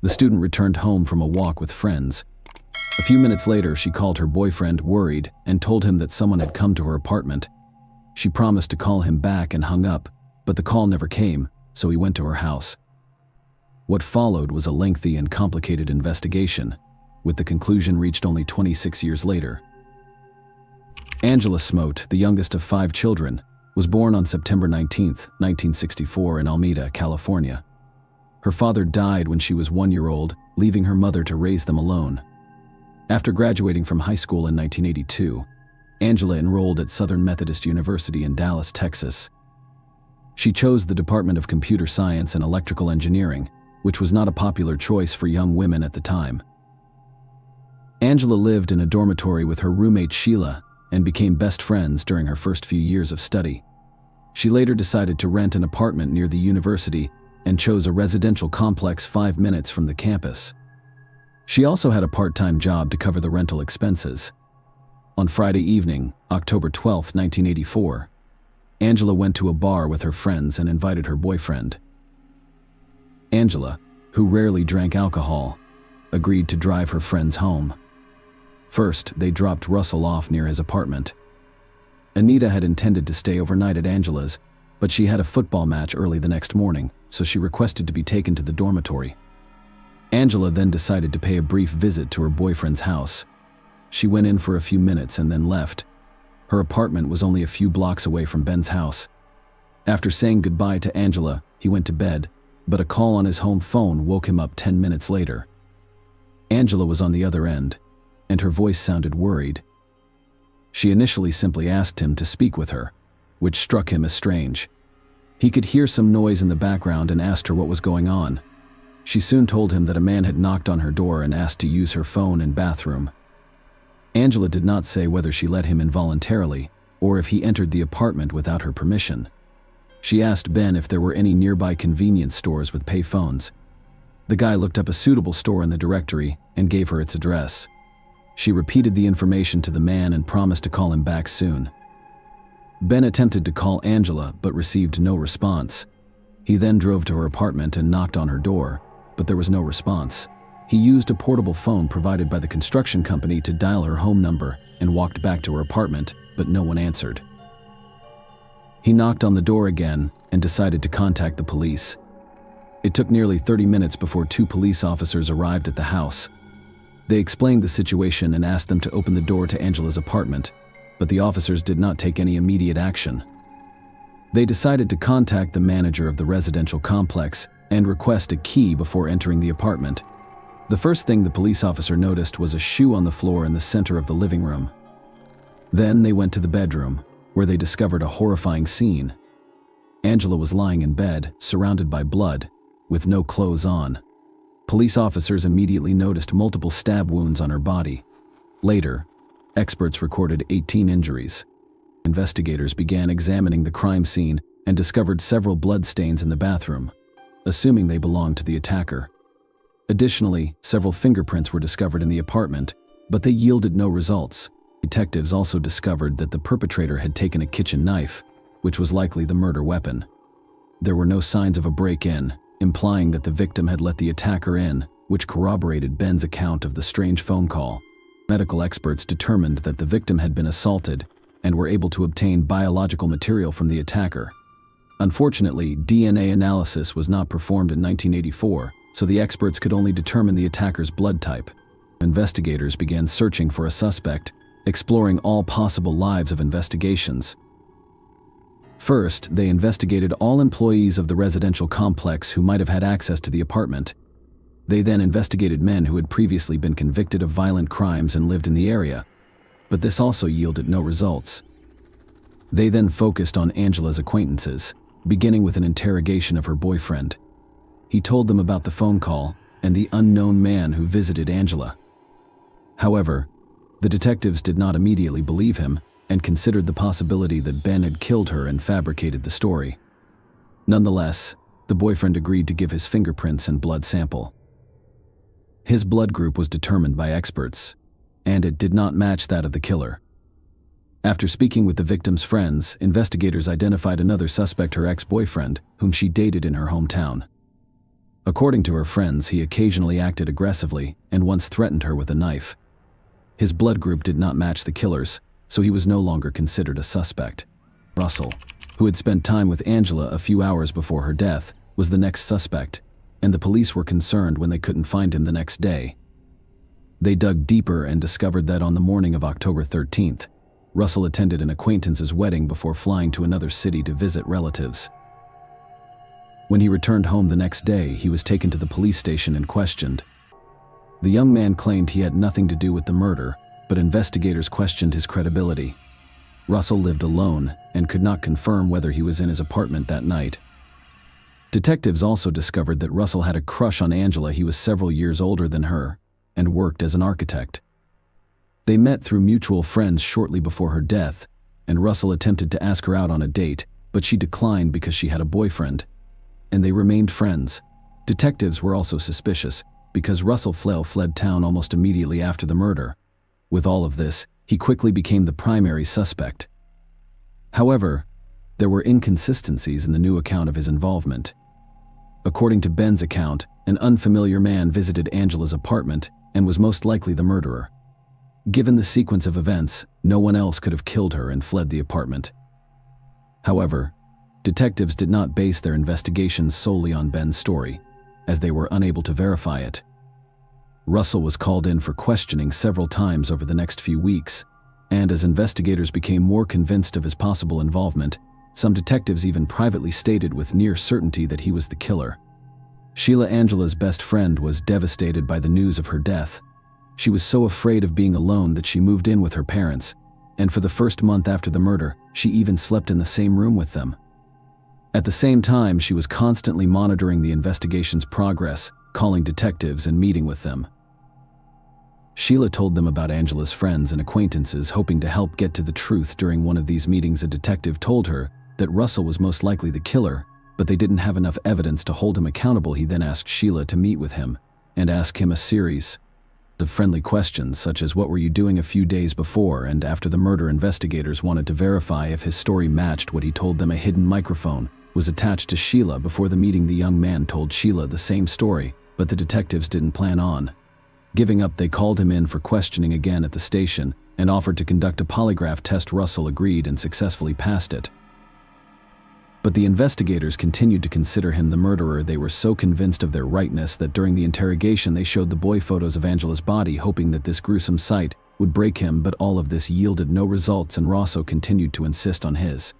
The student returned home from a walk with friends. A few minutes later, she called her boyfriend, worried, and told him that someone had come to her apartment. She promised to call him back and hung up, but the call never came, so he went to her house. What followed was a lengthy and complicated investigation, with the conclusion reached only 26 years later. Angela Smote, the youngest of 5 children, was born on September 19, 1964 in Alameda, California. Her father died when she was 1 year old, leaving her mother to raise them alone. After graduating from high school in 1982, Angela enrolled at Southern Methodist University in Dallas, Texas. She chose the Department of Computer Science and Electrical Engineering, which was not a popular choice for young women at the time. Angela lived in a dormitory with her roommate Sheila and became best friends during her first few years of study. She later decided to rent an apartment near the university and chose a residential complex 5 minutes from the campus. She also had a part-time job to cover the rental expenses. On Friday evening, October 12, 1984, Angela went to a bar with her friends and invited her boyfriend. Angela, who rarely drank alcohol, agreed to drive her friends home. First, they dropped Russell off near his apartment. Anita had intended to stay overnight at Angela's, but she had a football match early the next morning, so she requested to be taken to the dormitory. Angela then decided to pay a brief visit to her boyfriend's house. She went in for a few minutes and then left. Her apartment was only a few blocks away from Ben's house. After saying goodbye to Angela, he went to bed, but a call on his home phone woke him up 10 minutes later. Angela was on the other end, and her voice sounded worried. She initially simply asked him to speak with her, which struck him as strange. He could hear some noise in the background and asked her what was going on. She soon told him that a man had knocked on her door and asked to use her phone and bathroom. Angela did not say whether she let him in voluntarily or if he entered the apartment without her permission. She asked Ben if there were any nearby convenience stores with pay phones. The guy looked up a suitable store in the directory and gave her its address. She repeated the information to the man and promised to call him back soon. Ben attempted to call Angela but received no response. He then drove to her apartment and knocked on her door, but there was no response. He used a portable phone provided by the construction company to dial her home number and walked back to her apartment, but no one answered. He knocked on the door again and decided to contact the police. It took nearly 30 minutes before 2 police officers arrived at the house. They explained the situation and asked them to open the door to Angela's apartment, but the officers did not take any immediate action. They decided to contact the manager of the residential complex and request a key before entering the apartment. The first thing the police officer noticed was a shoe on the floor in the center of the living room. Then they went to the bedroom, where they discovered a horrifying scene. Angela was lying in bed, surrounded by blood, with no clothes on. Police officers immediately noticed multiple stab wounds on her body. Later, experts recorded 18 injuries. Investigators began examining the crime scene and discovered several blood stains in the bathroom, assuming they belonged to the attacker. Additionally, several fingerprints were discovered in the apartment, but they yielded no results. Detectives also discovered that the perpetrator had taken a kitchen knife, which was likely the murder weapon. There were no signs of a break-in, implying that the victim had let the attacker in, which corroborated Ben's account of the strange phone call. Medical experts determined that the victim had been assaulted and were able to obtain biological material from the attacker. Unfortunately, DNA analysis was not performed in 1984, so the experts could only determine the attacker's blood type. Investigators began searching for a suspect, exploring all possible lives of investigations. First, they investigated all employees of the residential complex who might have had access to the apartment. They then investigated men who had previously been convicted of violent crimes and lived in the area, but this also yielded no results. They then focused on Angela's acquaintances, beginning with an interrogation of her boyfriend. He told them about the phone call and the unknown man who visited Angela. However, the detectives did not immediately believe him and considered the possibility that Ben had killed her and fabricated the story. Nonetheless, the boyfriend agreed to give his fingerprints and blood sample. His blood group was determined by experts, and it did not match that of the killer. After speaking with the victim's friends, investigators identified another suspect, her ex-boyfriend, whom she dated in her hometown. According to her friends, he occasionally acted aggressively and once threatened her with a knife. His blood group did not match the killer's, so he was no longer considered a suspect. Russell, who had spent time with Angela a few hours before her death, was the next suspect, and the police were concerned when they couldn't find him the next day. They dug deeper and discovered that on the morning of October 13th, Russell attended an acquaintance's wedding before flying to another city to visit relatives. When he returned home the next day, he was taken to the police station and questioned. The young man claimed he had nothing to do with the murder, but investigators questioned his credibility. Russell lived alone and could not confirm whether he was in his apartment that night. Detectives also discovered that Russell had a crush on Angela. He was several years older than her and worked as an architect. They met through mutual friends shortly before her death, and Russell attempted to ask her out on a date, but she declined because she had a boyfriend, and they remained friends. Detectives were also suspicious because Russell fled town almost immediately after the murder. With all of this, he quickly became the primary suspect. However, there were inconsistencies in the new account of his involvement. According to Ben's account, an unfamiliar man visited Angela's apartment and was most likely the murderer. Given the sequence of events, no one else could have killed her and fled the apartment. However, detectives did not base their investigations solely on Ben's story, as they were unable to verify it. Russell was called in for questioning several times over the next few weeks, and as investigators became more convinced of his possible involvement, some detectives even privately stated with near certainty that he was the killer. Sheila, Angela's best friend, was devastated by the news of her death. She was so afraid of being alone that she moved in with her parents, and for the first month after the murder, she even slept in the same room with them. At the same time, she was constantly monitoring the investigation's progress, calling detectives and meeting with them. Sheila told them about Angela's friends and acquaintances, hoping to help get to the truth. During one of these meetings, a detective told her that Russell was most likely the killer, but they didn't have enough evidence to hold him accountable. He then asked Sheila to meet with him and ask him a series of friendly questions, such as what were you doing a few days before and after the murder. Investigators wanted to verify if his story matched what he told them. A hidden microphone was attached to Sheila. Before the meeting, the young man told Sheila the same story, but the detectives didn't plan on giving up. They called him in for questioning again at the station and offered to conduct a polygraph test. Russell agreed and successfully passed it. But the investigators continued to consider him the murderer. They were so convinced of their rightness that during the interrogation they showed the boy photos of Angela's body, hoping that this gruesome sight would break him, but all of this yielded no results, and Russell continued to insist on his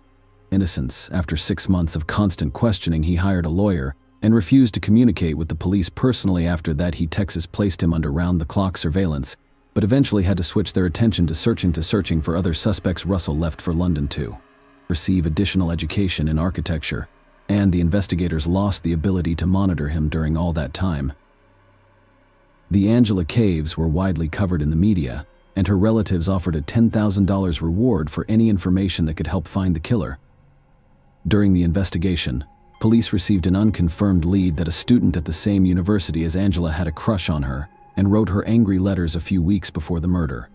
innocence. After 6 months of constant questioning, he hired a lawyer and refused to communicate with the police personally. After that, Texas placed him under round-the-clock surveillance, but eventually had to switch their attention to searching for other suspects. Russell left for London to receive additional education in architecture, and the investigators lost the ability to monitor him during all that time. The Angela caves were widely covered in the media, and her relatives offered a $10,000 reward for any information that could help find the killer. During the investigation, police received an unconfirmed lead that a student at the same university as Angela had a crush on her and wrote her angry letters a few weeks before the murder.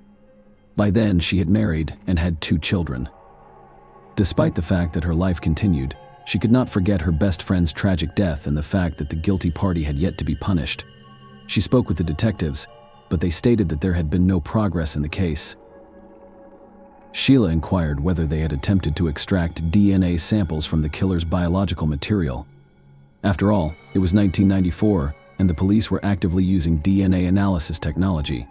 By then, she had married and had 2 children. Despite the fact that her life continued, she could not forget her best friend's tragic death and the fact that the guilty party had yet to be punished. She spoke with the detectives, but they stated that there had been no progress in the case. Sheila inquired whether they had attempted to extract DNA samples from the killer's biological material. After all, it was 1994, and the police were actively using DNA analysis technology.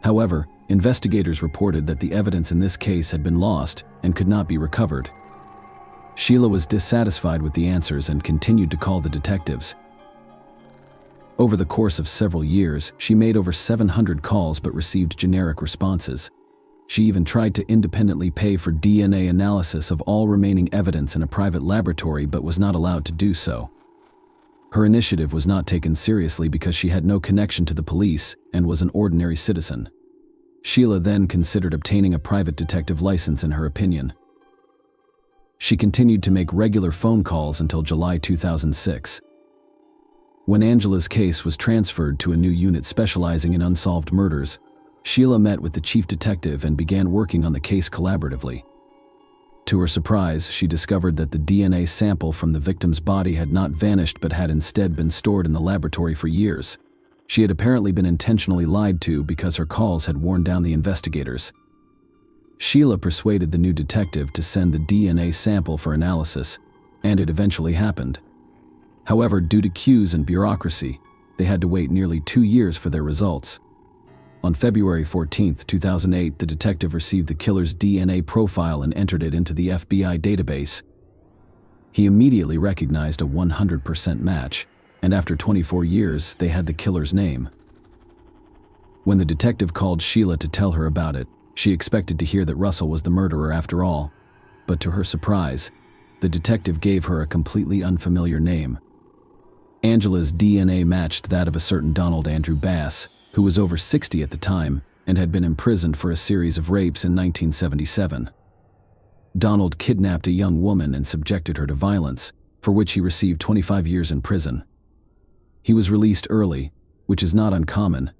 However, investigators reported that the evidence in this case had been lost and could not be recovered. Sheila was dissatisfied with the answers and continued to call the detectives. Over the course of several years, she made over 700 calls but received generic responses. She even tried to independently pay for DNA analysis of all remaining evidence in a private laboratory but was not allowed to do so. Her initiative was not taken seriously because she had no connection to the police and was an ordinary citizen. Sheila then considered obtaining a private detective license. In her opinion, she continued to make regular phone calls until July 2006. When Angela's case was transferred to a new unit specializing in unsolved murders, Sheila met with the chief detective and began working on the case collaboratively. To her surprise, she discovered that the DNA sample from the victim's body had not vanished but had instead been stored in the laboratory for years. She had apparently been intentionally lied to because her calls had worn down the investigators. Sheila persuaded the new detective to send the DNA sample for analysis, and it eventually happened. However, due to queues and bureaucracy, they had to wait nearly 2 years for their results. On February 14, 2008, the detective received the killer's DNA profile and entered it into the FBI database. He immediately recognized a 100% match, and after 24 years, they had the killer's name. When the detective called Sheila to tell her about it, she expected to hear that Russell was the murderer after all. But to her surprise, the detective gave her a completely unfamiliar name. Angela's DNA matched that of a certain Donald Andrew Bass, who was over 60 at the time and had been imprisoned for a series of rapes in 1977. Donald kidnapped a young woman and subjected her to violence, for which he received 25 years in prison. He was released early, which is not uncommon.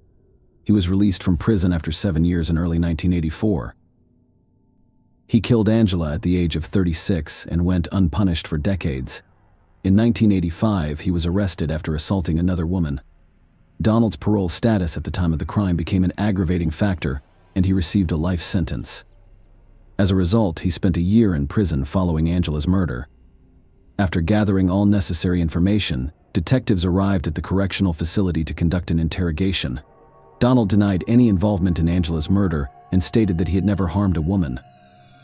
He was released from prison after 7 years in early 1984. He killed Angela at the age of 36 and went unpunished for decades. In 1985, he was arrested after assaulting another woman. Donald's parole status at the time of the crime became an aggravating factor, and he received a life sentence. As a result, he spent a year in prison following Angela's murder. After gathering all necessary information, detectives arrived at the correctional facility to conduct an interrogation. Donald denied any involvement in Angela's murder and stated that he had never harmed a woman.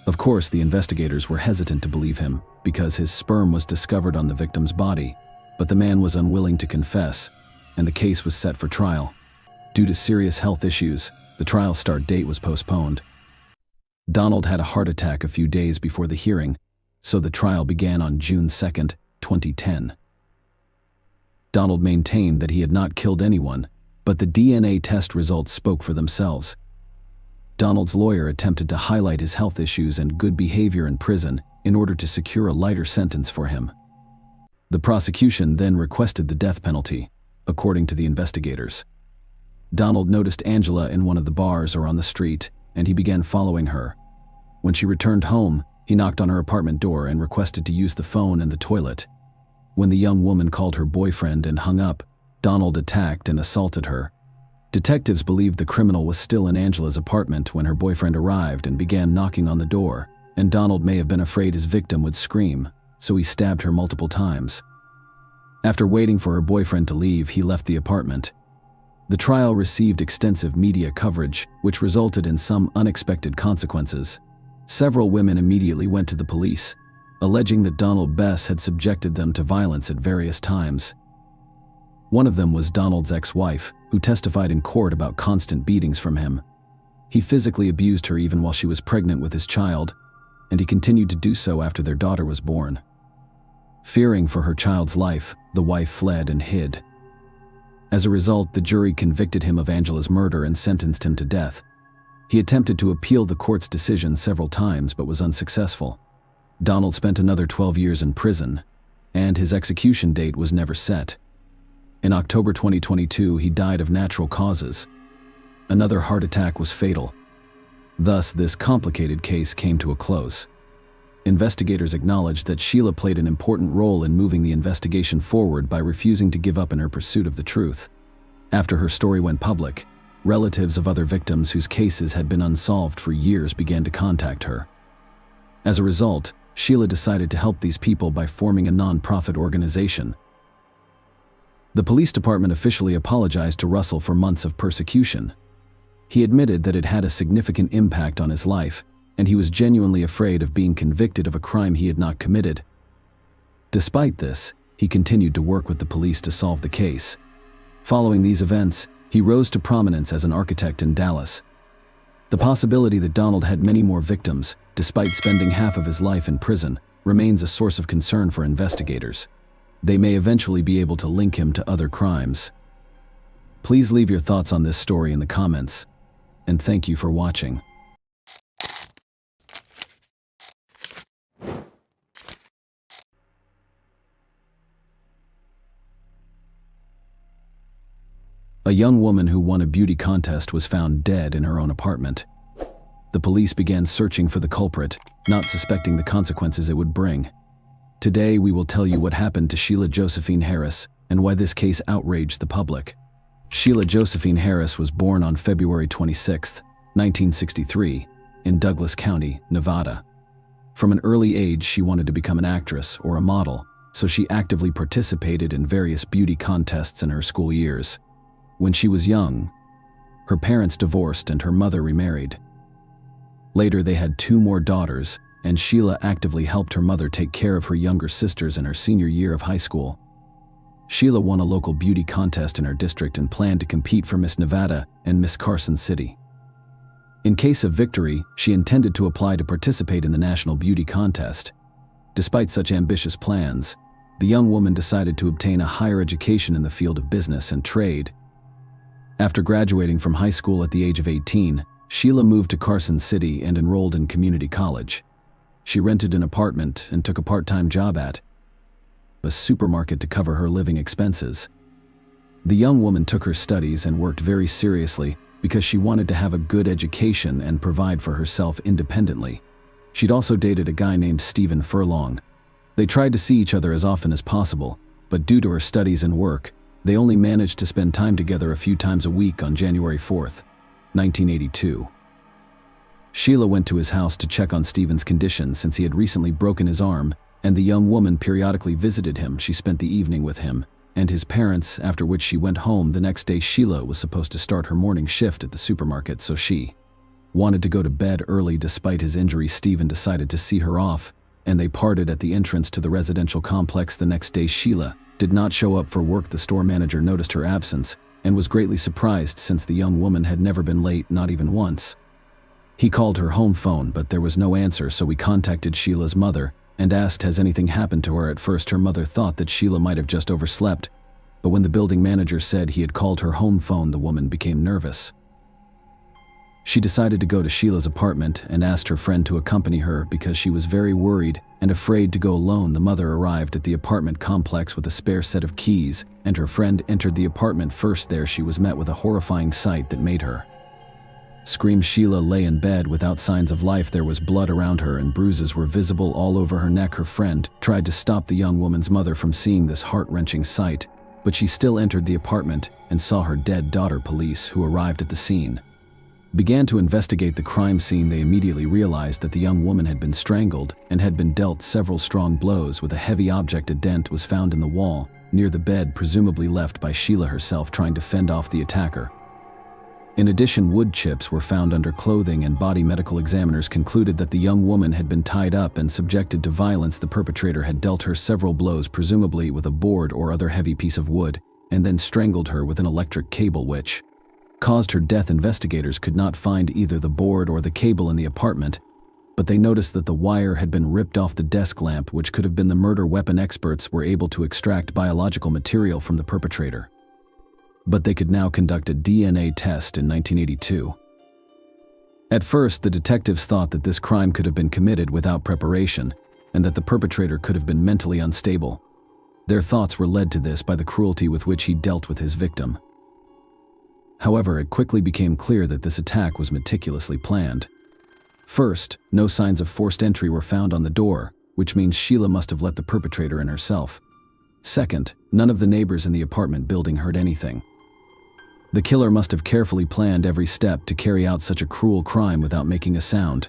Of course, the investigators were hesitant to believe him because his sperm was discovered on the victim's body, but the man was unwilling to confess, and the case was set for trial. Due to serious health issues, the trial start date was postponed. Donald had a heart attack a few days before the hearing, so the trial began on June 2, 2010. Donald maintained that he had not killed anyone, but the DNA test results spoke for themselves. Donald's lawyer attempted to highlight his health issues and good behavior in prison in order to secure a lighter sentence for him. The prosecution then requested the death penalty, according to the investigators. Donald noticed Angela in one of the bars or on the street, and he began following her. When she returned home, he knocked on her apartment door and requested to use the phone and the toilet. When the young woman called her boyfriend and hung up, Donald attacked and assaulted her. Detectives believed the criminal was still in Angela's apartment when her boyfriend arrived and began knocking on the door, and Donald may have been afraid his victim would scream, so he stabbed her multiple times. After waiting for her boyfriend to leave, he left the apartment. The trial received extensive media coverage, which resulted in some unexpected consequences. Several women immediately went to the police, alleging that Donald Bess had subjected them to violence at various times. One of them was Donald's ex-wife, who testified in court about constant beatings from him. He physically abused her even while she was pregnant with his child, and he continued to do so after their daughter was born. Fearing for her child's life, the wife fled and hid. As a result, the jury convicted him of Angela's murder and sentenced him to death. He attempted to appeal the court's decision several times but was unsuccessful. Donald spent another 12 years in prison, and his execution date was never set. In October 2022, he died of natural causes. Another heart attack was fatal. Thus, this complicated case came to a close. Investigators acknowledged that Sheila played an important role in moving the investigation forward by refusing to give up in her pursuit of the truth. After her story went public, relatives of other victims whose cases had been unsolved for years began to contact her. As a result, Sheila decided to help these people by forming a non-profit organization. The police department officially apologized to Russell for months of persecution. He admitted that it had a significant impact on his life, and he was genuinely afraid of being convicted of a crime he had not committed. Despite this, he continued to work with the police to solve the case. Following these events, he rose to prominence as an architect in Dallas. The possibility that Donald had many more victims, despite spending half of his life in prison, remains a source of concern for investigators. They may eventually be able to link him to other crimes. Please leave your thoughts on this story in the comments, and thank you for watching. A young woman who won a beauty contest was found dead in her own apartment. The police began searching for the culprit, not suspecting the consequences it would bring. Today, we will tell you what happened to Sheila Josephine Harris and why this case outraged the public. Sheila Josephine Harris was born on February 26, 1963, in Douglas County, Nevada. From an early age, she wanted to become an actress or a model, so she actively participated in various beauty contests in her school years. When she was young, her parents divorced and her mother remarried. Later, they had 2 more daughters, and Sheila actively helped her mother take care of her younger sisters in her senior year of high school. Sheila won a local beauty contest in her district and planned to compete for Miss Nevada and Miss Carson City. In case of victory, she intended to apply to participate in the National Beauty Contest. Despite such ambitious plans, the young woman decided to obtain a higher education in the field of business and trade. After graduating from high school at the age of 18, Sheila moved to Carson City and enrolled in community college. She rented an apartment and took a part-time job at a supermarket to cover her living expenses. The young woman took her studies and worked very seriously because she wanted to have a good education and provide for herself independently. She'd also dated a guy named Stephen Furlong. They tried to see each other as often as possible, but due to her studies and work, they only managed to spend time together a few times a week. On January 4th, 1982. Sheila went to his house to check on Stephen's condition since he had recently broken his arm, and the young woman periodically visited him. She spent the evening with him and his parents, after which she went home. The next day, Sheila was supposed to start her morning shift at the supermarket, so she wanted to go to bed early. Despite his injury, Stephen decided to see her off, and they parted at the entrance to the residential complex. The next day, Sheila did not show up for work. The store manager noticed her absence and was greatly surprised since the young woman had never been late, not even once. He called her home phone, but there was no answer, so we contacted Sheila's mother and asked, has anything happened to her? At first, her mother thought that Sheila might have just overslept, but when the building manager said he had called her home phone, the woman became nervous. She decided to go to Sheila's apartment and asked her friend to accompany her because she was very worried and afraid to go alone. The mother arrived at the apartment complex with a spare set of keys, and her friend entered the apartment first. There, she was met with a horrifying sight that made her scream. Sheila lay in bed without signs of life. There was blood around her and bruises were visible all over her neck. Her friend tried to stop the young woman's mother from seeing this heart-wrenching sight, but she still entered the apartment and saw her dead daughter. Police, who arrived at the scene, began to investigate the crime scene. They immediately realized that the young woman had been strangled and had been dealt several strong blows with a heavy object. A dent was found in the wall near the bed, presumably left by Sheila herself trying to fend off the attacker. In addition, wood chips were found under clothing, and body medical examiners concluded that the young woman had been tied up and subjected to violence. The perpetrator had dealt her several blows, presumably with a board or other heavy piece of wood, and then strangled her with an electric cable, which caused her death. Investigators could not find either the board or the cable in the apartment, but they noticed that the wire had been ripped off the desk lamp, which could have been the murder weapon. Experts were able to extract biological material from the perpetrator, but they could now conduct a DNA test in 1982. At first, the detectives thought that this crime could have been committed without preparation and that the perpetrator could have been mentally unstable. Their thoughts were led to this by the cruelty with which he dealt with his victim. However, it quickly became clear that this attack was meticulously planned. First, no signs of forced entry were found on the door, which means Sheila must have let the perpetrator in herself. Second, none of the neighbors in the apartment building heard anything. The killer must have carefully planned every step to carry out such a cruel crime without making a sound.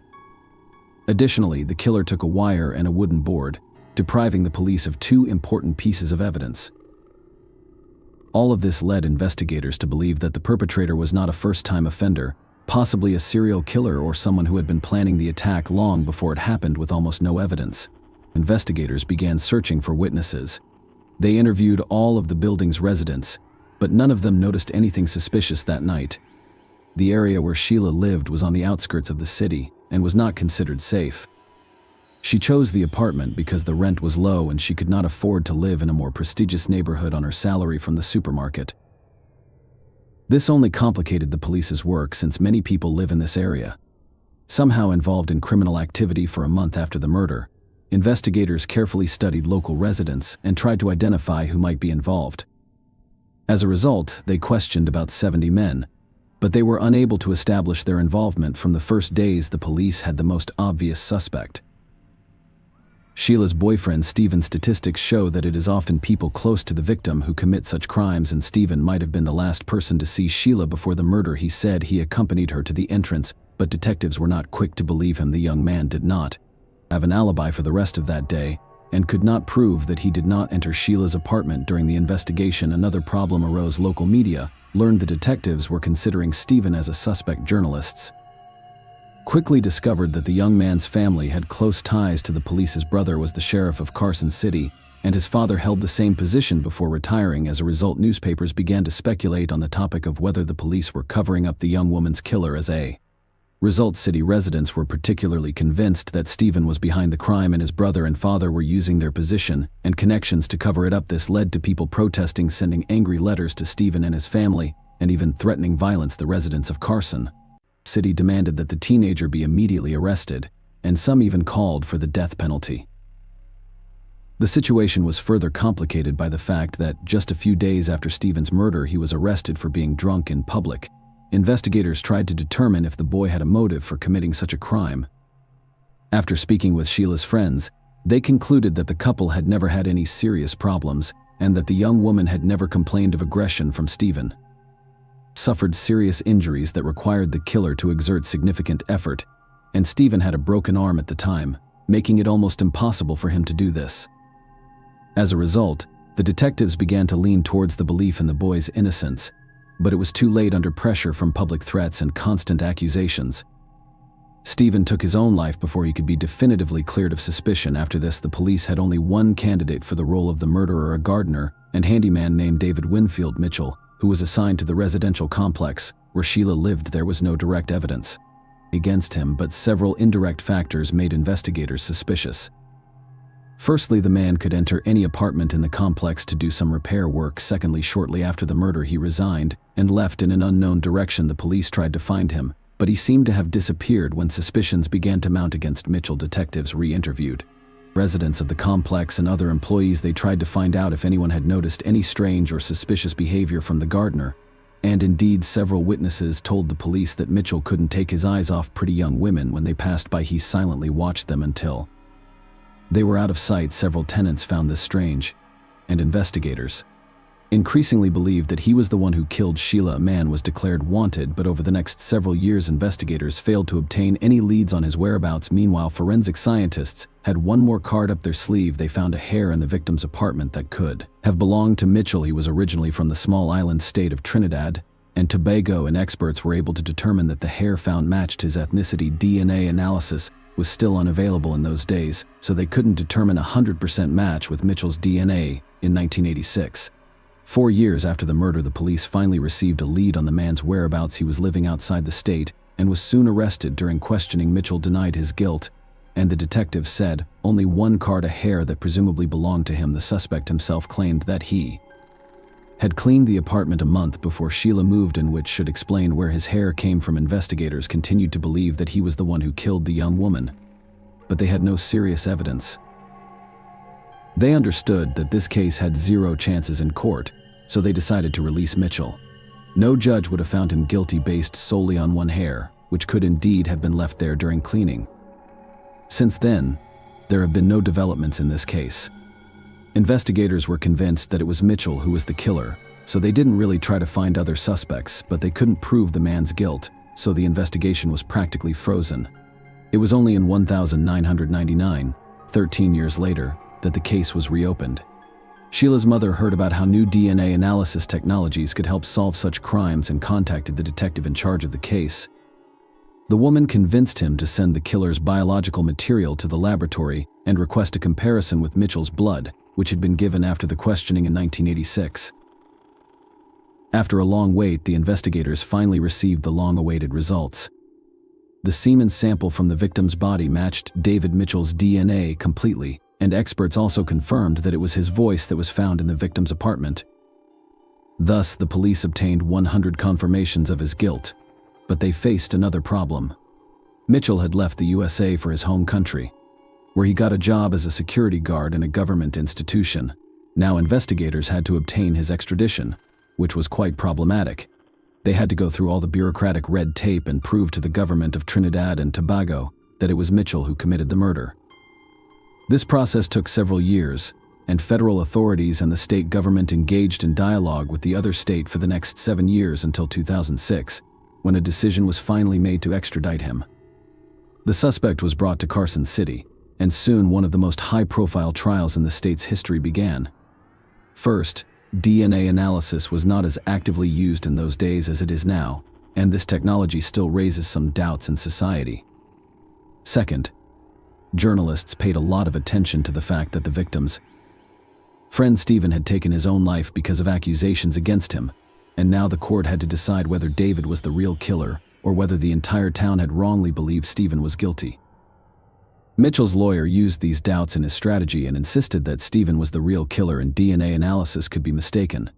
Additionally, the killer took a wire and a wooden board, depriving the police of 2 important pieces of evidence. All of this led investigators to believe that the perpetrator was not a first-time offender, possibly a serial killer or someone who had been planning the attack long before it happened. With almost no evidence, investigators began searching for witnesses. They interviewed all of the building's residents, but none of them noticed anything suspicious that night. The area where Sheila lived was on the outskirts of the city and was not considered safe. She chose the apartment because the rent was low and she could not afford to live in a more prestigious neighborhood on her salary from the supermarket. This only complicated the police's work since many people live in this area. Somehow involved in criminal activity. For a month after the murder, investigators carefully studied local residents and tried to identify who might be involved. As a result, they questioned about 70 men, but they were unable to establish their involvement. From the first days, the police had the most obvious suspect. Sheila's boyfriend Stephen's statistics show that it is often people close to the victim who commit such crimes, and Stephen might have been the last person to see Sheila before the murder. He said he accompanied her to the entrance, but detectives were not quick to believe him. The young man did not have an alibi for the rest of that day and could not prove that he did not enter Sheila's apartment during the investigation. Another problem arose. Local media learned the detectives were considering Stephen as a suspect. Journalists quickly discovered that the young man's family had close ties to the police. His brother was the sheriff of Carson City, and his father held the same position before retiring. As a result, newspapers began to speculate on the topic of whether the police were covering up the young woman's killer. As a result, city residents were particularly convinced that Stephen was behind the crime and his brother and father were using their position and connections to cover it up. This led to people protesting, sending angry letters to Stephen and his family, and even threatening violence. The residents of Carson City demanded that the teenager be immediately arrested, and some even called for the death penalty. The situation was further complicated by the fact that just a few days after Stephen's murder, he was arrested for being drunk in public. Investigators tried to determine if the boy had a motive for committing such a crime. After speaking with Sheila's friends, they concluded that the couple had never had any serious problems and that the young woman had never complained of aggression from Stephen. Suffered serious injuries that required the killer to exert significant effort, and Stephen had a broken arm at the time, making it almost impossible for him to do this. As a result, the detectives began to lean towards the belief in the boy's innocence, but it was too late. Under pressure from public threats and constant accusations, Stephen took his own life before he could be definitively cleared of suspicion. After this, the police had only one candidate for the role of the murderer: a gardener and handyman named David Winfield Mitchell, who was assigned to the residential complex where Sheila lived. There was no direct evidence against him, but several indirect factors made investigators suspicious. Firstly, the man could enter any apartment in the complex to do some repair work. Secondly, shortly after the murder, he resigned and left in an unknown direction. The police tried to find him, but he seemed to have disappeared. When suspicions began to mount against Mitchell, detectives re-interviewed residents of the complex and other employees. They tried to find out if anyone had noticed any strange or suspicious behavior from the gardener, and indeed several witnesses told the police that Mitchell couldn't take his eyes off pretty young women. When they passed by, he silently watched them until they were out of sight. Several tenants found this strange, and investigators increasingly believed that he was the one who killed Sheila. A man was declared wanted, but over the next several years, investigators failed to obtain any leads on his whereabouts. Meanwhile, forensic scientists had one more card up their sleeve. They found a hair in the victim's apartment that could have belonged to Mitchell. He was originally from the small island state of Trinidad and Tobago, and experts were able to determine that the hair found matched his ethnicity. DNA analysis was still unavailable in those days, so they couldn't determine a 100% match with Mitchell's DNA in 1986. 4 years after the murder, the police finally received a lead on the man's whereabouts. He was living outside the state and was soon arrested. During questioning, Mitchell denied his guilt, and the detective said only one card, a hair that presumably belonged to him. The suspect himself claimed that he had cleaned the apartment a month before Sheila moved in, which should explain where his hair came from. Investigators continued to believe that he was the one who killed the young woman, but they had no serious evidence. They understood that this case had zero chances in court, so they decided to release Mitchell. No judge would have found him guilty based solely on one hair, which could indeed have been left there during cleaning. Since then, there have been no developments in this case. Investigators were convinced that it was Mitchell who was the killer, so they didn't really try to find other suspects, but they couldn't prove the man's guilt, so the investigation was practically frozen. It was only in 1999, 13 years later, that the case was reopened. Sheila's mother heard about how new DNA analysis technologies could help solve such crimes and contacted the detective in charge of the case. The woman convinced him to send the killer's biological material to the laboratory and request a comparison with Mitchell's blood, which had been given after the questioning in 1986. After a long wait, the investigators finally received the long-awaited results. The semen sample from the victim's body matched David Mitchell's DNA completely, and experts also confirmed that it was his voice that was found in the victim's apartment. Thus, the police obtained 100 confirmations of his guilt, but they faced another problem. Mitchell had left the USA for his home country, where he got a job as a security guard in a government institution. Now investigators had to obtain his extradition, which was quite problematic. They had to go through all the bureaucratic red tape and prove to the government of Trinidad and Tobago that it was Mitchell who committed the murder. This process took several years, and federal authorities and the state government engaged in dialogue with the other state for the next 7 years until 2006, when a decision was finally made to extradite him. The suspect was brought to Carson City, and soon one of the most high-profile trials in the state's history began. First, DNA analysis was not as actively used in those days as it is now, and this technology still raises some doubts in society. Second, journalists paid a lot of attention to the fact that the victim's friend Stephen had taken his own life because of accusations against him, and now the court had to decide whether David was the real killer or whether the entire town had wrongly believed Stephen was guilty. Mitchell's lawyer used these doubts in his strategy and insisted that Stephen was the real killer and DNA analysis could be mistaken.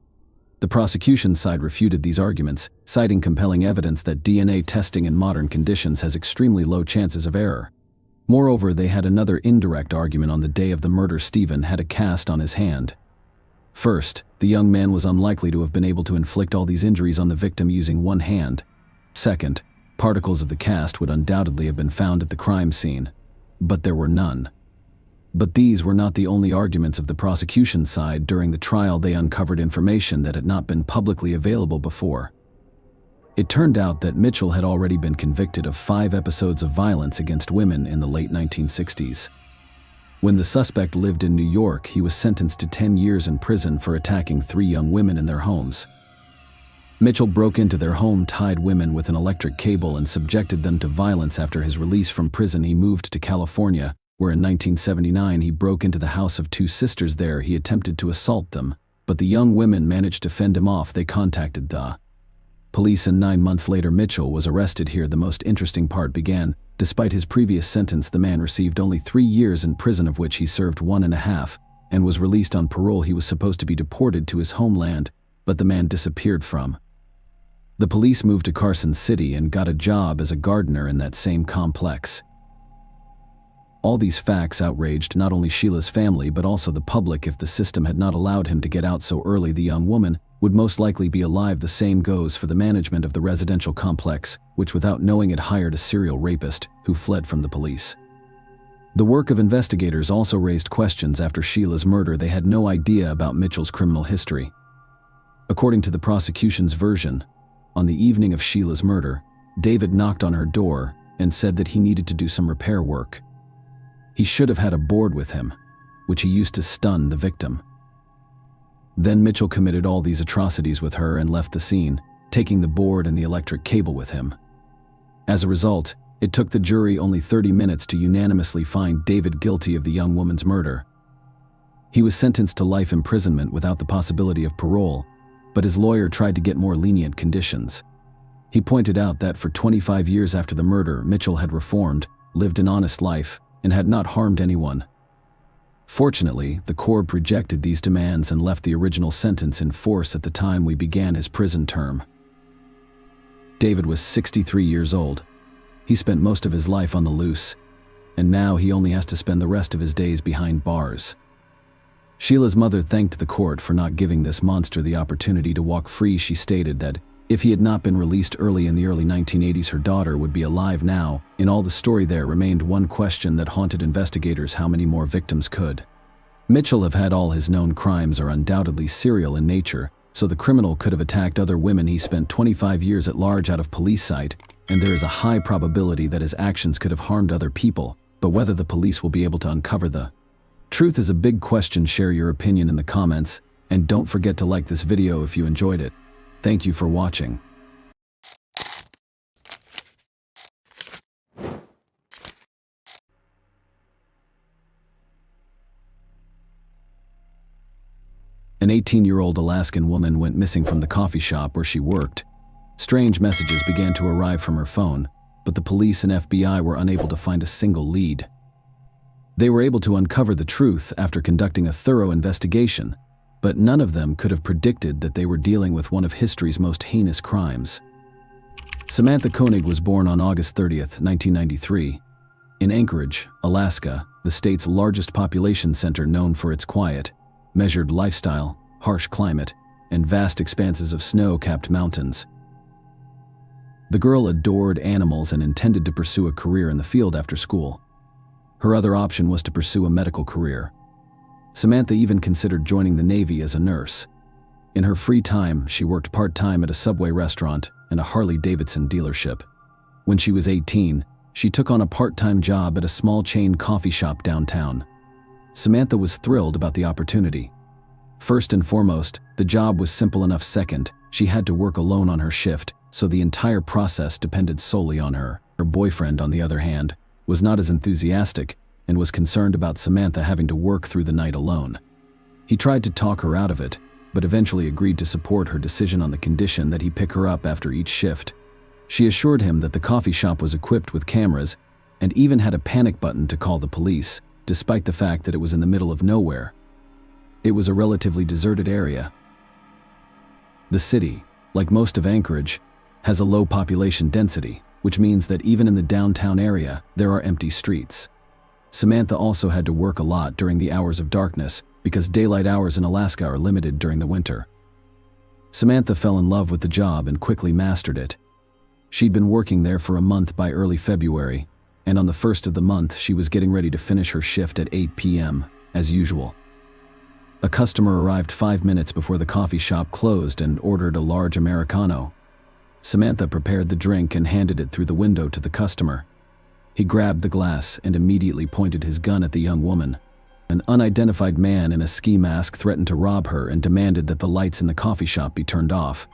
The prosecution side refuted these arguments, citing compelling evidence that DNA testing in modern conditions has extremely low chances of error. Moreover, they had another indirect argument on the day of the murder. Stephen had a cast on his hand. First, the young man was unlikely to have been able to inflict all these injuries on the victim using one hand. Second, particles of the cast would undoubtedly have been found at the crime scene, but there were none. But these were not the only arguments of the prosecution side. During the trial, they uncovered information that had not been publicly available before. It turned out that Mitchell had already been convicted of 5 episodes of violence against women in the late 1960s. When the suspect lived in New York, he was sentenced to 10 years in prison for attacking 3 young women in their homes. Mitchell broke into their home, tied women with an electric cable, and subjected them to violence. After his release from prison, he moved to California, where in 1979 he broke into the house of 2 sisters there. He attempted to assault them, but the young women managed to fend him off. They contacted the police, and 9 months later Mitchell was arrested. Here the most interesting part began. Despite his previous sentence, the man received only 3 years in prison, of which he served 1.5, and was released on parole. He was supposed to be deported to his homeland, but the man disappeared from. The police moved to Carson City and got a job as a gardener in that same complex. All these facts outraged not only Sheila's family but also the public. If the system had not allowed him to get out so early, the young woman would most likely be alive. The same goes for the management of the residential complex, which without knowing it hired a serial rapist who fled from the police. The work of investigators also raised questions. After Sheila's murder, they had no idea about Mitchell's criminal history. According to the prosecution's version, on the evening of Sheila's murder, David knocked on her door and said that he needed to do some repair work. He should have had a board with him, which he used to stun the victim. Then Mitchell committed all these atrocities with her and left the scene, taking the board and the electric cable with him. As a result, it took the jury only 30 minutes to unanimously find David guilty of the young woman's murder. He was sentenced to life imprisonment without the possibility of parole, but his lawyer tried to get more lenient conditions. He pointed out that for 25 years after the murder, Mitchell had reformed, lived an honest life, and had not harmed anyone. Fortunately, the court rejected these demands and left the original sentence in force at the time we began his prison term. David was 63 years old. He spent most of his life on the loose, and now he only has to spend the rest of his days behind bars. Sheila's mother thanked the court for not giving this monster the opportunity to walk free. She stated that if he had not been released early in the early 1980s, her daughter would be alive now. In all the story, there remained one question that haunted investigators: how many more victims could Mitchell have had? All his known crimes are undoubtedly serial in nature, so the criminal could have attacked other women. He spent 25 years at large out of police sight, and there is a high probability that his actions could have harmed other people, but whether the police will be able to uncover the truth is a big question. Share your opinion in the comments, and don't forget to like this video if you enjoyed it. Thank you for watching. An 18-year-old Alaskan woman went missing from the coffee shop where she worked. Strange messages began to arrive from her phone, but the police and FBI were unable to find a single lead. They were able to uncover the truth after conducting a thorough investigation, but none of them could have predicted that they were dealing with one of history's most heinous crimes. Samantha Koenig was born on August 30th, 1993, in Anchorage, Alaska, the state's largest population center, known for its quiet, measured lifestyle, harsh climate, and vast expanses of snow-capped mountains. The girl adored animals and intended to pursue a career in the field after school. Her other option was to pursue a medical career. Samantha even considered joining the Navy as a nurse. In her free time, she worked part-time at a Subway restaurant and a Harley-Davidson dealership. When she was 18, she took on a part-time job at a small chain coffee shop downtown. Samantha was thrilled about the opportunity. First and foremost, the job was simple enough. Second, she had to work alone on her shift, so the entire process depended solely on her. Her boyfriend, on the other hand, was not as enthusiastic and was concerned about Samantha having to work through the night alone. He tried to talk her out of it, but eventually agreed to support her decision on the condition that he pick her up after each shift. She assured him that the coffee shop was equipped with cameras and even had a panic button to call the police, despite the fact that it was in the middle of nowhere. It was a relatively deserted area. The city, like most of Anchorage, has a low population density, which means that even in the downtown area, there are empty streets. Samantha also had to work a lot during the hours of darkness because daylight hours in Alaska are limited during the winter. Samantha fell in love with the job and quickly mastered it. She'd been working there for a month by early February, and on the first of the month she was getting ready to finish her shift at 8 p.m., as usual. A customer arrived 5 minutes before the coffee shop closed and ordered a large Americano. Samantha prepared the drink and handed it through the window to the customer. He grabbed the glass and immediately pointed his gun at the young woman. An unidentified man in a ski mask threatened to rob her and demanded that the lights in the coffee shop be turned off.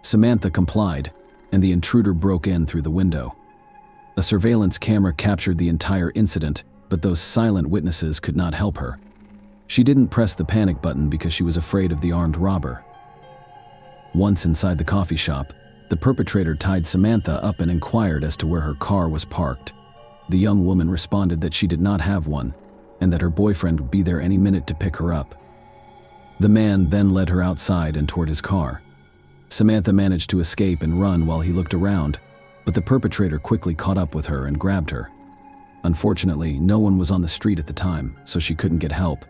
Samantha complied, and the intruder broke in through the window. A surveillance camera captured the entire incident, but those silent witnesses could not help her. She didn't press the panic button because she was afraid of the armed robber. Once inside the coffee shop, the perpetrator tied Samantha up and inquired as to where her car was parked. The young woman responded that she did not have one, and that her boyfriend would be there any minute to pick her up. The man then led her outside and toward his car. Samantha managed to escape and run while he looked around, but the perpetrator quickly caught up with her and grabbed her. Unfortunately, no one was on the street at the time, so she couldn't get help.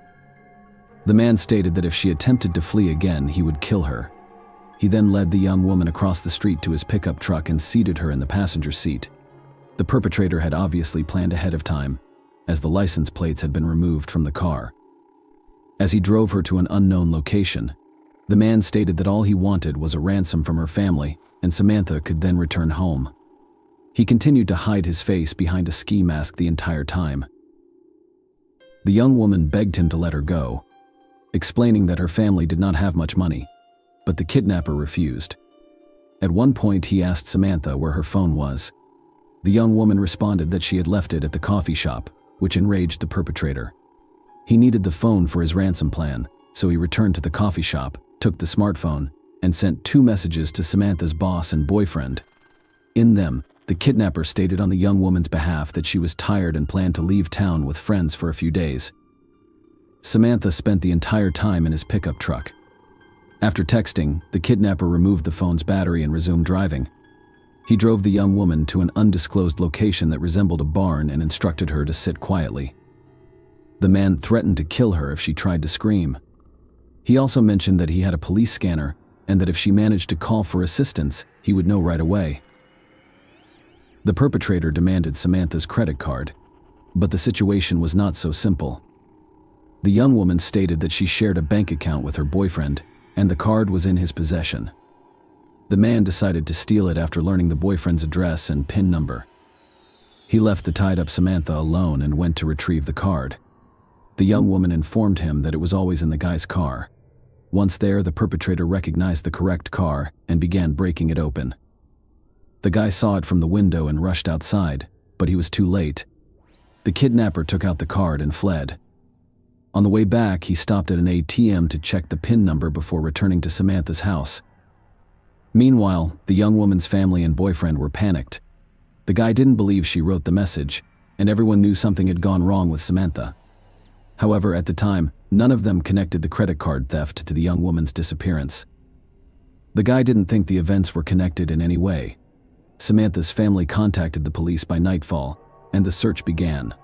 The man stated that if she attempted to flee again, he would kill her. He then led the young woman across the street to his pickup truck and seated her in the passenger seat. The perpetrator had obviously planned ahead of time, as the license plates had been removed from the car. As he drove her to an unknown location, the man stated that all he wanted was a ransom from her family, and Samantha could then return home. He continued to hide his face behind a ski mask the entire time. The young woman begged him to let her go, explaining that her family did not have much money, but the kidnapper refused. At one point, he asked Samantha where her phone was. The young woman responded that she had left it at the coffee shop, which enraged the perpetrator. He needed the phone for his ransom plan, so he returned to the coffee shop, took the smartphone, and sent 2 messages to Samantha's boss and boyfriend. In them, the kidnapper stated on the young woman's behalf that she was tired and planned to leave town with friends for a few days. Samantha spent the entire time in his pickup truck. After texting, the kidnapper removed the phone's battery and resumed driving. He drove the young woman to an undisclosed location that resembled a barn and instructed her to sit quietly. The man threatened to kill her if she tried to scream. He also mentioned that he had a police scanner and that if she managed to call for assistance, he would know right away. The perpetrator demanded Samantha's credit card, but the situation was not so simple. The young woman stated that she shared a bank account with her boyfriend, and the card was in his possession. The man decided to steal it after learning the boyfriend's address and PIN number. He left the tied-up Samantha alone and went to retrieve the card. The young woman informed him that it was always in the guy's car. Once there, the perpetrator recognized the correct car and began breaking it open. The guy saw it from the window and rushed outside, but he was too late. The kidnapper took out the card and fled. On the way back, he stopped at an ATM to check the PIN number before returning to Samantha's house. Meanwhile, the young woman's family and boyfriend were panicked. The guy didn't believe she wrote the message, and everyone knew something had gone wrong with Samantha. However, at the time, none of them connected the credit card theft to the young woman's disappearance. The guy didn't think the events were connected in any way. Samantha's family contacted the police by nightfall, and the search began.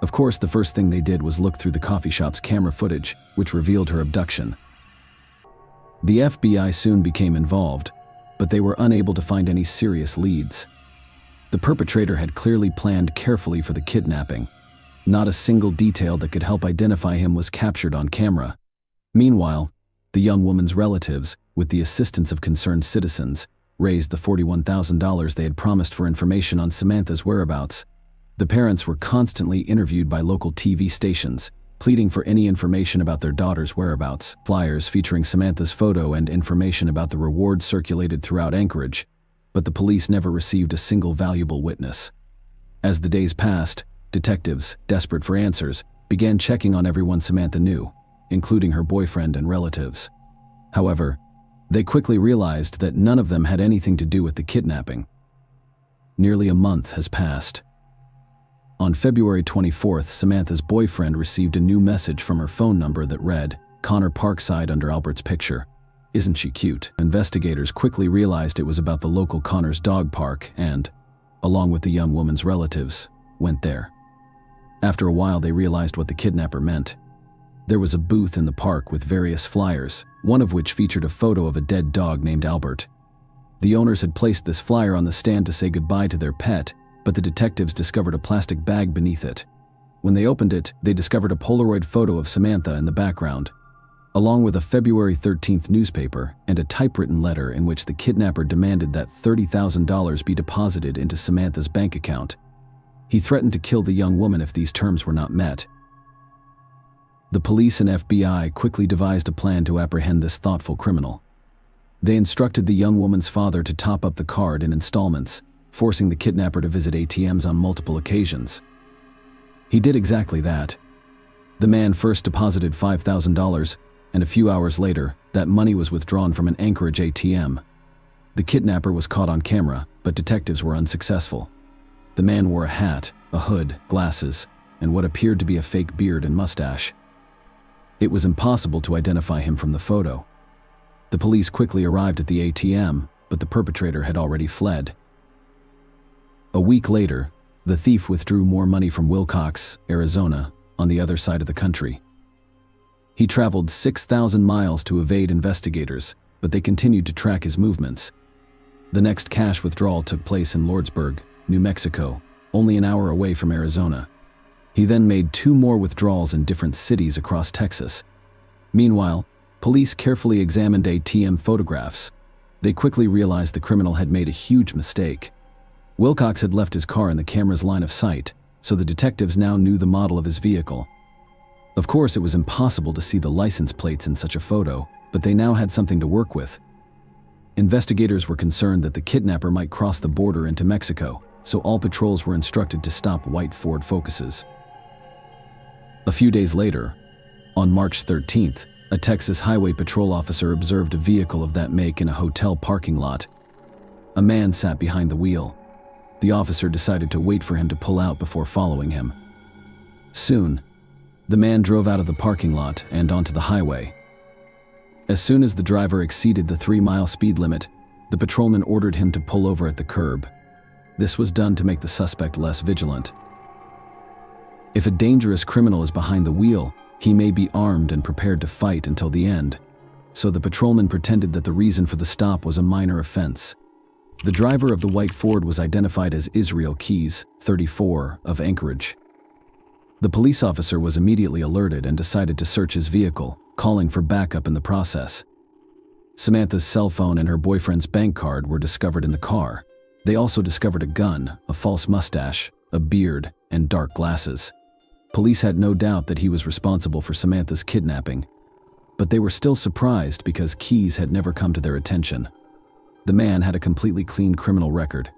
Of course, the first thing they did was look through the coffee shop's camera footage, which revealed her abduction. The FBI soon became involved, but they were unable to find any serious leads. The perpetrator had clearly planned carefully for the kidnapping. Not a single detail that could help identify him was captured on camera. Meanwhile, the young woman's relatives, with the assistance of concerned citizens, raised the $41,000 they had promised for information on Samantha's whereabouts. The parents were constantly interviewed by local TV stations, pleading for any information about their daughter's whereabouts. Flyers featuring Samantha's photo and information about the reward circulated throughout Anchorage, but the police never received a single valuable witness. As the days passed, detectives, desperate for answers, began checking on everyone Samantha knew, including her boyfriend and relatives. However, they quickly realized that none of them had anything to do with the kidnapping. Nearly a month has passed. On February 24th, Samantha's boyfriend received a new message from her phone number that read, "Connor Parkside," under Albert's picture. "Isn't she cute?" Investigators quickly realized it was about the local Connor's dog park and, along with the young woman's relatives, went there. After a while, they realized what the kidnapper meant. There was a booth in the park with various flyers, one of which featured a photo of a dead dog named Albert. The owners had placed this flyer on the stand to say goodbye to their pet, but the detectives discovered a plastic bag beneath it. When they opened it, they discovered a Polaroid photo of Samantha in the background, along with a February 13th newspaper and a typewritten letter in which the kidnapper demanded that $30,000 be deposited into Samantha's bank account. He threatened to kill the young woman if these terms were not met. The police and FBI quickly devised a plan to apprehend this thoughtful criminal. They instructed the young woman's father to top up the card in installments, forcing the kidnapper to visit ATMs on multiple occasions. He did exactly that. The man first deposited $5,000, and a few hours later, that money was withdrawn from an Anchorage ATM. The kidnapper was caught on camera, but detectives were unsuccessful. The man wore a hat, a hood, glasses, and what appeared to be a fake beard and mustache. It was impossible to identify him from the photo. The police quickly arrived at the ATM, but the perpetrator had already fled. A week later, the thief withdrew more money from Wilcox, Arizona, on the other side of the country. He traveled 6,000 miles to evade investigators, but they continued to track his movements. The next cash withdrawal took place in Lordsburg, New Mexico, only an hour away from Arizona. He then made 2 more withdrawals in different cities across Texas. Meanwhile, police carefully examined ATM photographs. They quickly realized the criminal had made a huge mistake. Wilcox had left his car in the camera's line of sight, so the detectives now knew the model of his vehicle. Of course, it was impossible to see the license plates in such a photo, but they now had something to work with. Investigators were concerned that the kidnapper might cross the border into Mexico, so all patrols were instructed to stop white Ford Focuses. A few days later, on March 13th, a Texas Highway Patrol officer observed a vehicle of that make in a hotel parking lot. A man sat behind the wheel. The officer decided to wait for him to pull out before following him. Soon, the man drove out of the parking lot and onto the highway. As soon as the driver exceeded the 3-mile speed limit, the patrolman ordered him to pull over at the curb. This was done to make the suspect less vigilant. If a dangerous criminal is behind the wheel, he may be armed and prepared to fight until the end. So the patrolman pretended that the reason for the stop was a minor offense. The driver of the white Ford was identified as Israel Keys, 34, of Anchorage. The police officer was immediately alerted and decided to search his vehicle, calling for backup in the process. Samantha's cell phone and her boyfriend's bank card were discovered in the car. They also discovered a gun, a false mustache, a beard, and dark glasses. Police had no doubt that he was responsible for Samantha's kidnapping, but they were still surprised because Keys had never come to their attention. The man had a completely clean criminal record.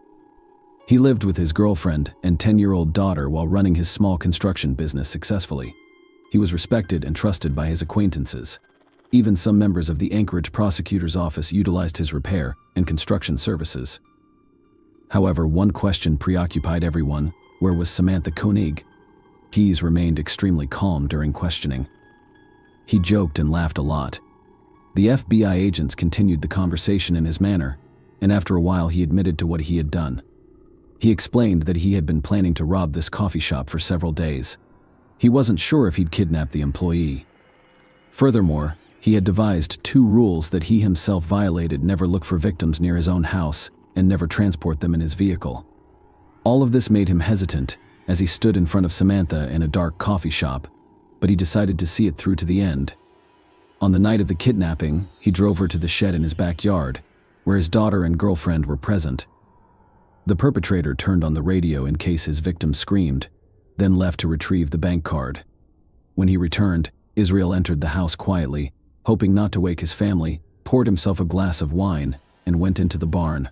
He lived with his girlfriend and 10-year-old daughter while running his small construction business successfully. He was respected and trusted by his acquaintances. Even some members of the Anchorage prosecutor's office utilized his repair and construction services. However, one question preoccupied everyone: where was Samantha Koenig? Keys remained extremely calm during questioning. He joked and laughed a lot. The FBI agents continued the conversation in his manner, and after a while he admitted to what he had done. He explained that he had been planning to rob this coffee shop for several days. He wasn't sure if he'd kidnap the employee. Furthermore, he had devised 2 rules that he himself violated: never look for victims near his own house and never transport them in his vehicle. All of this made him hesitant, as he stood in front of Samantha in a dark coffee shop, but he decided to see it through to the end. On the night of the kidnapping, he drove her to the shed in his backyard, where his daughter and girlfriend were present. The perpetrator turned on the radio in case his victim screamed, then left to retrieve the bank card. When he returned, Israel entered the house quietly, hoping not to wake his family, poured himself a glass of wine, and went into the barn.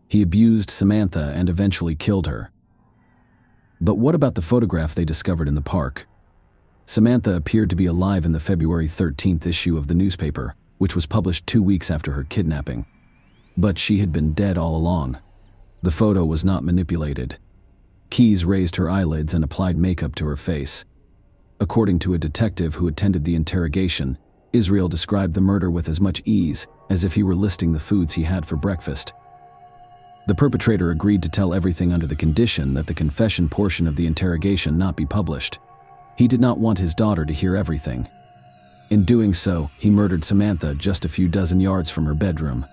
He abused Samantha and eventually killed her. But what about the photograph they discovered in the park? Samantha appeared to be alive in the February 13th issue of the newspaper, which was published 2 weeks after her kidnapping. But she had been dead all along. The photo was not manipulated. Keyes raised her eyelids and applied makeup to her face. According to a detective who attended the interrogation, Israel described the murder with as much ease as if he were listing the foods he had for breakfast. The perpetrator agreed to tell everything under the condition that the confession portion of the interrogation not be published. He did not want his daughter to hear everything. In doing so, he murdered Samantha just a few dozen yards from her bedroom.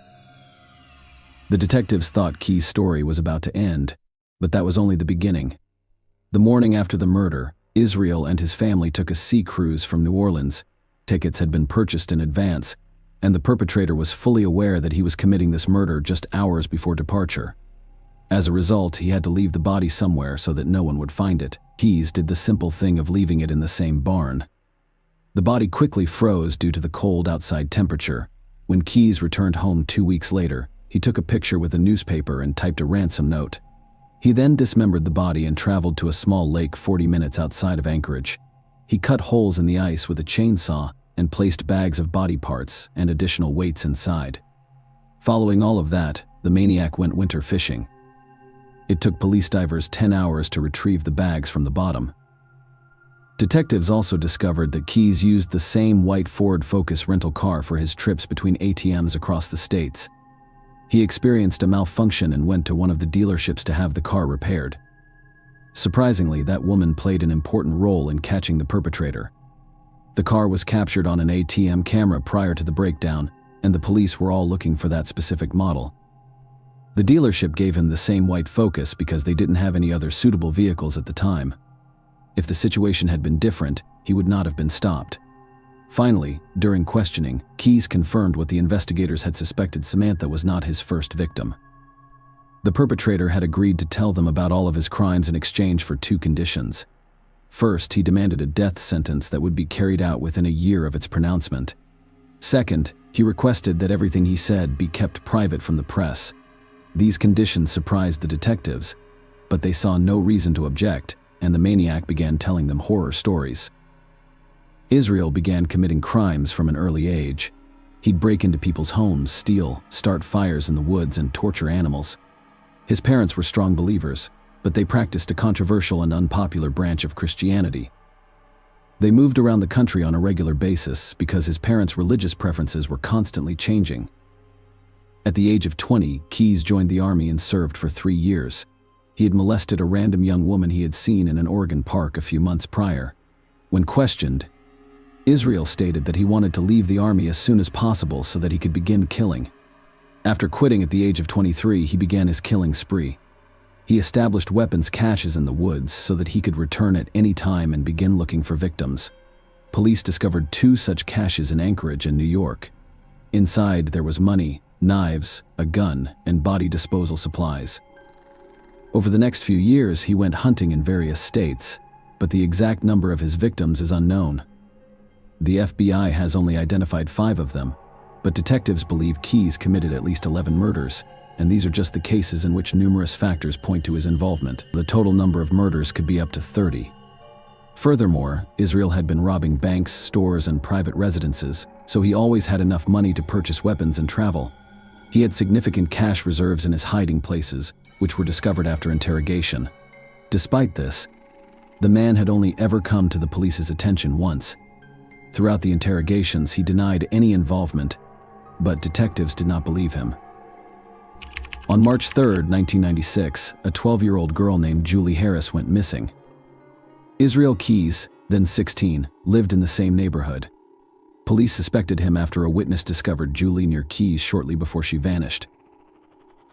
The detectives thought Keyes' story was about to end, but that was only the beginning. The morning after the murder, Israel and his family took a sea cruise from New Orleans. Tickets had been purchased in advance, and the perpetrator was fully aware that he was committing this murder just hours before departure. As a result, he had to leave the body somewhere so that no one would find it. Keyes did the simple thing of leaving it in the same barn. The body quickly froze due to the cold outside temperature. When Keyes returned home 2 weeks later, he took a picture with a newspaper and typed a ransom note. He then dismembered the body and traveled to a small lake 40 minutes outside of Anchorage. He cut holes in the ice with a chainsaw and placed bags of body parts and additional weights inside. Following all of that, the maniac went winter fishing. It took police divers 10 hours to retrieve the bags from the bottom. Detectives also discovered that Keyes used the same white Ford Focus rental car for his trips between ATMs across the states. He experienced a malfunction and went to one of the dealerships to have the car repaired. Surprisingly, that woman played an important role in catching the perpetrator. The car was captured on an ATM camera prior to the breakdown, and the police were all looking for that specific model. The dealership gave him the same white Focus because they didn't have any other suitable vehicles at the time. If the situation had been different, he would not have been stopped. Finally, during questioning, Keyes confirmed what the investigators had suspected: Samantha was not his first victim. The perpetrator had agreed to tell them about all of his crimes in exchange for 2 conditions. First, he demanded a death sentence that would be carried out within a year of its pronouncement. Second, he requested that everything he said be kept private from the press. These conditions surprised the detectives, but they saw no reason to object, and the maniac began telling them horror stories. Israel began committing crimes from an early age. He'd break into people's homes, steal, start fires in the woods, and torture animals. His parents were strong believers, but they practiced a controversial and unpopular branch of Christianity. They moved around the country on a regular basis because his parents' religious preferences were constantly changing. At the age of 20, Keyes joined the army and served for 3 years. He had molested a random young woman he had seen in an Oregon park a few months prior. When questioned, Israel stated that he wanted to leave the army as soon as possible so that he could begin killing. After quitting at the age of 23, he began his killing spree. He established weapons caches in the woods so that he could return at any time and begin looking for victims. Police discovered 2 such caches in Anchorage and New York. Inside, there was money, knives, a gun, and body disposal supplies. Over the next few years, he went hunting in various states, but the exact number of his victims is unknown. The FBI has only identified 5 of them, but detectives believe Keyes committed at least 11 murders, and these are just the cases in which numerous factors point to his involvement. The total number of murders could be up to 30. Furthermore, Israel had been robbing banks, stores, and private residences, so he always had enough money to purchase weapons and travel. He had significant cash reserves in his hiding places, which were discovered after interrogation. Despite this, the man had only ever come to the police's attention once. Throughout the interrogations, he denied any involvement, but detectives did not believe him. On March 3, 1996, a 12-year-old girl named Julie Harris went missing. Israel Keyes, then 16, lived in the same neighborhood. Police suspected him after a witness discovered Julie near Keyes shortly before she vanished.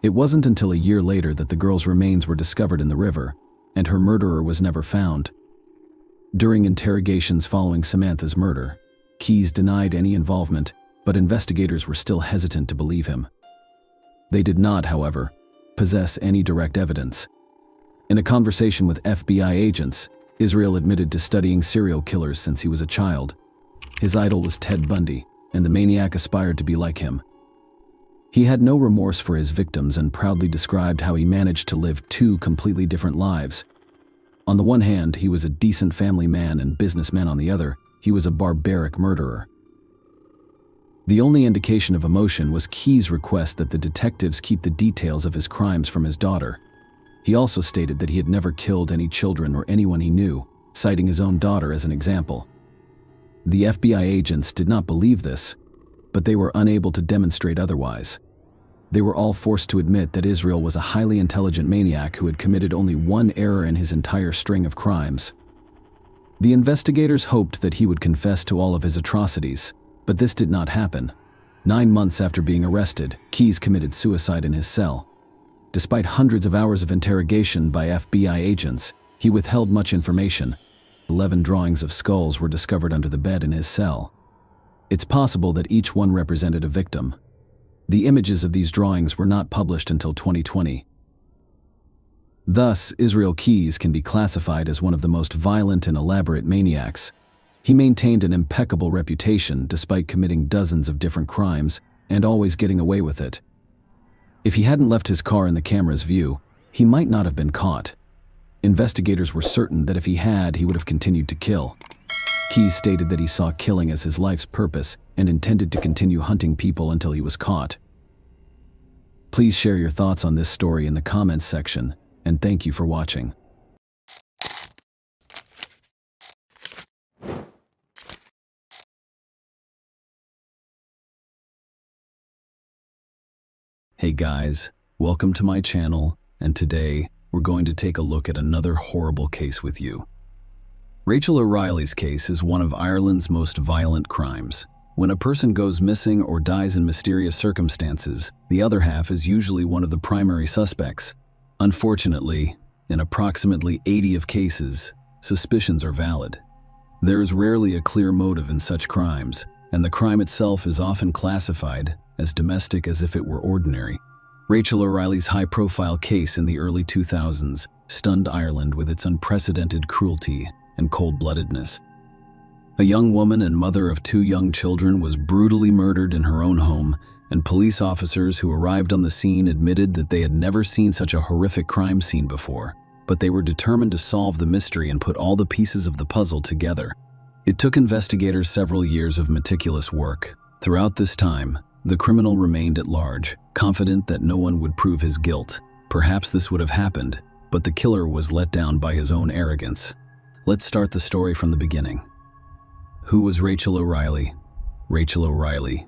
It wasn't until a year later that the girl's remains were discovered in the river, and her murderer was never found. During interrogations following Samantha's murder, Keyes denied any involvement, but investigators were still hesitant to believe him. They did not, however, possess any direct evidence. In a conversation with FBI agents, Israel admitted to studying serial killers since he was a child. His idol was Ted Bundy, and the maniac aspired to be like him. He had no remorse for his victims and proudly described how he managed to live two completely different lives. On the one hand, he was a decent family man and businessman. On the other, he was a barbaric murderer. The only indication of emotion was Keyes' request that the detectives keep the details of his crimes from his daughter. He also stated that he had never killed any children or anyone he knew, citing his own daughter as an example. The FBI agents did not believe this, but they were unable to demonstrate otherwise. They were all forced to admit that Israel was a highly intelligent maniac who had committed only one error in his entire string of crimes. The investigators hoped that he would confess to all of his atrocities, but this did not happen. 9 months after being arrested, Keyes committed suicide in his cell. Despite hundreds of hours of interrogation by FBI agents, he withheld much information. 11 drawings of skulls were discovered under the bed in his cell. It's possible that each one represented a victim. The images of these drawings were not published until 2020. Thus, Israel Keyes can be classified as one of the most violent and elaborate maniacs. He maintained an impeccable reputation despite committing dozens of different crimes and always getting away with it. If he hadn't left his car in the camera's view, he might not have been caught. Investigators were certain that if he had, he would have continued to kill. Keyes stated that he saw killing as his life's purpose and intended to continue hunting people until he was caught. Please share your thoughts on this story in the comments section, and thank you for watching. Hey guys, welcome to my channel, and today we're going to take a look at another horrible case with you. Rachel O'Reilly's case is one of Ireland's most violent crimes. When a person goes missing or dies in mysterious circumstances, the other half is usually one of the primary suspects. Unfortunately, in approximately 80 of cases, suspicions are valid. There is rarely a clear motive in such crimes, and the crime itself is often classified as domestic as if it were ordinary. Rachel O'Reilly's high-profile case in the early 2000s stunned Ireland with its unprecedented cruelty and cold-bloodedness. A young woman and mother of 2 young children was brutally murdered in her own home, and police officers who arrived on the scene admitted that they had never seen such a horrific crime scene before, but they were determined to solve the mystery and put all the pieces of the puzzle together. It took investigators several years of meticulous work. Throughout this time, the criminal remained at large, confident that no one would prove his guilt. Perhaps this would have happened, but the killer was let down by his own arrogance. Let's start the story from the beginning. Who was Rachel O'Reilly? Rachel O'Reilly.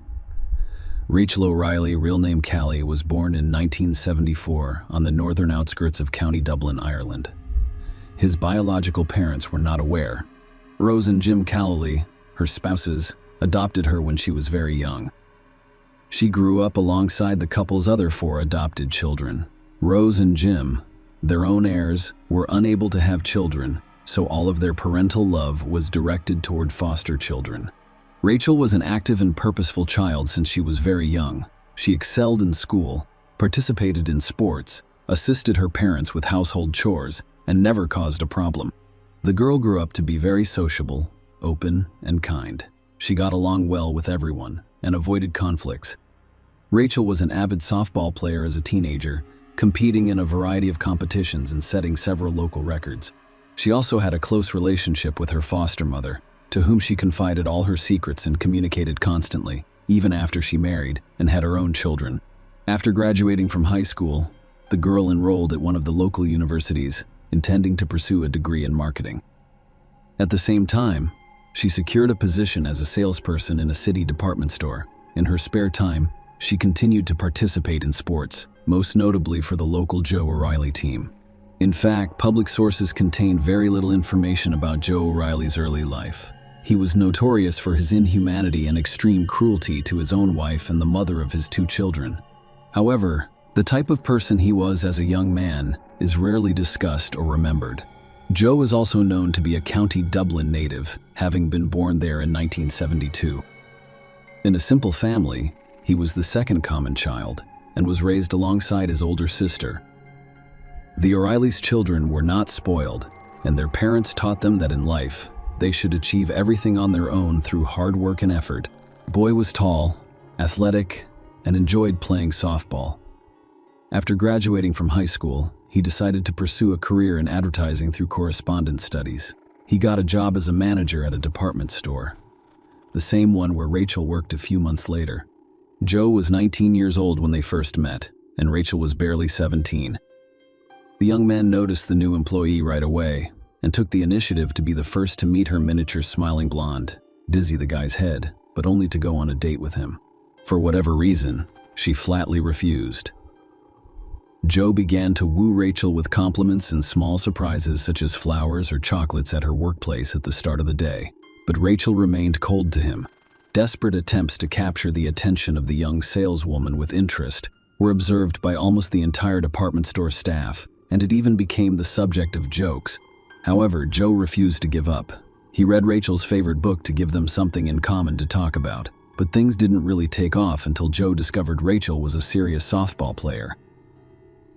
Rachel O'Reilly, real name Callie, was born in 1974 on the northern outskirts of County Dublin, Ireland. His biological parents were not aware. Rose and Jim Calloway, her spouses, adopted her when she was very young. She grew up alongside the couple's other 4 adopted children. Rose and Jim, their own heirs, were unable to have children, so all of their parental love was directed toward foster children. Rachel was an active and purposeful child since she was very young. She excelled in school, participated in sports, assisted her parents with household chores, and never caused a problem. The girl grew up to be very sociable, open, and kind. She got along well with everyone and avoided conflicts. Rachel was an avid softball player as a teenager, competing in a variety of competitions and setting several local records. She also had a close relationship with her foster mother, to whom she confided all her secrets and communicated constantly, even after she married and had her own children. After graduating from high school, the girl enrolled at one of the local universities, intending to pursue a degree in marketing. At the same time, she secured a position as a salesperson in a city department store. In her spare time, she continued to participate in sports, most notably for the local Joe O'Reilly team. In fact, public sources contain very little information about Joe O'Reilly's early life. He was notorious for his inhumanity and extreme cruelty to his own wife and the mother of his 2 children. However, the type of person he was as a young man is rarely discussed or remembered. Joe is also known to be a County Dublin native, having been born there in 1972. In a simple family, he was the second common child and was raised alongside his older sister. The O'Reillys' children were not spoiled, and their parents taught them that in life, they should achieve everything on their own through hard work and effort. The boy was tall, athletic, and enjoyed playing softball. After graduating from high school, he decided to pursue a career in advertising through correspondence studies. He got a job as a manager at a department store, the same one where Rachel worked a few months later. Joe was 19 years old when they first met, and Rachel was barely 17. The young man noticed the new employee right away and took the initiative to be the first to meet her miniature smiling blonde, dizzy the guy's head, but only to go on a date with him. For whatever reason, she flatly refused. Joe began to woo Rachel with compliments and small surprises such as flowers or chocolates at her workplace at the start of the day, but Rachel remained cold to him. Desperate attempts to capture the attention of the young saleswoman with interest were observed by almost the entire department store staff, and it even became the subject of jokes. However, Joe refused to give up. He read Rachel's favorite book to give them something in common to talk about, but things didn't really take off until Joe discovered Rachel was a serious softball player.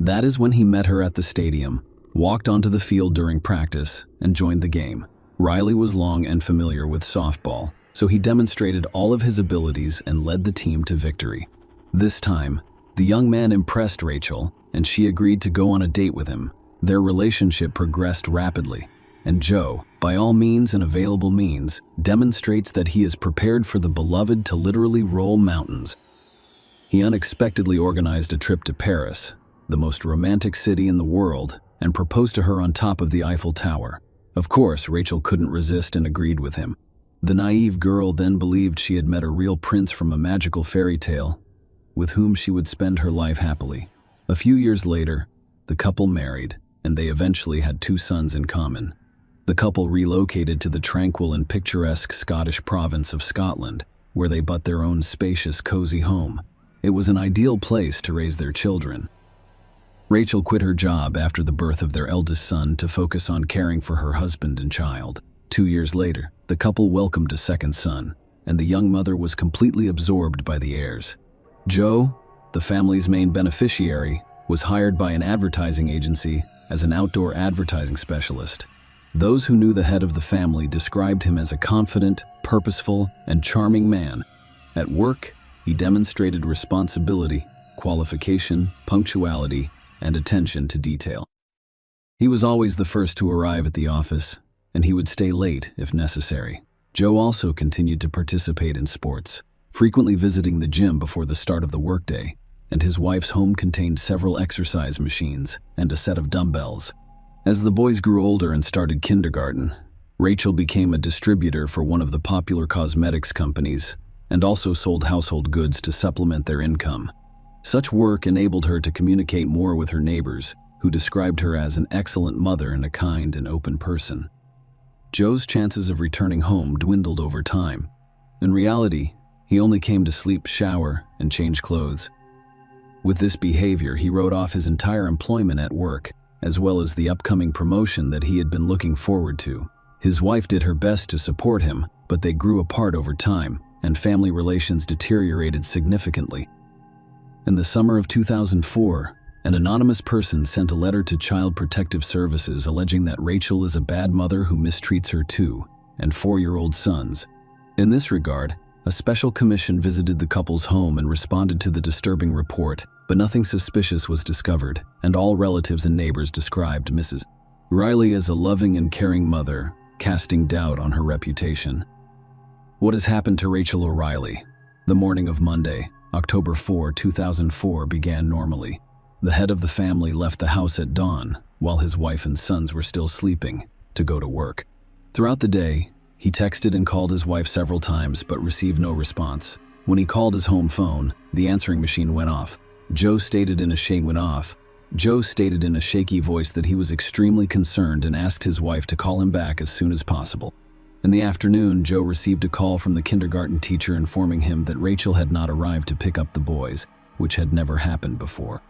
That is when he met her at the stadium, walked onto the field during practice, and joined the game. Riley was long and familiar with softball, so he demonstrated all of his abilities and led the team to victory. This time, the young man impressed Rachel, and she agreed to go on a date with him. Their relationship progressed rapidly, and Joe, by all means and available means, demonstrates that he is prepared for the beloved to literally roll mountains. He unexpectedly organized a trip to Paris, the most romantic city in the world, and proposed to her on top of the Eiffel Tower. Of course, Rachel couldn't resist and agreed with him. The naive girl then believed she had met a real prince from a magical fairy tale, with whom she would spend her life happily. A few years later, the couple married, and they eventually had 2 sons in common. The couple relocated to the tranquil and picturesque Scottish province of Scotland, where they bought their own spacious, cozy home. It was an ideal place to raise their children. Rachel quit her job after the birth of their eldest son to focus on caring for her husband and child. 2 years later, the couple welcomed a second son, and the young mother was completely absorbed by the heirs. Joe, the family's main beneficiary, was hired by an advertising agency as an outdoor advertising specialist. Those who knew the head of the family described him as a confident, purposeful, and charming man. At work, he demonstrated responsibility, qualification, punctuality, and attention to detail. He was always the first to arrive at the office, and he would stay late if necessary. Joe also continued to participate in sports, frequently visiting the gym before the start of the workday, and his wife's home contained several exercise machines and a set of dumbbells. As the boys grew older and started kindergarten, Rachel became a distributor for one of the popular cosmetics companies and also sold household goods to supplement their income. Such work enabled her to communicate more with her neighbors, who described her as an excellent mother and a kind and open person. Joe's chances of returning home dwindled over time. In reality, he only came to sleep, shower, and change clothes. With this behavior, he wrote off his entire employment at work, as well as the upcoming promotion that he had been looking forward to. His wife did her best to support him, but they grew apart over time, and family relations deteriorated significantly. In the summer of 2004, an anonymous person sent a letter to Child Protective Services alleging that Rachel is a bad mother who mistreats her 2- and 4-year-old sons. In this regard, a special commission visited the couple's home and responded to the disturbing report, but nothing suspicious was discovered, and all relatives and neighbors described Mrs. Riley as a loving and caring mother, casting doubt on her reputation. What has happened to Rachel O'Reilly? The morning of Monday, October 4, 2004 began normally. The head of the family left the house at dawn, while his wife and sons were still sleeping, to go to work. Throughout the day, he texted and called his wife several times but received no response. When he called his home phone, the answering machine went off. Joe stated in a shaky voice that he was extremely concerned and asked his wife to call him back as soon as possible. In the afternoon, Joe received a call from the kindergarten teacher informing him that Rachel had not arrived to pick up the boys, which had never happened before.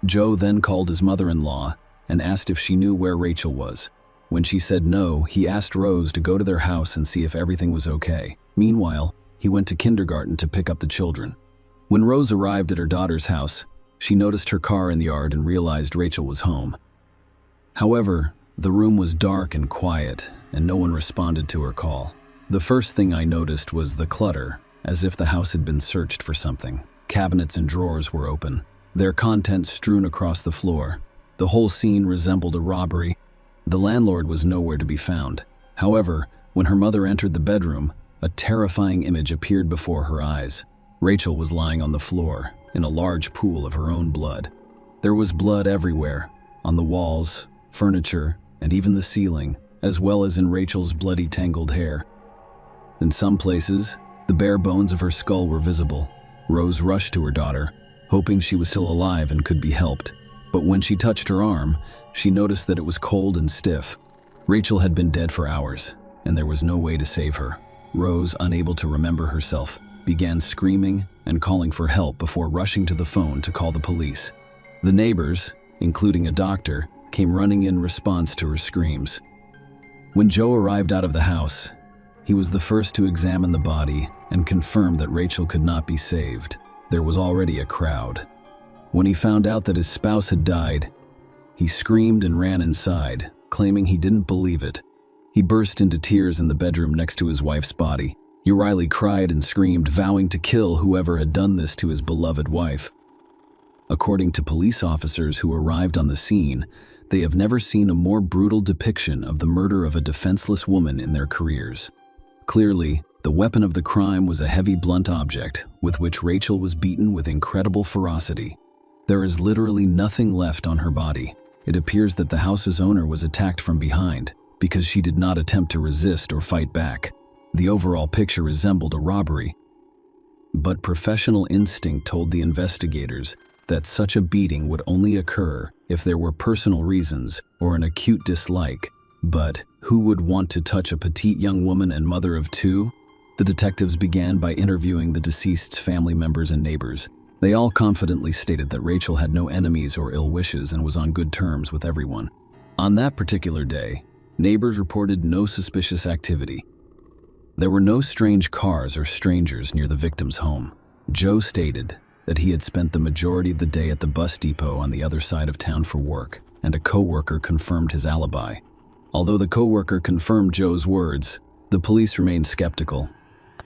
Joe then called his mother-in-law and asked if she knew where Rachel was. When she said no, he asked Rose to go to their house and see if everything was okay. Meanwhile, he went to kindergarten to pick up the children. When Rose arrived at her daughter's house, she noticed her car in the yard and realized Rachel was home. However, the room was dark and quiet, and no one responded to her call. The first thing I noticed was the clutter, as if the house had been searched for something. Cabinets and drawers were open, their contents strewn across the floor. The whole scene resembled a robbery. The landlord was nowhere to be found. However, when her mother entered the bedroom, a terrifying image appeared before her eyes. Rachel was lying on the floor, in a large pool of her own blood. There was blood everywhere, on the walls, furniture, and even the ceiling, as well as in Rachel's bloody tangled hair. In some places, the bare bones of her skull were visible. Rose rushed to her daughter, hoping she was still alive and could be helped. But when she touched her arm, she noticed that it was cold and stiff. Rachel had been dead for hours, and there was no way to save her. Rose, unable to remember herself, began screaming and calling for help before rushing to the phone to call the police. The neighbors, including a doctor, came running in response to her screams. When Joe arrived out of the house, he was the first to examine the body and confirm that Rachel could not be saved. There was already a crowd. When he found out that his spouse had died, he screamed and ran inside, claiming he didn't believe it. He burst into tears in the bedroom next to his wife's body. Riley cried and screamed, vowing to kill whoever had done this to his beloved wife. According to police officers who arrived on the scene, they have never seen a more brutal depiction of the murder of a defenseless woman in their careers. Clearly, the weapon of the crime was a heavy blunt object with which Rachel was beaten with incredible ferocity. There is literally nothing left on her body. It appears that the house's owner was attacked from behind because she did not attempt to resist or fight back. The overall picture resembled a robbery. But professional instinct told the investigators that such a beating would only occur if there were personal reasons or an acute dislike. But who would want to touch a petite young woman and mother of two? The detectives began by interviewing the deceased's family members and neighbors. They all confidently stated that Rachel had no enemies or ill wishes and was on good terms with everyone. On that particular day, neighbors reported no suspicious activity. There were no strange cars or strangers near the victim's home. Joe stated that he had spent the majority of the day at the bus depot on the other side of town for work, and a co-worker confirmed his alibi. Although the co-worker confirmed Joe's words, the police remained skeptical.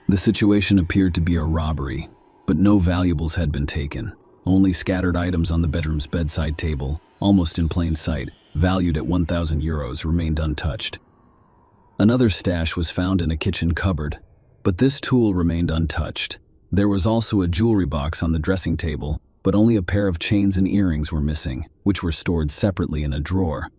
The situation appeared to be a robbery, but no valuables had been taken. Only scattered items on the bedroom's bedside table, almost in plain sight, valued at €1,000, remained untouched. Another stash was found in a kitchen cupboard, but this tool remained untouched. There was also a jewelry box on the dressing table, but only a pair of chains and earrings were missing, which were stored separately in a drawer.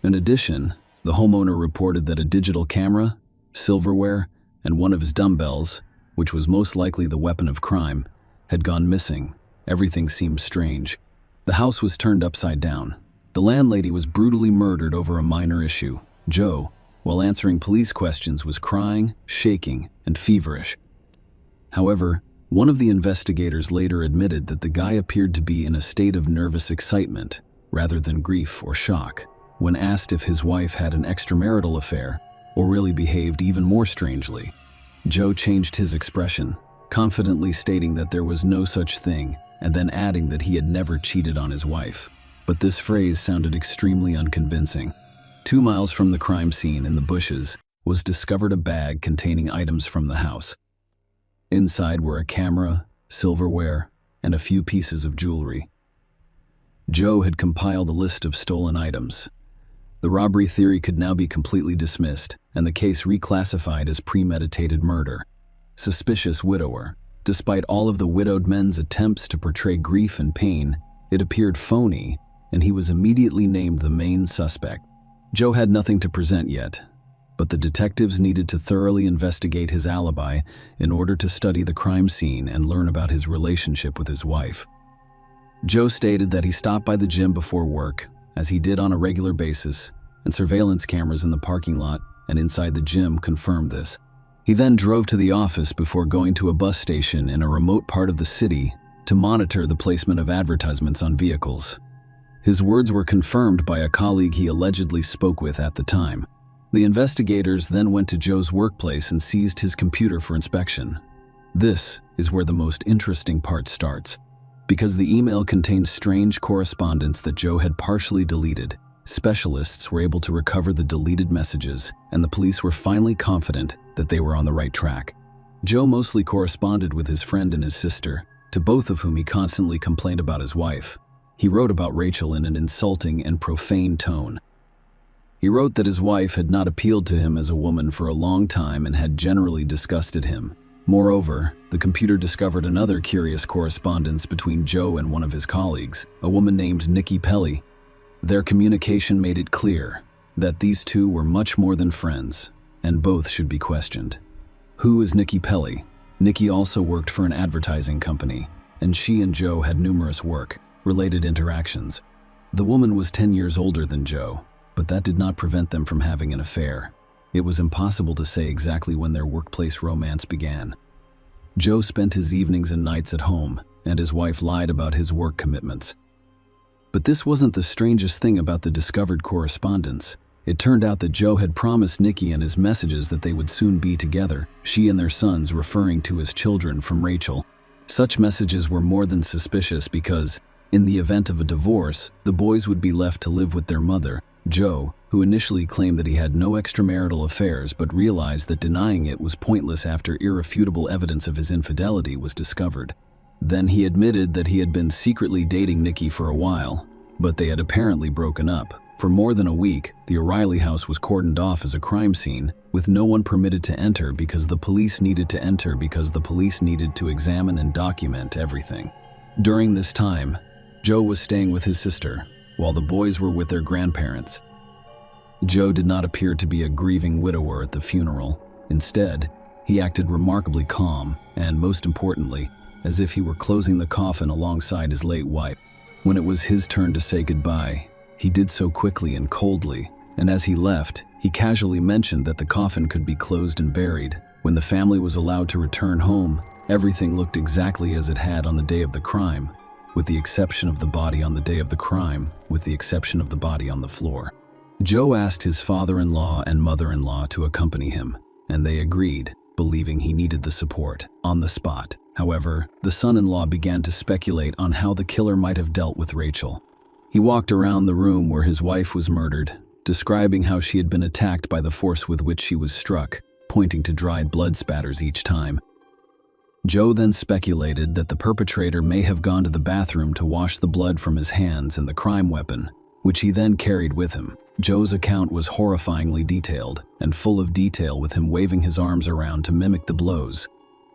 In addition, the homeowner reported that a digital camera, silverware, and one of his dumbbells, which was most likely the weapon of crime, had gone missing. Everything seemed strange. The house was turned upside down. The landlady was brutally murdered over a minor issue. Joe, while answering police questions, was crying, shaking, and feverish. However, one of the investigators later admitted that the guy appeared to be in a state of nervous excitement rather than grief or shock. When asked if his wife had an extramarital affair or really behaved even more strangely, Joe changed his expression, confidently stating that there was no such thing and then adding that he had never cheated on his wife. But this phrase sounded extremely unconvincing. 2 miles from the crime scene in the bushes was discovered a bag containing items from the house. Inside were a camera, silverware, and a few pieces of jewelry. Joe had compiled a list of stolen items. The robbery theory could now be completely dismissed, and the case reclassified as premeditated murder. Suspicious widower. Despite all of the widowed men's attempts to portray grief and pain, it appeared phony, and he was immediately named the main suspect. Joe had nothing to present yet, but the detectives needed to thoroughly investigate his alibi in order to study the crime scene and learn about his relationship with his wife. Joe stated that he stopped by the gym before work, as he did on a regular basis, and surveillance cameras in the parking lot and inside the gym confirmed this. He then drove to the office before going to a bus station in a remote part of the city to monitor the placement of advertisements on vehicles. His words were confirmed by a colleague he allegedly spoke with at the time. The investigators then went to Joe's workplace and seized his computer for inspection. This is where the most interesting part starts. Because the email contained strange correspondence that Joe had partially deleted, specialists were able to recover the deleted messages, and the police were finally confident that they were on the right track. Joe mostly corresponded with his friend and his sister, to both of whom he constantly complained about his wife. He wrote about Rachel in an insulting and profane tone. He wrote that his wife had not appealed to him as a woman for a long time and had generally disgusted him. Moreover, the computer discovered another curious correspondence between Joe and one of his colleagues, a woman named Nikki Pelly. Their communication made it clear that these two were much more than friends, and both should be questioned. Who is Nikki Pelly? Nikki also worked for an advertising company, and she and Joe had numerous work-related interactions. The woman was 10 years older than Joe, but that did not prevent them from having an affair. It was impossible to say exactly when their workplace romance began. Joe spent his evenings and nights at home, and his wife lied about his work commitments. But this wasn't the strangest thing about the discovered correspondence. It turned out that Joe had promised Nikki in his messages that they would soon be together, she and their sons referring to as children from Rachel. Such messages were more than suspicious because, in the event of a divorce, the boys would be left to live with their mother. Joe, who initially claimed that he had no extramarital affairs but realized that denying it was pointless after irrefutable evidence of his infidelity was discovered. Then he admitted that he had been secretly dating Nikki for a while, but they had apparently broken up. For more than a week, the O'Reilly house was cordoned off as a crime scene, with no one permitted to enter because the police needed to enter because the police needed to examine and document everything. During this time, Joe was staying with his sister, while the boys were with their grandparents. Joe did not appear to be a grieving widower at the funeral. Instead, he acted remarkably calm and, most importantly, as if he were closing the coffin alongside his late wife. When it was his turn to say goodbye, he did so quickly and coldly, and as he left, he casually mentioned that the coffin could be closed and buried. When the family was allowed to return home, everything looked exactly as it had on the day of the crime, with the exception of the body on the day of the crime, with the exception of the body on the floor. Joe asked his father-in-law and mother-in-law to accompany him, and they agreed, believing he needed the support on the spot. However, the son-in-law began to speculate on how the killer might have dealt with Rachel. He walked around the room where his wife was murdered, describing how she had been attacked by the force with which she was struck, pointing to dried blood spatters each time. Joe then speculated that the perpetrator may have gone to the bathroom to wash the blood from his hands and the crime weapon, which he then carried with him. Joe's account was horrifyingly detailed and full of detail, with him waving his arms around to mimic the blows.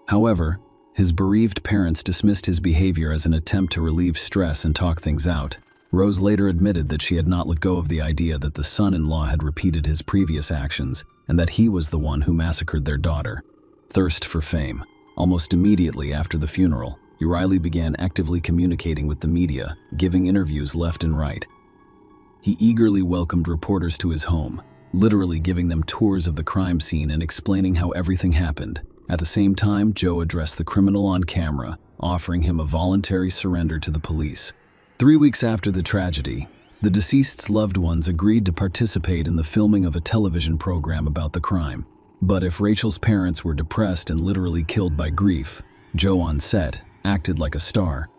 However, his bereaved parents dismissed his behavior as an attempt to relieve stress and talk things out. Rose later admitted that she had not let go of the idea that the son-in-law had repeated his previous actions and that he was the one who massacred their daughter. Thirst for fame. Almost immediately after the funeral, O'Reilly began actively communicating with the media, giving interviews left and right. He eagerly welcomed reporters to his home, literally giving them tours of the crime scene and explaining how everything happened. At the same time, Joe addressed the criminal on camera, offering him a voluntary surrender to the police. 3 weeks after the tragedy, the deceased's loved ones agreed to participate in the filming of a television program about the crime. But if Rachel's parents were depressed and literally killed by grief, Joe on set acted like a star.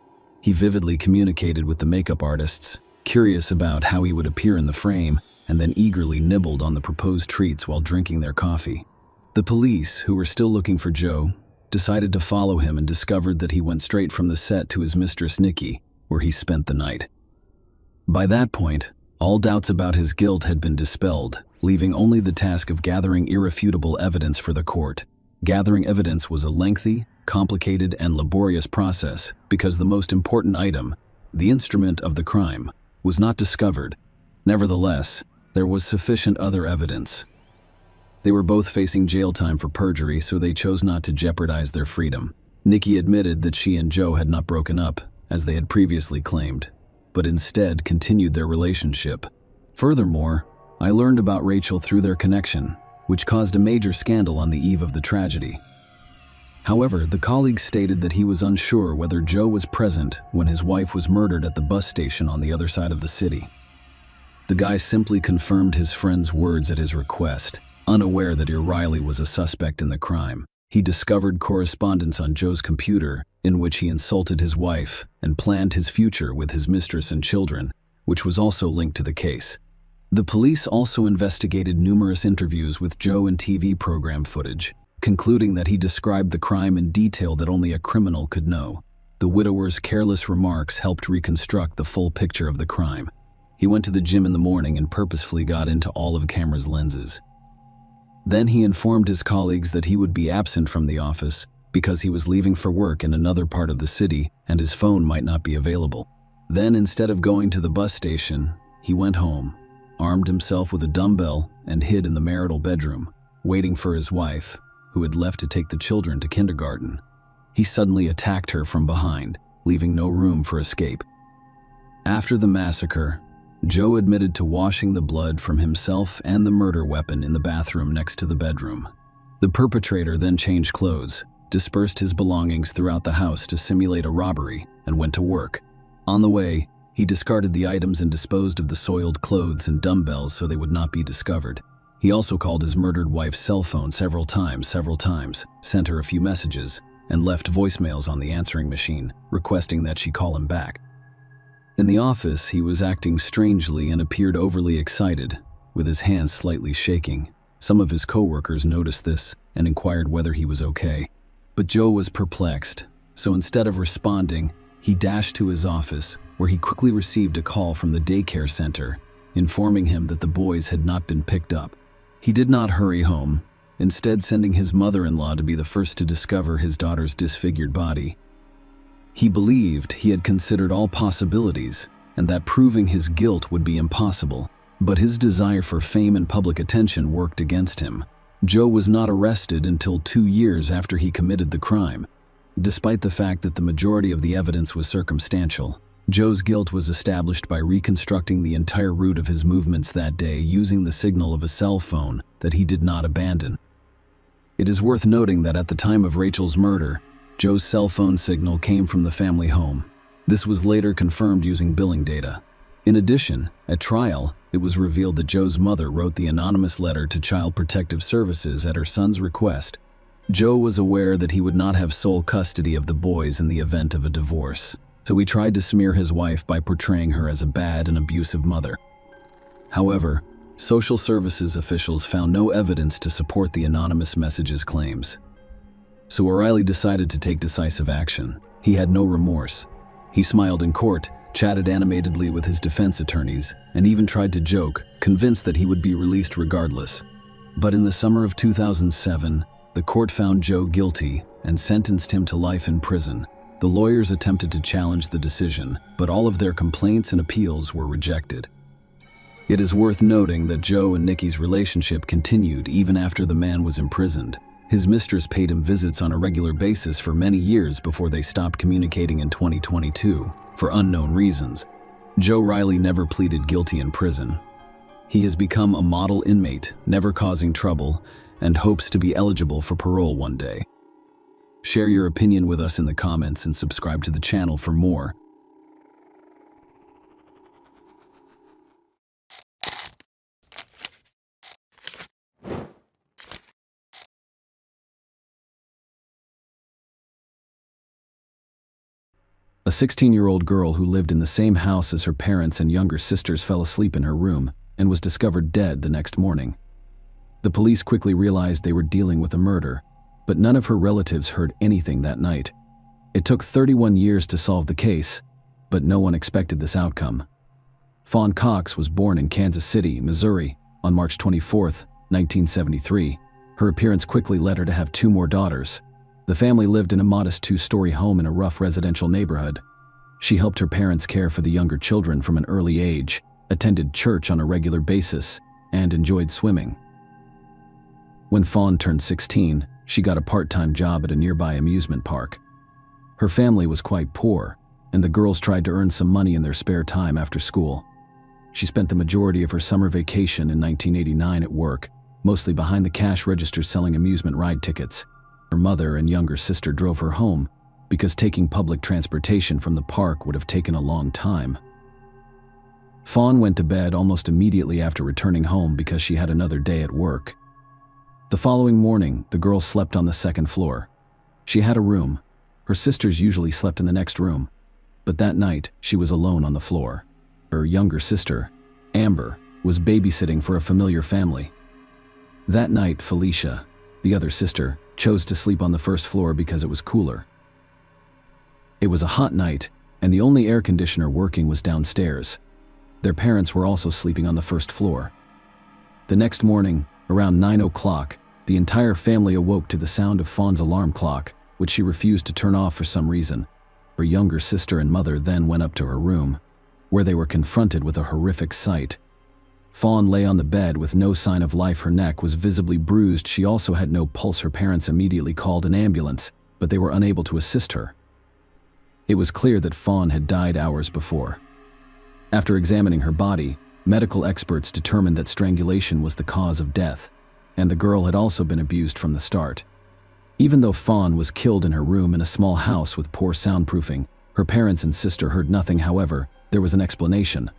He vividly communicated with the makeup artists, curious about how he would appear in the frame, and then eagerly nibbled on the proposed treats while drinking their coffee. The police, who were still looking for Joe, decided to follow him and discovered that he went straight from the set to his mistress Nikki, where he spent the night. By that point, all doubts about his guilt had been dispelled, leaving only the task of gathering irrefutable evidence for the court. Gathering evidence was a lengthy, complicated, and laborious process because the most important item, the instrument of the crime, was not discovered. Nevertheless, there was sufficient other evidence. They were both facing jail time for perjury, so they chose not to jeopardize their freedom. Nikki admitted that she and Joe had not broken up, as they had previously claimed, but instead continued their relationship. Furthermore, I learned about Rachel through their connection, which caused a major scandal on the eve of the tragedy. However, the colleague stated that he was unsure whether Joe was present when his wife was murdered at the bus station on the other side of the city. The guy simply confirmed his friend's words at his request, unaware that O'Reilly was a suspect in the crime. He discovered correspondence on Joe's computer in which he insulted his wife and planned his future with his mistress and children, which was also linked to the case. The police also investigated numerous interviews with Joe and TV program footage, concluding that he described the crime in detail that only a criminal could know. The widower's careless remarks helped reconstruct the full picture of the crime. He went to the gym in the morning and purposefully got into all of the camera's lenses. Then he informed his colleagues that he would be absent from the office because he was leaving for work in another part of the city and his phone might not be available. Then, instead of going to the bus station, he went home, armed himself with a dumbbell, and hid in the marital bedroom, waiting for his wife, who had left to take the children to kindergarten. He suddenly attacked her from behind, leaving no room for escape. After the massacre, Joe admitted to washing the blood from himself and the murder weapon in the bathroom next to the bedroom. The perpetrator then changed clothes, dispersed his belongings throughout the house to simulate a robbery, and went to work. On the way, he discarded the items and disposed of the soiled clothes and dumbbells so they would not be discovered. He also called his murdered wife's cell phone several times, sent her a few messages, and left voicemails on the answering machine, requesting that she call him back. In the office, he was acting strangely and appeared overly excited, with his hands slightly shaking. Some of his coworkers noticed this and inquired whether he was okay. But Joe was perplexed, so instead of responding, he dashed to his office, where he quickly received a call from the daycare center, informing him that the boys had not been picked up. He did not hurry home, instead sending his mother-in-law to be the first to discover his daughter's disfigured body. He believed he had considered all possibilities and that proving his guilt would be impossible, but his desire for fame and public attention worked against him. Joe was not arrested until 2 years after he committed the crime. Despite the fact that the majority of the evidence was circumstantial, Joe's guilt was established by reconstructing the entire route of his movements that day using the signal of a cell phone that he did not abandon. It is worth noting that at the time of Rachel's murder, Joe's cell phone signal came from the family home. This was later confirmed using billing data. In addition, at trial, it was revealed that Joe's mother wrote the anonymous letter to Child Protective Services at her son's request. Joe was aware that he would not have sole custody of the boys in the event of a divorce, so he tried to smear his wife by portraying her as a bad and abusive mother. However, social services officials found no evidence to support the anonymous message's claims. So O'Reilly decided to take decisive action. He had no remorse. He smiled in court, chatted animatedly with his defense attorneys, and even tried to joke, convinced that he would be released regardless. But in the summer of 2007, the court found Joe guilty and sentenced him to life in prison. The lawyers attempted to challenge the decision, but all of their complaints and appeals were rejected. It is worth noting that Joe and Nikki's relationship continued even after the man was imprisoned. His mistress paid him visits on a regular basis for many years before they stopped communicating in 2022, for unknown reasons. Joe Riley never pleaded guilty in prison. He has become a model inmate, never causing trouble, and hopes to be eligible for parole one day. Share your opinion with us in the comments and subscribe to the channel for more. A 16-year-old girl who lived in the same house as her parents and younger sisters fell asleep in her room and was discovered dead the next morning. The police quickly realized they were dealing with a murder, but none of her relatives heard anything that night. It took 31 years to solve the case, but no one expected this outcome. Fawn Cox was born in Kansas City, Missouri, on March 24, 1973. Her appearance quickly led her to have 2 more daughters. The family lived in a modest 2-story home in a rough residential neighborhood. She helped her parents care for the younger children from an early age, attended church on a regular basis, and enjoyed swimming. When Fawn turned 16, she got a part-time job at a nearby amusement park. Her family was quite poor, and the girls tried to earn some money in their spare time after school. She spent the majority of her summer vacation in 1989 at work, mostly behind the cash register selling amusement ride tickets. Her mother and younger sister drove her home because taking public transportation from the park would have taken a long time. Fawn went to bed almost immediately after returning home because she had another day at work. The following morning, the girl slept on the second floor. She had a room. Her sisters usually slept in the next room, but that night she was alone on the floor. Her younger sister, Amber, was babysitting for a familiar family. That night, Felicia, the other sister, chose to sleep on the first floor because it was cooler. It was a hot night, and the only air conditioner working was downstairs. Their parents were also sleeping on the first floor. The next morning, around 9 o'clock, the entire family awoke to the sound of Fawn's alarm clock, which she refused to turn off for some reason. Her younger sister and mother then went up to her room, where they were confronted with a horrific sight. Fawn lay on the bed with no sign of life. Her neck was visibly bruised. She also had no pulse. Her parents immediately called an ambulance, but they were unable to assist her. It was clear that Fawn had died hours before. After examining her body, medical experts determined that strangulation was the cause of death, and the girl had also been abused from the start. Even though Fawn was killed in her room in a small house with poor soundproofing, her parents and sister heard nothing. However, there was an explanation.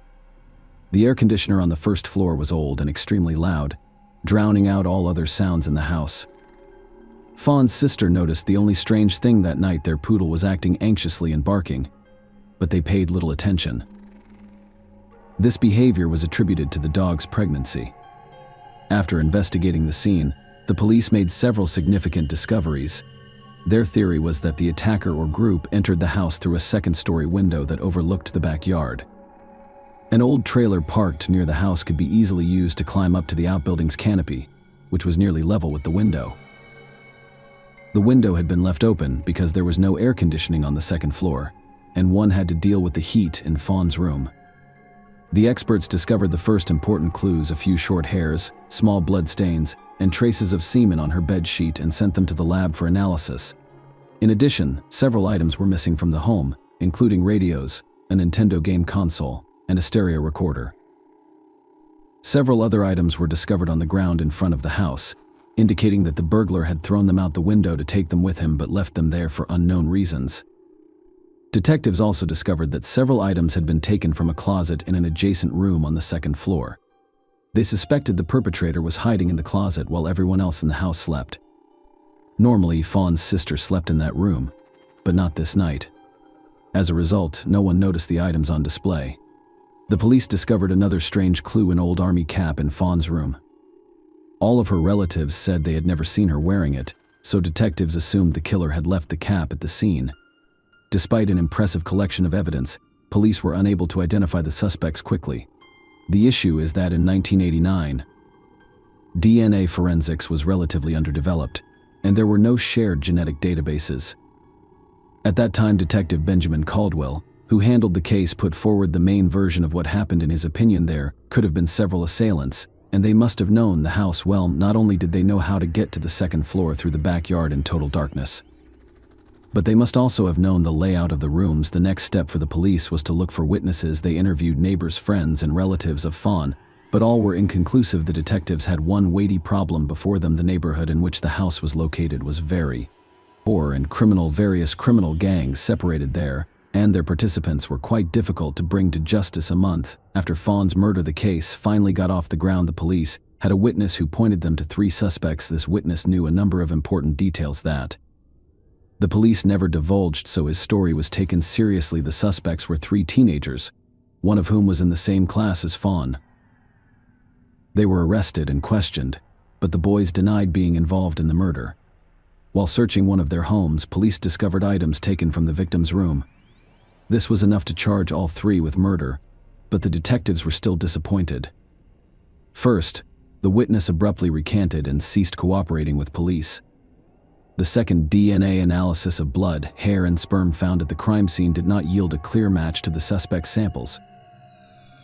The air conditioner on the first floor was old and extremely loud, drowning out all other sounds in the house. Fawn's sister noticed the only strange thing that night: their poodle was acting anxiously and barking, but they paid little attention. This behavior was attributed to the dog's pregnancy. After investigating the scene, the police made several significant discoveries. Their theory was that the attacker or group entered the house through a second-story window that overlooked the backyard. An old trailer parked near the house could be easily used to climb up to the outbuilding's canopy, which was nearly level with the window. The window had been left open because there was no air conditioning on the second floor, and one had to deal with the heat in Fawn's room. The experts discovered the first important clues: a few short hairs, small blood stains, and traces of semen on her bed sheet, and sent them to the lab for analysis. In addition, several items were missing from the home, including radios, a Nintendo game console, and a stereo recorder. Several other items were discovered on the ground in front of the house, indicating that the burglar had thrown them out the window to take them with him but left them there for unknown reasons. Detectives also discovered that several items had been taken from a closet in an adjacent room on the second floor. They suspected the perpetrator was hiding in the closet while everyone else in the house slept. Normally, Fawn's sister slept in that room, but not this night. As a result, no one noticed the items on display. The police discovered another strange clue: an old army cap in Fawn's room. All of her relatives said they had never seen her wearing it, so detectives assumed the killer had left the cap at the scene. Despite an impressive collection of evidence, police were unable to identify the suspects quickly. The issue is that in 1989, DNA forensics was relatively underdeveloped, and there were no shared genetic databases. At that time, Detective Benjamin Caldwell, who handled the case, put forward the main version of what happened. In his opinion, there could have been several assailants, and they must have known the house well. Not only did they know how to get to the second floor through the backyard in total darkness, but they must also have known the layout of the rooms. The next step for the police was to look for witnesses. They interviewed neighbors, friends, and relatives of Fawn, but all were inconclusive. The detectives had one weighty problem before them: the neighborhood in which the house was located was very poor and criminal. Various criminal gangs separated there, and their participants were quite difficult to bring to justice. A month after Fawn's murder, the case finally got off the ground. The police had a witness who pointed them to 3 suspects. This witness knew a number of important details that the police never divulged, so his story was taken seriously. The suspects were 3 teenagers, one of whom was in the same class as Fawn. They were arrested and questioned, but the boys denied being involved in the murder. While searching one of their homes, police discovered items taken from the victim's room. This was enough to charge all 3 with murder, but the detectives were still disappointed. First, the witness abruptly recanted and ceased cooperating with police. The second, DNA analysis of blood, hair, and sperm found at the crime scene did not yield a clear match to the suspect's samples.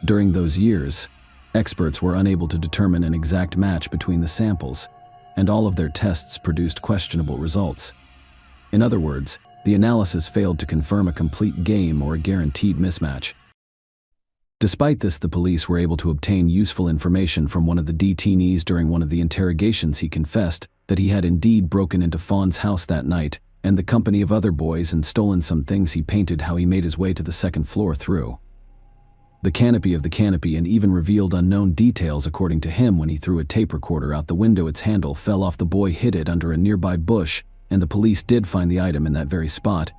During those years, experts were unable to determine an exact match between the samples, and all of their tests produced questionable results. In other words, the analysis failed to confirm a complete game or a guaranteed mismatch. Despite this, the police were able to obtain useful information from one of the detainees. During one of the interrogations, he confessed that he had indeed broken into Fawn's house that night and the company of other boys and stolen some things. He painted how he made his way to the second floor through the canopy of the canopy and even revealed unknown details. According to him, when he threw a tape recorder out the window, its handle fell off. The boy hid it under a nearby bush, and the police did find the item in that very spot,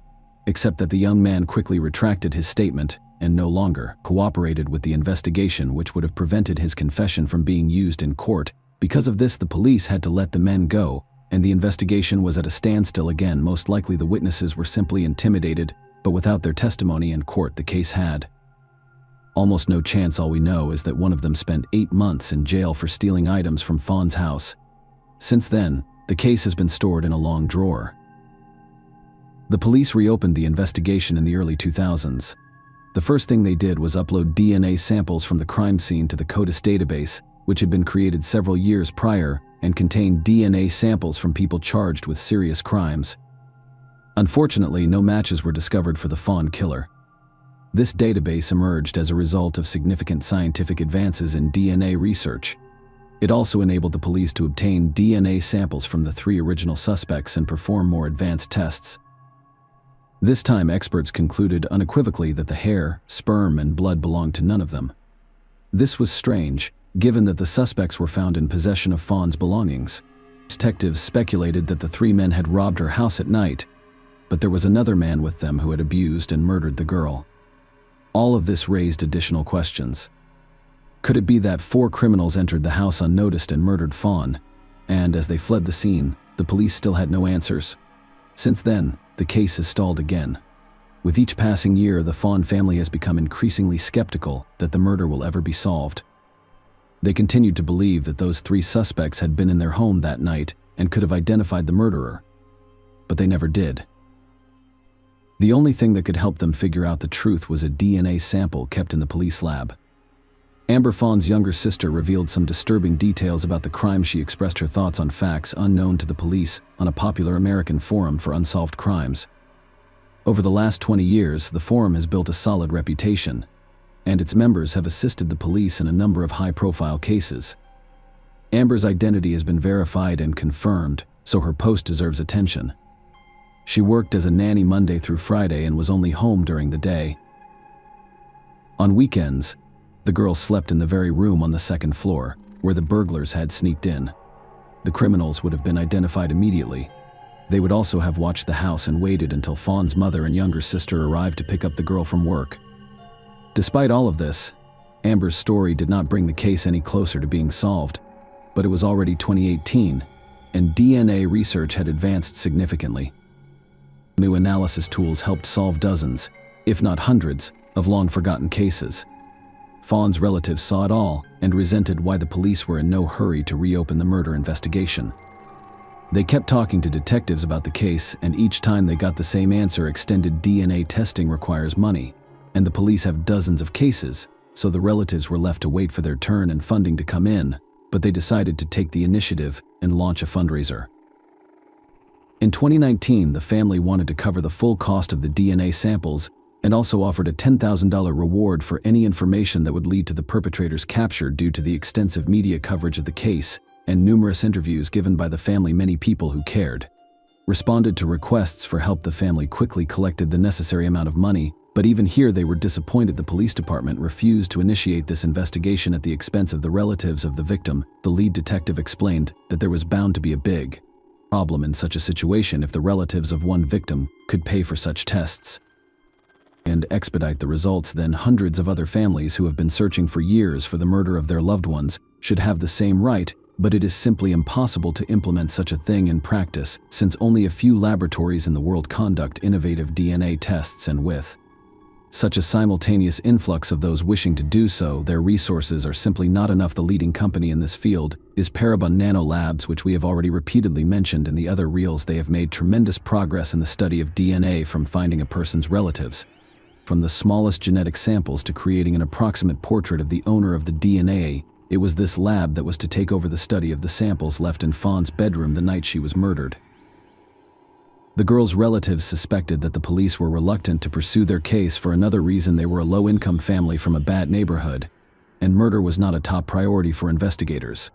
except that the young man quickly retracted his statement and no longer cooperated with the investigation, which would have prevented his confession from being used in court. Because of this, the police had to let the men go, and the investigation was at a standstill again. Most likely the witnesses were simply intimidated, but without their testimony in court, the case had almost no chance. All we know is that one of them spent 8 months in jail for stealing items from Fawn's house. Since then, the case has been stored in a long drawer. The police reopened the investigation in the early 2000s. The first thing they did was upload DNA samples from the crime scene to the CODIS database, which had been created several years prior and contained DNA samples from people charged with serious crimes. Unfortunately, no matches were discovered for the Fawn killer. This database emerged as a result of significant scientific advances in DNA research. It also enabled the police to obtain DNA samples from the 3 original suspects and perform more advanced tests. This time, experts concluded unequivocally that the hair, sperm, and blood belonged to none of them. This was strange, given that the suspects were found in possession of Fawn's belongings. Detectives speculated that the 3 men had robbed her house at night, but there was another man with them who had abused and murdered the girl. All of this raised additional questions. Could it be that 4 criminals entered the house unnoticed and murdered Fawn, and as they fled the scene, the police still had no answers? Since then, the case has stalled again. With each passing year, the Fawn family has become increasingly skeptical that the murder will ever be solved. They continued to believe that those 3 suspects had been in their home that night and could have identified the murderer, but they never did. The only thing that could help them figure out the truth was a DNA sample kept in the police lab. Amber, Fawn's younger sister, revealed some disturbing details about the crime. She expressed her thoughts on facts unknown to the police on a popular American forum for unsolved crimes. Over the last 20 years, the forum has built a solid reputation, and its members have assisted the police in a number of high-profile cases. Amber's identity has been verified and confirmed, so her post deserves attention. She worked as a nanny Monday through Friday and was only home during the day. On weekends, the girl slept in the very room on the second floor, where the burglars had sneaked in. The criminals would have been identified immediately. They would also have watched the house and waited until Fawn's mother and younger sister arrived to pick up the girl from work. Despite all of this, Amber's story did not bring the case any closer to being solved, but it was already 2018, and DNA research had advanced significantly. New analysis tools helped solve dozens, if not hundreds, of long-forgotten cases. Fawn's relatives saw it all and resented why the police were in no hurry to reopen the murder investigation. They kept talking to detectives about the case, and each time they got the same answer: extended DNA testing requires money, and the police have dozens of cases, so the relatives were left to wait for their turn and funding to come in, but they decided to take the initiative and launch a fundraiser. In 2019, the family wanted to cover the full cost of the DNA samples and also offered a $10,000 reward for any information that would lead to the perpetrator's capture. Due to the extensive media coverage of the case and numerous interviews given by the family, many people who cared responded to requests for help. The family quickly collected the necessary amount of money, but even here they were disappointed. The police department refused to initiate this investigation at the expense of the relatives of the victim. The lead detective explained that there was bound to be a big problem in such a situation if the relatives of one victim could pay for such tests and expedite the results. Then hundreds of other families who have been searching for years for the murder of their loved ones should have the same right, but it is simply impossible to implement such a thing in practice, since only a few laboratories in the world conduct innovative DNA tests, and with such a simultaneous influx of those wishing to do so, their resources are simply not enough. The leading company in this field is Parabon Nanolabs, which we have already repeatedly mentioned in the other reels. They have made tremendous progress in the study of DNA, from finding a person's relatives from the smallest genetic samples to creating an approximate portrait of the owner of the DNA. It was this lab that was to take over the study of the samples left in Fawn's bedroom the night she was murdered. The girl's relatives suspected that the police were reluctant to pursue their case for another reason: they were a low-income family from a bad neighborhood, and murder was not a top priority for investigators.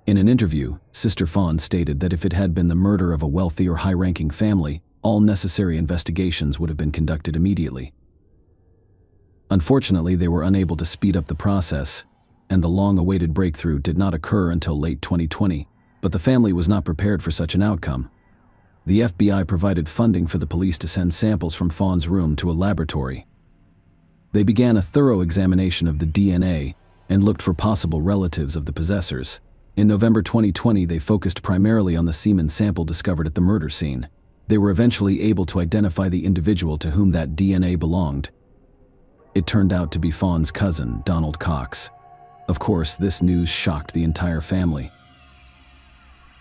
In an interview, Sister Fawn stated that if it had been the murder of a wealthy or high-ranking family, all necessary investigations would have been conducted immediately. Unfortunately, they were unable to speed up the process, and the long-awaited breakthrough did not occur until late 2020, but the family was not prepared for such an outcome. The FBI provided funding for the police to send samples from Fawn's room to a laboratory. They began a thorough examination of the DNA and looked for possible relatives of the possessors. In November 2020, they focused primarily on the semen sample discovered at the murder scene. They were eventually able to identify the individual to whom that DNA belonged. It turned out to be Fawn's cousin, Donald Cox. Of course, this news shocked the entire family.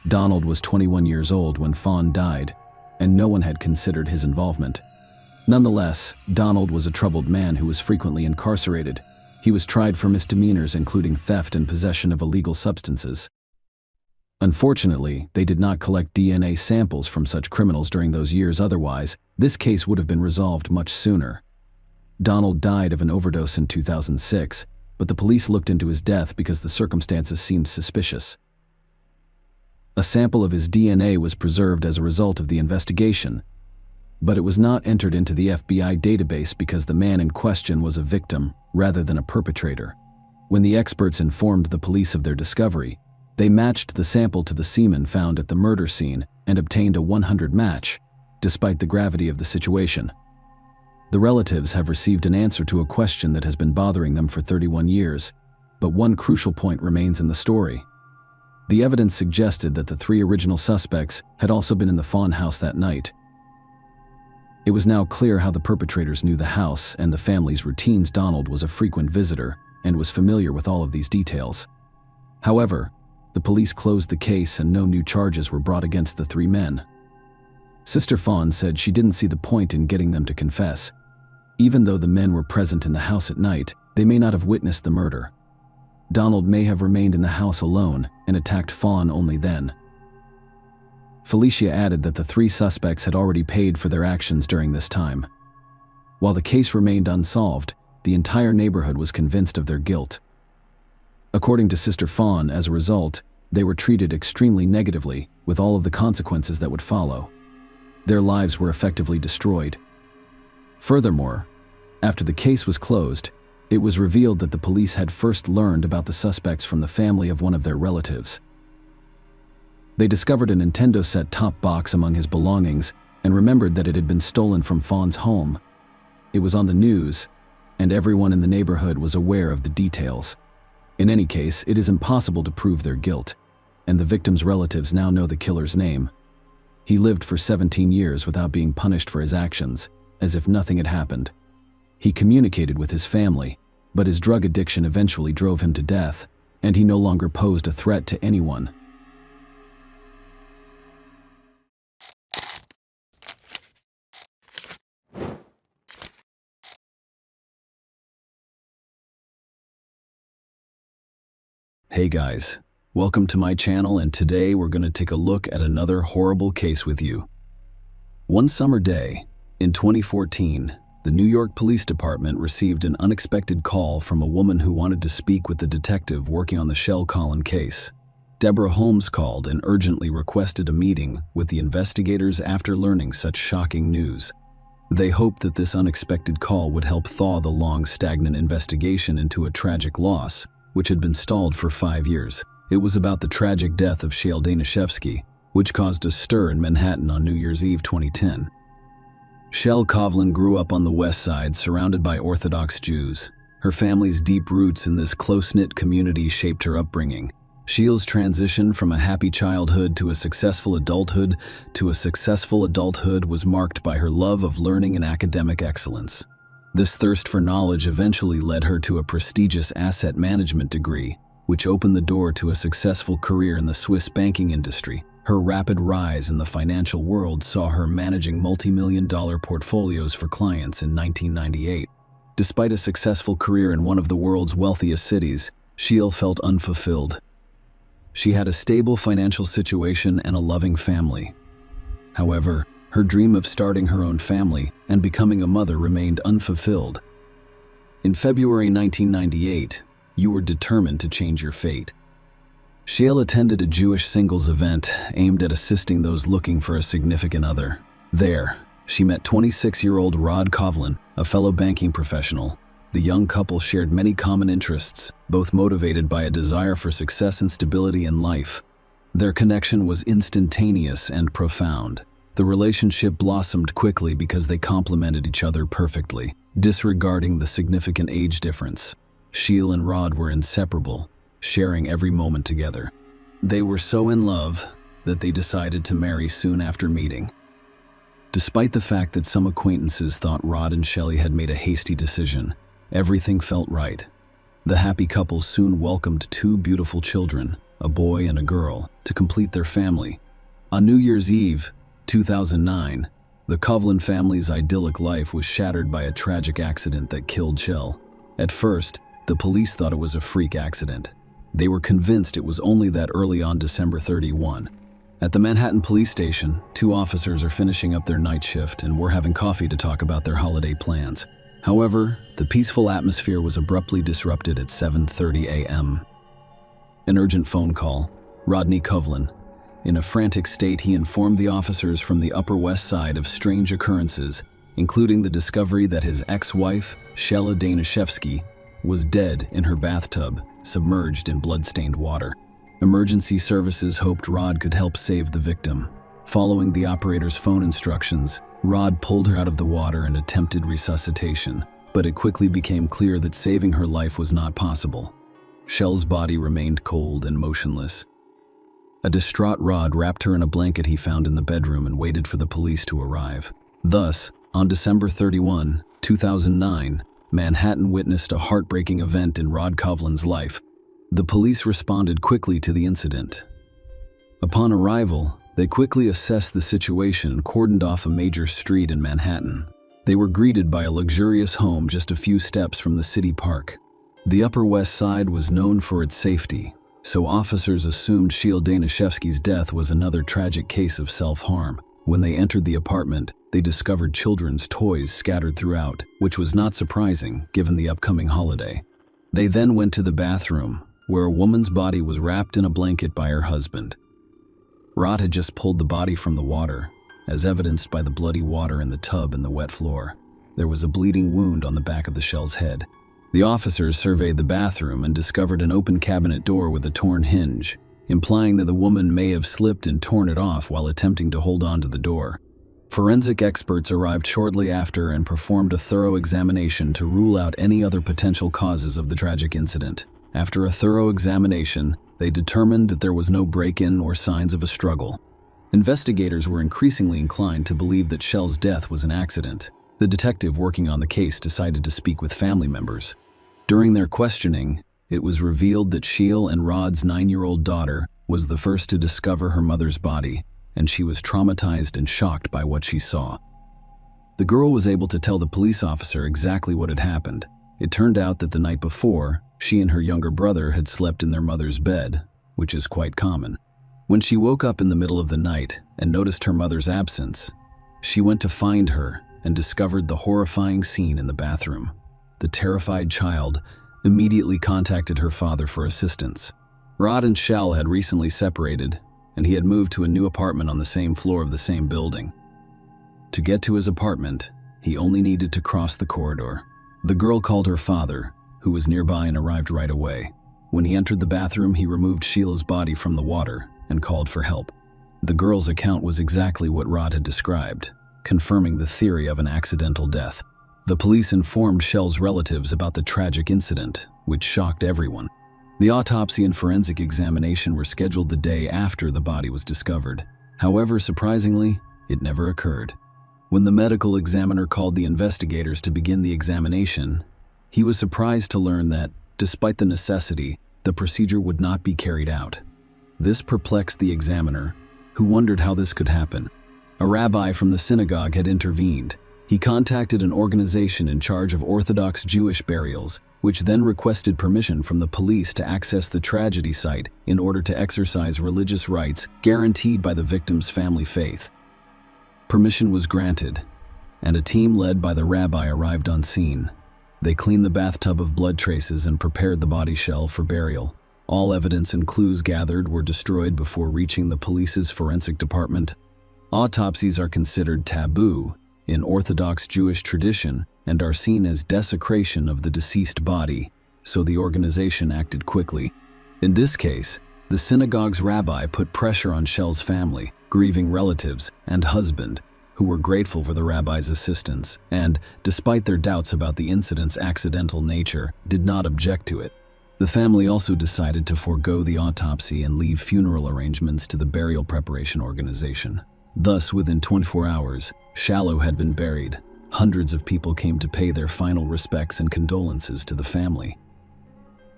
Donald was 21 years old when Fawn died, and no one had considered his involvement. Nonetheless, Donald was a troubled man who was frequently incarcerated. He was tried for misdemeanors including theft and possession of illegal substances. Unfortunately, they did not collect DNA samples from such criminals during those years. Otherwise, this case would have been resolved much sooner. Donald died of an overdose in 2006, but the police looked into his death because the circumstances seemed suspicious. A sample of his DNA was preserved as a result of the investigation, but it was not entered into the FBI database because the man in question was a victim rather than a perpetrator. When the experts informed the police of their discovery, they matched the sample to the semen found at the murder scene and obtained a 100 match, despite the gravity of the situation. The relatives have received an answer to a question that has been bothering them for 31 years, but one crucial point remains in the story. The evidence suggested that the 3 original suspects had also been in the Fawn house that night. It was now clear how the perpetrators knew the house and the family's routines. Donald was a frequent visitor and was familiar with all of these details. However, the police closed the case and no new charges were brought against the 3 men. Sister Fawn said she didn't see the point in getting them to confess. Even though the men were present in the house at night, they may not have witnessed the murder. Donald may have remained in the house alone and attacked Fawn only then. Felicia added that the 3 suspects had already paid for their actions during this time. While the case remained unsolved, the entire neighborhood was convinced of their guilt. According to Sister Fawn, as a result, they were treated extremely negatively, with all of the consequences that would follow. Their lives were effectively destroyed. Furthermore, after the case was closed, it was revealed that the police had first learned about the suspects from the family of one of their relatives. They discovered a Nintendo set-top box among his belongings and remembered that it had been stolen from Fawn's home. It was on the news, and everyone in the neighborhood was aware of the details. In any case, it is impossible to prove their guilt, and the victim's relatives now know the killer's name. He lived for 17 years without being punished for his actions, as if nothing had happened. He communicated with his family, but his drug addiction eventually drove him to death, and he no longer posed a threat to anyone. Hey guys, welcome to my channel, and today we're going to take a look at another horrible case with you. One summer day, in 2014, the New York Police Department received an unexpected call from a woman who wanted to speak with the detective working on the Shell Collin case. Deborah Holmes called and urgently requested a meeting with the investigators after learning such shocking news. They hoped that this unexpected call would help thaw the long, stagnant investigation into a tragic loss, which had been stalled for 5 years. It was about the tragic death of Shale Danishevsky, which caused a stir in Manhattan on New Year's Eve 2010. Shale Kovlin grew up on the West Side, surrounded by Orthodox Jews. Her family's deep roots in this close-knit community shaped her upbringing. Shale's transition from a happy childhood to a successful adulthood was marked by her love of learning and academic excellence. This thirst for knowledge eventually led her to a prestigious asset management degree, which opened the door to a successful career in the Swiss banking industry. Her rapid rise in the financial world saw her managing multi-million-dollar portfolios for clients in 1998. Despite a successful career in one of the world's wealthiest cities, Shale felt unfulfilled. She had a stable financial situation and a loving family. However, her dream of starting her own family and becoming a mother remained unfulfilled. In February 1998, you were determined to change your fate. Shale attended a Jewish singles event aimed at assisting those looking for a significant other. There, she met 26-year-old Rod Kovlin, a fellow banking professional. The young couple shared many common interests, both motivated by a desire for success and stability in life. Their connection was instantaneous and profound. The relationship blossomed quickly because they complemented each other perfectly, disregarding the significant age difference. Shale and Rod were inseparable, sharing every moment together. They were so in love that they decided to marry soon after meeting. Despite the fact that some acquaintances thought Rod and Shelley had made a hasty decision, everything felt right. The happy couple soon welcomed 2 beautiful children, a boy and a girl, to complete their family. On New Year's Eve, 2009, the Kovlin family's idyllic life was shattered by a tragic accident that killed Shell. At first, the police thought it was a freak accident. They were convinced it was only that early on December 31. At the Manhattan police station, 2 officers are finishing up their night shift and were having coffee to talk about their holiday plans. However, the peaceful atmosphere was abruptly disrupted at 7:30 a.m. An urgent phone call. Rodney Kovlin. In a frantic state, he informed the officers from the Upper West Side of strange occurrences, including the discovery that his ex-wife, Shella Danishevsky, was dead in her bathtub, submerged in blood-stained water. Emergency services hoped Rod could help save the victim. Following the operator's phone instructions, Rod pulled her out of the water and attempted resuscitation, but it quickly became clear that saving her life was not possible. Shell's body remained cold and motionless. A distraught Rod wrapped her in a blanket he found in the bedroom and waited for the police to arrive. Thus, on December 31, 2009, Manhattan witnessed a heartbreaking event in Rod Kovlin's life. The police responded quickly to the incident. Upon arrival, they quickly assessed the situation and cordoned off a major street in Manhattan. They were greeted by a luxurious home just a few steps from the city park. The Upper West Side was known for its safety, so officers assumed Shel Danishevsky's death was another tragic case of self-harm. When they entered the apartment, they discovered children's toys scattered throughout, which was not surprising given the upcoming holiday. They then went to the bathroom, where a woman's body was wrapped in a blanket by her husband. Rod had just pulled the body from the water, as evidenced by the bloody water in the tub and the wet floor. There was a bleeding wound on the back of the Shell's head. The officers surveyed the bathroom and discovered an open cabinet door with a torn hinge, implying that the woman may have slipped and torn it off while attempting to hold on to the door. Forensic experts arrived shortly after and performed a thorough examination to rule out any other potential causes of the tragic incident. After a thorough examination, they determined that there was no break-in or signs of a struggle. Investigators were increasingly inclined to believe that Shell's death was an accident. The detective working on the case decided to speak with family members. During their questioning, it was revealed that Shel and Rod's 9-year-old daughter was the first to discover her mother's body, and she was traumatized and shocked by what she saw. The girl was able to tell the police officer exactly what had happened. It turned out that the night before, she and her younger brother had slept in their mother's bed, which is quite common. When she woke up in the middle of the night and noticed her mother's absence, she went to find her and discovered the horrifying scene in the bathroom. The terrified child immediately contacted her father for assistance. Rod and Shel had recently separated, and he had moved to a new apartment on the same floor of the same building. To get to his apartment, he only needed to cross the corridor. The girl called her father, who was nearby and arrived right away. When he entered the bathroom, he removed Sheila's body from the water and called for help. The girl's account was exactly what Rod had described, confirming the theory of an accidental death. The police informed Shell's relatives about the tragic incident, which shocked everyone. The autopsy and forensic examination were scheduled the day after the body was discovered. However, surprisingly, it never occurred. When the medical examiner called the investigators to begin the examination, he was surprised to learn that, despite the necessity, the procedure would not be carried out. This perplexed the examiner, who wondered how this could happen. A rabbi from the synagogue had intervened. He contacted an organization in charge of Orthodox Jewish burials, which then requested permission from the police to access the tragedy site in order to exercise religious rites guaranteed by the victim's family faith. Permission was granted, and a team led by the rabbi arrived on scene. They cleaned the bathtub of blood traces and prepared the body shell for burial. All evidence and clues gathered were destroyed before reaching the police's forensic department. Autopsies are considered taboo in Orthodox Jewish tradition and are seen as desecration of the deceased body, so the organization acted quickly. In this case, the synagogue's rabbi put pressure on Shell's family, grieving relatives, and husband, who were grateful for the rabbi's assistance and, despite their doubts about the incident's accidental nature, did not object to it. The family also decided to forego the autopsy and leave funeral arrangements to the burial preparation organization. Thus, within 24 hours, Shallow had been buried. Hundreds of people came to pay their final respects and condolences to the family.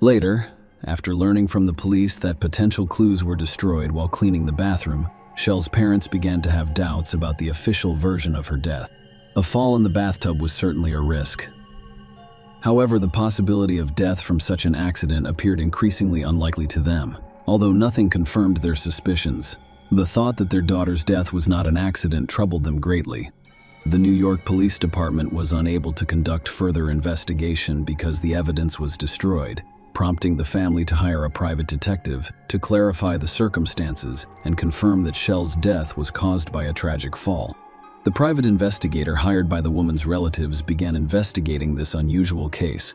Later, after learning from the police that potential clues were destroyed while cleaning the bathroom, Shell's parents began to have doubts about the official version of her death. A fall in the bathtub was certainly a risk. However, the possibility of death from such an accident appeared increasingly unlikely to them. Although nothing confirmed their suspicions, the thought that their daughter's death was not an accident troubled them greatly. The New York Police Department was unable to conduct further investigation because the evidence was destroyed, prompting the family to hire a private detective to clarify the circumstances and confirm that Shell's death was caused by a tragic fall. The private investigator hired by the woman's relatives began investigating this unusual case.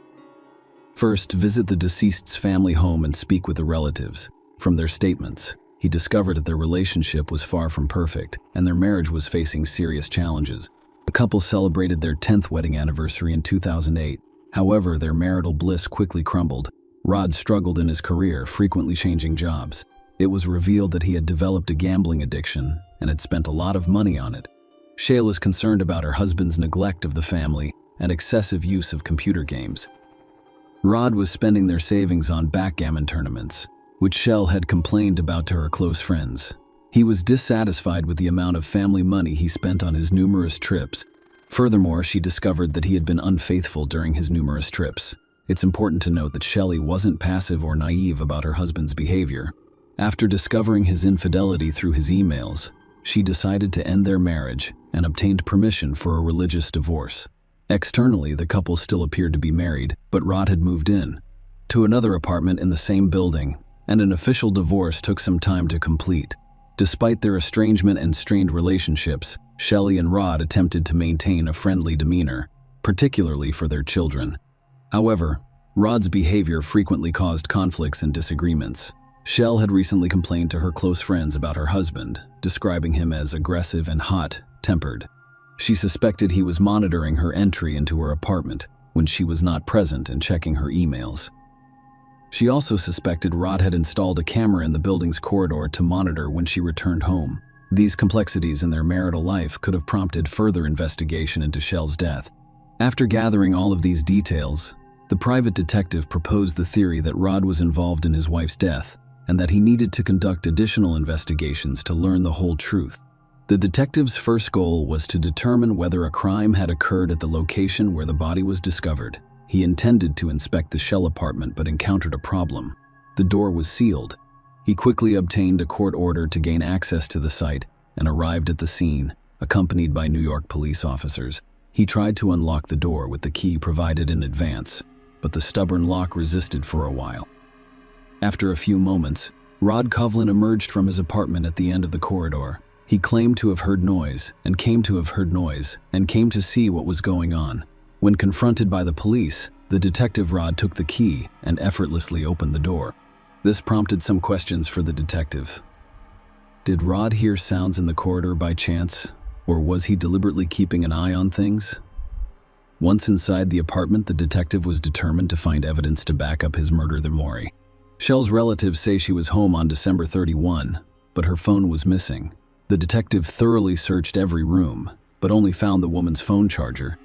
First, visit the deceased's family home and speak with the relatives. From their statements, he discovered that their relationship was far from perfect and their marriage was facing serious challenges. The couple celebrated their 10th wedding anniversary in 2008. However, their marital bliss quickly crumbled. Rod struggled in his career, frequently changing jobs. It was revealed that he had developed a gambling addiction and had spent a lot of money on it. Shale is concerned about her husband's neglect of the family and excessive use of computer games. Rod was spending their savings on backgammon tournaments, which Shell had complained about to her close friends. He was dissatisfied with the amount of family money he spent on his numerous trips. Furthermore, she discovered that he had been unfaithful during his numerous trips. It's important to note that Shelley wasn't passive or naive about her husband's behavior. After discovering his infidelity through his emails, she decided to end their marriage and obtained permission for a religious divorce. Externally, the couple still appeared to be married, but Rod had moved in to another apartment in the same building, and an official divorce took some time to complete. Despite their estrangement and strained relationships, Shelley and Rod attempted to maintain a friendly demeanor, particularly for their children. However, Rod's behavior frequently caused conflicts and disagreements. Shell had recently complained to her close friends about her husband, describing him as aggressive and hot-tempered. She suspected he was monitoring her entry into her apartment when she was not present and checking her emails. She also suspected Rod had installed a camera in the building's corridor to monitor when she returned home. These complexities in their marital life could have prompted further investigation into Shell's death. After gathering all of these details, the private detective proposed the theory that Rod was involved in his wife's death and that he needed to conduct additional investigations to learn the whole truth. The detective's first goal was to determine whether a crime had occurred at the location where the body was discovered. He intended to inspect the Shell apartment but encountered a problem. The door was sealed. He quickly obtained a court order to gain access to the site and arrived at the scene, accompanied by New York police officers. He tried to unlock the door with the key provided in advance, but the stubborn lock resisted for a while. After a few moments, Rod Coughlin emerged from his apartment at the end of the corridor. He claimed to have heard noise and came to see what was going on. When confronted by the police, the detective Rod took the key and effortlessly opened the door. This prompted some questions for the detective. Did Rod hear sounds in the corridor by chance, or was he deliberately keeping an eye on things? Once inside the apartment, the detective was determined to find evidence to back up his murder theory. Shell's relatives say she was home on December 31, but her phone was missing. The detective thoroughly searched every room, but only found the woman's phone charger.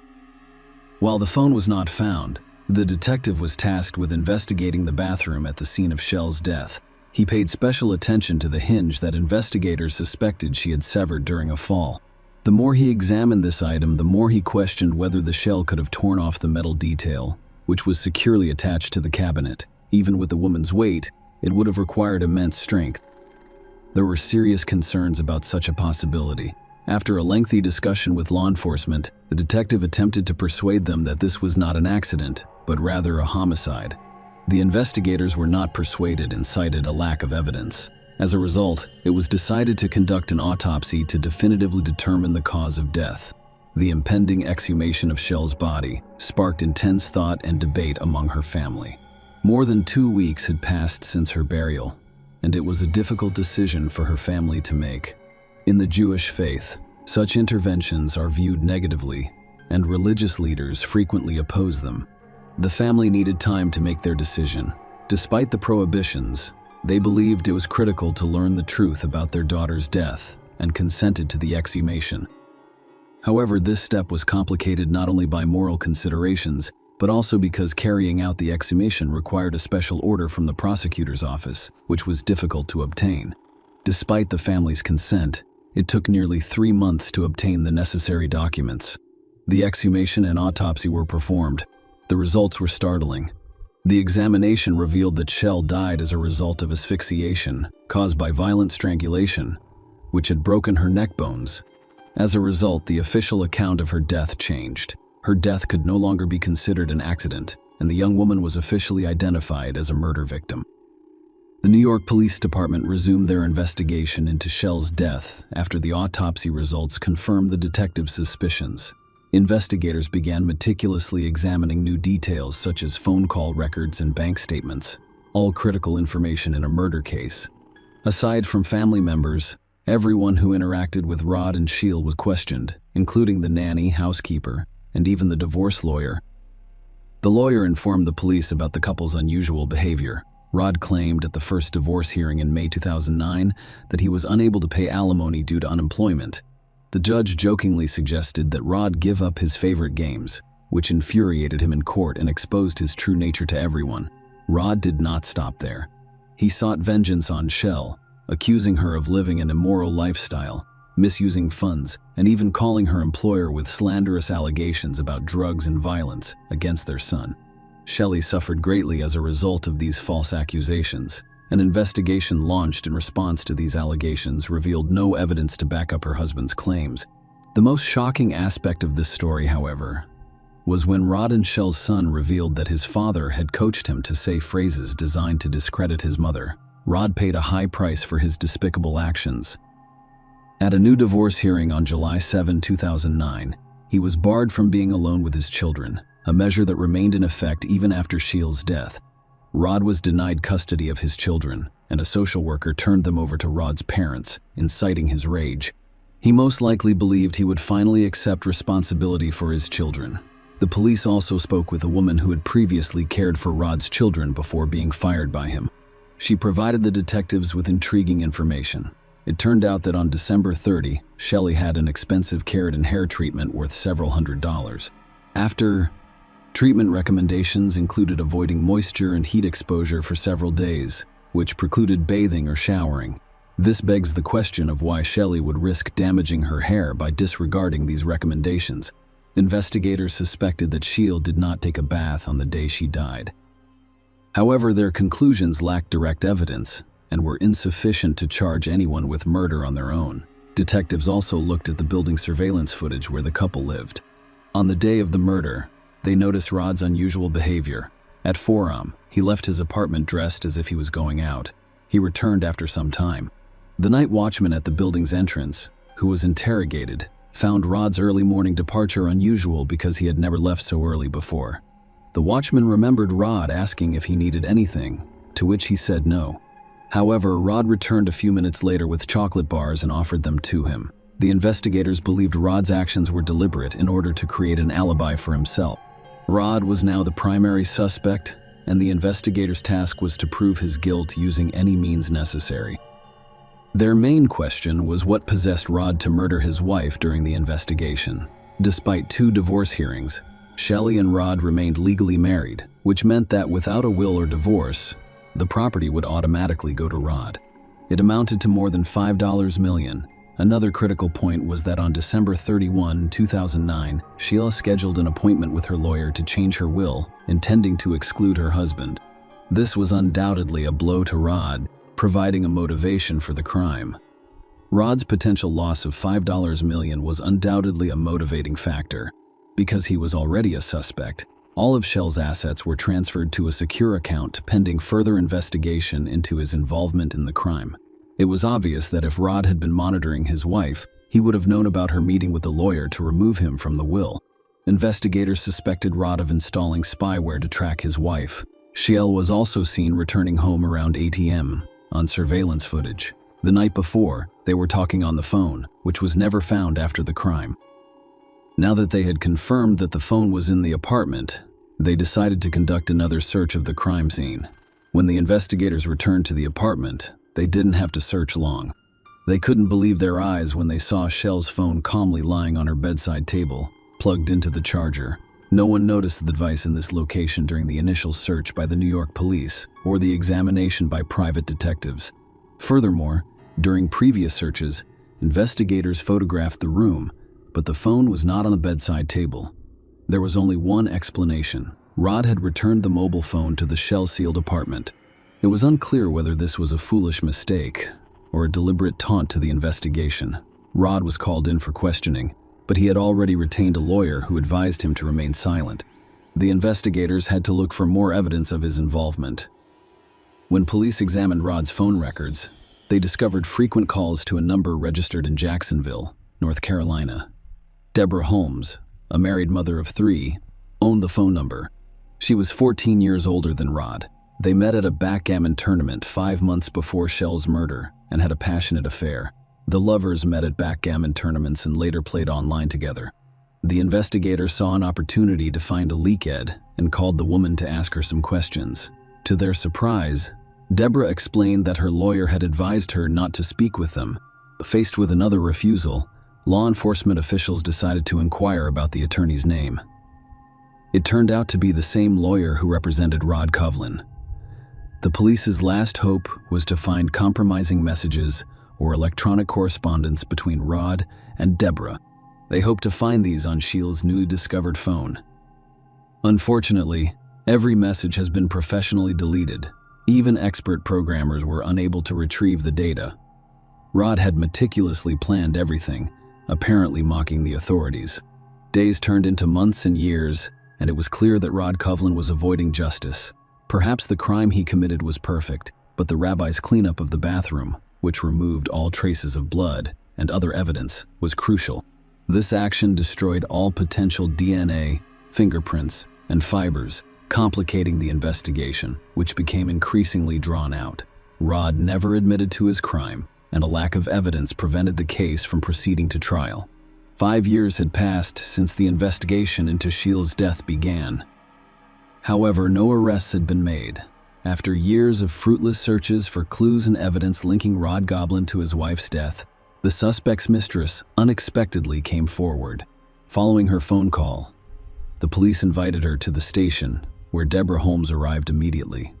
While the phone was not found, the detective was tasked with investigating the bathroom at the scene of Shell's death. He paid special attention to the hinge that investigators suspected she had severed during a fall. The more he examined this item, the more he questioned whether the shell could have torn off the metal detail, which was securely attached to the cabinet. Even with the woman's weight, it would have required immense strength. There were serious concerns about such a possibility. After a lengthy discussion with law enforcement, the detective attempted to persuade them that this was not an accident, but rather a homicide. The investigators were not persuaded and cited a lack of evidence. As a result, it was decided to conduct an autopsy to definitively determine the cause of death. The impending exhumation of Shell's body sparked intense thought and debate among her family. More than 2 weeks had passed since her burial, and it was a difficult decision for her family to make. In the Jewish faith, such interventions are viewed negatively, and religious leaders frequently oppose them. The family needed time to make their decision. Despite the prohibitions, they believed it was critical to learn the truth about their daughter's death and consented to the exhumation. However, this step was complicated not only by moral considerations, but also because carrying out the exhumation required a special order from the prosecutor's office, which was difficult to obtain. Despite the family's consent, it took nearly 3 months to obtain the necessary documents. The exhumation and autopsy were performed. The results were startling. The examination revealed that Shell died as a result of asphyxiation caused by violent strangulation, which had broken her neck bones. As a result, the official account of her death changed. Her death could no longer be considered an accident, and the young woman was officially identified as a murder victim. The New York Police Department resumed their investigation into Shell's death after the autopsy results confirmed the detectives' suspicions. Investigators began meticulously examining new details such as phone call records and bank statements, all critical information in a murder case. Aside from family members, everyone who interacted with Rod and Sheil was questioned, including the nanny, housekeeper, and even the divorce lawyer. The lawyer informed the police about the couple's unusual behavior. Rod claimed at the first divorce hearing in May 2009 that he was unable to pay alimony due to unemployment. The judge jokingly suggested that Rod give up his favorite games, which infuriated him in court and exposed his true nature to everyone. Rod did not stop there. He sought vengeance on Shell, accusing her of living an immoral lifestyle, misusing funds, and even calling her employer with slanderous allegations about drugs and violence against their son. Shelley suffered greatly as a result of these false accusations. An investigation launched in response to these allegations revealed no evidence to back up her husband's claims. The most shocking aspect of this story, however, was when Rod and Shell's son revealed that his father had coached him to say phrases designed to discredit his mother. Rod paid a high price for his despicable actions. At a new divorce hearing on July 7, 2009, he was barred from being alone with his children, a measure that remained in effect even after Sheil's death. Rod was denied custody of his children, and a social worker turned them over to Rod's parents, inciting his rage. He most likely believed he would finally accept responsibility for his children. The police also spoke with a woman who had previously cared for Rod's children before being fired by him. She provided the detectives with intriguing information. It turned out that on December 30, Shelley had an expensive keratin hair treatment worth several $100s. After treatment recommendations included avoiding moisture and heat exposure for several days, which precluded bathing or showering. This begs the question of why Shelley would risk damaging her hair by disregarding these recommendations. Investigators suspected that Sheil did not take a bath on the day she died. However, their conclusions lacked direct evidence and were insufficient to charge anyone with murder on their own. Detectives also looked at the building surveillance footage where the couple lived. On the day of the murder, they noticed Rod's unusual behavior. At 4 a.m., he left his apartment dressed as if he was going out. He returned after some time. The night watchman at the building's entrance, who was interrogated, found Rod's early morning departure unusual because he had never left so early before. The watchman remembered Rod asking if he needed anything, to which he said no. However, Rod returned a few minutes later with chocolate bars and offered them to him. The investigators believed Rod's actions were deliberate in order to create an alibi for himself. Rod was now the primary suspect, and the investigators' task was to prove his guilt using any means necessary. Their main question was what possessed Rod to murder his wife during the investigation. Despite 2 divorce hearings, Shelley and Rod remained legally married, which meant that without a will or divorce, the property would automatically go to Rod. It amounted to more than $5 million. Another critical point was that on December 31, 2009, Sheila scheduled an appointment with her lawyer to change her will, intending to exclude her husband. This was undoubtedly a blow to Rod, providing a motivation for the crime. Rod's potential loss of $5 million was undoubtedly a motivating factor. Because he was already a suspect, All of Shell's assets were transferred to a secure account pending further investigation into his involvement in the crime. It was obvious that if Rod had been monitoring his wife, he would have known about her meeting with the lawyer to remove him from the will. Investigators suspected Rod of installing spyware to track his wife. Shell was also seen returning home around 8 p.m. on surveillance footage. The night before, they were talking on the phone, which was never found after the crime. Now that they had confirmed that the phone was in the apartment, they decided to conduct another search of the crime scene. When the investigators returned to the apartment, they didn't have to search long. They couldn't believe their eyes when they saw Shell's phone calmly lying on her bedside table, plugged into the charger. No one noticed the device in this location during the initial search by the New York police or the examination by private detectives. Furthermore, during previous searches, investigators photographed the room, but the phone was not on the bedside table. There was only one explanation. Rod had returned the mobile phone to the Shell-sealed apartment. It was unclear whether this was a foolish mistake or a deliberate taunt to the investigation. Rod was called in for questioning, but he had already retained a lawyer who advised him to remain silent. The investigators had to look for more evidence of his involvement. When police examined Rod's phone records, they discovered frequent calls to a number registered in Jacksonville, North Carolina. Deborah Holmes, a married mother of 3, owned the phone number. She was 14 years older than Rod. They met at a backgammon tournament 5 months before Shell's murder and had a passionate affair. The lovers met at backgammon tournaments and later played online together. The investigator saw an opportunity to find a leakhead and called the woman to ask her some questions. To their surprise, Deborah explained that her lawyer had advised her not to speak with them. Faced with another refusal, law enforcement officials decided to inquire about the attorney's name. It turned out to be the same lawyer who represented Rod Kovlin. The police's last hope was to find compromising messages or electronic correspondence between Rod and Deborah. They hoped to find these on Shell's newly discovered phone. Unfortunately, every message has been professionally deleted. Even expert programmers were unable to retrieve the data. Rod had meticulously planned everything, apparently mocking the authorities. Days turned into months and years, and it was clear that Rod Kovlin was avoiding justice. Perhaps the crime he committed was perfect, but the rabbi's cleanup of the bathroom, which removed all traces of blood and other evidence, was crucial. This action destroyed all potential DNA, fingerprints, and fibers, complicating the investigation, which became increasingly drawn out. Rod never admitted to his crime, and a lack of evidence prevented the case from proceeding to trial. 5 years had passed since the investigation into Shell's death began. However, no arrests had been made. After years of fruitless searches for clues and evidence linking Rod Kovlin to his wife's death, the suspect's mistress unexpectedly came forward. Following her phone call, the police invited her to the station, where Deborah Holmes arrived immediately.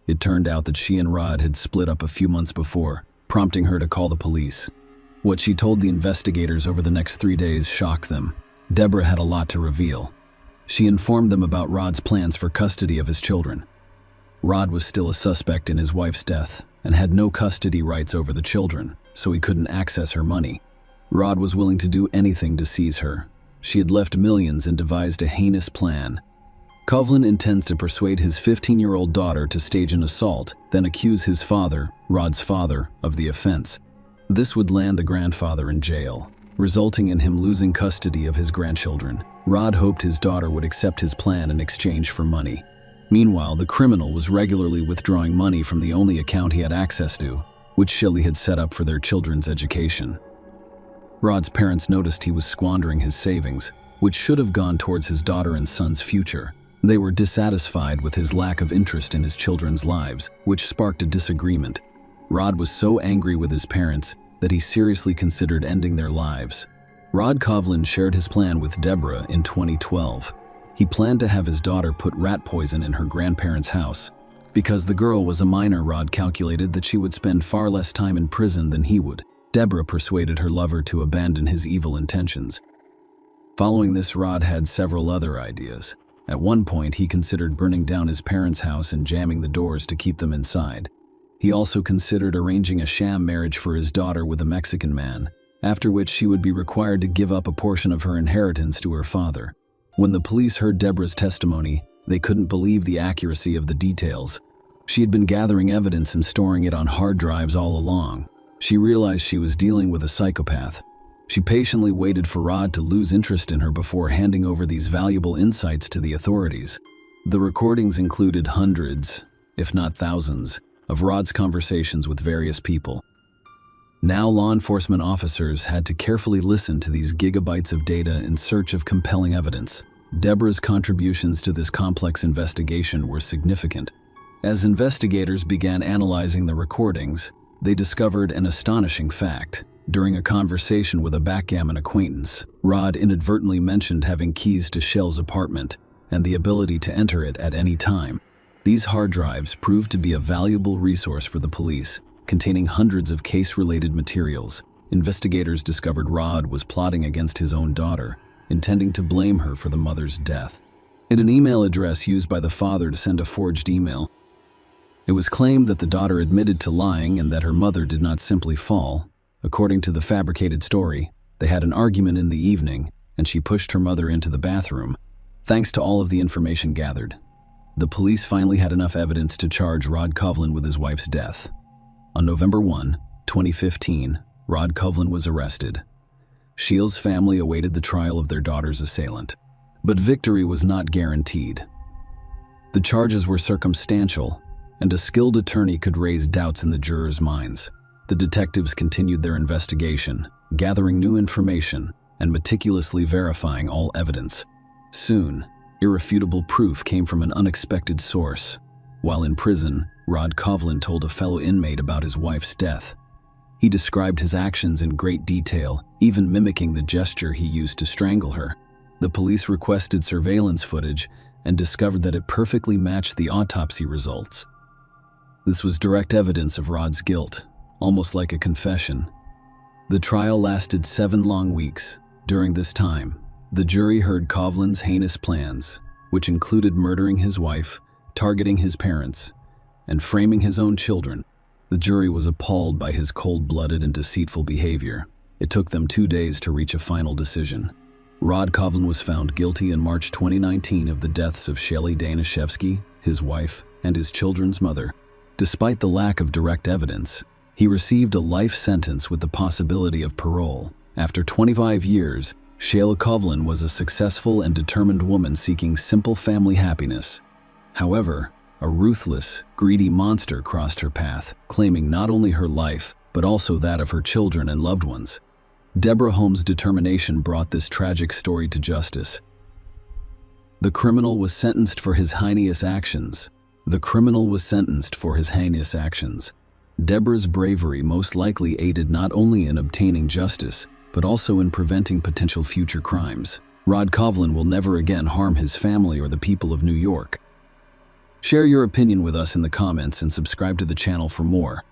It turned out that she and Rod had split up a few months before, prompting her to call the police. What she told the investigators over the next 3 days shocked them. Deborah had a lot to reveal. She informed them about Rod's plans for custody of his children. Rod was still a suspect in his wife's death and had no custody rights over the children, so he couldn't access her money. Rod was willing to do anything to seize her. She had left millions and devised a heinous plan. Kovlin intends to persuade his 15-year-old daughter to stage an assault, then accuse his father, Rod's father, of the offense. This would land the grandfather in jail, resulting in him losing custody of his grandchildren. Rod hoped his daughter would accept his plan in exchange for money. Meanwhile, the criminal was regularly withdrawing money from the only account he had access to, which Shelley had set up for their children's education. Rod's parents noticed he was squandering his savings, which should have gone towards his daughter and son's future. They were dissatisfied with his lack of interest in his children's lives, which sparked a disagreement. Rod was so angry with his parents that he seriously considered ending their lives. Rod Kovlin shared his plan with Deborah in 2012. He planned to have his daughter put rat poison in her grandparents' house. Because the girl was a minor, Rod calculated that she would spend far less time in prison than he would. Deborah persuaded her lover to abandon his evil intentions. Following this, Rod had several other ideas. At one point, he considered burning down his parents' house and jamming the doors to keep them inside. He also considered arranging a sham marriage for his daughter with a Mexican man, after which she would be required to give up a portion of her inheritance to her father. When the police heard Deborah's testimony, they couldn't believe the accuracy of the details. She had been gathering evidence and storing it on hard drives all along. She realized she was dealing with a psychopath. She patiently waited for Rod to lose interest in her before handing over these valuable insights to the authorities. The recordings included hundreds, if not thousands, of Rod's conversations with various people. Now law enforcement officers had to carefully listen to these gigabytes of data in search of compelling evidence. Deborah's contributions to this complex investigation were significant. As investigators began analyzing the recordings, they discovered an astonishing fact. During a conversation with a backgammon acquaintance, Rod inadvertently mentioned having keys to Shell's apartment and the ability to enter it at any time. These hard drives proved to be a valuable resource for the police, containing hundreds of case-related materials. Investigators discovered Rod was plotting against his own daughter, intending to blame her for the mother's death. In an email address used by the father to send a forged email, it was claimed that the daughter admitted to lying and that her mother did not simply fall. According to the fabricated story, they had an argument in the evening, and she pushed her mother into the bathroom. Thanks to all of the information gathered, the police finally had enough evidence to charge Rod Kovlin with his wife's death. On November 1, 2015, Rod Kovlin was arrested. Shields' family awaited the trial of their daughter's assailant, but victory was not guaranteed. The charges were circumstantial, and a skilled attorney could raise doubts in the jurors' minds. The detectives continued their investigation, gathering new information and meticulously verifying all evidence. Soon, irrefutable proof came from an unexpected source. While in prison, Rod Kovlin told a fellow inmate about his wife's death. He described his actions in great detail, even mimicking the gesture he used to strangle her. The police requested surveillance footage and discovered that it perfectly matched the autopsy results. This was direct evidence of Rod's guilt, almost like a confession. The trial lasted 7 long weeks. During this time, the jury heard Kovlin's heinous plans, which included murdering his wife, targeting his parents, and framing his own children. The jury was appalled by his cold-blooded and deceitful behavior. It took them 2 days to reach a final decision. Rod Kovlin was found guilty in March 2019 of the deaths of Shelly Danishevsky, his wife, and his children's mother. Despite the lack of direct evidence, he received a life sentence with the possibility of parole. After 25 years, Shayla Kovlin was a successful and determined woman seeking simple family happiness. However, a ruthless, greedy monster crossed her path, claiming not only her life, but also that of her children and loved ones. Deborah Holmes' determination brought this tragic story to justice. The criminal was sentenced for his heinous actions. Deborah's bravery most likely aided not only in obtaining justice, but also in preventing potential future crimes. Rod Kovlin will never again harm his family or the people of New York. Share your opinion with us in the comments and subscribe to the channel for more.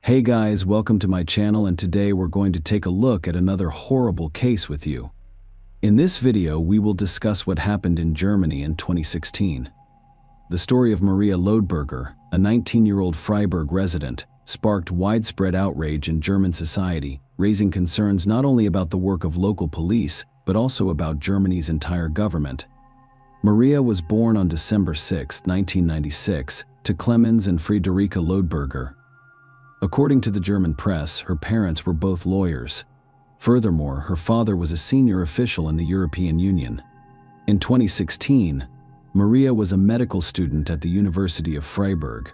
Hey guys, welcome to my channel, and today we're going to take a look at another horrible case with you. In this video, we will discuss what happened in Germany in 2016. The story of Maria Lodberger, a 19-year-old Freiburg resident, sparked widespread outrage in German society, raising concerns not only about the work of local police, but also about Germany's entire government. Maria was born on December 6, 1996, to Clemens and Friederike Lodberger. According to the German press, her parents were both lawyers. Furthermore, her father was a senior official in the European Union. In 2016, Maria was a medical student at the University of Freiburg.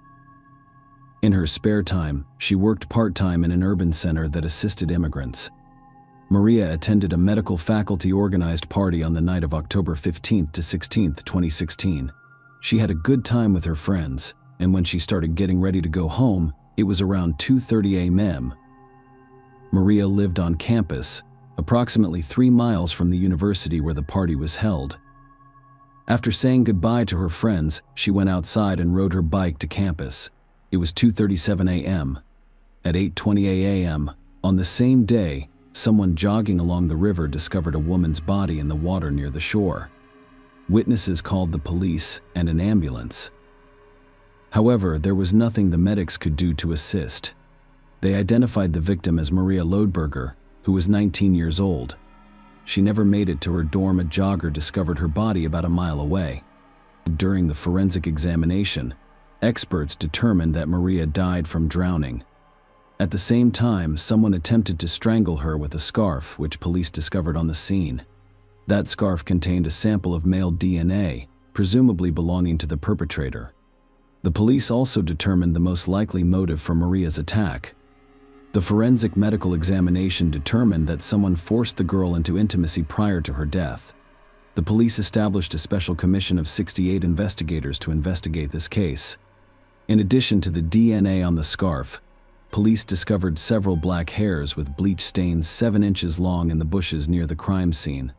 In her spare time, she worked part-time in an urban center that assisted immigrants. Maria attended a medical faculty organized party on the night of October 15 to 16, 2016. She had a good time with her friends, and when she started getting ready to go home, it was around 2:30 a.m. Maria lived on campus, approximately 3 miles from the university where the party was held. After saying goodbye to her friends, she went outside and rode her bike to campus. It was 2:37 a.m. At 8:20 a.m., on the same day, someone jogging along the river discovered a woman's body in the water near the shore. Witnesses called the police and an ambulance. However, there was nothing the medics could do to assist. They identified the victim as Maria Lodberger, who was 19 years old. She never made it to her dorm. A jogger discovered her body about a mile away. During the forensic examination, experts determined that Maria died from drowning. At the same time, someone attempted to strangle her with a scarf, which police discovered on the scene. That scarf contained a sample of male DNA, presumably belonging to the perpetrator. The police also determined the most likely motive for Maria's attack. The forensic medical examination determined that someone forced the girl into intimacy prior to her death. The police established a special commission of 68 investigators to investigate this case. In addition to the DNA on the scarf, police discovered several black hairs with bleach stains 7 inches long in the bushes near the crime scene.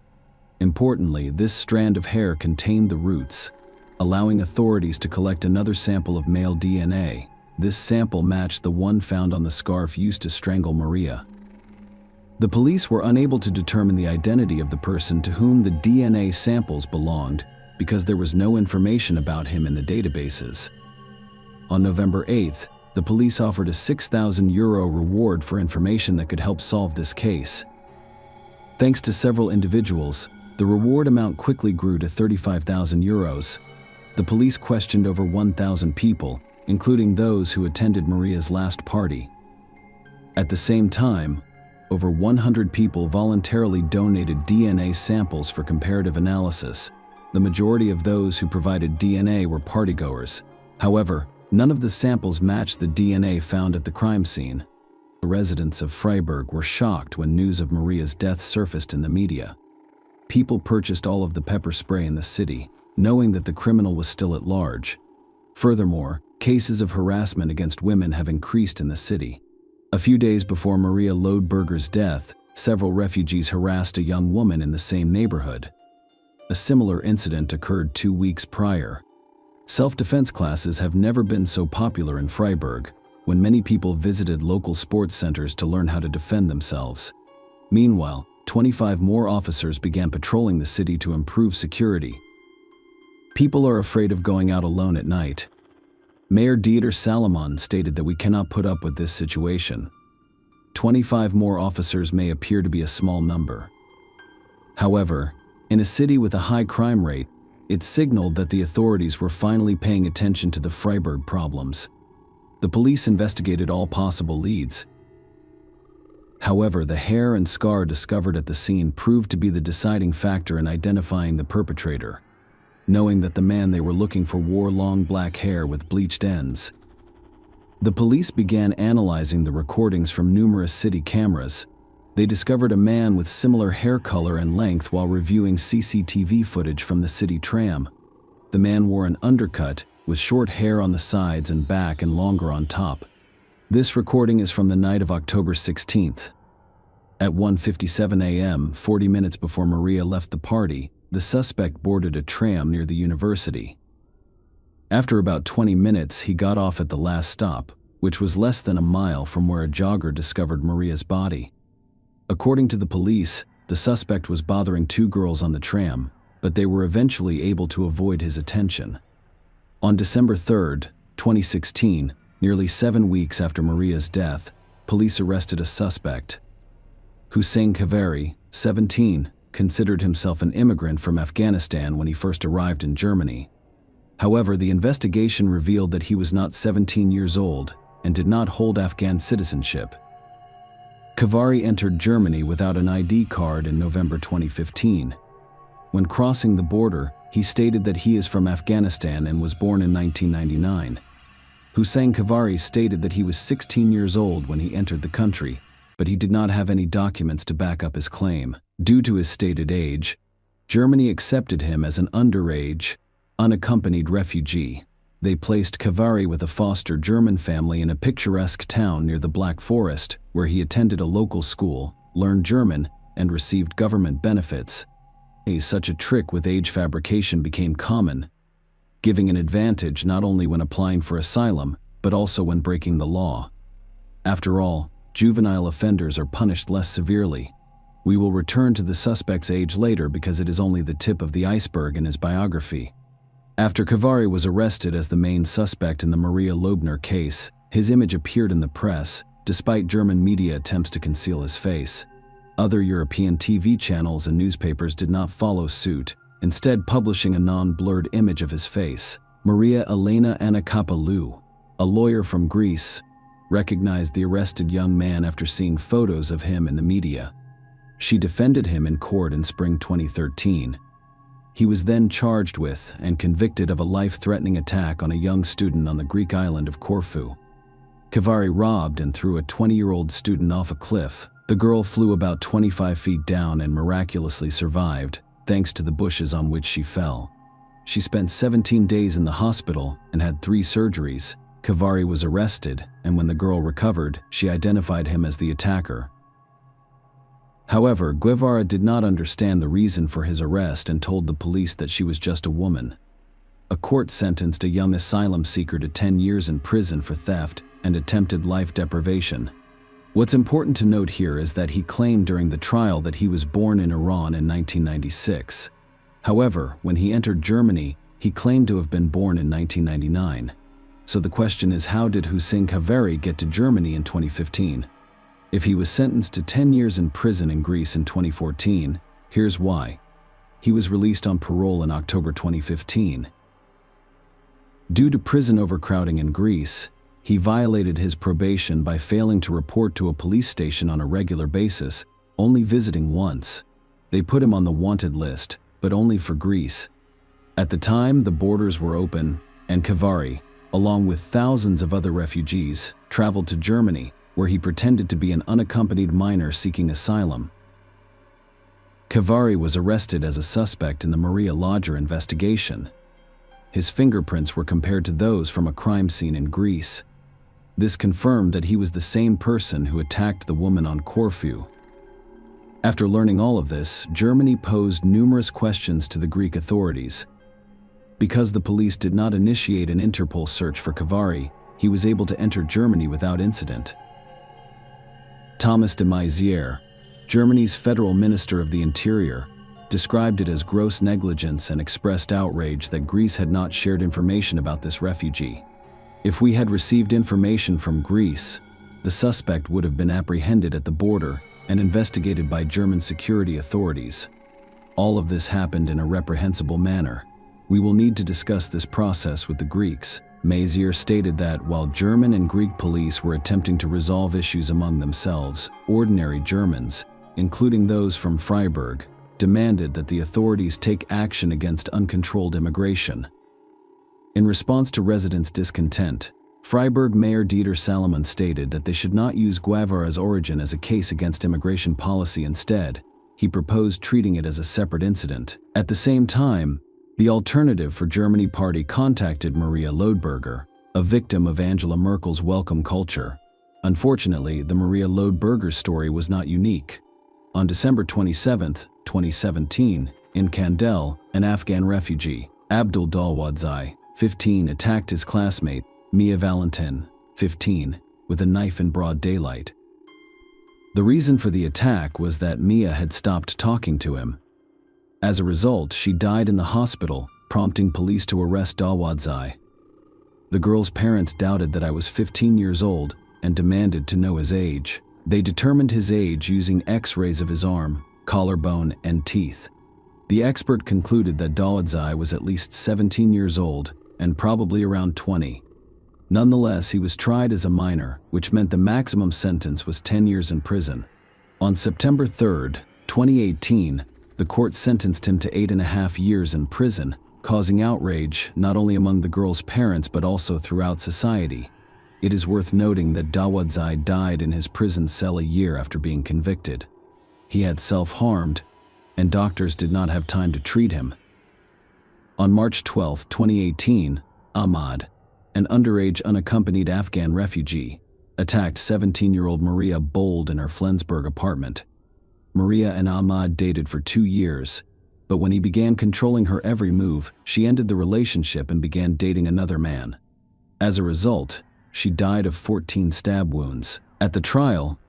Importantly, this strand of hair contained the roots, allowing authorities to collect another sample of male DNA. This sample matched the one found on the scarf used to strangle Maria. The police were unable to determine the identity of the person to whom the DNA samples belonged because there was no information about him in the databases. On November 8th, the police offered a €6,000 reward for information that could help solve this case. Thanks to several individuals, the reward amount quickly grew to €35,000. The police questioned over 1,000 people, including those who attended Maria's last party. At the same time, over 100 people voluntarily donated DNA samples for comparative analysis. The majority of those who provided DNA were partygoers. However, none of the samples matched the DNA found at the crime scene. The residents of Freiburg were shocked when news of Maria's death surfaced in the media. People purchased all of the pepper spray in the city, knowing that the criminal was still at large. Furthermore, cases of harassment against women have increased in the city. A few days before Maria Lodberger's death, several refugees harassed a young woman in the same neighborhood. A similar incident occurred 2 weeks prior. Self-defense classes have never been so popular in Freiburg, when many people visited local sports centers to learn how to defend themselves. Meanwhile, 25 more officers began patrolling the city to improve security. People are afraid of going out alone at night. Mayor Dieter Salomon stated that we cannot put up with this situation. 25 more officers may appear to be a small number. However, in a city with a high crime rate, it signaled that the authorities were finally paying attention to the Freiburg problems. The police investigated all possible leads. However, the hair and scar discovered at the scene proved to be the deciding factor in identifying the perpetrator. Knowing that the man they were looking for wore long black hair with bleached ends. The police began analyzing the recordings from numerous city cameras. They discovered a man with similar hair color and length while reviewing CCTV footage from the city tram. The man wore an undercut, with short hair on the sides and back and longer on top. This recording is from the night of October 16th. At 1:57 a.m., 40 minutes before Maria left the party, the suspect boarded a tram near the university. After about 20 minutes, he got off at the last stop, which was less than a mile from where a jogger discovered Maria's body. According to the police, the suspect was bothering 2 girls on the tram, but they were eventually able to avoid his attention. On December 3, 2016, nearly 7 weeks after Maria's death, police arrested a suspect. Hussein Kavari, 17, considered himself an immigrant from Afghanistan when he first arrived in Germany. However, the investigation revealed that he was not 17 years old and did not hold Afghan citizenship. Kavari entered Germany without an ID card in November 2015. When crossing the border, he stated that he is from Afghanistan and was born in 1999. Hussein Kavari stated that he was 16 years old when he entered the country, but he did not have any documents to back up his claim. Due to his stated age, Germany accepted him as an underage, unaccompanied refugee. They placed Kavari with a foster German family in a picturesque town near the Black Forest, where he attended a local school, learned German, and received government benefits. Such a trick with age fabrication became common, giving an advantage not only when applying for asylum, but also when breaking the law. After all, juvenile offenders are punished less severely. We will return to the suspect's age later because it is only the tip of the iceberg in his biography. After Khavari was arrested as the main suspect in the Maria Loebner case, his image appeared in the press, despite German media attempts to conceal his face. Other European TV channels and newspapers did not follow suit, instead publishing a non-blurred image of his face. Maria Elena Anakopoulou, a lawyer from Greece, recognized the arrested young man after seeing photos of him in the media. She defended him in court in spring 2013. He was then charged with and convicted of a life-threatening attack on a young student on the Greek island of Corfu. Khavari robbed and threw a 20-year-old student off a cliff. The girl flew about 25 feet down and miraculously survived, thanks to the bushes on which she fell. She spent 17 days in the hospital and had 3 surgeries. Khavari was arrested, and when the girl recovered, she identified him as the attacker. However, Guevara did not understand the reason for his arrest and told the police that she was just a woman. A court sentenced a young asylum seeker to 10 years in prison for theft and attempted life deprivation. What's important to note here is that he claimed during the trial that he was born in Iran in 1996. However, when he entered Germany, he claimed to have been born in 1999. So the question is, how did Hüseyin Khavari get to Germany in 2015? If he was sentenced to 10 years in prison in Greece in 2014, here's why. He was released on parole in October 2015. Due to prison overcrowding in Greece, he violated his probation by failing to report to a police station on a regular basis, only visiting once. They put him on the wanted list, but only for Greece. At the time, the borders were open, and Khavari, along with thousands of other refugees, traveled to Germany, where he pretended to be an unaccompanied minor seeking asylum. Khavari was arrested as a suspect in the Maria Loebner investigation. His fingerprints were compared to those from a crime scene in Greece. This confirmed that he was the same person who attacked the woman on Corfu. After learning all of this, Germany posed numerous questions to the Greek authorities. Because the police did not initiate an Interpol search for Khavari, he was able to enter Germany without incident. Thomas de Maizière, Germany's federal minister of the interior, described it as gross negligence and expressed outrage that Greece had not shared information about this refugee. If we had received information from Greece, the suspect would have been apprehended at the border and investigated by German security authorities. All of this happened in a reprehensible manner. We will need to discuss this process with the Greeks. Maizière stated that while German and Greek police were attempting to resolve issues among themselves, ordinary Germans, including those from Freiburg, demanded that the authorities take action against uncontrolled immigration. In response to residents' discontent, Freiburg Mayor Dieter Salomon stated that they should not use Guevara's origin as a case against immigration policy. Instead, he proposed treating it as a separate incident. At the same time, the Alternative for Germany party contacted Maria Loebner, a victim of Angela Merkel's welcome culture. Unfortunately, the Maria Loebner story was not unique. On December 27, 2017, in Kandel, an Afghan refugee, Abdul Dalwadzai, 15, attacked his classmate, Mia Valentin, 15, with a knife in broad daylight. The reason for the attack was that Mia had stopped talking to him. As a result, she died in the hospital, prompting police to arrest Dalwadzai. The girl's parents doubted that I was 15 years old and demanded to know his age. They determined his age using X-rays of his arm, collarbone, and teeth. The expert concluded that Dalwadzai was at least 17 years old and probably around 20. Nonetheless, he was tried as a minor, which meant the maximum sentence was 10 years in prison. On September 3, 2018, the court sentenced him to 8.5 years in prison, causing outrage not only among the girl's parents but also throughout society. It is worth noting that Dalwadzai died in his prison cell a year after being convicted. He had self-harmed, and doctors did not have time to treat him. On March 12, 2018, Ahmad, an underage unaccompanied Afghan refugee, attacked 17-year-old Maria Bold in her Flensburg apartment. Maria and Ahmad dated for 2 years, but when he began controlling her every move, she ended the relationship and began dating another man. As a result, she died of 14 stab wounds. At the trial,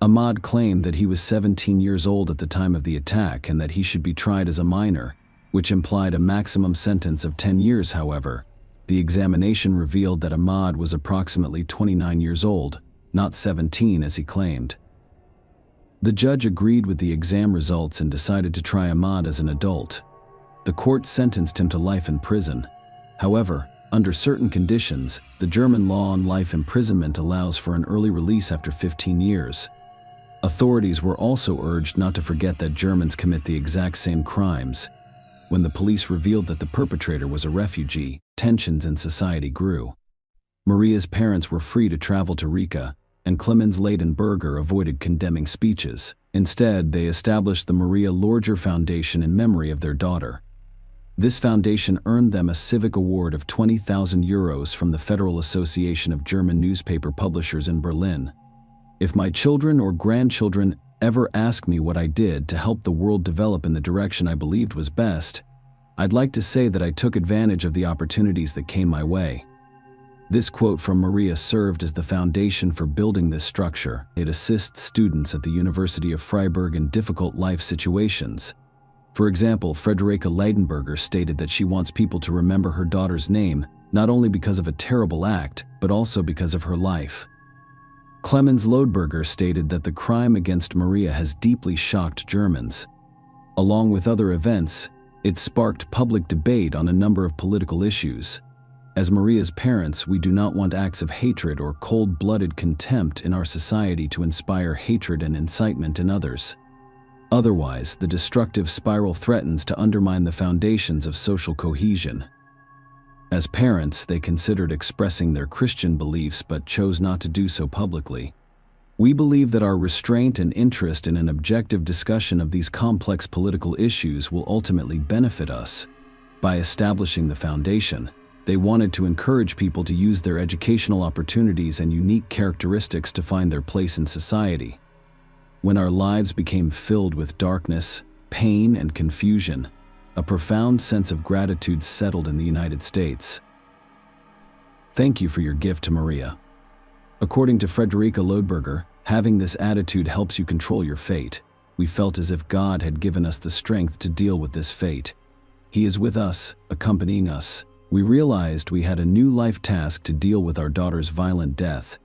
Ahmad claimed that he was 17 years old at the time of the attack and that he should be tried as a minor, which implied a maximum sentence of 10 years. However, the examination revealed that Ahmad was approximately 29 years old, not 17 as he claimed. The judge agreed with the exam results and decided to try Ahmad as an adult. The court sentenced him to life in prison. However, under certain conditions, the German law on life imprisonment allows for an early release after 15 years. Authorities were also urged not to forget that Germans commit the exact same crimes. When the police revealed that the perpetrator was a refugee, tensions in society grew. Maria's parents were free to travel to Riga, and Clemens Leidenberger avoided condemning speeches. Instead, they established the Maria Lorger Foundation in memory of their daughter. This foundation earned them a civic award of 20,000 euros from the Federal Association of German Newspaper Publishers in Berlin. If my children or grandchildren ever ask me what I did to help the world develop in the direction I believed was best, I'd like to say that I took advantage of the opportunities that came my way. This quote from Maria served as the foundation for building this structure. It assists students at the University of Freiburg in difficult life situations. For example, Friederike Leidenberger stated that she wants people to remember her daughter's name, not only because of a terrible act, but also because of her life. Clemens Lodberger stated that the crime against Maria has deeply shocked Germans. Along with other events, it sparked public debate on a number of political issues. As Maria's parents, we do not want acts of hatred or cold-blooded contempt in our society to inspire hatred and incitement in others. Otherwise, the destructive spiral threatens to undermine the foundations of social cohesion. As parents, they considered expressing their Christian beliefs but chose not to do so publicly. We believe that our restraint and interest in an objective discussion of these complex political issues will ultimately benefit us. By establishing the foundation, they wanted to encourage people to use their educational opportunities and unique characteristics to find their place in society. When our lives became filled with darkness, pain, and confusion, a profound sense of gratitude settled in the United States. Thank you for your gift to Maria. According to Friederike Lodberger, having this attitude helps you control your fate. We felt as if God had given us the strength to deal with this fate. He is with us, accompanying us. We realized we had a new life task to deal with our daughter's violent death,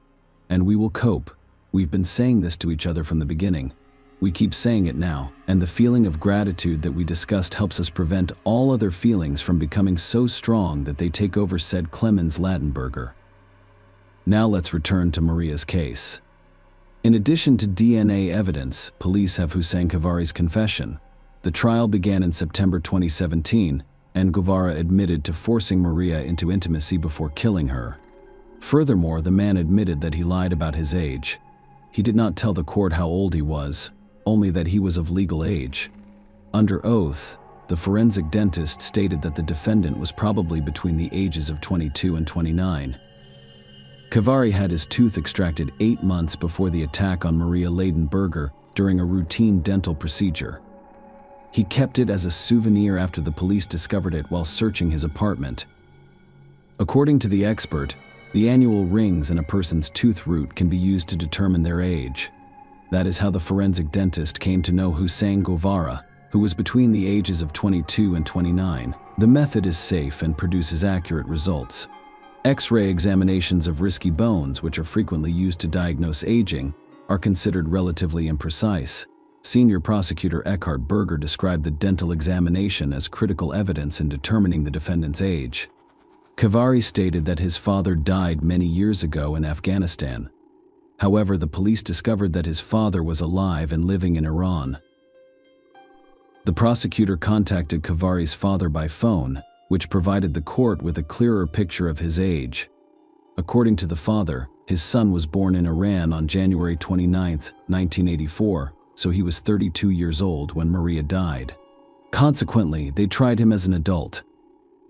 and we will cope. We've been saying this to each other from the beginning. We keep saying it now, and the feeling of gratitude that we discussed helps us prevent all other feelings from becoming so strong that they take over, said Clemens Leidenberger. Now let's return to Maria's case. In addition to DNA evidence, police have Hussein Kavari's confession. The trial began in September 2017, and Guevara admitted to forcing Maria into intimacy before killing her. Furthermore, the man admitted that he lied about his age. He did not tell the court how old he was, only that he was of legal age. Under oath, the forensic dentist stated that the defendant was probably between the ages of 22 and 29. Kavari had his tooth extracted 8 months before the attack on Maria Leidenberger during a routine dental procedure. He kept it as a souvenir after the police discovered it while searching his apartment. According to the expert, the annual rings in a person's tooth root can be used to determine their age. That is how the forensic dentist came to know Hussein Guevara, who was between the ages of 22 and 29. The method is safe and produces accurate results. X-ray examinations of risky bones, which are frequently used to diagnose aging, are considered relatively imprecise. Senior prosecutor Eckhard Berger described the dental examination as critical evidence in determining the defendant's age. Kavari stated that his father died many years ago in Afghanistan. However, the police discovered that his father was alive and living in Iran. The prosecutor contacted Kavari's father by phone, which provided the court with a clearer picture of his age. According to the father, his son was born in Iran on January 29, 1984, so he was 32 years old when Maria died. Consequently, they tried him as an adult.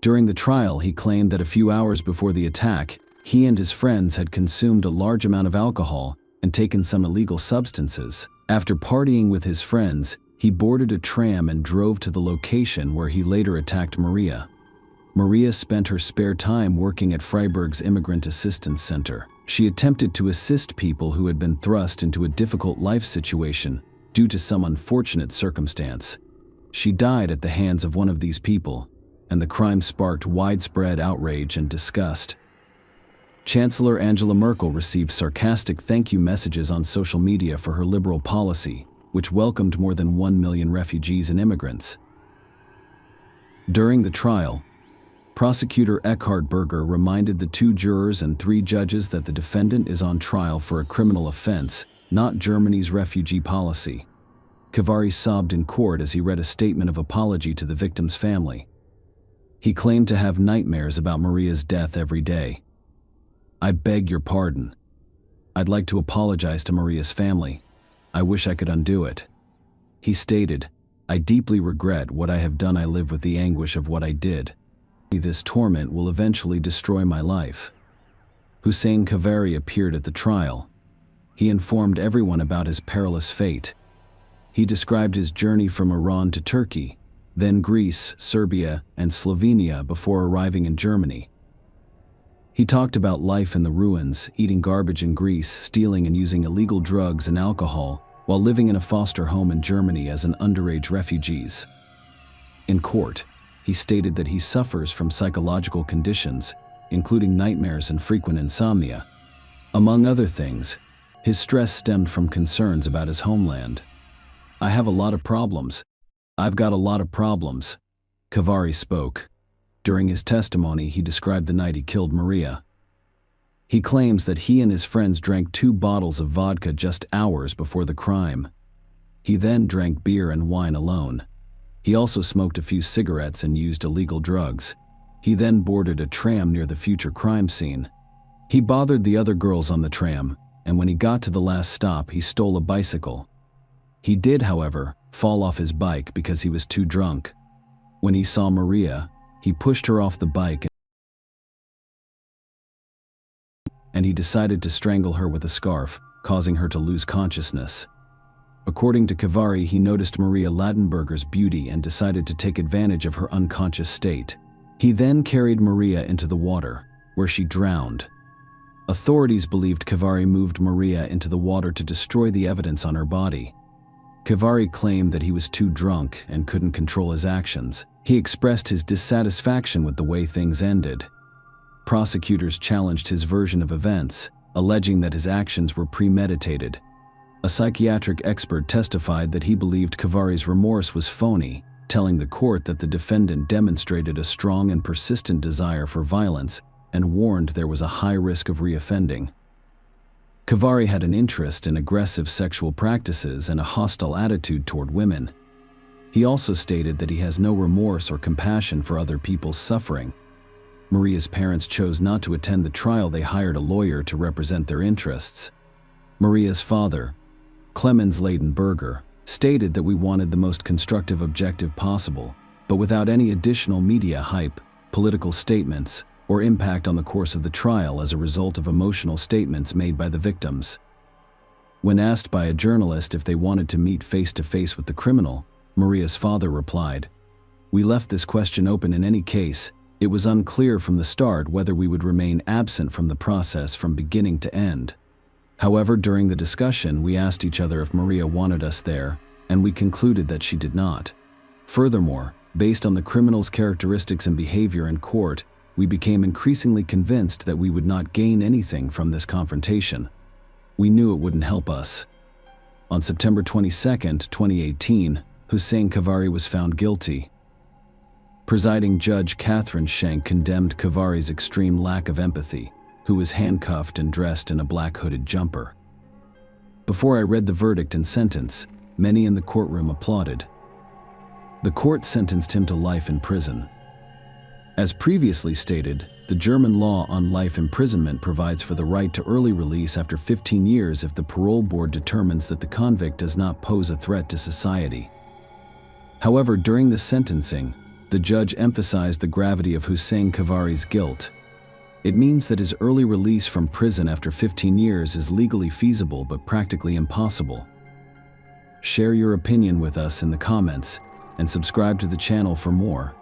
During the trial, he claimed that a few hours before the attack, he and his friends had consumed a large amount of alcohol and taken some illegal substances. After partying with his friends, he boarded a tram and drove to the location where he later attacked Maria. Maria spent her spare time working at Freiburg's Immigrant Assistance Center. She attempted to assist people who had been thrust into a difficult life situation due to some unfortunate circumstance. She died at the hands of one of these people, and the crime sparked widespread outrage and disgust. Chancellor Angela Merkel received sarcastic thank you messages on social media for her liberal policy, which welcomed more than 1 million refugees and immigrants. During the trial, prosecutor Eckhard Berger reminded the 2 jurors and 3 judges that the defendant is on trial for a criminal offense, not Germany's refugee policy. Khavari sobbed in court as he read a statement of apology to the victim's family. He claimed to have nightmares about Maria's death every day. "I beg your pardon. I'd like to apologize to Maria's family. I wish I could undo it." He stated, "I deeply regret what I have done. I live with the anguish of what I did. This torment will eventually destroy my life." Hussein Khavari appeared at the trial. He informed everyone about his perilous fate. He described his journey from Iran to Turkey, then Greece, Serbia, and Slovenia before arriving in Germany. He talked about life in the ruins, eating garbage in Greece, stealing and using illegal drugs and alcohol, while living in a foster home in Germany as an underage refugee. In court, he stated that he suffers from psychological conditions, including nightmares and frequent insomnia. Among other things, his stress stemmed from concerns about his homeland. "I have a lot of problems. I've got a lot of problems," Khavari spoke. During his testimony, he described the night he killed Maria. He claims that he and his friends drank 2 bottles of vodka just hours before the crime. He then drank beer and wine alone. He also smoked a few cigarettes and used illegal drugs. He then boarded a tram near the future crime scene. He bothered the other girls on the tram, and when he got to the last stop, he stole a bicycle. He did, however, fall off his bike because he was too drunk. When he saw Maria, he pushed her off the bike and he decided to strangle her with a scarf, causing her to lose consciousness. According to Khavari, he noticed Maria Lattenberger's beauty and decided to take advantage of her unconscious state. He then carried Maria into the water, where she drowned. Authorities believed Khavari moved Maria into the water to destroy the evidence on her body. Khavari claimed that he was too drunk and couldn't control his actions. He expressed his dissatisfaction with the way things ended. Prosecutors challenged his version of events, alleging that his actions were premeditated. A psychiatric expert testified that he believed Khavari's remorse was phony, telling the court that the defendant demonstrated a strong and persistent desire for violence and warned there was a high risk of reoffending. Khavari had an interest in aggressive sexual practices and a hostile attitude toward women. He also stated that he has no remorse or compassion for other people's suffering. Maria's parents chose not to attend the trial. They hired a lawyer to represent their interests. Maria's father, Clemens Leidenberger, stated that we wanted the most constructive objective possible, but without any additional media hype, political statements, or impact on the course of the trial as a result of emotional statements made by the victims. When asked by a journalist if they wanted to meet face-to-face with the criminal, Maria's father replied, "We left this question open in any case. It was unclear from the start whether we would remain absent from the process from beginning to end. However, during the discussion, we asked each other if Maria wanted us there, and we concluded that she did not. Furthermore, based on the criminal's characteristics and behavior in court, we became increasingly convinced that we would not gain anything from this confrontation. We knew it wouldn't help us." On September 22, 2018, Hussein Khavari was found guilty. Presiding Judge Catherine Schenk condemned Khavari's extreme lack of empathy, who was handcuffed and dressed in a black hooded jumper. Before I read the verdict and sentence, many in the courtroom applauded. The court sentenced him to life in prison. As previously stated, the German law on life imprisonment provides for the right to early release after 15 years if the parole board determines that the convict does not pose a threat to society. However, during the sentencing, the judge emphasized the gravity of Hussein Khavari's guilt. It means that his early release from prison after 15 years is legally feasible but practically impossible. Share your opinion with us in the comments and subscribe to the channel for more.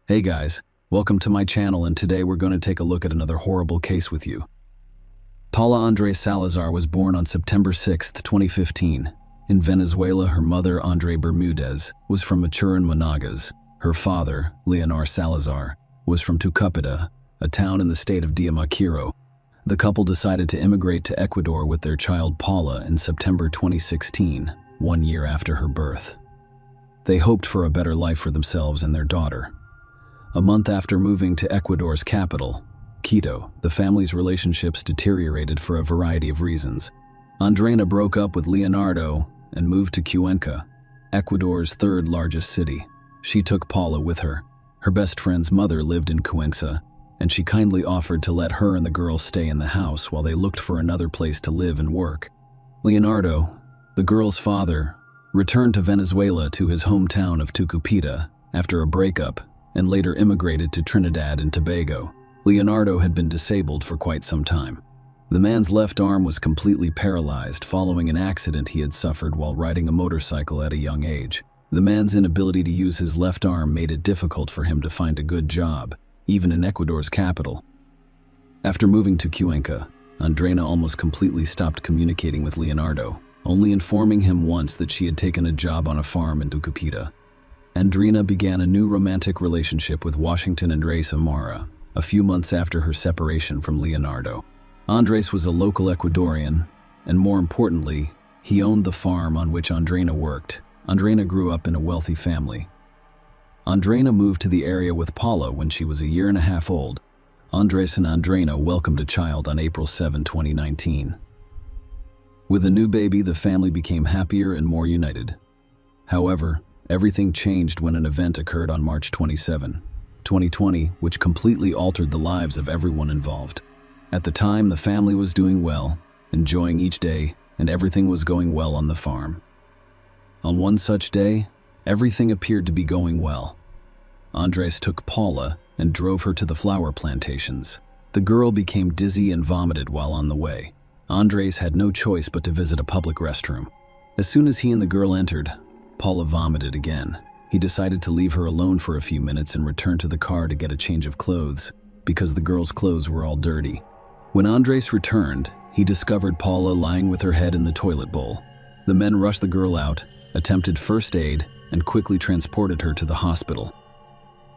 Hey guys, welcome to my channel, and today we're going to take a look at another horrible case with you. Paula Andrés Salazar was born on September 6, 2015. In Venezuela, her mother, André Bermudez, was from Maturin, Monagas. Her father, Leonor Salazar, was from Tucupita, a town in the state of Diamaquiro. The couple decided to immigrate to Ecuador with their child Paula in September 2016, 1 year after her birth. They hoped for a better life for themselves and their daughter. A month after moving to Ecuador's capital, Quito, the family's relationships deteriorated for a variety of reasons. Andreina broke up with Leonardo and moved to Cuenca, Ecuador's third largest city. She took Paula with her. Her best friend's mother lived in Cuenca, and she kindly offered to let her and the girl stay in the house while they looked for another place to live and work. Leonardo, the girl's father, returned to Venezuela to his hometown of Tucupita after a breakup and later immigrated to Trinidad and Tobago. Leonardo had been disabled for quite some time. The man's left arm was completely paralyzed following an accident he had suffered while riding a motorcycle at a young age. The man's inability to use his left arm made it difficult for him to find a good job, even in Ecuador's capital. After moving to Cuenca, Andreina almost completely stopped communicating with Leonardo, only informing him once that she had taken a job on a farm in Tucupita. Andreina began a new romantic relationship with Washington Andrés Amara a few months after her separation from Leonardo. Andrés was a local Ecuadorian, and more importantly, he owned the farm on which Andreina worked. Andreina grew up in a wealthy family. Andreina moved to the area with Paula when she was a year and a half old. Andrés and Andreina welcomed a child on April 7, 2019. With a new baby, the family became happier and more united. However, everything changed when an event occurred on March 27, 2020, which completely altered the lives of everyone involved. At the time, the family was doing well, enjoying each day, and everything was going well on the farm. On one such day, everything appeared to be going well. Andrés took Paula and drove her to the flower plantations. The girl became dizzy and vomited while on the way. Andrés had no choice but to visit a public restroom. As soon as he and the girl entered, Paula vomited again. He decided to leave her alone for a few minutes and return to the car to get a change of clothes, because the girl's clothes were all dirty. When Andrés returned, he discovered Paula lying with her head in the toilet bowl. The men rushed the girl out, attempted first aid, and quickly transported her to the hospital.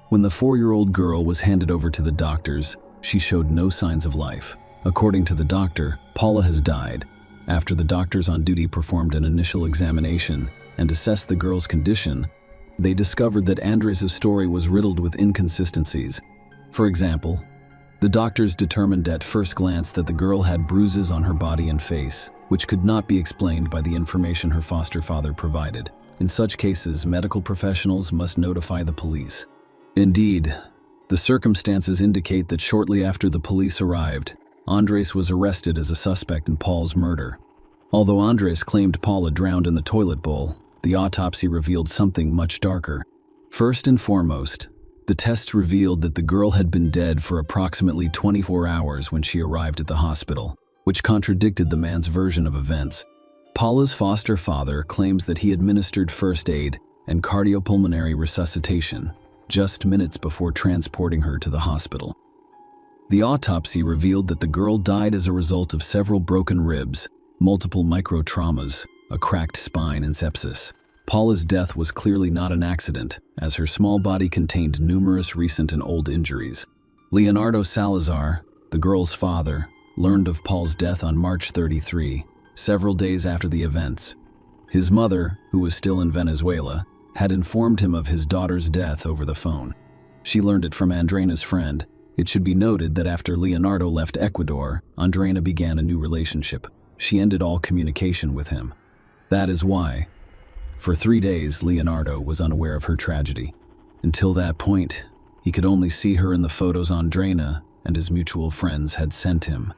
When the 4-year-old girl was handed over to the doctors, she showed no signs of life. According to the doctor, Paula has died. After the doctors on duty performed an initial examination and assessed the girl's condition, they discovered that Andrés' story was riddled with inconsistencies. For example, the doctors determined at first glance that the girl had bruises on her body and face, which could not be explained by the information her foster father provided. In such cases, medical professionals must notify the police. Indeed, the circumstances indicate that shortly after the police arrived, Andrés was arrested as a suspect in Paul's murder. Although Andrés claimed Paula drowned in the toilet bowl, the autopsy revealed something much darker. First and foremost, the tests revealed that the girl had been dead for approximately 24 hours when she arrived at the hospital, which contradicted the man's version of events. Paula's foster father claims that he administered first aid and cardiopulmonary resuscitation just minutes before transporting her to the hospital. The autopsy revealed that the girl died as a result of several broken ribs, multiple microtraumas, a cracked spine, and sepsis. Paula's death was clearly not an accident, as her small body contained numerous recent and old injuries. Leonardo Salazar, the girl's father, learned of Paul's death on March 33, several days after the events. His mother, who was still in Venezuela, had informed him of his daughter's death over the phone. She learned it from Andreina's friend. It should be noted that after Leonardo left Ecuador, Andreina began a new relationship. She ended all communication with him. That is why, for 3 days, Leonardo was unaware of her tragedy. Until that point, he could only see her in the photos Andreina and his mutual friends had sent him.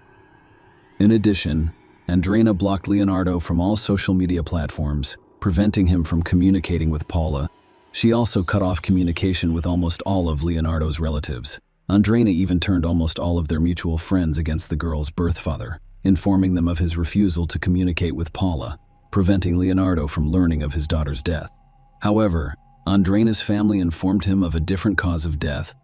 In addition, Andreina blocked Leonardo from all social media platforms, preventing him from communicating with Paula. She also cut off communication with almost all of Leonardo's relatives. Andreina even turned almost all of their mutual friends against the girl's birth father, informing them of his refusal to communicate with Paula, preventing Leonardo from learning of his daughter's death. However, Andreina's family informed him of a different cause of death.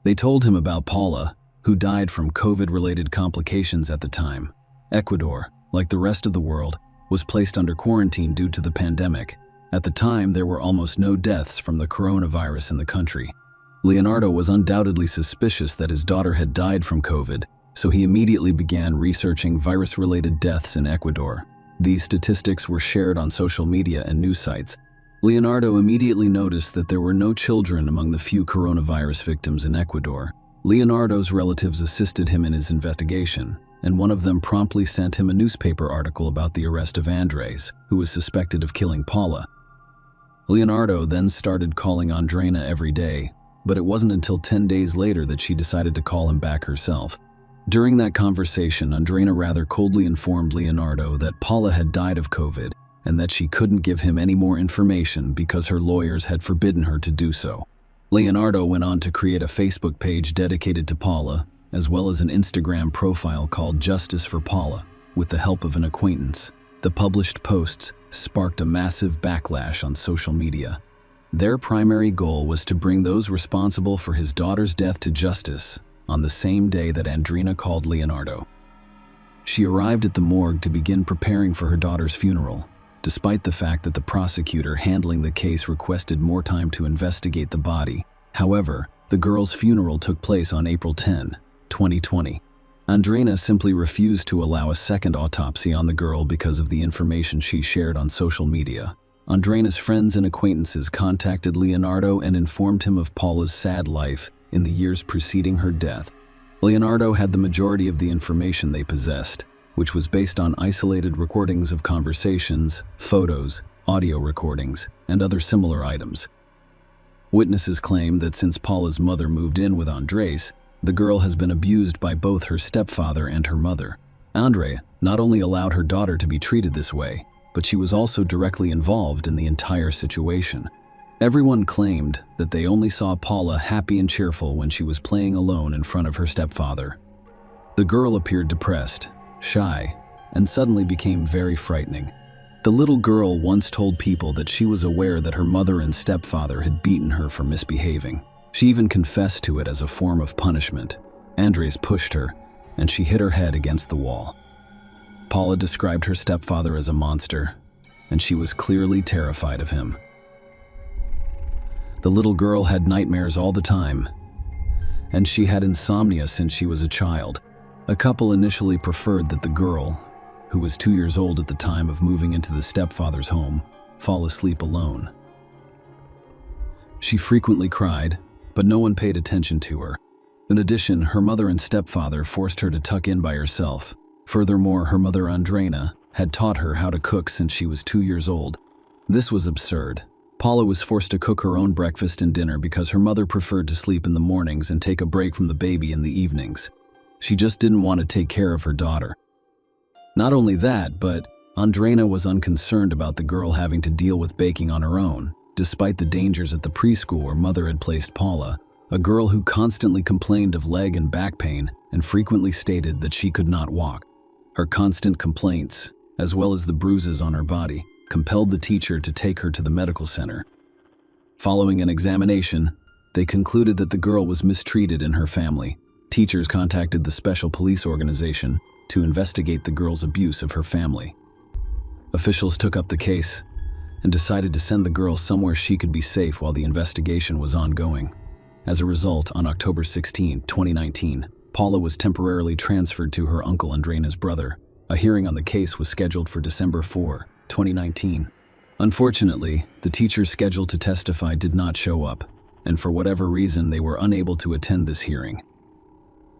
They told him about Paula, who died from COVID-related complications at the time. Ecuador, like the rest of the world, was placed under quarantine due to the pandemic. At the time, there were almost no deaths from the coronavirus in the country. Leonardo was undoubtedly suspicious that his daughter had died from COVID, so he immediately began researching virus-related deaths in Ecuador. These statistics were shared on social media and news sites. Leonardo immediately noticed that there were no children among the few coronavirus victims in Ecuador. Leonardo's relatives assisted him in his investigation, and one of them promptly sent him a newspaper article about the arrest of Andres, who was suspected of killing Paula. Leonardo then started calling Andreina every day, but it wasn't until 10 days later that she decided to call him back herself. During that conversation, Andreina rather coldly informed Leonardo that Paula had died of COVID and that she couldn't give him any more information because her lawyers had forbidden her to do so. Leonardo went on to create a Facebook page dedicated to Paula, as well as an Instagram profile called Justice for Paula, with the help of an acquaintance. The published posts sparked a massive backlash on social media. Their primary goal was to bring those responsible for his daughter's death to justice on the same day that Andreina called Leonardo. She arrived at the morgue to begin preparing for her daughter's funeral, despite the fact that the prosecutor handling the case requested more time to investigate the body. However, the girl's funeral took place on April 10, 2020. Andreina simply refused to allow a second autopsy on the girl because of the information she shared on social media. Andreina's friends and acquaintances contacted Leonardo and informed him of Paula's sad life in the years preceding her death. Leonardo had the majority of the information they possessed, which was based on isolated recordings of conversations, photos, audio recordings, and other similar items. Witnesses claim that since Paula's mother moved in with Andres, the girl has been abused by both her stepfather and her mother. Andrea not only allowed her daughter to be treated this way, but she was also directly involved in the entire situation. Everyone claimed that they only saw Paula happy and cheerful when she was playing alone in front of her stepfather. The girl appeared depressed, shy, and suddenly became very frightening. The little girl once told people that she was aware that her mother and stepfather had beaten her for misbehaving. She even confessed to it as a form of punishment. Andres pushed her, and she hit her head against the wall. Paula described her stepfather as a monster, and she was clearly terrified of him. The little girl had nightmares all the time, and she had insomnia since she was a child. A couple initially preferred that the girl, who was 2 years old at the time of moving into the stepfather's home, fall asleep alone. She frequently cried, but no one paid attention to her. In addition, her mother and stepfather forced her to tuck in by herself. Furthermore, her mother Andreina had taught her how to cook since she was 2 years old. This was absurd. Paula was forced to cook her own breakfast and dinner because her mother preferred to sleep in the mornings and take a break from the baby in the evenings. She just didn't want to take care of her daughter. Not only that, but Andreina was unconcerned about the girl having to deal with baking on her own, despite the dangers at the preschool where mother had placed Paula, a girl who constantly complained of leg and back pain and frequently stated that she could not walk. Her constant complaints, as well as the bruises on her body, compelled the teacher to take her to the medical center. Following an examination, they concluded that the girl was mistreated in her family. Teachers contacted the special police organization to investigate the girl's abuse of her family. Officials took up the case and decided to send the girl somewhere she could be safe while the investigation was ongoing. As a result, on October 16, 2019, Paula was temporarily transferred to her uncle Andreina's brother. A hearing on the case was scheduled for December 4, 2019. Unfortunately, the teacher scheduled to testify did not show up, and for whatever reason they were unable to attend this hearing.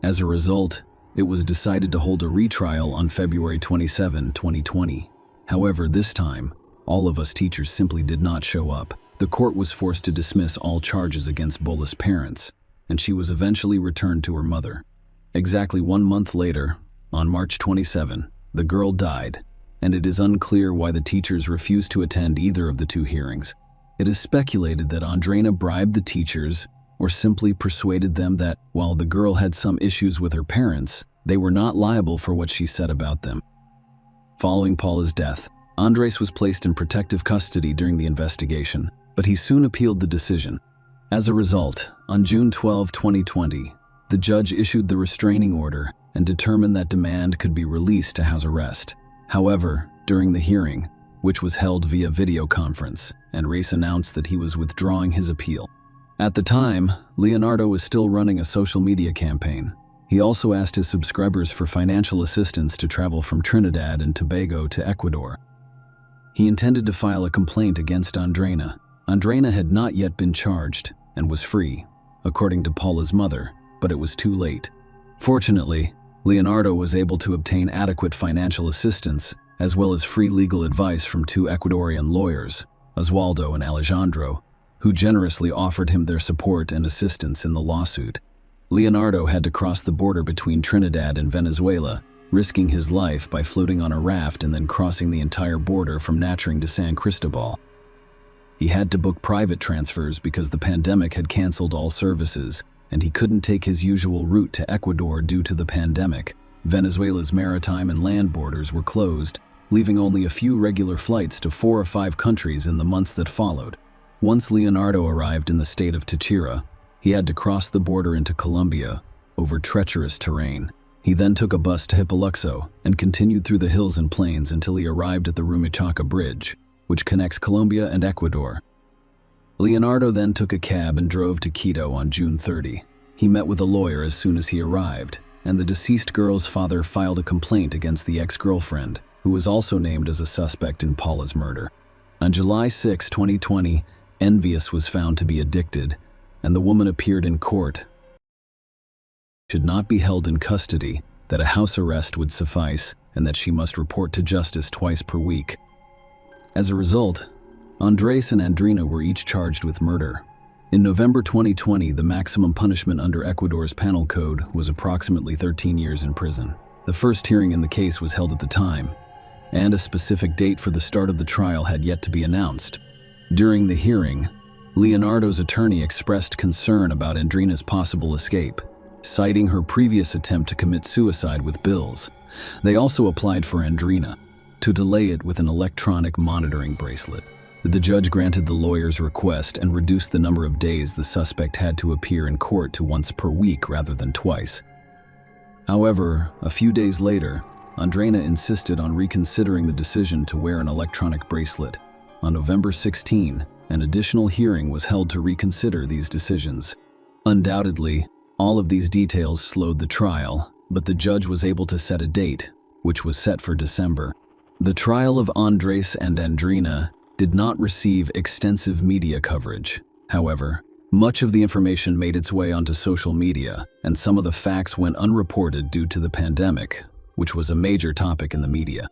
As a result, it was decided to hold a retrial on February 27, 2020. However, this time, all of us teachers simply did not show up. The court was forced to dismiss all charges against Bola's parents, and she was eventually returned to her mother. Exactly 1 month later, on March 27, the girl died, and it is unclear why the teachers refused to attend either of the two hearings. It is speculated that Andreina bribed the teachers or simply persuaded them that, while the girl had some issues with her parents, they were not liable for what she said about them. Following Paula's death, Andres was placed in protective custody during the investigation. but he soon appealed the decision. As a result, on June 12, 2020, the judge issued the restraining order and determined that Demand could be released to house arrest. However, during the hearing, which was held via video conference, Andres announced that he was withdrawing his appeal. At the time, Leonardo was still running a social media campaign. He also asked his subscribers for financial assistance to travel from Trinidad and Tobago to Ecuador. He intended to file a complaint against Andreina. Andreina had not yet been charged and was free, according to Paula's mother, but it was too late. Fortunately, Leonardo was able to obtain adequate financial assistance as well as free legal advice from two Ecuadorian lawyers, Oswaldo and Alejandro, who generously offered him their support and assistance in the lawsuit. Leonardo had to cross the border between Trinidad and Venezuela, risking his life by floating on a raft and then crossing the entire border from Natchering to San Cristobal. He had to book private transfers because the pandemic had canceled all services, and he couldn't take his usual route to Ecuador due to the pandemic. Venezuela's maritime and land borders were closed, leaving only a few regular flights to 4 or 5 countries in the months that followed. Once Leonardo arrived in the state of Táchira, he had to cross the border into Colombia over treacherous terrain. He then took a bus to Hipaluxo and continued through the hills and plains until he arrived at the Rumichaca Bridge, which connects Colombia and Ecuador. Leonardo then took a cab and drove to Quito on June 30. He met with a lawyer as soon as he arrived, and the deceased girl's father filed a complaint against the ex-girlfriend, who was also named as a suspect in Paula's murder. On July 6, 2020, Envious was found to be addicted, and the woman appeared in court. Should not be held in custody, that a house arrest would suffice, and that she must report to justice twice per week. As a result, Andres and Andreina were each charged with murder. In November 2020, the maximum punishment under Ecuador's penal code was approximately 13 years in prison. The first hearing in the case was held at the time, and a specific date for the start of the trial had yet to be announced. During the hearing, Leonardo's attorney expressed concern about Andreina's possible escape, citing her previous attempt to commit suicide with bills. They also applied for Andreina to delay it with an electronic monitoring bracelet. The judge granted the lawyer's request and reduced the number of days the suspect had to appear in court to once per week rather than twice. However, a few days later, Andreina insisted on reconsidering the decision to wear an electronic bracelet. On November 16, an additional hearing was held to reconsider these decisions. Undoubtedly, all of these details slowed the trial, but the judge was able to set a date, which was set for December. The trial of Andres and Andreina did not receive extensive media coverage. However, much of the information made its way onto social media, and some of the facts went unreported due to the pandemic, which was a major topic in the media.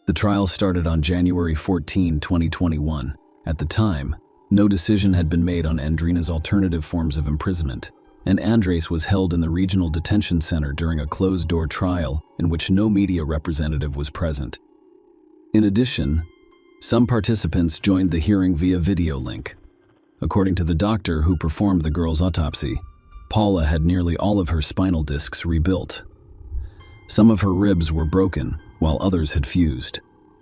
The trial started on January 14, 2021. At the time, no decision had been made on Andreina's alternative forms of imprisonment, and Andres was held in the regional detention center during a closed-door trial in which no media representative was present. In addition, some participants joined the hearing via video link. According to the doctor who performed the girl's autopsy, Paula had nearly all of her spinal discs rebuilt. Some of her ribs were broken, while others had fused.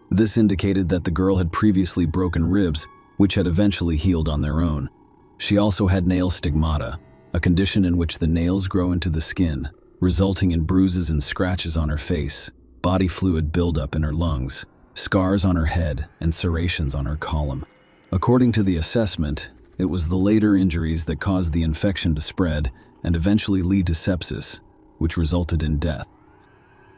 This indicated that the girl had previously broken ribs, which had eventually healed on their own. She also had nail stigmata, a condition in which the nails grow into the skin, resulting in bruises and scratches on her face, body fluid buildup in her lungs, scars on her head, and serrations on her column. According to the assessment, it was the later injuries that caused the infection to spread and eventually lead to sepsis, which resulted in death.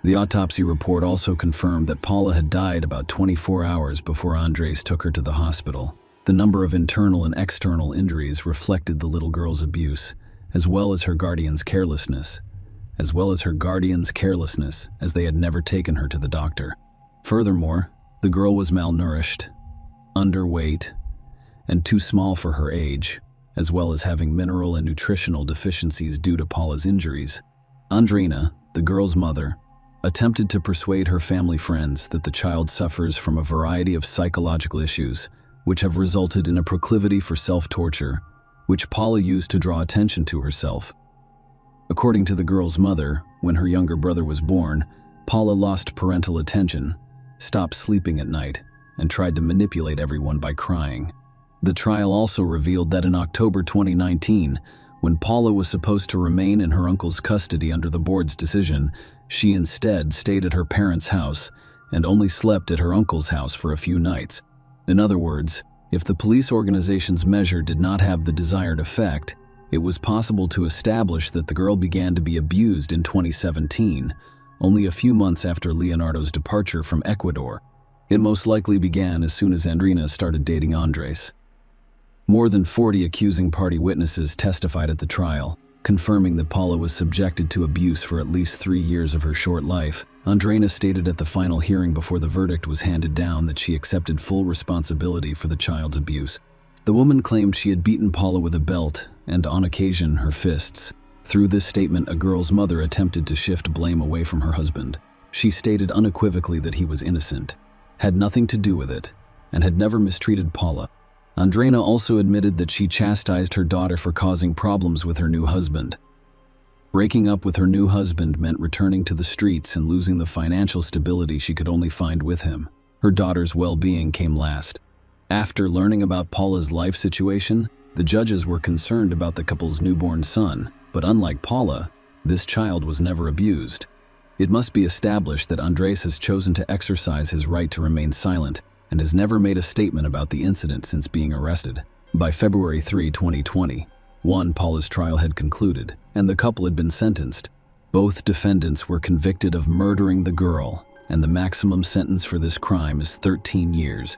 The autopsy report also confirmed that Paula had died about 24 hours before Andres took her to the hospital. The number of internal and external injuries reflected the little girl's abuse, as well as her guardian's carelessness, as they had never taken her to the doctor. Furthermore, the girl was malnourished, underweight, and too small for her age, as well as having mineral and nutritional deficiencies due to Paula's injuries. Andreina, the girl's mother, attempted to persuade her family friends that the child suffers from a variety of psychological issues, which have resulted in a proclivity for self-torture, which Paula used to draw attention to herself. According to the girl's mother, when her younger brother was born, Paula lost parental attention, stopped sleeping at night, and tried to manipulate everyone by crying. The trial also revealed that in October 2019, when Paula was supposed to remain in her uncle's custody under the board's decision, she instead stayed at her parents' house and only slept at her uncle's house for a few nights. In other words, if the police organization's measure did not have the desired effect, it was possible to establish that the girl began to be abused in 2017, only a few months after Leonardo's departure from Ecuador. It most likely began as soon as Andreina started dating Andres. More than 40 accusing party witnesses testified at the trial, confirming that Paula was subjected to abuse for at least 3 years of her short life. Andreina stated at the final hearing before the verdict was handed down that she accepted full responsibility for the child's abuse. The woman claimed she had beaten Paula with a belt and, on occasion, her fists. Through this statement, a girl's mother attempted to shift blame away from her husband. She stated unequivocally that he was innocent, had nothing to do with it, and had never mistreated Paula. Andreina also admitted that she chastised her daughter for causing problems with her new husband. Breaking up with her new husband meant returning to the streets and losing the financial stability she could only find with him. Her daughter's well-being came last. After learning about Paula's life situation, the judges were concerned about the couple's newborn son, but unlike Paula, this child was never abused. It must be established that Andres has chosen to exercise his right to remain silent and has never made a statement about the incident since being arrested. By February 3, 2020, Paula's trial had concluded, and the couple had been sentenced. Both defendants were convicted of murdering the girl, and the maximum sentence for this crime is 13 years.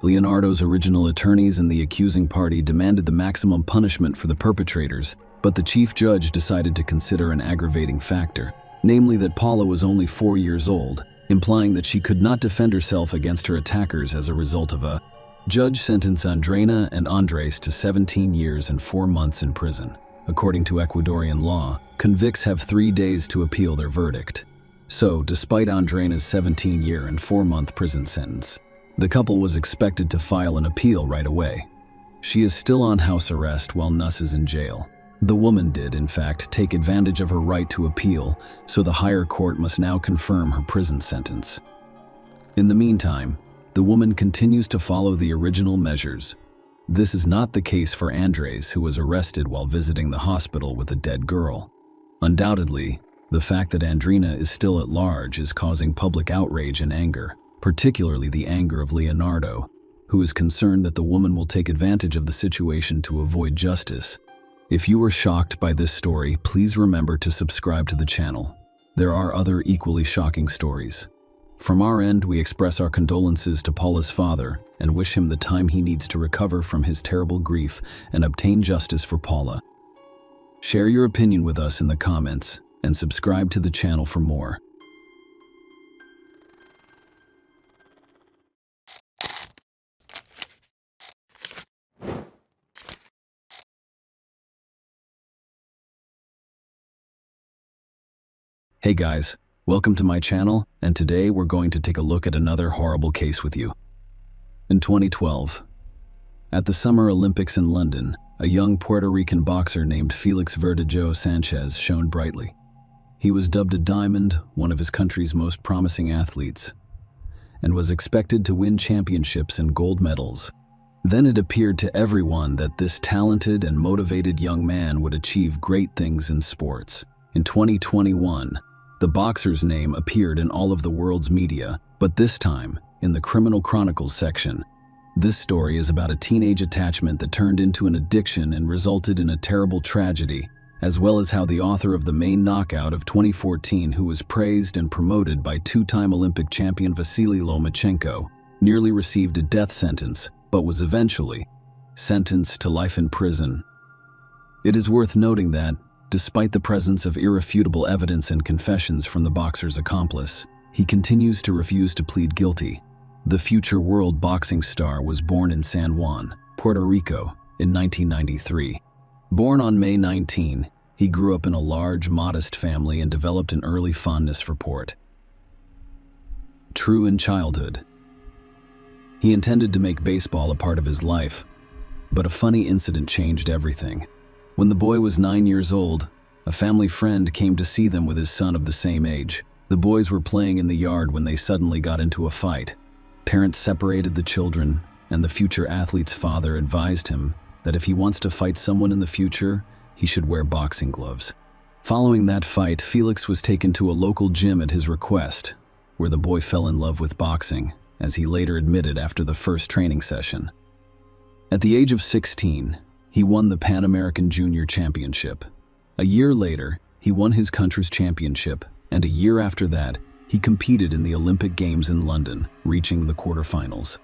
Leonardo's original attorneys and the accusing party demanded the maximum punishment for the perpetrators, but the chief judge decided to consider an aggravating factor, namely that Paula was only 4 years old, implying that she could not defend herself against her attackers as a result of a judge sentenced Andreina and Andres to 17 years and 4 months in prison. According to Ecuadorian law, convicts have 3 days to appeal their verdict. So, despite Andreina's 17-year and 4-month prison sentence, the couple was expected to file an appeal right away. She is still on house arrest while Nuss is in jail. The woman did, in fact, take advantage of her right to appeal, so the higher court must now confirm her prison sentence. In the meantime, the woman continues to follow the original measures. This is not the case for Andres, who was arrested while visiting the hospital with a dead girl. Undoubtedly, the fact that Andreina is still at large is causing public outrage and anger, particularly the anger of Leonardo, who is concerned that the woman will take advantage of the situation to avoid justice. If you were shocked by this story, please remember to subscribe to the channel. There are other equally shocking stories. From our end, we express our condolences to Paula's father and wish him the time he needs to recover from his terrible grief and obtain justice for Paula. Share your opinion with us in the comments and subscribe to the channel for more. Hey guys, welcome to my channel, and today we're going to take a look at another horrible case with you. In 2012, at the Summer Olympics in London, a young Puerto Rican boxer named Felix Verdejo Sanchez shone brightly. He was dubbed a diamond, one of his country's most promising athletes, and was expected to win championships and gold medals. Then it appeared to everyone that this talented and motivated young man would achieve great things in sports. In 2021, the boxer's name appeared in all of the world's media, but this time, in the Criminal Chronicles section. This story is about a teenage attachment that turned into an addiction and resulted in a terrible tragedy, as well as how the author of the main knockout of 2014, who was praised and promoted by two-time Olympic champion Vasily Lomachenko, nearly received a death sentence, but was eventually sentenced to life in prison. It is worth noting that, despite the presence of irrefutable evidence and confessions from the boxer's accomplice, he continues to refuse to plead guilty. The future world boxing star was born in San Juan, Puerto Rico, in 1993. Born on May 19, he grew up in a large, modest family and developed an early fondness for sport. True in childhood. He intended to make baseball a part of his life, but a funny incident changed everything. When the boy was 9 years old, a family friend came to see them with his son of the same age. The boys were playing in the yard when they suddenly got into a fight. Parents separated the children, and the future athlete's father advised him that if he wants to fight someone in the future, he should wear boxing gloves. Following that fight, Felix was taken to a local gym at his request, where the boy fell in love with boxing, as he later admitted after the first training session. At the age of 16, he won the Pan American Junior Championship. A year later, he won his country's championship, and a year after that, he competed in the Olympic Games in London, reaching the quarterfinals.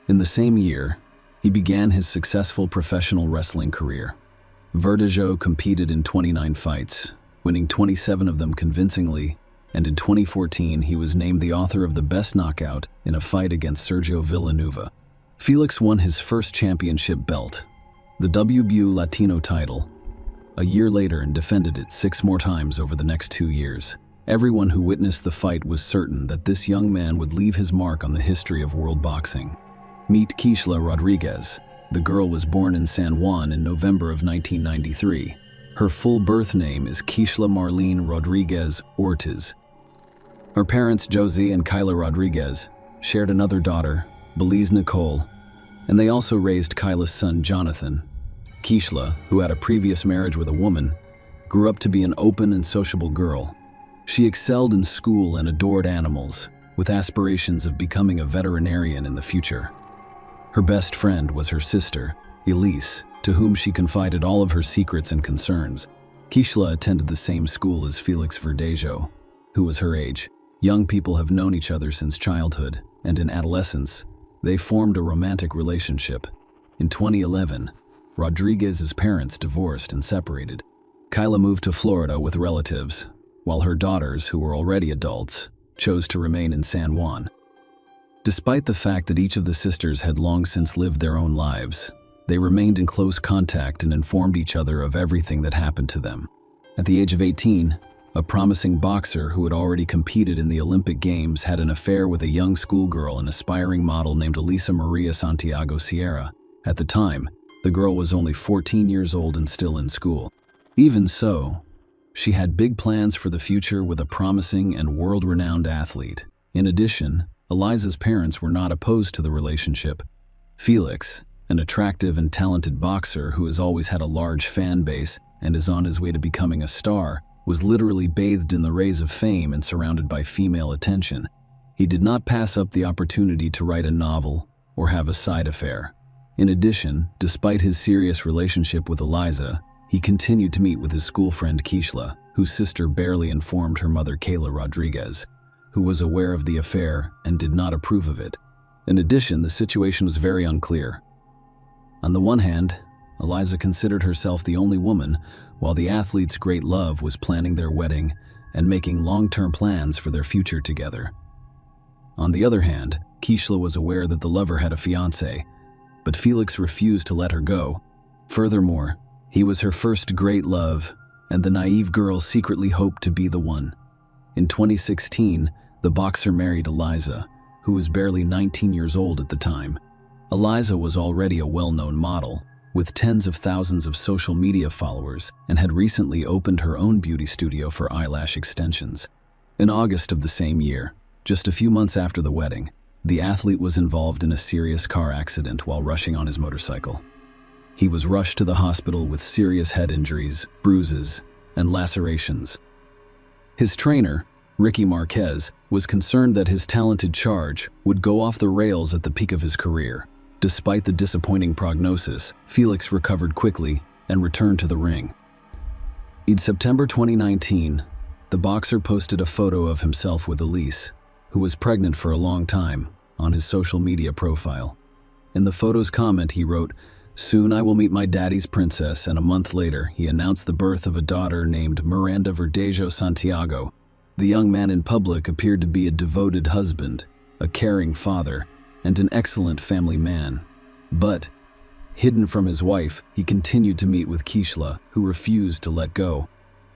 In the same year, he began his successful professional wrestling career. Verdejo competed in 29 fights, winning 27 of them convincingly, and in 2014 he was named the author of the best knockout in a fight against Sergio Villanueva. Felix won his first championship belt, the WBO Latino title, a year later and defended it 6 more times over the next 2 years. Everyone who witnessed the fight was certain that this young man would leave his mark on the history of world boxing. Meet Keishla Rodriguez. The girl was born in San Juan in November of 1993. Her full birth name is Keishla Marlene Rodriguez Ortiz. Her parents, Josie and Kyla Rodriguez, shared another daughter, Belize Nicole, and they also raised Kyla's son, Jonathan. Keishla, who had a previous marriage with a woman, grew up to be an open and sociable girl. She excelled in school and adored animals, with aspirations of becoming a veterinarian in the future. Her best friend was her sister, Elise, to whom she confided all of her secrets and concerns. Keishla attended the same school as Felix Verdejo, who was her age. Young people have known each other since childhood, and in adolescence, they formed a romantic relationship. In 2011, Rodriguez's parents divorced and separated. Kyla moved to Florida with relatives, while her daughters, who were already adults, chose to remain in San Juan. Despite the fact that each of the sisters had long since lived their own lives, they remained in close contact and informed each other of everything that happened to them. At the age of 18, a promising boxer who had already competed in the Olympic Games had an affair with a young schoolgirl and aspiring model named Elisa Maria Santiago Sierra. At the time, the girl was only 14 years old and still in school. Even so, she had big plans for the future with a promising and world-renowned athlete. In addition, Eliza's parents were not opposed to the relationship. Felix, an attractive and talented boxer who has always had a large fan base and is on his way to becoming a star, was literally bathed in the rays of fame and surrounded by female attention. He did not pass up the opportunity to write a novel or have a side affair. In addition, despite his serious relationship with Eliza, he continued to meet with his school friend Keishla, whose sister barely informed her mother Kayla Rodriguez, who was aware of the affair and did not approve of it. In addition, the situation was very unclear. On the one hand, Eliza considered herself the only woman, while the athlete's great love was planning their wedding and making long-term plans for their future together. On the other hand, Keishla was aware that the lover had a fiancé, but Felix refused to let her go. Furthermore, he was her first great love, and the naive girl secretly hoped to be the one. In 2016, the boxer married Eliza, who was barely 19 years old at the time. Eliza was already a well-known model, with tens of thousands of social media followers, and had recently opened her own beauty studio for eyelash extensions. In August of the same year, just a few months after the wedding, the athlete was involved in a serious car accident while rushing on his motorcycle. He was rushed to the hospital with serious head injuries, bruises, and lacerations. His trainer, Ricky Marquez, was concerned that his talented charge would go off the rails at the peak of his career. Despite the disappointing prognosis, Felix recovered quickly and returned to the ring. In September 2019, the boxer posted a photo of himself with Elise, who was pregnant for a long time, on his social media profile. In the photo's comment, he wrote, "Soon I will meet my daddy's princess," and a month later, he announced the birth of a daughter named Miranda Verdejo Santiago. The young man in public appeared to be a devoted husband, a caring father, and an excellent family man. But, hidden from his wife, he continued to meet with Keishla, who refused to let go.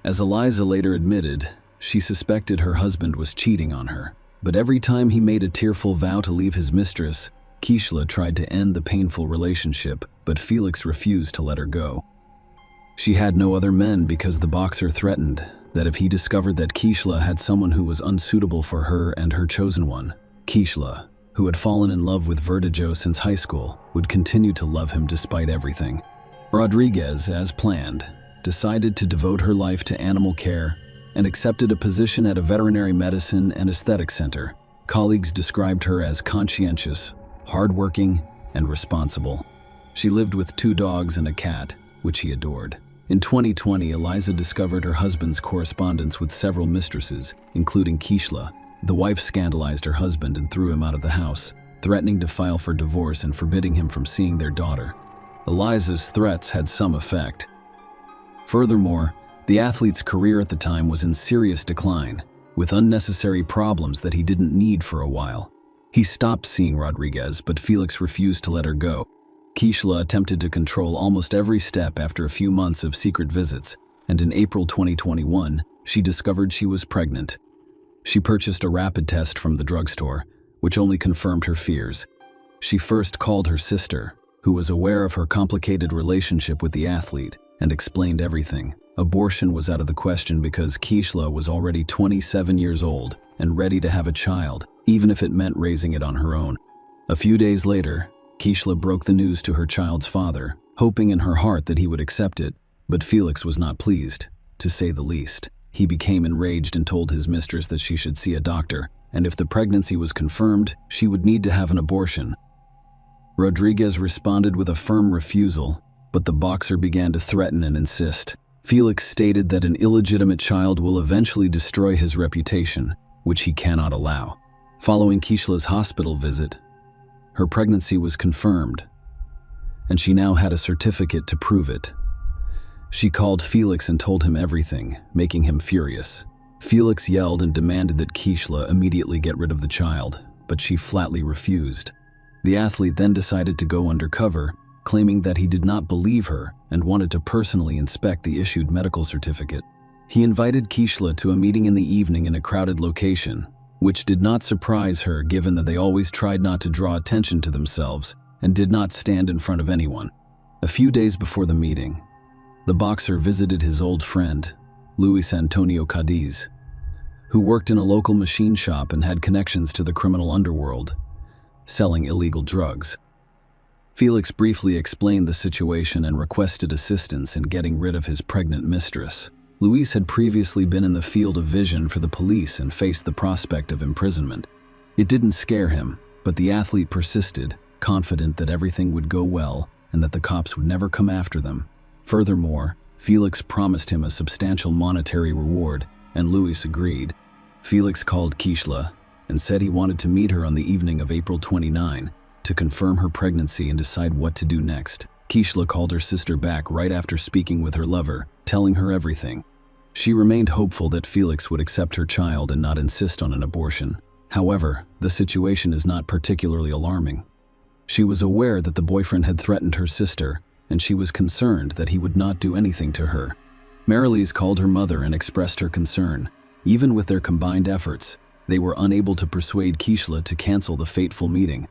As Eliza later admitted, she suspected her husband was cheating on her. But every time he made a tearful vow to leave his mistress, Keishla tried to end the painful relationship, but Felix refused to let her go. She had no other men because the boxer threatened that if he discovered that Keishla had someone who was unsuitable for her and her chosen one, Keishla, who had fallen in love with Vertigo since high school, would continue to love him despite everything. Rodriguez, as planned, decided to devote her life to animal care and accepted a position at a veterinary medicine and aesthetic center. Colleagues described her as conscientious, hardworking, and responsible. She lived with 2 dogs and a cat, which he adored. In 2020, Eliza discovered her husband's correspondence with several mistresses, including Keishla. The wife scandalized her husband and threw him out of the house, threatening to file for divorce and forbidding him from seeing their daughter. Eliza's threats had some effect. Furthermore, the athlete's career at the time was in serious decline, with unnecessary problems that he didn't need for a while. He stopped seeing Rodriguez, but Felix refused to let her go. Keishla attempted to control almost every step after a few months of secret visits, and in April 2021, she discovered she was pregnant. She purchased a rapid test from the drugstore, which only confirmed her fears. She first called her sister, who was aware of her complicated relationship with the athlete, and explained everything. Abortion was out of the question because Keishla was already 27 years old and ready to have a child, even if it meant raising it on her own. A few days later, Keishla broke the news to her child's father, hoping in her heart that he would accept it, but Felix was not pleased, to say the least. He became enraged and told his mistress that she should see a doctor, and if the pregnancy was confirmed, she would need to have an abortion. Rodriguez responded with a firm refusal, but the boxer began to threaten and insist. Felix stated that an illegitimate child will eventually destroy his reputation, which he cannot allow. Following Keishla's hospital visit, her pregnancy was confirmed, and she now had a certificate to prove it. She called Felix and told him everything, making him furious. Felix yelled and demanded that Keishla immediately get rid of the child, but she flatly refused. The athlete then decided to go undercover, claiming that he did not believe her and wanted to personally inspect the issued medical certificate. He invited Keishla to a meeting in the evening in a crowded location, which did not surprise her given that they always tried not to draw attention to themselves and did not stand in front of anyone. A few days before the meeting, the boxer visited his old friend, Luis Antonio Cadiz, who worked in a local machine shop and had connections to the criminal underworld, selling illegal drugs. Felix briefly explained the situation and requested assistance in getting rid of his pregnant mistress. Luis had previously been in the field of vision for the police and faced the prospect of imprisonment. It didn't scare him, but the athlete persisted, confident that everything would go well and that the cops would never come after them. Furthermore, Felix promised him a substantial monetary reward, and Luis agreed. Felix called Keishla and said he wanted to meet her on the evening of April 29 to confirm her pregnancy and decide what to do next. Keishla called her sister back right after speaking with her lover, telling her everything. She remained hopeful that Felix would accept her child and not insist on an abortion. However, the situation is not particularly alarming. She was aware that the boyfriend had threatened her sister, and she was concerned that he would not do anything to her. Marilise called her mother and expressed her concern. Even with their combined efforts, they were unable to persuade Keishla to cancel the fateful meeting.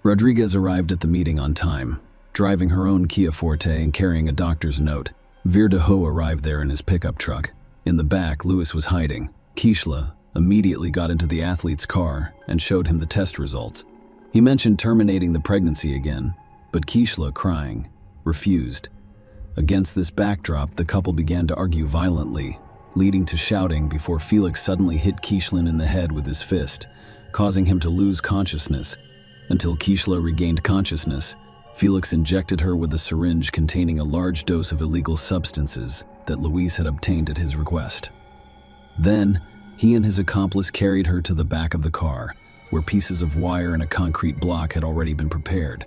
Rodriguez arrived at the meeting on time, driving her own Kia Forte and carrying a doctor's note. Verdejo arrived there in his pickup truck. In the back, Luis was hiding. Keishla immediately got into the athlete's car and showed him the test results. He mentioned terminating the pregnancy again, but Keishla, crying, refused. Against this backdrop, the couple began to argue violently, leading to shouting before Felix suddenly hit Keishla in the head with his fist, causing him to lose consciousness. Until Keishla regained consciousness, Felix injected her with a syringe containing a large dose of illegal substances that Luis had obtained at his request. Then, he and his accomplice carried her to the back of the car, where pieces of wire and a concrete block had already been prepared.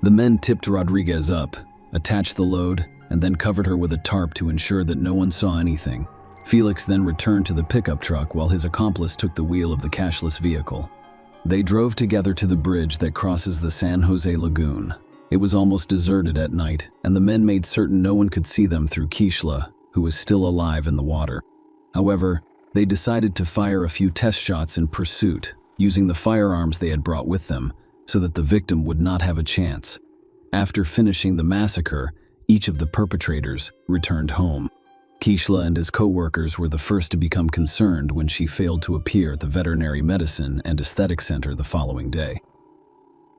The men tipped Rodriguez up, attached the load, and then covered her with a tarp to ensure that no one saw anything. Felix then returned to the pickup truck while his accomplice took the wheel of the cashless vehicle. They drove together to the bridge that crosses the San Jose Lagoon. It was almost deserted at night, and the men made certain no one could see them through Keishla, who was still alive in the water. However, they decided to fire a few test shots in pursuit, using the firearms they had brought with them, so that the victim would not have a chance. After finishing the massacre, each of the perpetrators returned home. Keishla and his co-workers were the first to become concerned when she failed to appear at the Veterinary Medicine and Aesthetic Center the following day.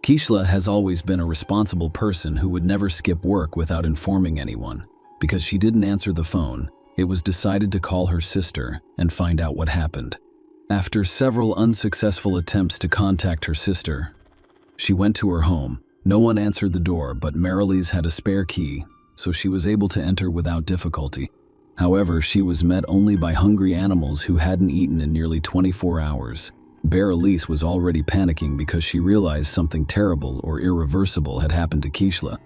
Keishla has always been a responsible person who would never skip work without informing anyone. Because she didn't answer the phone, it was decided to call her sister and find out what happened. After several unsuccessful attempts to contact her sister, she went to her home. No one answered the door, but Marily's had a spare key, so she was able to enter without difficulty. However, she was met only by hungry animals who hadn't eaten in nearly 24 hours. Marily's was already panicking because she realized something terrible or irreversible had happened to Keishla.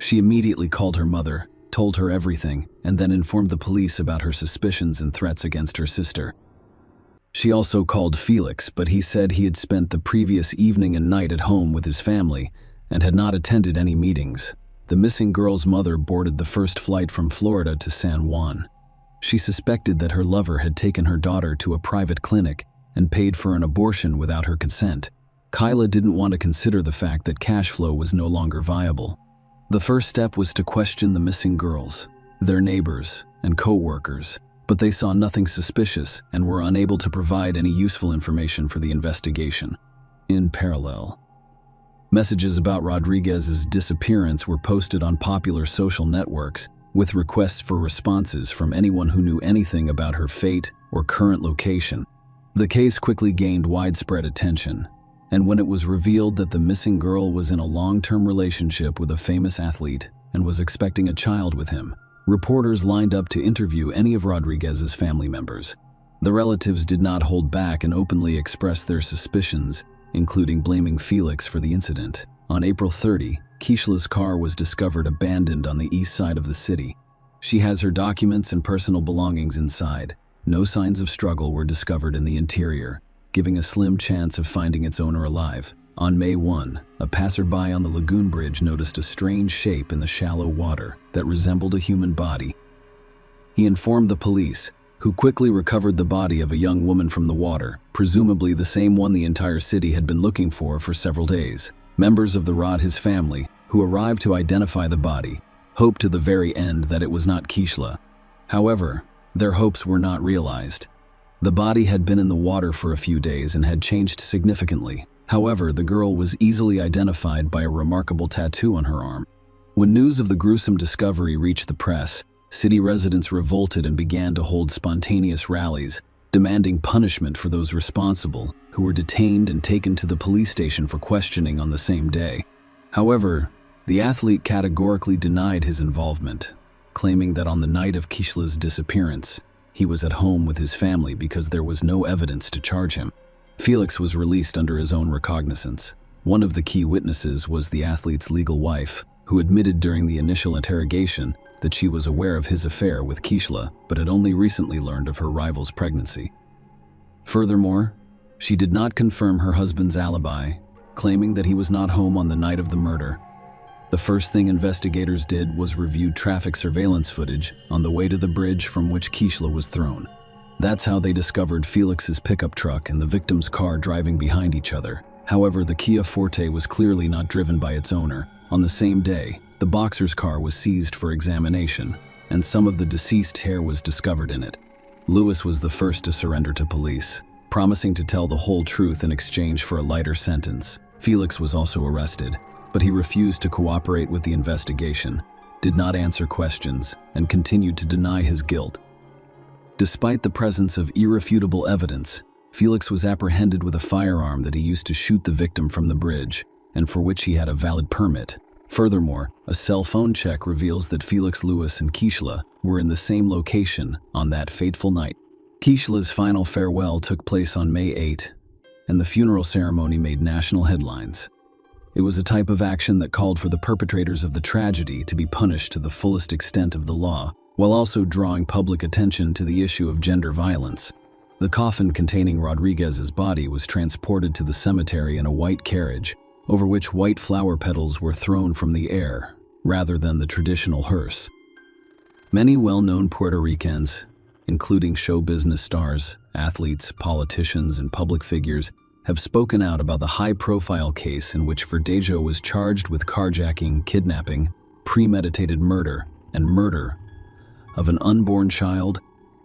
She immediately called her mother, told her everything, and then informed the police about her suspicions and threats against her sister. She also called Felix, but he said he had spent the previous evening and night at home with his family and had not attended any meetings. The missing girl's mother boarded the first flight from Florida to San Juan. She suspected that her lover had taken her daughter to a private clinic and paid for an abortion without her consent. Kyla didn't want to consider the fact that cash flow was no longer viable. The first step was to question the missing girls, their neighbors, and co-workers, but they saw nothing suspicious and were unable to provide any useful information for the investigation. In parallel, messages about Rodriguez's disappearance were posted on popular social networks with requests for responses from anyone who knew anything about her fate or current location. The case quickly gained widespread attention, and when it was revealed that the missing girl was in a long-term relationship with a famous athlete and was expecting a child with him, reporters lined up to interview any of Rodriguez's family members. The relatives did not hold back and openly expressed their suspicions, including blaming Felix for the incident. On April 30, Keishla's car was discovered abandoned on the east side of the city. She has her documents and personal belongings inside. No signs of struggle were discovered in the interior, giving a slim chance of finding its owner alive. On May 1, a passerby on the lagoon bridge noticed a strange shape in the shallow water that resembled a human body. He informed the police, who quickly recovered the body of a young woman from the water, presumably the same one the entire city had been looking for several days. Members of the Rodriguez family, who arrived to identify the body, hoped to the very end that it was not Keishla. However, their hopes were not realized. The body had been in the water for a few days and had changed significantly. However, the girl was easily identified by a remarkable tattoo on her arm. When news of the gruesome discovery reached the press, city residents revolted and began to hold spontaneous rallies, demanding punishment for those responsible, who were detained and taken to the police station for questioning on the same day. However, the athlete categorically denied his involvement, claiming that on the night of Keishla's disappearance, he was at home with his family because there was no evidence to charge him. Felix was released under his own recognizance. One of the key witnesses was the athlete's legal wife, who admitted during the initial interrogation that she was aware of his affair with Keishla, but had only recently learned of her rival's pregnancy. Furthermore, she did not confirm her husband's alibi, claiming that he was not home on the night of the murder. The first thing investigators did was review traffic surveillance footage on the way to the bridge from which Keishla was thrown. That's how they discovered Felix's pickup truck and the victim's car driving behind each other. However, the Kia Forte was clearly not driven by its owner. On the same day, the boxer's car was seized for examination, and some of the deceased's hair was discovered in it. Lewis was the first to surrender to police, promising to tell the whole truth in exchange for a lighter sentence. Felix was also arrested, but he refused to cooperate with the investigation, did not answer questions, and continued to deny his guilt. Despite the presence of irrefutable evidence, Felix was apprehended with a firearm that he used to shoot the victim from the bridge, and for which he had a valid permit. Furthermore, a cell phone check reveals that Felix Lewis and Keishla were in the same location on that fateful night. Keishla's final farewell took place on May 8, and the funeral ceremony made national headlines. It was a type of action that called for the perpetrators of the tragedy to be punished to the fullest extent of the law, while also drawing public attention to the issue of gender violence. The coffin containing Rodriguez's body was transported to the cemetery in a white carriage, over which white flower petals were thrown from the air, rather than the traditional hearse. Many well-known Puerto Ricans, including show business stars, athletes, politicians, and public figures, have spoken out about the high-profile case in which Verdejo was charged with carjacking, kidnapping, premeditated murder, and murder of an unborn child.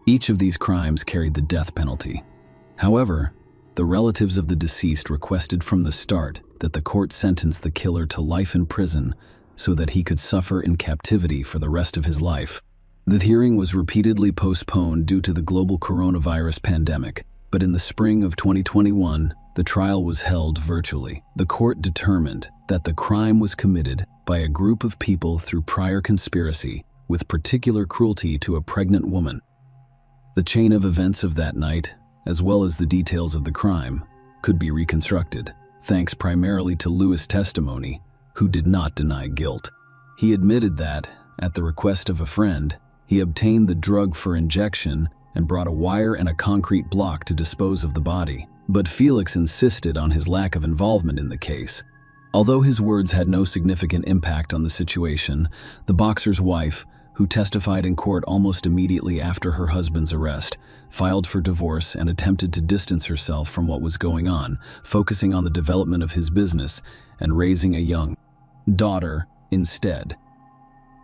Each of these crimes carried the death penalty. However, the relatives of the deceased requested from the start that the court sentence the killer to life in prison so that he could suffer in captivity for the rest of his life. The hearing was repeatedly postponed due to the global coronavirus pandemic, but in the spring of 2021, the trial was held virtually. The court determined that the crime was committed by a group of people through prior conspiracy with particular cruelty to a pregnant woman. The chain of events of that night, as well as the details of the crime, could be reconstructed, thanks primarily to Lewis' testimony, who did not deny guilt. He admitted that, at the request of a friend, he obtained the drug for injection and brought a wire and a concrete block to dispose of the body. But Felix insisted on his lack of involvement in the case. Although his words had no significant impact on the situation, the boxer's wife, who testified in court almost immediately after her husband's arrest, filed for divorce and attempted to distance herself from what was going on, focusing on the development of his business and raising a young daughter instead.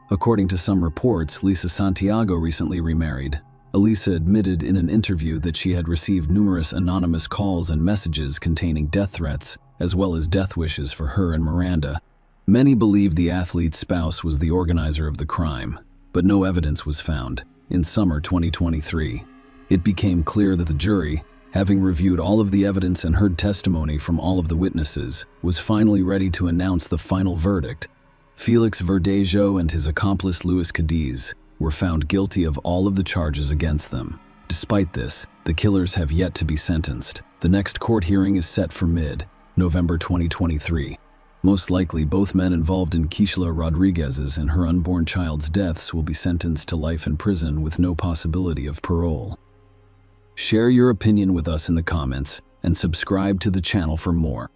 According to some reports, Lisa Santiago recently remarried. Elisa admitted in an interview that she had received numerous anonymous calls and messages containing death threats, as well as death wishes for her and Miranda. Many believed the athlete's spouse was the organizer of the crime, but no evidence was found. In summer 2023, it became clear that the jury, having reviewed all of the evidence and heard testimony from all of the witnesses, was finally ready to announce the final verdict. Felix Verdejo and his accomplice Luis Cadiz were found guilty of all of the charges against them. Despite this, the killers have yet to be sentenced. The next court hearing is set for mid-November 2023. Most likely, both men involved in Keishla Rodriguez's and her unborn child's deaths will be sentenced to life in prison with no possibility of parole. Share your opinion with us in the comments and subscribe to the channel for more.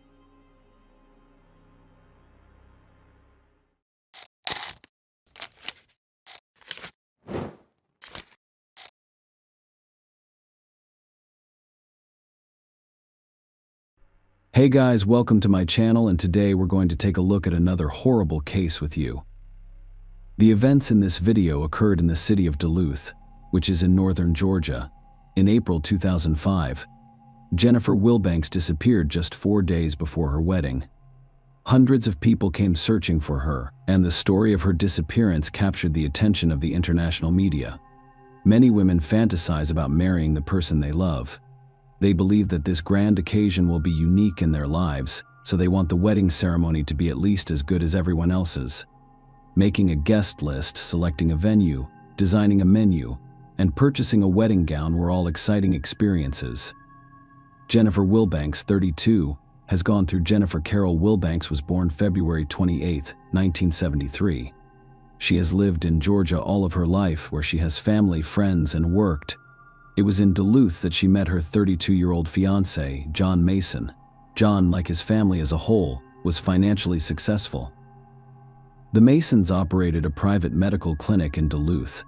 Hey guys, welcome to my channel, and today we're going to take a look at another horrible case with you. The events in this video occurred in the city of Duluth, which is in northern Georgia. In April 2005, Jennifer Wilbanks disappeared just 4 days before her wedding. Hundreds of people came searching for her, and the story of her disappearance captured the attention of the international media. Many women fantasize about marrying the person they love. They believe that this grand occasion will be unique in their lives, so they want the wedding ceremony to be at least as good as everyone else's. Making a guest list, selecting a venue, designing a menu, and purchasing a wedding gown were all exciting experiences. Jennifer Wilbanks, 32, has gone through. Jennifer Carol Wilbanks was born February 28, 1973. She has lived in Georgia all of her life, where she has family, friends, and worked. It was in Duluth that she met her 32-year-old fiancé, John Mason. John, like his family as a whole, was financially successful. The Masons operated a private medical clinic in Duluth.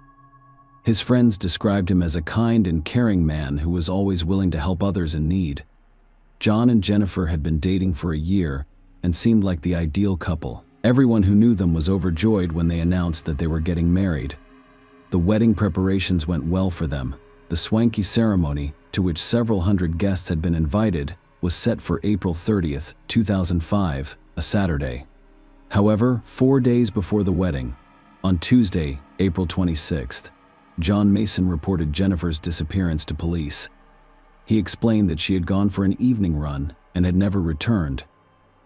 His friends described him as a kind and caring man who was always willing to help others in need. John and Jennifer had been dating for a year and seemed like the ideal couple. Everyone who knew them was overjoyed when they announced that they were getting married. The wedding preparations went well for them. The swanky ceremony, to which several hundred guests had been invited, was set for April 30th, 2005, a Saturday. However, 4 days before the wedding, on Tuesday, April 26th, John Mason reported Jennifer's disappearance to police. He explained that she had gone for an evening run and had never returned.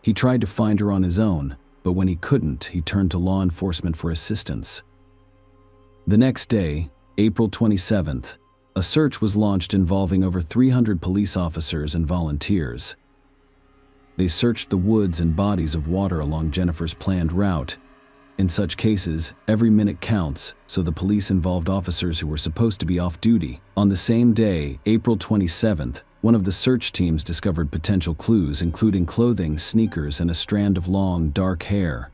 He tried to find her on his own, but when he couldn't, he turned to law enforcement for assistance. The next day, April 27th, a search was launched involving over 300 police officers and volunteers. They searched the woods and bodies of water along Jennifer's planned route. In such cases, every minute counts, so the police involved officers who were supposed to be off duty. On the same day, April 27th, one of the search teams discovered potential clues, including clothing, sneakers, and a strand of long, dark hair.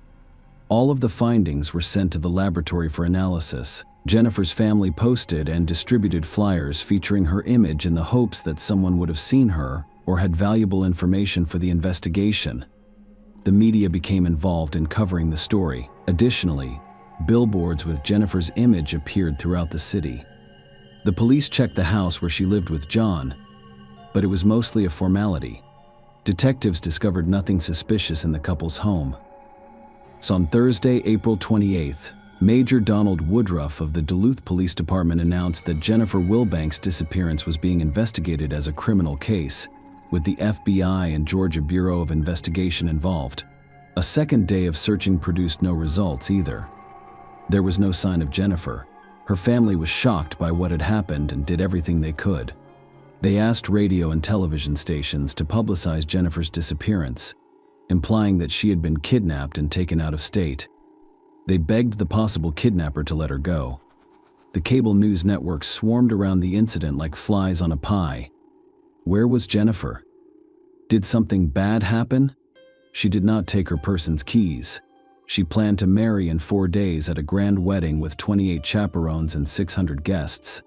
All of the findings were sent to the laboratory for analysis. Jennifer's family posted and distributed flyers featuring her image in the hopes that someone would have seen her or had valuable information for the investigation. The media became involved in covering the story. Additionally, Billboards with Jennifer's image appeared throughout the city. The police checked the house where she lived with John, but it was mostly a formality. Detectives discovered nothing suspicious in the couple's home. So on Thursday, April 28th, Major Donald Woodruff of the Duluth Police Department announced that Jennifer Wilbank's disappearance was being investigated as a criminal case, with the FBI and Georgia Bureau of Investigation involved. A second day of searching produced no results either. There was no sign of Jennifer. Her family was shocked by what had happened and did everything they could. They asked radio and television stations to publicize Jennifer's disappearance, implying that she had been kidnapped and taken out of state. They begged the possible kidnapper to let her go. The cable news networks swarmed around the incident like flies on a pie. Where was Jennifer? Did something bad happen? She did not take her person's keys. She planned to marry in 4 days at a grand wedding with 28 chaperones and 600 guests.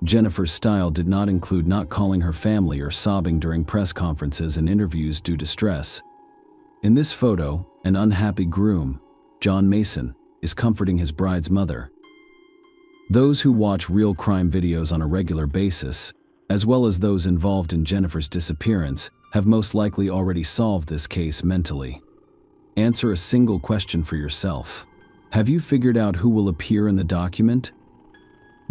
Jennifer's style did not include not calling her family or sobbing during press conferences and interviews due to stress. In this photo, an unhappy groom, John Mason, is comforting his bride's mother. Those who watch real crime videos on a regular basis, as well as those involved in Jennifer's disappearance, have most likely already solved this case mentally. Answer a single question for yourself. Have you figured out who will appear in the document?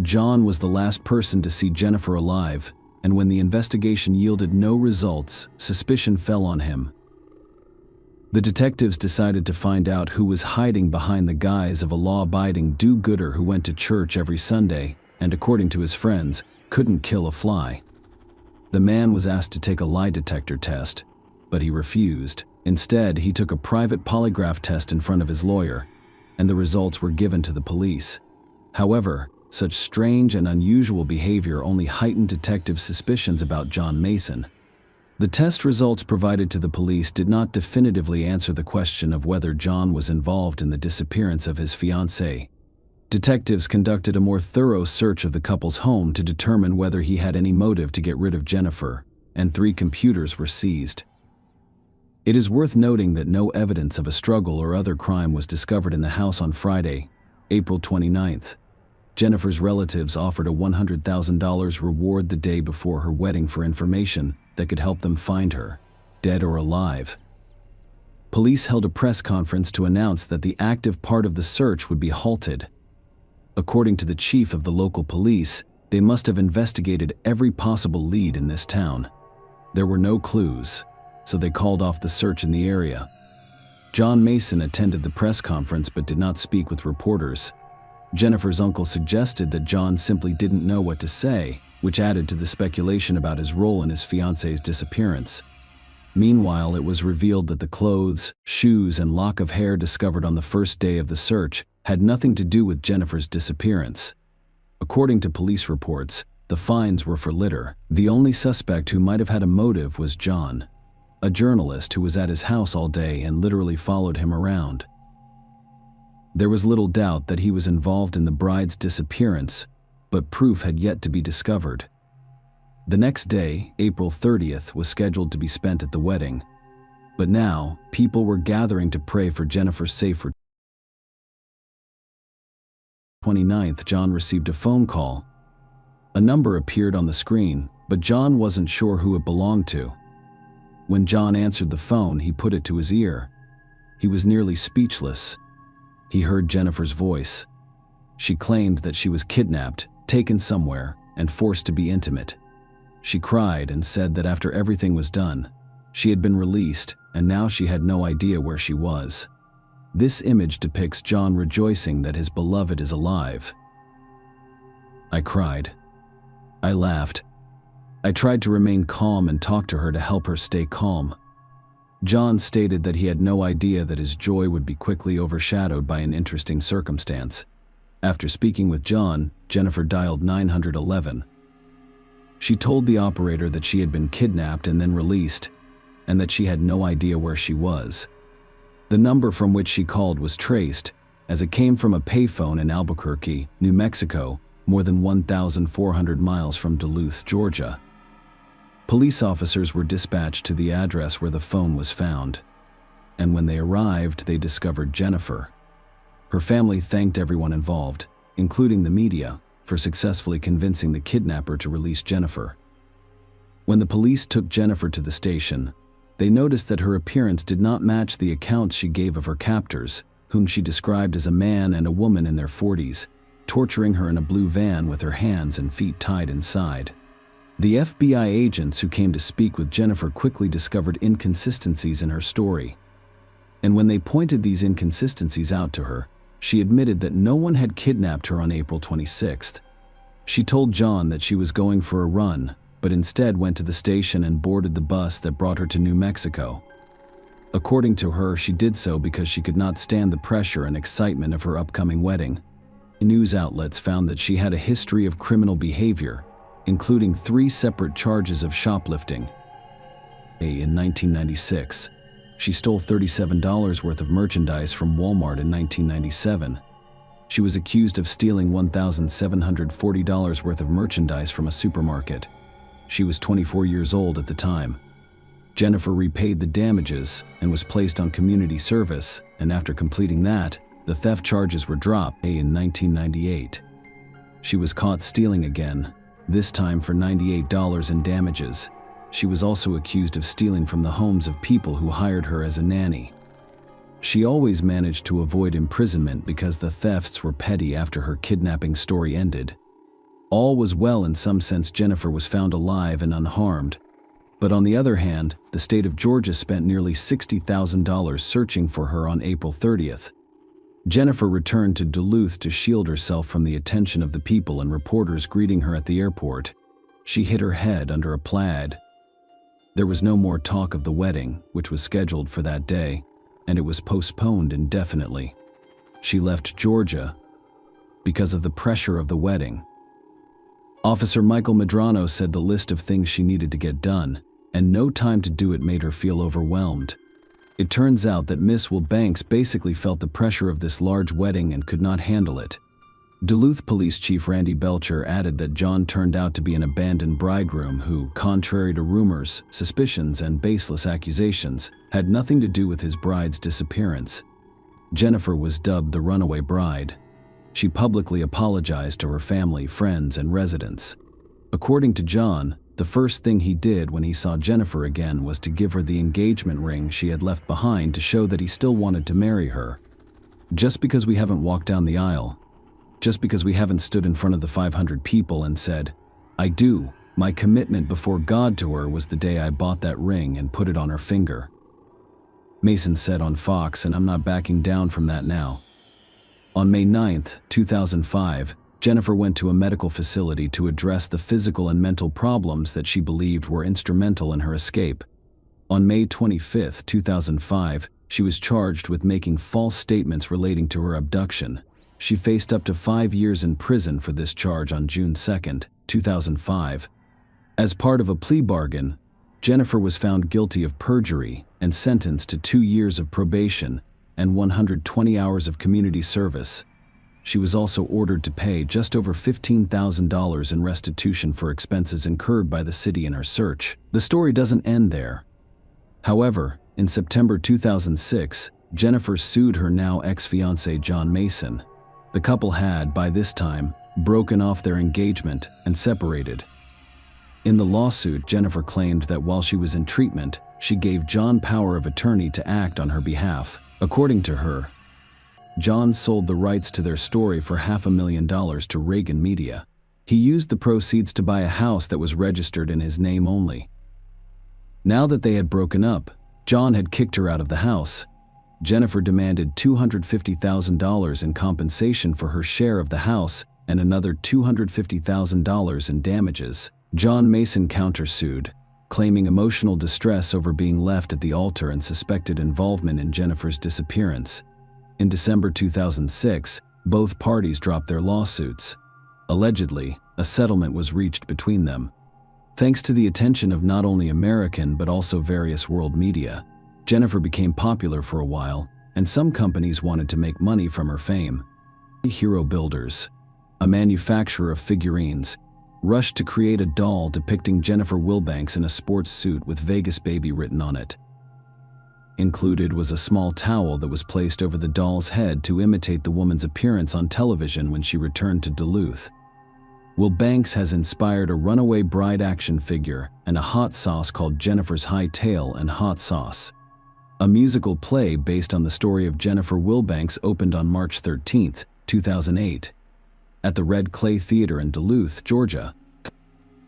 John was the last person to see Jennifer alive, and when the investigation yielded no results, suspicion fell on him. The detectives decided to find out who was hiding behind the guise of a law-abiding do-gooder who went to church every Sunday and, according to his friends, couldn't kill a fly. The man was asked to take a lie detector test, but he refused. Instead, he took a private polygraph test in front of his lawyer, and the results were given to the police. However, such strange and unusual behavior only heightened detectives' suspicions about John Mason. The test results provided to the police did not definitively answer the question of whether John was involved in the disappearance of his fiancée. Detectives conducted a more thorough search of the couple's home to determine whether he had any motive to get rid of Jennifer, and 3 computers were seized. It is worth noting that no evidence of a struggle or other crime was discovered in the house on Friday, April 29th. Jennifer's relatives offered a $100,000 reward the day before her wedding for information that could help them find her, dead or alive. Police held a press conference to announce that the active part of the search would be halted. According to the chief of the local police, they must have investigated every possible lead in this town. There were no clues, so they called off the search in the area. John Mason attended the press conference but did not speak with reporters. Jennifer's uncle suggested that John simply didn't know what to say, which added to the speculation about his role in his fiancée's disappearance. Meanwhile, it was revealed that the clothes, shoes, and lock of hair discovered on the first day of the search had nothing to do with Jennifer's disappearance. According to police reports, the finds were for litter. The only suspect who might have had a motive was John, a journalist who was at his house all day and literally followed him around. There was little doubt that he was involved in the bride's disappearance, but proof had yet to be discovered. The next day, April 30th, was scheduled to be spent at the wedding. But now, people were gathering to pray for Jennifer's safe return. 29th, John received a phone call. A number appeared on the screen, but John wasn't sure who it belonged to. When John answered the phone, he put it to his ear. He was nearly speechless. He heard Jennifer's voice. She claimed that she was kidnapped, taken somewhere, and forced to be intimate. She cried and said that after everything was done, she had been released and now she had no idea where she was. This image depicts John rejoicing that his beloved is alive. I cried. I laughed. I tried to remain calm and talk to her to help her stay calm. John stated that he had no idea that his joy would be quickly overshadowed by an interesting circumstance. After speaking with John, Jennifer dialed 911. She told the operator that she had been kidnapped and then released, and that she had no idea where she was. The number from which she called was traced, as it came from a payphone in Albuquerque, New Mexico, more than 1,400 miles from Duluth, Georgia. Police officers were dispatched to the address where the phone was found, and when they arrived, they discovered Jennifer. Her family thanked everyone involved, including the media, for successfully convincing the kidnapper to release Jennifer. When the police took Jennifer to the station, they noticed that her appearance did not match the accounts she gave of her captors, whom she described as a man and a woman in their 40s, torturing her in a blue van with her hands and feet tied inside. The FBI agents who came to speak with Jennifer quickly discovered inconsistencies in her story. And when they pointed these inconsistencies out to her, she admitted that no one had kidnapped her on April 26th. She told John that she was going for a run, but instead went to the station and boarded the bus that brought her to New Mexico. According to her, she did so because she could not stand the pressure and excitement of her upcoming wedding. News outlets found that she had a history of criminal behavior, including 3 separate charges of shoplifting. In 1996, she stole $37 worth of merchandise from Walmart in 1997. She was accused of stealing $1,740 worth of merchandise from a supermarket. She was 24 years old at the time. Jennifer repaid the damages and was placed on community service, and after completing that, the theft charges were dropped in 1998. She was caught stealing again, this time for $98 in damages. She was also accused of stealing from the homes of people who hired her as a nanny. She always managed to avoid imprisonment because the thefts were petty after her kidnapping story ended. All was well in some sense. Jennifer was found alive and unharmed. But on the other hand, the state of Georgia spent nearly $60,000 searching for her on April 30th. Jennifer returned to Duluth to shield herself from the attention of the people and reporters greeting her at the airport. She hid her head under a plaid. There was no more talk of the wedding, which was scheduled for that day, and it was postponed indefinitely. She left Georgia because of the pressure of the wedding. Officer Michael Medrano said the list of things she needed to get done, and no time to do it, made her feel overwhelmed. It turns out that Miss Will Banks basically felt the pressure of this large wedding and could not handle it. Duluth Police Chief Randy Belcher added that John turned out to be an abandoned bridegroom who, contrary to rumors, suspicions, and baseless accusations, had nothing to do with his bride's disappearance. Jennifer was dubbed the runaway bride. She publicly apologized to her family, friends, and residents. According to John, the first thing he did when he saw Jennifer again was to give her the engagement ring she had left behind to show that he still wanted to marry her. Just because we haven't walked down the aisle, just because we haven't stood in front of the 500 people and said, "I do," my commitment before God to her was the day I bought that ring and put it on her finger. Mason said on Fox, and I'm not backing down from that now. On May 9, 2005, Jennifer went to a medical facility to address the physical and mental problems that she believed were instrumental in her escape. On May 25, 2005, she was charged with making false statements relating to her abduction. She faced up to 5 years in prison for this charge on June 2, 2005. As part of a plea bargain, Jennifer was found guilty of perjury and sentenced to 2 years of probation and 120 hours of community service. She was also ordered to pay just over $15,000 in restitution for expenses incurred by the city in her search. The story doesn't end there. However, in September 2006, Jennifer sued her now ex-fiancé John Mason. The couple had, by this time, broken off their engagement and separated. In the lawsuit, Jennifer claimed that while she was in treatment, she gave John power of attorney to act on her behalf. According to her, John sold the rights to their story for $500,000 to Reagan Media. He used the proceeds to buy a house that was registered in his name only. Now that they had broken up, John had kicked her out of the house. Jennifer demanded $250,000 in compensation for her share of the house and another $250,000 in damages. John Mason countersued, claiming emotional distress over being left at the altar and suspected involvement in Jennifer's disappearance. In December 2006, both parties dropped their lawsuits. Allegedly, a settlement was reached between them. Thanks to the attention of not only American but also various world media, Jennifer became popular for a while, and some companies wanted to make money from her fame. Hero Builders, a manufacturer of figurines, rushed to create a doll depicting Jennifer Wilbanks in a sports suit with Vegas Baby written on it. Included was a small towel that was placed over the doll's head to imitate the woman's appearance on television when she returned to Duluth. Will Banks has inspired a runaway bride action figure and a hot sauce called Jennifer's High Tail and Hot Sauce. A musical play based on the story of Jennifer Wilbanks opened on March 13, 2008, at the Red Clay Theater in Duluth, Georgia.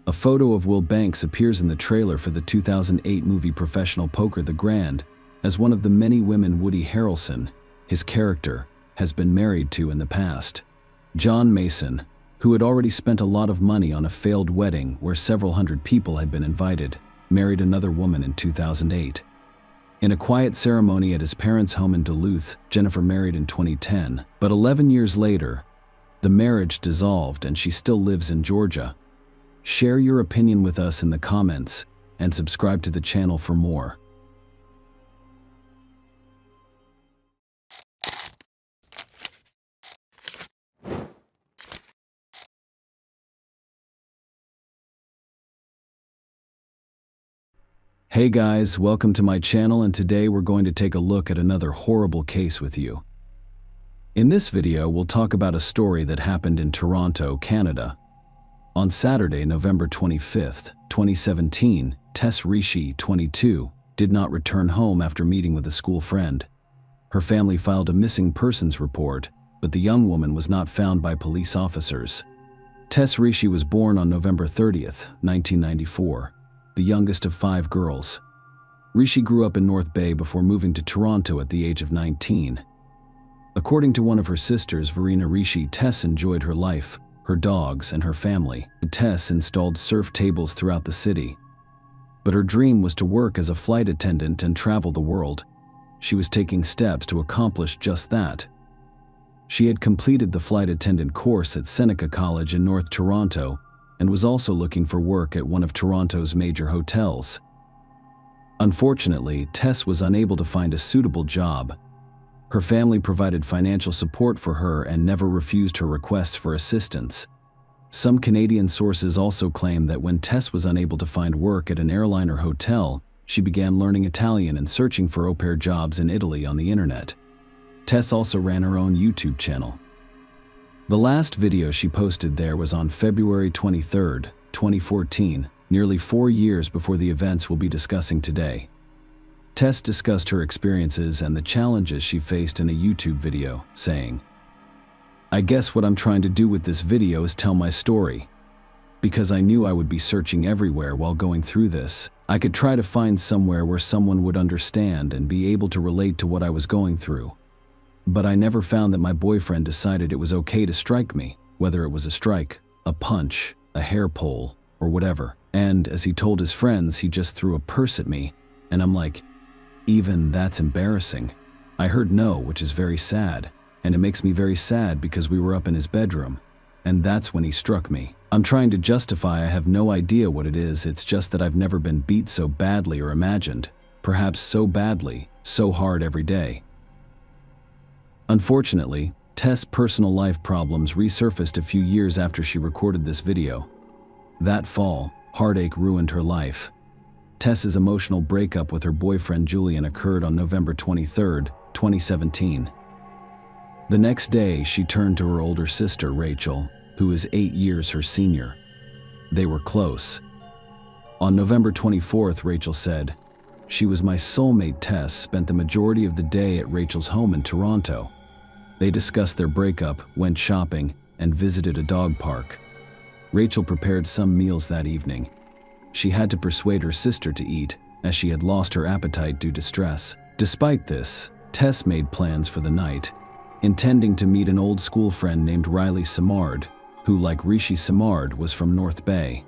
A photo of Will Banks appears in the trailer for the 2008 movie Professional Poker the Grand as one of the many women Woody Harrelson, his character, has been married to in the past. John Mason, who had already spent a lot of money on a failed wedding where several hundred people had been invited, married another woman in 2008. In a quiet ceremony at his parents' home in Duluth, Jennifer married in 2010, but 11 years later, the marriage dissolved and she still lives in Georgia. Share your opinion with us in the comments and subscribe to the channel for more. Hey guys, welcome to my channel, and today we're going to take a look at another horrible case with you. In this video, we'll talk about a story that happened in Toronto, Canada. On Saturday, November 25th, 2017, Tess Rishi, 22, did not return home after meeting with a school friend. Her family filed a missing persons report, but the young woman was not found by police officers. Tess Rishi was born on November 30th, 1994. The youngest of 5 girls. Rishi grew up in North Bay before moving to Toronto at the age of 19. According to one of her sisters, Verena Rishi, Tess enjoyed her life, her dogs, and her family. Tess installed surf tables throughout the city. But her dream was to work as a flight attendant and travel the world. She was taking steps to accomplish just that. She had completed the flight attendant course at Seneca College in North Toronto and was also looking for work at one of Toronto's major hotels. Unfortunately, Tess was unable to find a suitable job. Her family provided financial support for her and never refused her requests for assistance. Some Canadian sources also claim that when Tess was unable to find work at an airline or hotel, she began learning Italian and searching for au pair jobs in Italy on the internet. Tess also ran her own YouTube channel. The last video she posted there was on February 23, 2014, nearly 4 years before the events we'll be discussing today. Tess discussed her experiences and the challenges she faced in a YouTube video, saying, "I guess what I'm trying to do with this video is tell my story. Because I knew I would be searching everywhere while going through this, I could try to find somewhere where someone would understand and be able to relate to what I was going through. But I never found that my boyfriend decided it was okay to strike me, whether it was a strike, a punch, a hair pull, or whatever. And as he told his friends, he just threw a purse at me, and I'm like, even that's embarrassing. I heard no, which is very sad, and it makes me very sad because we were up in his bedroom, and that's when he struck me. I'm trying to justify I have no idea what it is, it's just that I've never been beat so badly or imagined, perhaps so badly, so hard every day." Unfortunately, Tess' personal life problems resurfaced a few years after she recorded this video. That fall, heartache ruined her life. Tess's emotional breakup with her boyfriend Julian occurred on November 23, 2017. The next day, she turned to her older sister, Rachel, who is 8 years her senior. They were close. On November 24th, Rachel said, "She was my soulmate." Tess spent the majority of the day at Rachel's home in Toronto. They discussed their breakup, went shopping, and visited a dog park. Rachel prepared some meals that evening. She had to persuade her sister to eat, as she had lost her appetite due to stress. Despite this, Tess made plans for the night, intending to meet an old school friend named Riley Simard, who, like Rishi Simard, was from North Bay.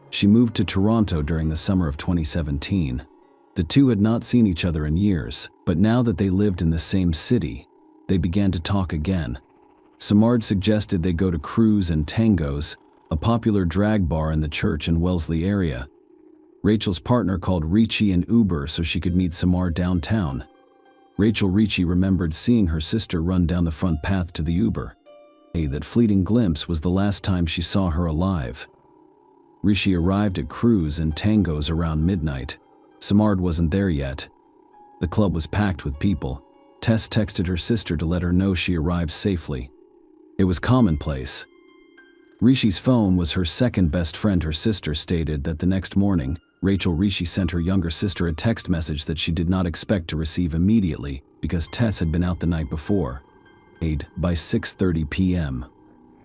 She moved to Toronto during the summer of 2017. The two had not seen each other in years, but now that they lived in the same city, they began to talk again. Simard suggested they go to Cruise and Tango's, a popular drag bar in the Church and Wellesley area. Rachel's partner called Richie an Uber so she could meet Simard downtown. Rachel Richie remembered seeing her sister run down the front path to the Uber. That fleeting glimpse was the last time she saw her alive. Rishi arrived at Cruise and Tango's around midnight. Simard wasn't there yet. The club was packed with people. Tess texted her sister to let her know she arrived safely. It was commonplace. Rishi's phone was her second best friend. Her sister stated that the next morning, Rachel Rishi sent her younger sister a text message that she did not expect to receive immediately because Tess had been out the night before. By 6:30 p.m.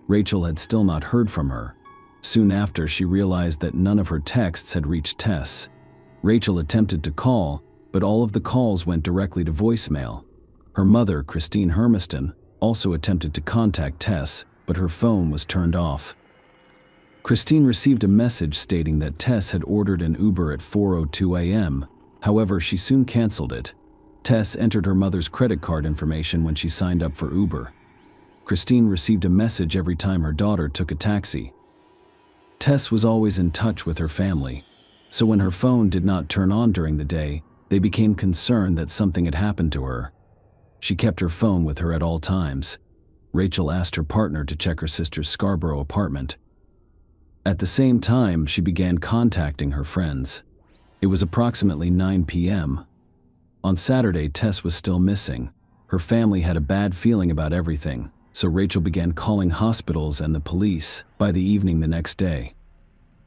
Rachel had still not heard from her. Soon after, she realized that none of her texts had reached Tess. Rachel attempted to call, but all of the calls went directly to voicemail. Her mother, Christine Hermiston, also attempted to contact Tess, but her phone was turned off. Christine received a message stating that Tess had ordered an Uber at 4:02 a.m. However, she soon canceled it. Tess entered her mother's credit card information when she signed up for Uber. Christine received a message every time her daughter took a taxi. Tess was always in touch with her family, so when her phone did not turn on during the day, they became concerned that something had happened to her. She kept her phone with her at all times. Rachel asked her partner to check her sister's Scarborough apartment. At the same time, she began contacting her friends. It was approximately 9 p.m. On Saturday, Tess was still missing. Her family had a bad feeling about everything, so Rachel began calling hospitals and the police. By the evening the next day,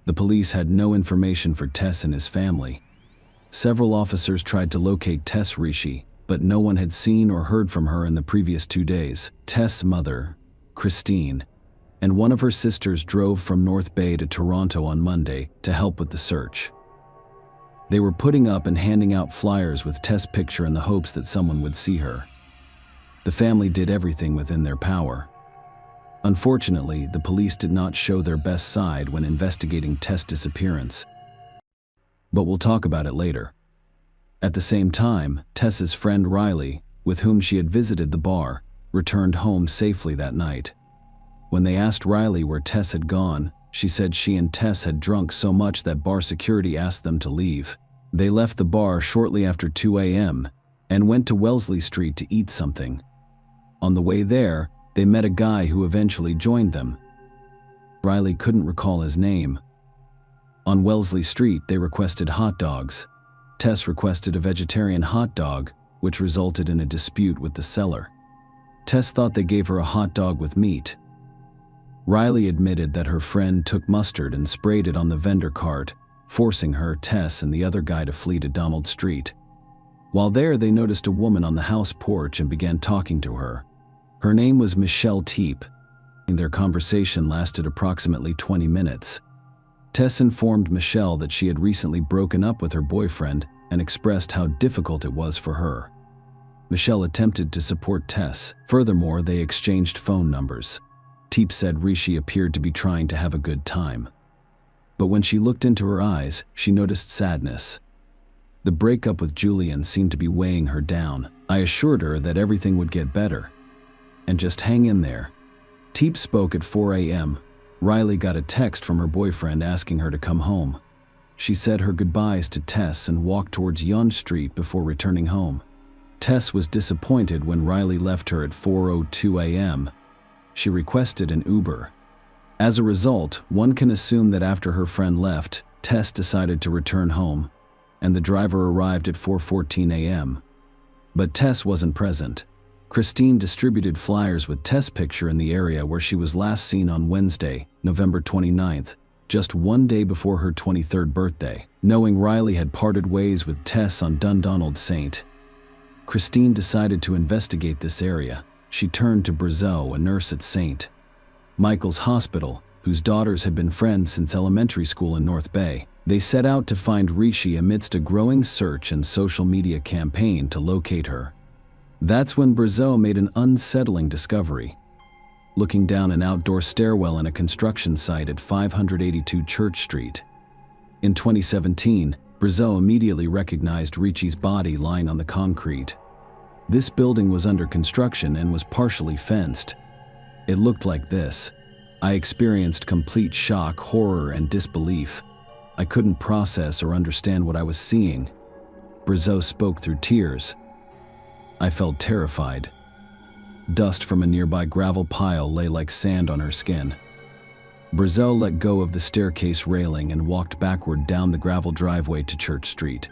the police had no information for Tess and his family. Several officers tried to locate Tess Rishi, but no one had seen or heard from her in the previous 2 days. Tess' mother, Christine, and one of her sisters drove from North Bay to Toronto on Monday to help with the search. They were putting up and handing out flyers with Tess' picture in the hopes that someone would see her. The family did everything within their power. Unfortunately, the police did not show their best side when investigating Tess' disappearance. But we'll talk about it later. At the same time, Tess's friend Riley, with whom she had visited the bar, returned home safely that night. When they asked Riley where Tess had gone, she said she and Tess had drunk so much that bar security asked them to leave. They left the bar shortly after 2 a.m. and went to Wellesley Street to eat something. On the way there, they met a guy who eventually joined them. Riley couldn't recall his name. On Wellesley Street, they requested hot dogs. Tess requested a vegetarian hot dog, which resulted in a dispute with the seller. Tess thought they gave her a hot dog with meat. Riley admitted that her friend took mustard and sprayed it on the vendor cart, forcing her, Tess, and the other guy to flee to Donald Street. While there, they noticed a woman on the house porch and began talking to her. Her name was Michelle Teep. Their conversation lasted approximately 20 minutes. Tess informed Michelle that she had recently broken up with her boyfriend and expressed how difficult it was for her. Michelle attempted to support Tess. Furthermore, they exchanged phone numbers. Teep said Rishi appeared to be trying to have a good time. But when she looked into her eyes, she noticed sadness. The breakup with Julian seemed to be weighing her down. I assured her that everything would get better. And just hang in there. Teep spoke at 4 a.m. Riley got a text from her boyfriend asking her to come home. She said her goodbyes to Tess and walked towards Yonge Street before returning home. Tess was disappointed when Riley left her at 4:02 a.m. She requested an Uber. As a result, one can assume that after her friend left, Tess decided to return home, and the driver arrived at 4:14 a.m. But Tess wasn't present. Christine distributed flyers with Tess' picture in the area where she was last seen on Wednesday, November 29th, just 1 day before her 23rd birthday. Knowing Riley had parted ways with Tess on Dundonald St. Christine decided to investigate this area. She turned to Brazeau, a nurse at St. Michael's Hospital, whose daughters had been friends since elementary school in North Bay. They set out to find Rishi amidst a growing search and social media campaign to locate her. That's when Brazeau made an unsettling discovery. Looking down an outdoor stairwell in a construction site at 582 Church Street. In 2017, Brazeau immediately recognized Rishi's body lying on the concrete. This building was under construction and was partially fenced. It looked like this. I experienced complete shock, horror, and disbelief. I couldn't process or understand what I was seeing. Brazeau spoke through tears. I felt terrified. Dust from a nearby gravel pile lay like sand on her skin. Brazeau let go of the staircase railing and walked backward down the gravel driveway to Church Street.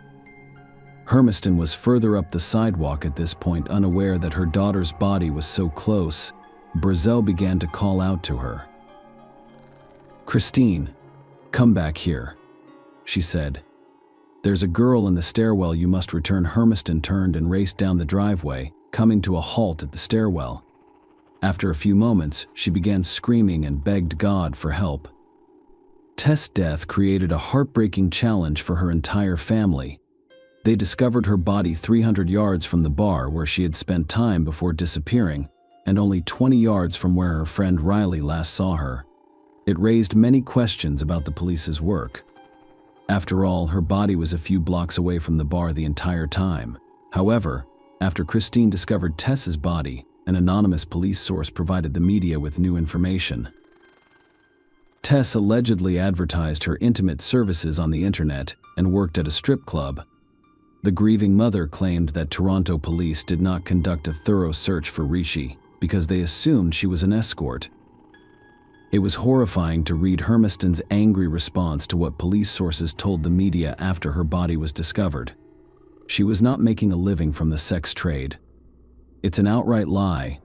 Hermiston was further up the sidewalk at this point, unaware that her daughter's body was so close. Brazel began to call out to her. "Christine, come back here," she said. "There's a girl in the stairwell you must return." Hermiston turned and raced down the driveway, coming to a halt at the stairwell. After a few moments, she began screaming and begged God for help. Tess' death created a heartbreaking challenge for her entire family. They discovered her body 300 yards from the bar where she had spent time before disappearing, and only 20 yards from where her friend Riley last saw her. It raised many questions about the police's work. After all, her body was a few blocks away from the bar the entire time. However, after Christine discovered Tess's body, an anonymous police source provided the media with new information. Tess allegedly advertised her intimate services on the internet and worked at a strip club. The grieving mother claimed that Toronto police did not conduct a thorough search for Rishi because they assumed she was an escort. It was horrifying to read Hermiston's angry response to what police sources told the media after her body was discovered. She was not making a living from the sex trade. "It's an outright lie.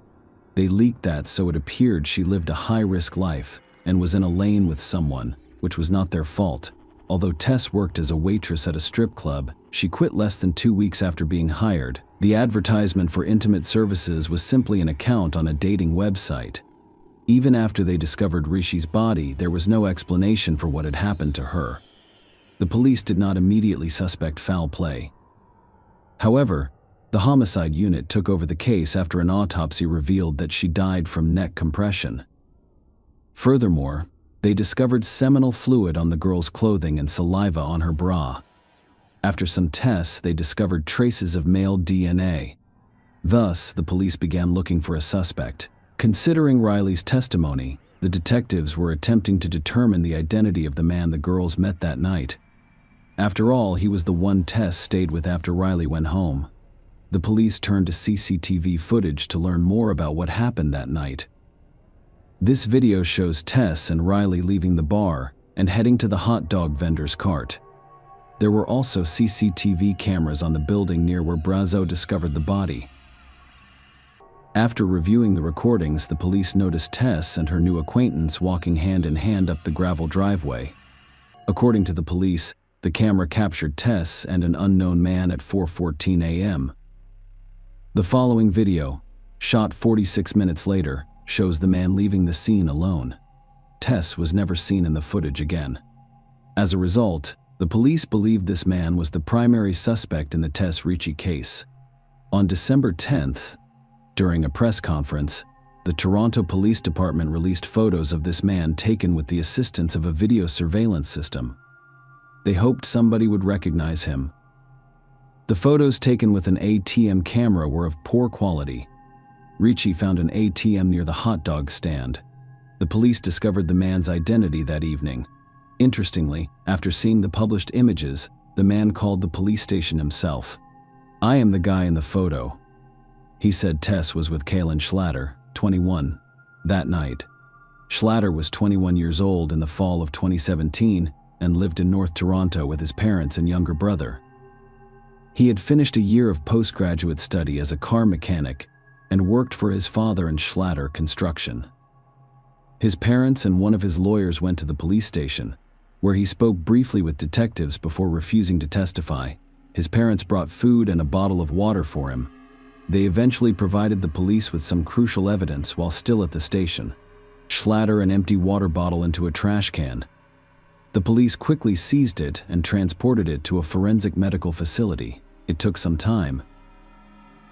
They leaked that so it appeared she lived a high-risk life and was in a lane with someone, which was not their fault." Although Tess worked as a waitress at a strip club, she quit less than 2 weeks after being hired. The advertisement for intimate services was simply an account on a dating website. Even after they discovered Rishi's body, there was no explanation for what had happened to her. The police did not immediately suspect foul play. However, the homicide unit took over the case after an autopsy revealed that she died from neck compression. Furthermore, they discovered seminal fluid on the girl's clothing and saliva on her bra. After some tests, they discovered traces of male DNA. Thus, the police began looking for a suspect. Considering Riley's testimony, the detectives were attempting to determine the identity of the man the girls met that night. After all, he was the one Tess stayed with after Riley went home. The police turned to CCTV footage to learn more about what happened that night. This video shows Tess and Riley leaving the bar and heading to the hot dog vendor's cart. There were also CCTV cameras on the building near where Brazel discovered the body. After reviewing the recordings, the police noticed Tess and her new acquaintance walking hand in hand up the gravel driveway. According to the police, the camera captured Tess and an unknown man at 4:14 a.m. The following video, shot 46 minutes later, shows the man leaving the scene alone. Tess was never seen in the footage again. As a result, the police believed this man was the primary suspect in the Tess Rishi case. On December 10th, during a press conference, the Toronto Police Department released photos of this man taken with the assistance of a video surveillance system. They hoped somebody would recognize him. The photos taken with an ATM camera were of poor quality. Rishi found an ATM near the hot dog stand. The police discovered the man's identity that evening. Interestingly, after seeing the published images, the man called the police station himself. "I am the guy in the photo." He said Tess was with Kaylin Schlatter, 21, that night. Schlatter was 21 years old in the fall of 2017 and lived in North Toronto with his parents and younger brother. He had finished a year of postgraduate study as a car mechanic and worked for his father in Schlatter Construction. His parents and one of his lawyers went to the police station, where he spoke briefly with detectives before refusing to testify. His parents brought food and a bottle of water for him. They eventually provided the police with some crucial evidence while still at the station. Schlatter an empty water bottle into a trash can. The police quickly seized it and transported it to a forensic medical facility. It took some time.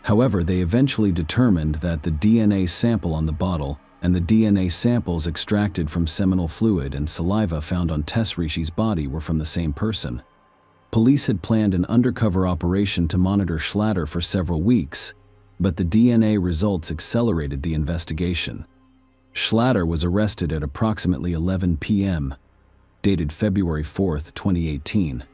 However, they eventually determined that the DNA sample on the bottle and the DNA samples extracted from seminal fluid and saliva found on Tess Rishi's body were from the same person. Police had planned an undercover operation to monitor Schlatter for several weeks, but the DNA results accelerated the investigation. Schlatter was arrested at approximately 11 p.m., dated February 4, 2018.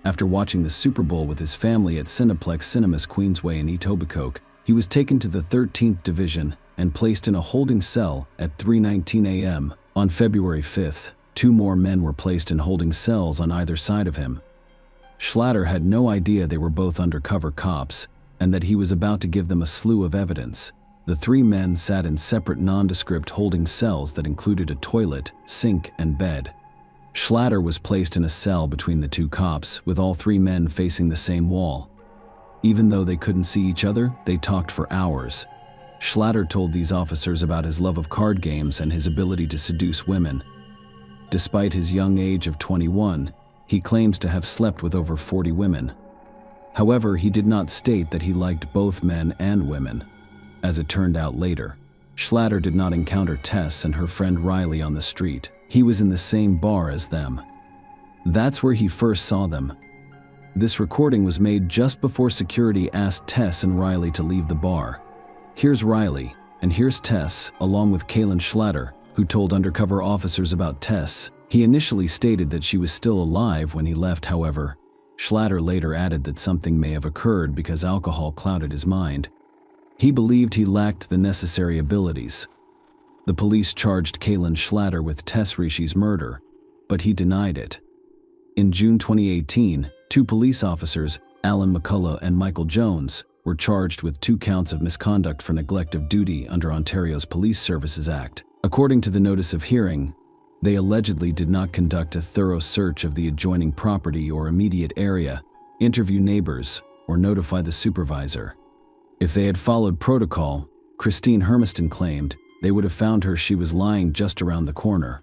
After watching the Super Bowl with his family at Cineplex Cinemas Queensway in Etobicoke, he was taken to the 13th Division and placed in a holding cell at 3:19 a.m. On February 5th, 2 more men were placed in holding cells on either side of him. Schlatter had no idea they were both undercover cops and that he was about to give them a slew of evidence. The three men sat in separate nondescript holding cells that included a toilet, sink, and bed. Schlatter was placed in a cell between the two cops, with all three men facing the same wall. Even though they couldn't see each other, they talked for hours. Schlatter told these officers about his love of card games and his ability to seduce women. Despite his young age of 21, he claims to have slept with over 40 women. However, he did not state that he liked both men and women. As it turned out later, Schlatter did not encounter Tess and her friend Riley on the street. He was in the same bar as them. That's where he first saw them. This recording was made just before security asked Tess and Riley to leave the bar. Here's Riley, and here's Tess, along with Kaylin Schlatter, who told undercover officers about Tess. He initially stated that she was still alive when he left, however. Schlatter later added that something may have occurred because alcohol clouded his mind. He believed he lacked the necessary abilities. The police charged Kaylin Schlatter with Tess Rishi's murder, but he denied it. In June 2018, two police officers, Alan McCullough and Michael Jones, were charged with 2 counts of misconduct for neglect of duty under Ontario's Police Services Act. According to the notice of hearing, they allegedly did not conduct a thorough search of the adjoining property or immediate area, interview neighbors, or notify the supervisor. If they had followed protocol, Christine Hermiston claimed, they would have found her. She was lying just around the corner.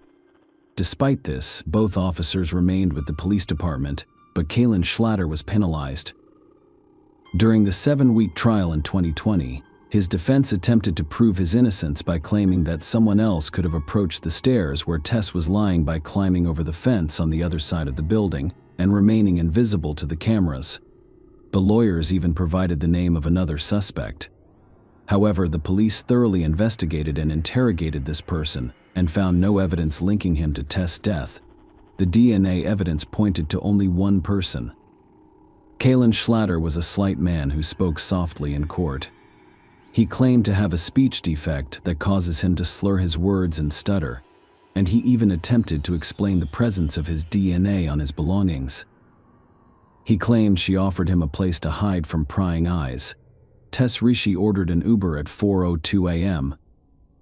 Despite this, both officers remained with the police department, but Kaylin Schlatter was penalized. During the 7-week trial in 2020, his defense attempted to prove his innocence by claiming that someone else could have approached the stairs where Tess was lying by climbing over the fence on the other side of the building and remaining invisible to the cameras. The lawyers even provided the name of another suspect. However, the police thoroughly investigated and interrogated this person and found no evidence linking him to Tess' death. The DNA evidence pointed to only one person. Kaylin Schlatter was a slight man who spoke softly in court. He claimed to have a speech defect that causes him to slur his words and stutter, and he even attempted to explain the presence of his DNA on his belongings. He claimed she offered him a place to hide from prying eyes. Tess Rishi ordered an Uber at 4:02 a.m.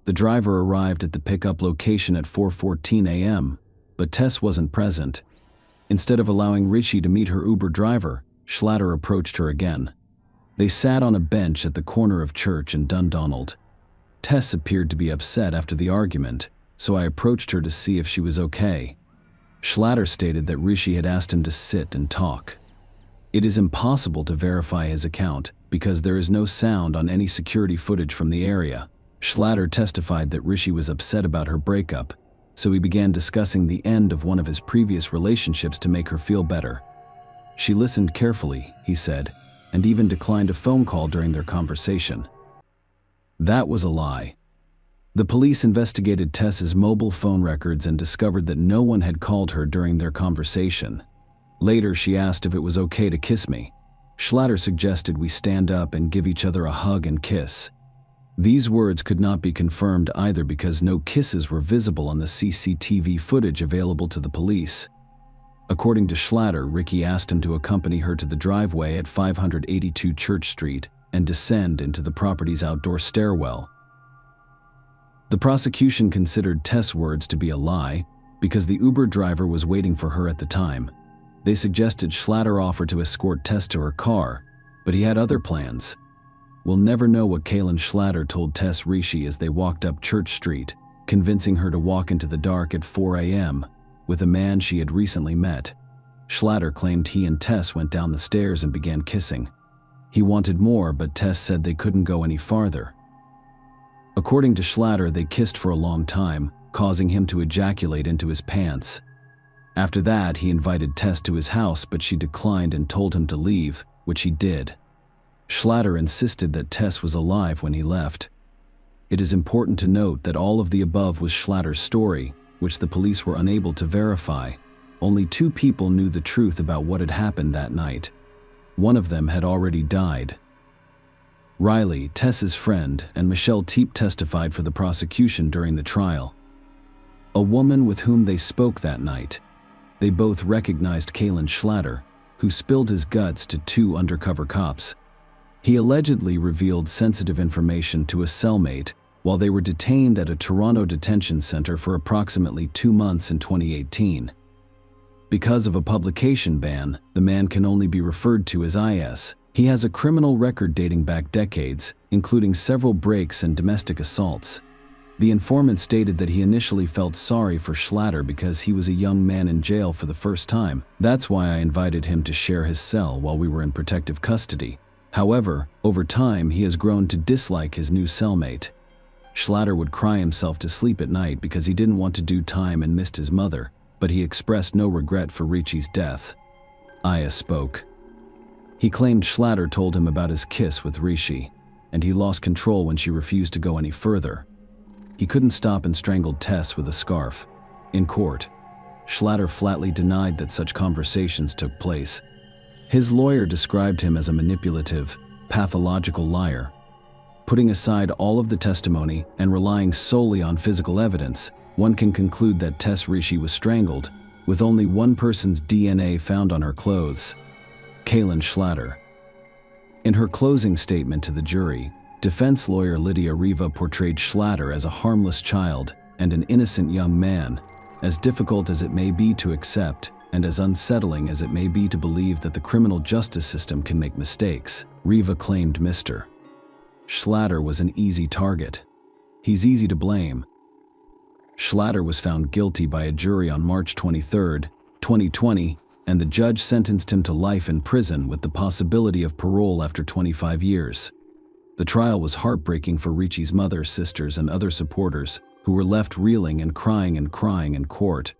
The driver arrived at the pickup location at 4:14 a.m., but Tess wasn't present. Instead of allowing Rishi to meet her Uber driver, Schlatter approached her again. They sat on a bench at the corner of Church and Dundonald. Tess appeared to be upset after the argument, so I approached her to see if she was okay. Schlatter stated that Rishi had asked him to sit and talk. It is impossible to verify his account because there is no sound on any security footage from the area. Schlatter testified that Rishi was upset about her breakup, so he began discussing the end of one of his previous relationships to make her feel better. She listened carefully, he said, and even declined a phone call during their conversation. That was a lie. The police investigated Tess's mobile phone records and discovered that no one had called her during their conversation. Later, she asked if it was okay to kiss me. Schlatter suggested we stand up and give each other a hug and kiss. These words could not be confirmed either because no kisses were visible on the CCTV footage available to the police. According to Schlatter, Ricky asked him to accompany her to the driveway at 582 Church Street and descend into the property's outdoor stairwell. The prosecution considered Tess' words to be a lie because the Uber driver was waiting for her at the time. They suggested Schlatter offer to escort Tess to her car, but he had other plans. We'll never know what Kaylin Schlatter told Tess Rishi as they walked up Church Street, convincing her to walk into the dark at 4 a.m. with a man she had recently met. Schlatter claimed he and Tess went down the stairs and began kissing. He wanted more, but Tess said they couldn't go any farther. According to Schlatter, they kissed for a long time, causing him to ejaculate into his pants. After that, he invited Tess to his house, but she declined and told him to leave, which he did. Schlatter insisted that Tess was alive when he left. It is important to note that all of the above was Schlatter's story, which the police were unable to verify. Only 2 people knew the truth about what had happened that night. One of them had already died. Riley, Tess's friend, and Michelle Teep testified for the prosecution during the trial. A woman with whom they spoke that night. They both recognized Kaylin Schlatter, who spilled his guts to 2 undercover cops. He allegedly revealed sensitive information to a cellmate while they were detained at a Toronto detention center for approximately 2 months in 2018. Because of a publication ban, the man can only be referred to as IS. He has a criminal record dating back decades, including several breaks and domestic assaults. The informant stated that he initially felt sorry for Schlatter because he was a young man in jail for the first time. That's why I invited him to share his cell while we were in protective custody. However, over time he has grown to dislike his new cellmate. Schlatter would cry himself to sleep at night because he didn't want to do time and missed his mother, but he expressed no regret for Ricci's death. Aya spoke. He claimed Schlatter told him about his kiss with Ricci, and he lost control when she refused to go any further. He couldn't stop and strangled Tess with a scarf. In court, Schlatter flatly denied that such conversations took place. His lawyer described him as a manipulative, pathological liar. Putting aside all of the testimony and relying solely on physical evidence, one can conclude that Tess Ricci was strangled, with only one person's DNA found on her clothes: Kaylin Schlatter. In her closing statement to the jury, defense lawyer Lydia Riva portrayed Schlatter as a harmless child and an innocent young man, as difficult as it may be to accept and as unsettling as it may be to believe that the criminal justice system can make mistakes. Riva claimed Mr. Schlatter was an easy target. He's easy to blame. Schlatter was found guilty by a jury on March 23, 2020, and the judge sentenced him to life in prison with the possibility of parole after 25 years. The trial was heartbreaking for Ricci's mother, sisters, and other supporters, who were left reeling and crying in court.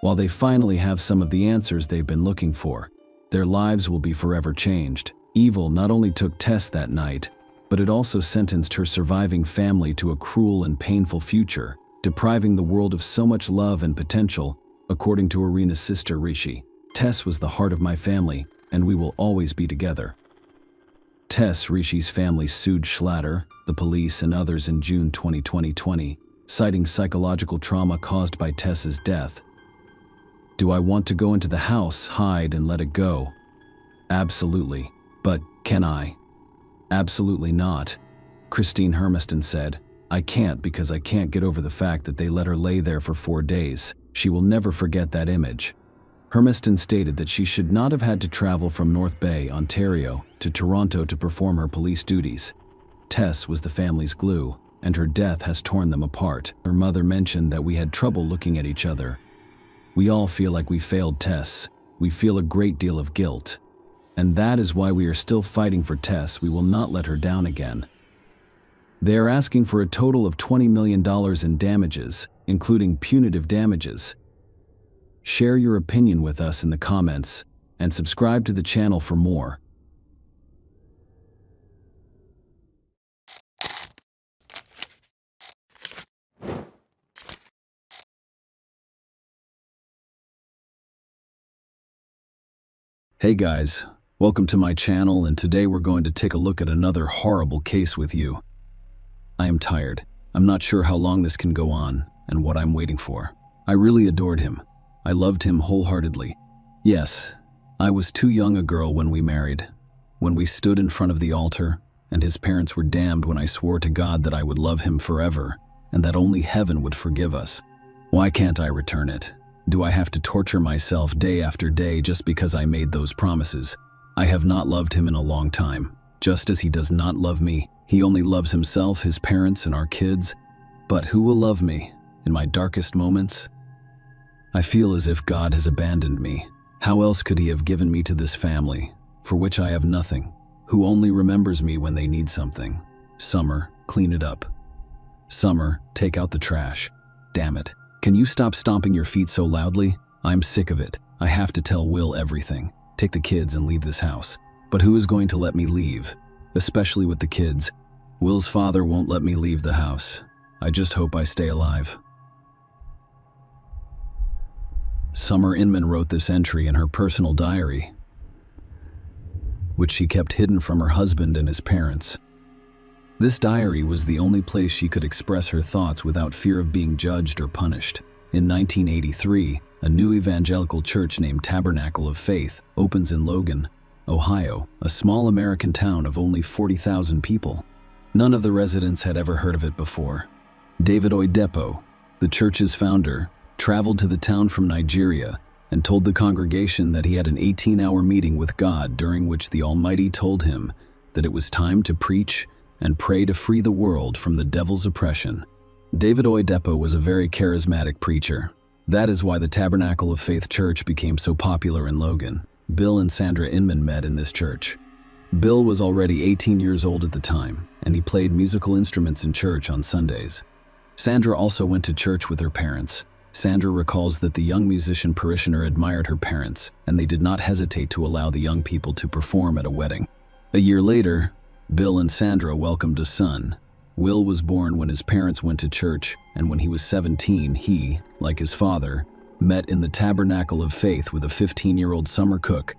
While they finally have some of the answers they've been looking for, their lives will be forever changed. Evil not only took Tess that night, but it also sentenced her surviving family to a cruel and painful future, depriving the world of so much love and potential, according to Irina's sister Ricci. Tess was the heart of my family, and we will always be together. Tess Ricci's family sued Schlatter, the police, and others in June 2020, citing psychological trauma caused by Tess's death. Do I want to go into the house, hide, and let it go? Absolutely. But can I? Absolutely not. Christine Hermiston said, I can't because I can't get over the fact that they let her lay there for 4 days. She will never forget that image. Hermiston stated that she should not have had to travel from North Bay, Ontario, to Toronto to perform her police duties. Tess was the family's glue, and her death has torn them apart. Her mother mentioned that we had trouble looking at each other. We all feel like we failed Tess. We feel a great deal of guilt. And that is why we are still fighting for Tess. We will not let her down again. They are asking for a total of $20 million in damages, including punitive damages. Share your opinion with us in the comments, and subscribe to the channel for more. Hey guys, welcome to my channel, and today we're going to take a look at another horrible case with you. I am tired. I'm not sure how long this can go on, and what I'm waiting for. I really adored him. I loved him wholeheartedly. Yes, I was too young a girl when we married, when we stood in front of the altar, and his parents were damned when I swore to God that I would love him forever, and that only heaven would forgive us. Why can't I return it? Do I have to torture myself day after day just because I made those promises? I have not loved him in a long time. Just as he does not love me, he only loves himself, his parents, and our kids. But who will love me in my darkest moments? I feel as if God has abandoned me. How else could he have given me to this family, for which I have nothing, who only remembers me when they need something? Summer, clean it up. Summer, take out the trash. Damn it. Can you stop stomping your feet so loudly? I'm sick of it. I have to tell Will everything. Take the kids and leave this house. But who is going to let me leave? Especially with the kids. Will's father won't let me leave the house. I just hope I stay alive. Summer Inman wrote this entry in her personal diary, which she kept hidden from her husband and his parents. This diary was the only place she could express her thoughts without fear of being judged or punished. In 1983, a new evangelical church named Tabernacle of Faith opens in Logan, Ohio, a small American town of only 40,000 people. None of the residents had ever heard of it before. David Oyedepo, the church's founder, traveled to the town from Nigeria and told the congregation that he had an 18-hour meeting with God during which the Almighty told him that it was time to preach and pray to free the world from the devil's oppression. David Oyedepo was a very charismatic preacher. That is why the Tabernacle of Faith Church became so popular in Logan. Bill and Sandra Inman met in this church. Bill was already 18 years old at the time, and he played musical instruments in church on Sundays. Sandra also went to church with her parents. Sandra recalls that the young musician parishioner admired her parents, and they did not hesitate to allow the young people to perform at a wedding. A year later, Bill and Sandra welcomed a son. Will was born when his parents went to church, and when he was 17, he, like his father, met in the Tabernacle of Faith with a 15-year-old summer cook.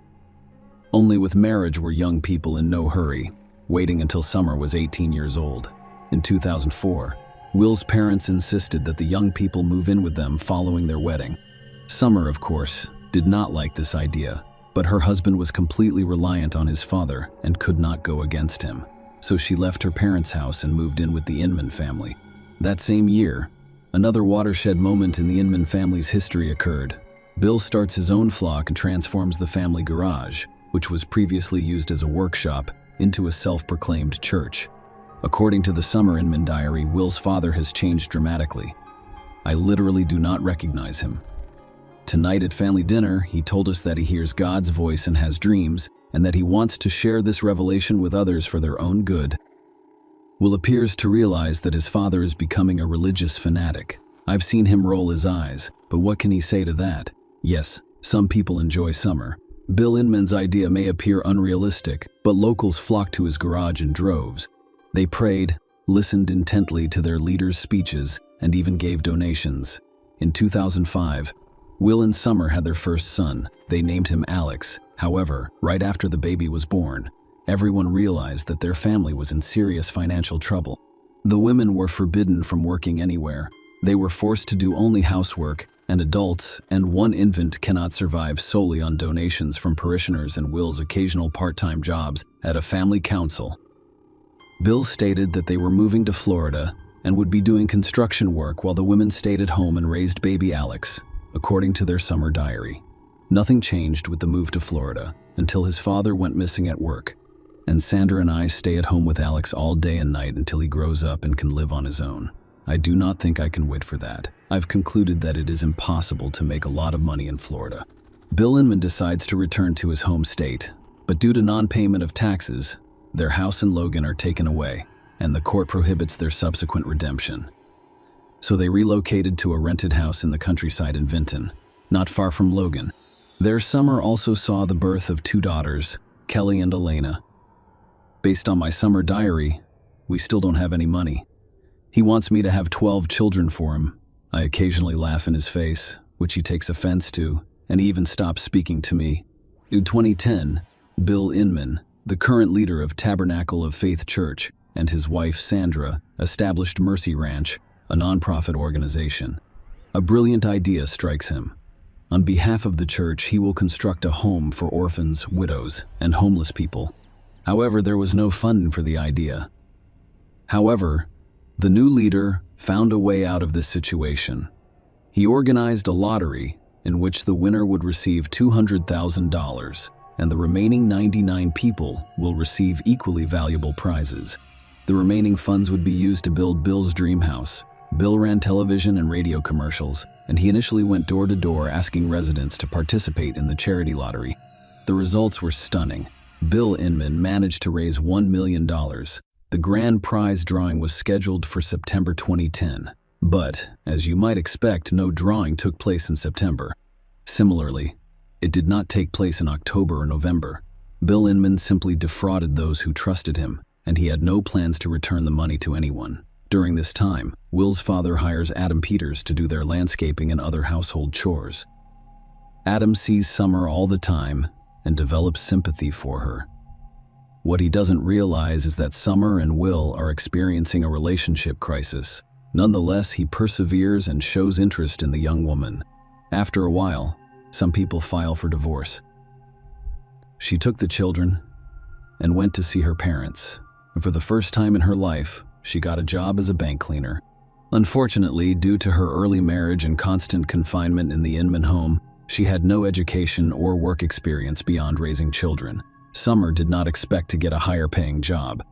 Only with marriage were young people in no hurry, waiting until Summer was 18 years old. In 2004, Will's parents insisted that the young people move in with them following their wedding. Summer, of course, did not like this idea, but her husband was completely reliant on his father and could not go against him. So she left her parents' house and moved in with the Inman family. That same year, another watershed moment in the Inman family's history occurred. Bill starts his own flock and transforms the family garage, which was previously used as a workshop, into a self-proclaimed church. According to the Summer Inman diary, Will's father has changed dramatically. I literally do not recognize him. Tonight at family dinner, he told us that he hears God's voice and has dreams, and that he wants to share this revelation with others for their own good. Will appears to realize that his father is becoming a religious fanatic. I've seen him roll his eyes, but what can he say to that? Yes, some people enjoy Summer. Bill Inman's idea may appear unrealistic, but locals flocked to his garage in droves. They prayed, listened intently to their leaders' speeches, and even gave donations. In 2005, Will and Summer had their first son. They named him Alex. However, right after the baby was born, everyone realized that their family was in serious financial trouble. The women were forbidden from working anywhere. They were forced to do only housework, and adults and one infant cannot survive solely on donations from parishioners and Will's occasional part-time jobs at a family council. Bill stated that they were moving to Florida and would be doing construction work while the women stayed at home and raised baby Alex, according to their summer diary. Nothing changed with the move to Florida until his father went missing at work, and Sandra and I stay at home with Alex all day and night until he grows up and can live on his own. I do not think I can wait for that. I've concluded that it is impossible to make a lot of money in Florida. Bill Inman decides to return to his home state, but due to non-payment of taxes, their house and Logan are taken away, and the court prohibits their subsequent redemption. So they relocated to a rented house in the countryside in Vinton, not far from Logan. Their summer also saw the birth of 2 daughters, Kelly and Elena. Based on my summer diary, we still don't have any money. He wants me to have 12 children for him. I occasionally laugh in his face, which he takes offense to, and he even stops speaking to me. In 2010, Bill Inman, the current leader of Tabernacle of Faith Church, and his wife Sandra established Mercy Ranch, a nonprofit organization. A brilliant idea strikes him. On behalf of the church, he will construct a home for orphans, widows, and homeless people. However, there was no funding for the idea. However, the new leader found a way out of this situation. He organized a lottery in which the winner would receive $200,000, and the remaining 99 people will receive equally valuable prizes. The remaining funds would be used to build Bill's dream house. Bill ran television and radio commercials, and he initially went door to door asking residents to participate in the charity lottery. The results were stunning. Bill Inman managed to raise $1 million. The grand prize drawing was scheduled for September 2010, but, as you might expect, no drawing took place in September. Similarly, it did not take place in October or November. Bill Inman simply defrauded those who trusted him, and he had no plans to return the money to anyone. During this time, Will's father hires Adam Peters to do their landscaping and other household chores. Adam sees Summer all the time and develops sympathy for her. What he doesn't realize is that Summer and Will are experiencing a relationship crisis. Nonetheless, he perseveres and shows interest in the young woman. After a while, some people file for divorce. She took the children and went to see her parents. And for the first time in her life, she got a job as a bank cleaner. Unfortunately, due to her early marriage and constant confinement in the Inman home, she had no education or work experience beyond raising children. Summer did not expect to get a higher-paying job,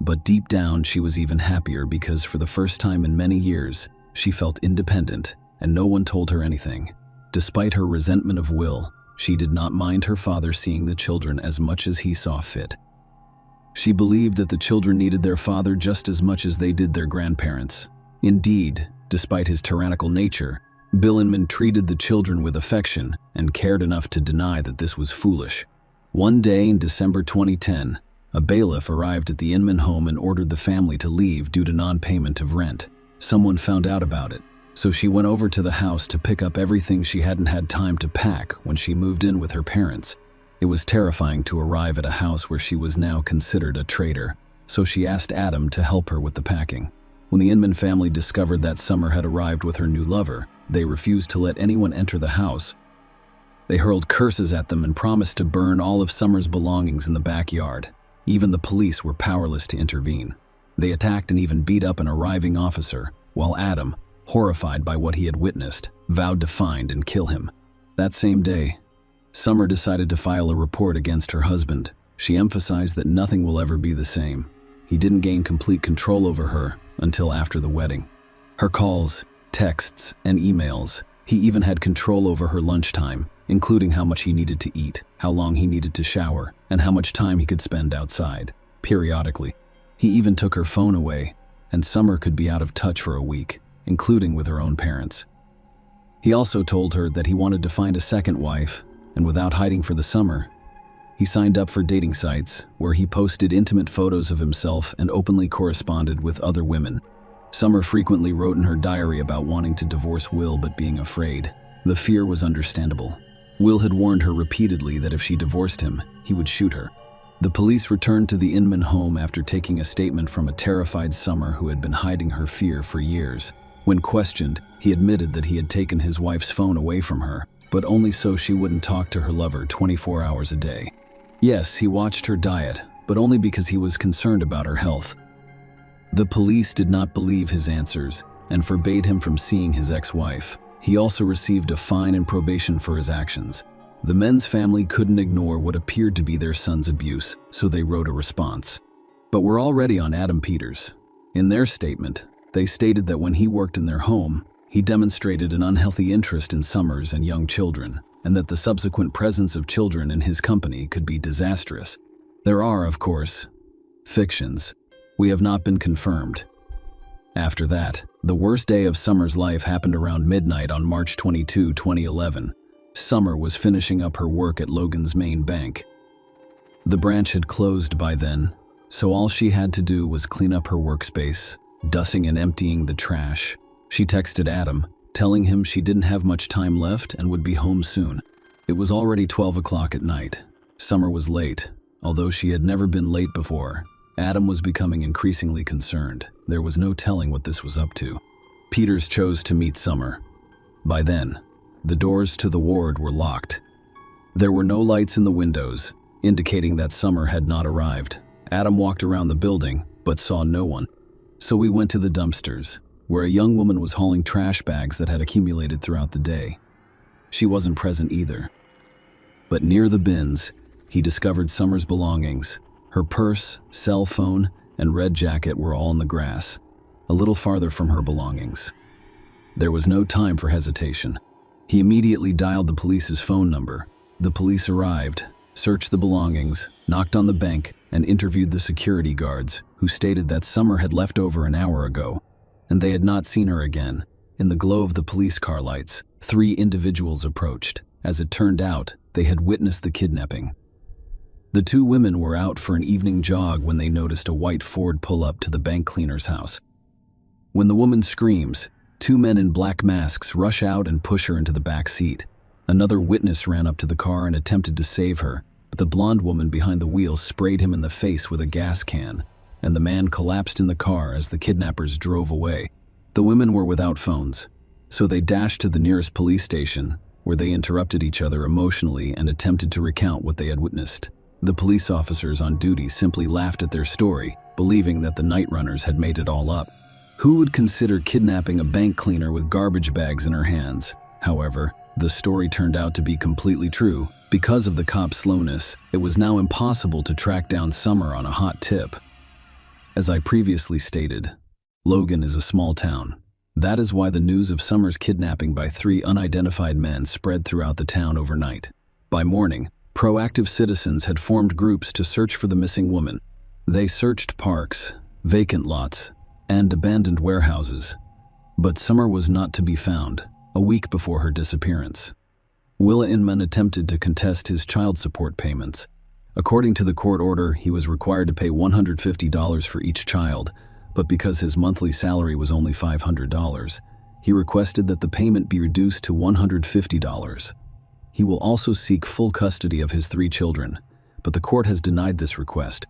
but deep down she was even happier because for the first time in many years, she felt independent and no one told her anything. Despite her resentment of Will, she did not mind her father seeing the children as much as he saw fit. She believed that the children needed their father just as much as they did their grandparents. Indeed, despite his tyrannical nature, Bill Inman treated the children with affection and cared enough to deny that this was foolish. One day in December 2010, a bailiff arrived at the Inman home and ordered the family to leave due to non-payment of rent. Someone found out about it, so she went over to the house to pick up everything she hadn't had time to pack when she moved in with her parents. It was terrifying to arrive at a house where she was now considered a traitor, so she asked Adam to help her with the packing. When the Inman family discovered that Summer had arrived with her new lover, they refused to let anyone enter the house. They hurled curses at them and promised to burn all of Summer's belongings in the backyard. Even the police were powerless to intervene. They attacked and even beat up an arriving officer, while Adam, horrified by what he had witnessed, vowed to find and kill him. That same day, Summer decided to file a report against her husband. She emphasized that nothing will ever be the same. He didn't gain complete control over her until after the wedding. Her calls, texts, and emails. He even had control over her lunchtime, including how much he needed to eat, how long he needed to shower, and how much time he could spend outside, periodically. He even took her phone away, and Summer could be out of touch for a week, including with her own parents. He also told her that he wanted to find a second wife, and without hiding for the summer, he signed up for dating sites where he posted intimate photos of himself and openly corresponded with other women. Summer frequently wrote in her diary about wanting to divorce Will but being afraid. The fear was understandable. Will had warned her repeatedly that if she divorced him, he would shoot her. The police returned to the Inman home after taking a statement from a terrified Summer who had been hiding her fear for years. When questioned, he admitted that he had taken his wife's phone away from her, but only so she wouldn't talk to her lover 24 hours a day. Yes, he watched her diet, but only because he was concerned about her health. The police did not believe his answers and forbade him from seeing his ex-wife. He also received a fine and probation for his actions. The men's family couldn't ignore what appeared to be their son's abuse, so they wrote a response. But we're already on Adam Peters. In their statement, they stated that when he worked in their home, he demonstrated an unhealthy interest in Summers and young children, and that the subsequent presence of children in his company could be disastrous. There are, of course, fictions. We have not been confirmed. After that, the worst day of Summer's life happened around midnight on March 22, 2011. Summer was finishing up her work at Logan's main bank. The branch had closed by then, so all she had to do was clean up her workspace, dusting and emptying the trash. She texted Adam, telling him she didn't have much time left and would be home soon. It was already 12 o'clock at night. Summer was late, although she had never been late before. Adam was becoming increasingly concerned. There was no telling what this was up to. Peters chose to meet Summer. By then, the doors to the ward were locked. There were no lights in the windows, indicating that Summer had not arrived. Adam walked around the building, but saw no one. So we went to the dumpsters, where a young woman was hauling trash bags that had accumulated throughout the day. She wasn't present either. But near the bins, he discovered Summer's belongings. Her purse, cell phone, and red jacket were all in the grass, a little farther from her belongings. There was no time for hesitation. He immediately dialed the police's phone number. The police arrived, searched the belongings, knocked on the bank, and interviewed the security guards, who stated that Summer had left over an hour ago, and they had not seen her again. In the glow of the police car lights, 3 individuals approached. As it turned out, they had witnessed the kidnapping. The 2 women were out for an evening jog when they noticed a white Ford pull up to the bank cleaner's house. When the woman screams, 2 men in black masks rush out and push her into the back seat. Another witness ran up to the car and attempted to save her, but the blonde woman behind the wheel sprayed him in the face with a gas can, and the man collapsed in the car as the kidnappers drove away. The women were without phones, so they dashed to the nearest police station where they interrupted each other emotionally and attempted to recount what they had witnessed. The police officers on duty simply laughed at their story, believing that the night runners had made it all up. Who would consider kidnapping a bank cleaner with garbage bags in her hands? However, the story turned out to be completely true. Because of the cops' slowness, it was now impossible to track down Summer on a hot tip. As I previously stated, Logan is a small town. That is why the news of Summer's kidnapping by 3 unidentified men spread throughout the town overnight. By morning, proactive citizens had formed groups to search for the missing woman. They searched parks, vacant lots, and abandoned warehouses. But Summer was not to be found, a week before her disappearance. Will Inman attempted to contest his child support payments. According to the court order, he was required to pay $150 for each child, but because his monthly salary was only $500, he requested that the payment be reduced to $150. He will also seek full custody of his 3 children, but the court has denied this request.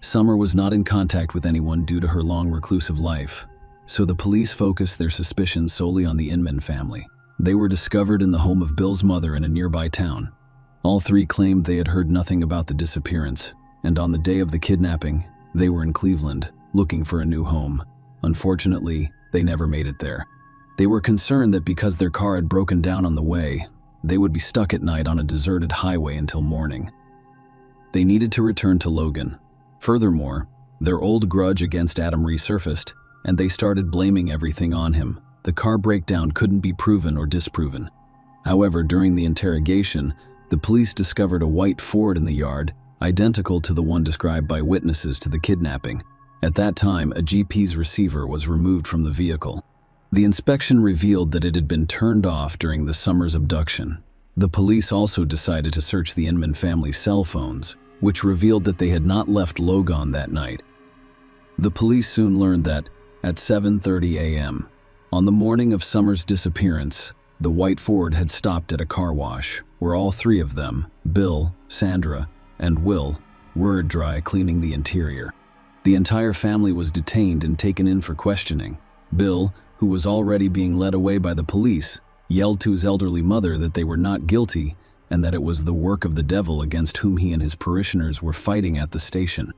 Summer was not in contact with anyone due to her long reclusive life, so the police focused their suspicions solely on the Inman family. They were discovered in the home of Bill's mother in a nearby town. All 3 claimed they had heard nothing about the disappearance, and on the day of the kidnapping, they were in Cleveland, looking for a new home. Unfortunately, they never made it there. They were concerned that because their car had broken down on the way, they would be stuck at night on a deserted highway until morning. They needed to return to Logan. Furthermore, their old grudge against Adam resurfaced, and they started blaming everything on him. The car breakdown couldn't be proven or disproven. However, during the interrogation, the police discovered a white Ford in the yard, identical to the one described by witnesses to the kidnapping. At that time, a GP's receiver was removed from the vehicle. The inspection revealed that it had been turned off during the Summers abduction. The police also decided to search the Inman family's cell phones, which revealed that they had not left Logan that night. The police soon learned that, at 7:30 a.m., on the morning of Summer's disappearance, the white Ford had stopped at a car wash, where all 3 of them, Bill, Sandra, and Will, were dry cleaning the interior. The entire family was detained and taken in for questioning. Bill, who was already being led away by the police, yelled to his elderly mother that they were not guilty and that it was the work of the devil against whom he and his parishioners were fighting at the station.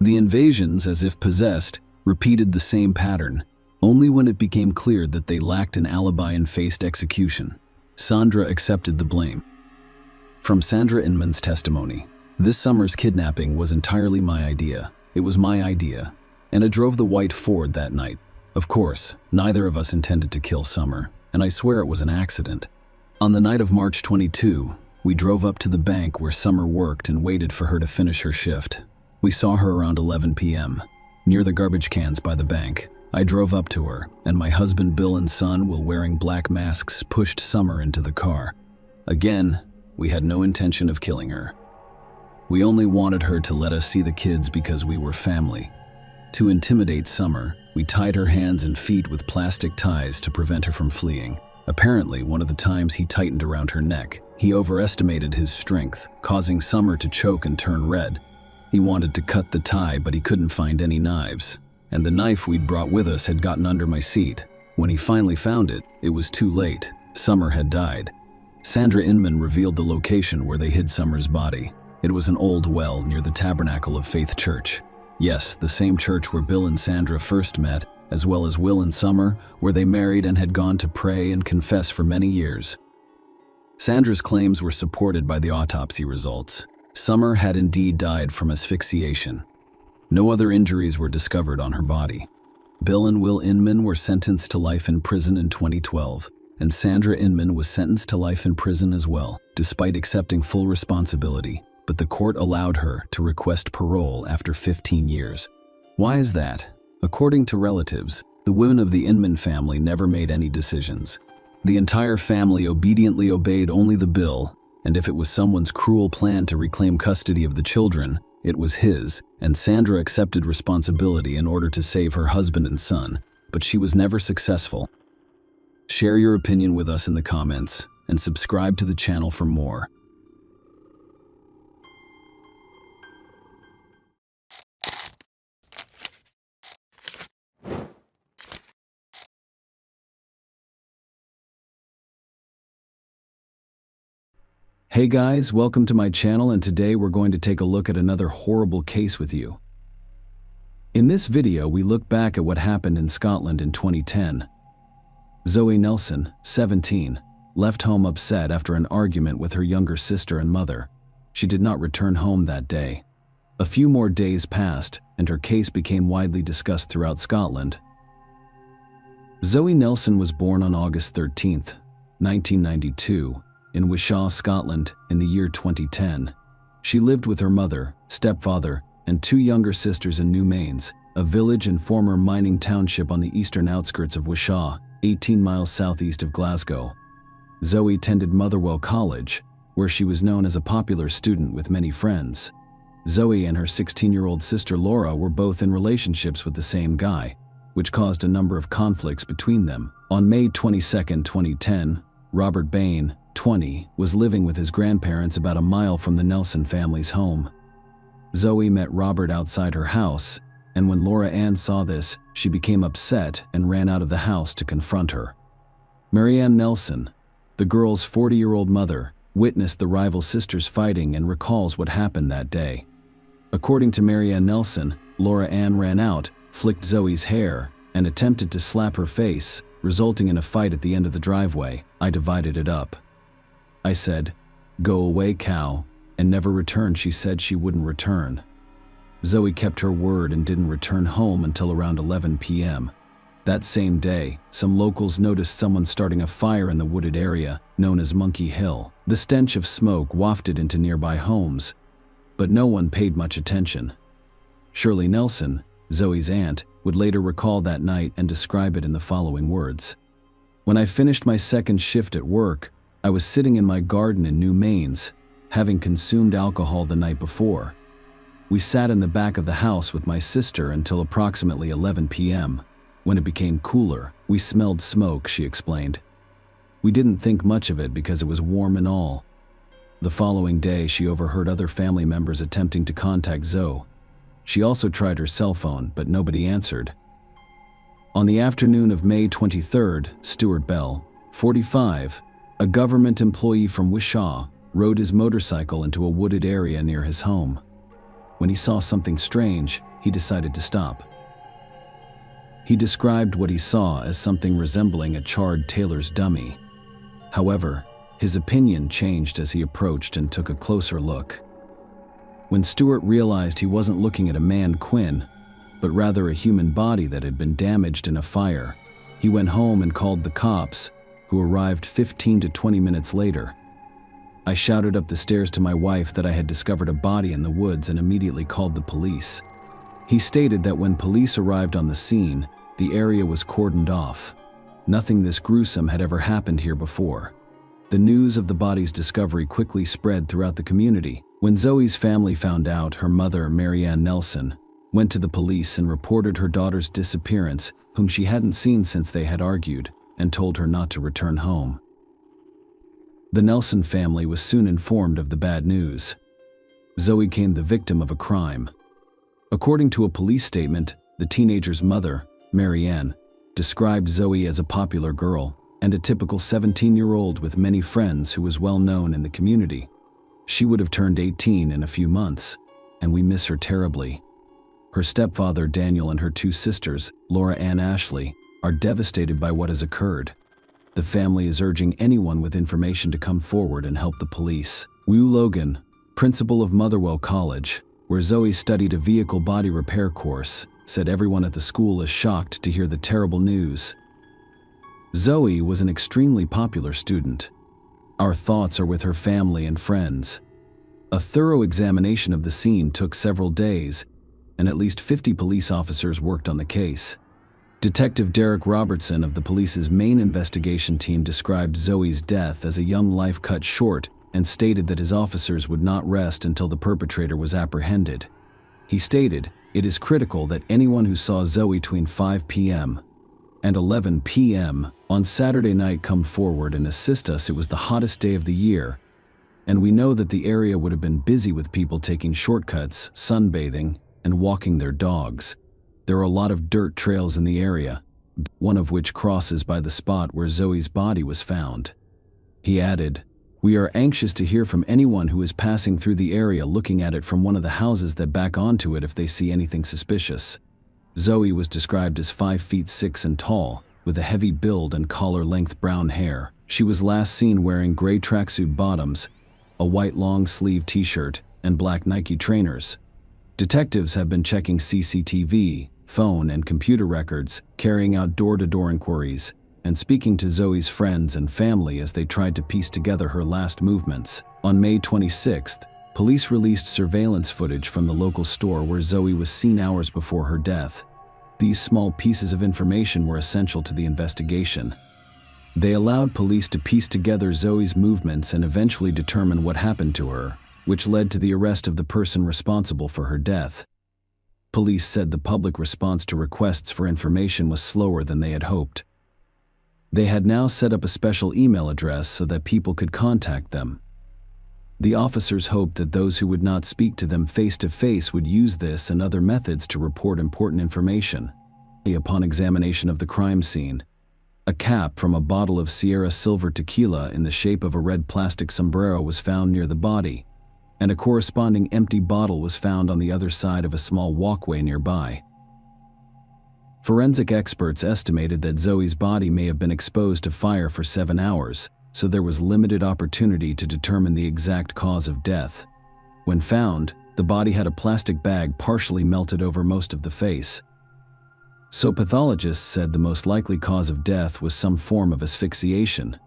The invasions, as if possessed, repeated the same pattern, only when it became clear that they lacked an alibi and faced execution. Sandra accepted the blame. From Sandra Inman's testimony, this Summer's kidnapping was entirely my idea. It was my idea, and I drove the white Ford that night. Of course, neither of us intended to kill Summer, and I swear it was an accident. On the night of March 22, we drove up to the bank where Summer worked and waited for her to finish her shift. We saw her around 11 p.m., near the garbage cans by the bank. I drove up to her, and my husband Bill and son, while wearing black masks, pushed Summer into the car. Again, we had no intention of killing her. We only wanted her to let us see the kids because we were family. To intimidate Summer, we tied her hands and feet with plastic ties to prevent her from fleeing. Apparently, one of the times he tightened around her neck, he overestimated his strength, causing Summer to choke and turn red. He wanted to cut the tie, but he couldn't find any knives, and the knife we'd brought with us had gotten under my seat. When he finally found it, it was too late. Summer had died. Sandra Inman revealed the location where they hid Summer's body. It was an old well near the Tabernacle of Faith Church. Yes, the same church where Bill and Sandra first met, as well as Will and Summer, where they married and had gone to pray and confess for many years. Sandra's claims were supported by the autopsy results. Summer had indeed died from asphyxiation. No other injuries were discovered on her body. Bill and Will Inman were sentenced to life in prison in 2012, and Sandra Inman was sentenced to life in prison as well, despite accepting full responsibility, but the court allowed her to request parole after 15 years. Why is that? According to relatives, the women of the Inman family never made any decisions. The entire family obediently obeyed only the bill, and if it was someone's cruel plan to reclaim custody of the children, it was his, and Sandra accepted responsibility in order to save her husband and son, but she was never successful. Share your opinion with us in the comments, and subscribe to the channel for more. Hey guys, welcome to my channel, and today we're going to take a look at another horrible case with you. In this video, we look back at what happened in Scotland in 2010. Zoe Nelson, 17, left home upset after an argument with her younger sister and mother. She did not return home that day. A few more days passed, and her case became widely discussed throughout Scotland. Zoe Nelson was born on August 13, 1992, in Wishaw, Scotland, in the year 2010. She lived with her mother, stepfather, and two younger sisters in New Mains, a village and former mining township on the eastern outskirts of Wishaw, 18 miles southeast of Glasgow. Zoe attended Motherwell College, where she was known as a popular student with many friends. Zoe and her 16-year-old sister Laura were both in relationships with the same guy, which caused a number of conflicts between them. On May 22, 2010, Robert Bain, 20, was living with his grandparents about a mile from the Nelson family's home. Zoe met Robert outside her house, and when Laura Ann saw this, she became upset and ran out of the house to confront her. Marianne Nelson, the girl's 40-year-old mother, witnessed the rival sisters fighting and recalls what happened that day. According to Marianne Nelson, Laura Ann ran out, flicked Zoe's hair, and attempted to slap her face, resulting in a fight at the end of the driveway. I divided it up. I said, "Go away, cow," and never return. She said she wouldn't return. Zoe kept her word and didn't return home until around 11 p.m. That same day, some locals noticed someone starting a fire in the wooded area known as Monkey Hill. The stench of smoke wafted into nearby homes, but no one paid much attention. Shirley Nelson, Zoe's aunt, would later recall that night and describe it in the following words. "When I finished my second shift at work, I was sitting in my garden in New Mains, having consumed alcohol the night before. We sat in the back of the house with my sister until approximately 11 p.m. When it became cooler, we smelled smoke," she explained. "We didn't think much of it because it was warm and all." The following day, she overheard other family members attempting to contact Zoe. She also tried her cell phone, but nobody answered. On the afternoon of May 23rd, Stuart Bell, 45, a government employee from Wishaw, rode his motorcycle into a wooded area near his home. When he saw something strange, he decided to stop. He described what he saw as something resembling a charred tailor's dummy. However, his opinion changed as he approached and took a closer look. When Stuart realized he wasn't looking at a man Quinn, but rather a human body that had been damaged in a fire, he went home and called the cops, who arrived 15 to 20 minutes later. I shouted up the stairs to my wife that I had discovered a body in the woods and immediately called the police. He stated that when police arrived on the scene, the area was cordoned off. Nothing this gruesome had ever happened here before. The news of the body's discovery quickly spread throughout the community. When Zoe's family found out, her mother, Marianne Nelson, went to the police and reported her daughter's disappearance, whom she hadn't seen since they had argued, and told her not to return home. The Nelson family was soon informed of the bad news. Zoe became the victim of a crime. According to a police statement, the teenager's mother, Marianne, described Zoe as a popular girl and a typical 17-year-old with many friends who was well known in the community. She would have turned 18 in a few months, and we miss her terribly. Her stepfather, Daniel, and her two sisters, Laura Ann Ashley, are devastated by what has occurred. The family is urging anyone with information to come forward and help the police. Wu Logan, principal of Motherwell College, where Zoe studied a vehicle body repair course, said everyone at the school is shocked to hear the terrible news. Zoe was an extremely popular student. Our thoughts are with her family and friends. A thorough examination of the scene took several days, and at least 50 police officers worked on the case. Detective Derek Robertson of the police's main investigation team described Zoe's death as a young life cut short and stated that his officers would not rest until the perpetrator was apprehended. He stated, "It is critical that anyone who saw Zoe between 5 p.m. and 11 p.m. on Saturday night come forward and assist us. It was the hottest day of the year, and we know that the area would have been busy with people taking shortcuts, sunbathing, and walking their dogs. There are a lot of dirt trails in the area, one of which crosses by the spot where Zoe's body was found." He added, We are anxious to hear from anyone who is passing through the area looking at it from one of the houses that back onto it if they see anything suspicious. Zoe was described as 5 feet 6 and tall, with a heavy build and collar-length brown hair. She was last seen wearing gray tracksuit bottoms, a white long-sleeve t-shirt, and black Nike trainers. Detectives have been checking CCTV, phone, and computer records, carrying out door-to-door inquiries, and speaking to Zoe's friends and family as they tried to piece together her last movements. On May 26th, police released surveillance footage from the local store where Zoe was seen hours before her death. These small pieces of information were essential to the investigation. They allowed police to piece together Zoe's movements and eventually determine what happened to her, which led to the arrest of the person responsible for her death. Police said the public response to requests for information was slower than they had hoped. They had now set up a special email address so that people could contact them. The officers hoped that those who would not speak to them face-to-face would use this and other methods to report important information. Upon examination of the crime scene, a cap from a bottle of Sierra Silver tequila in the shape of a red plastic sombrero was found near the body, and a corresponding empty bottle was found on the other side of a small walkway nearby. Forensic experts estimated that Zoe's body may have been exposed to fire for 7 hours, so there was limited opportunity to determine the exact cause of death. When found, the body had a plastic bag partially melted over most of the face. So pathologists said the most likely cause of death was some form of asphyxiation.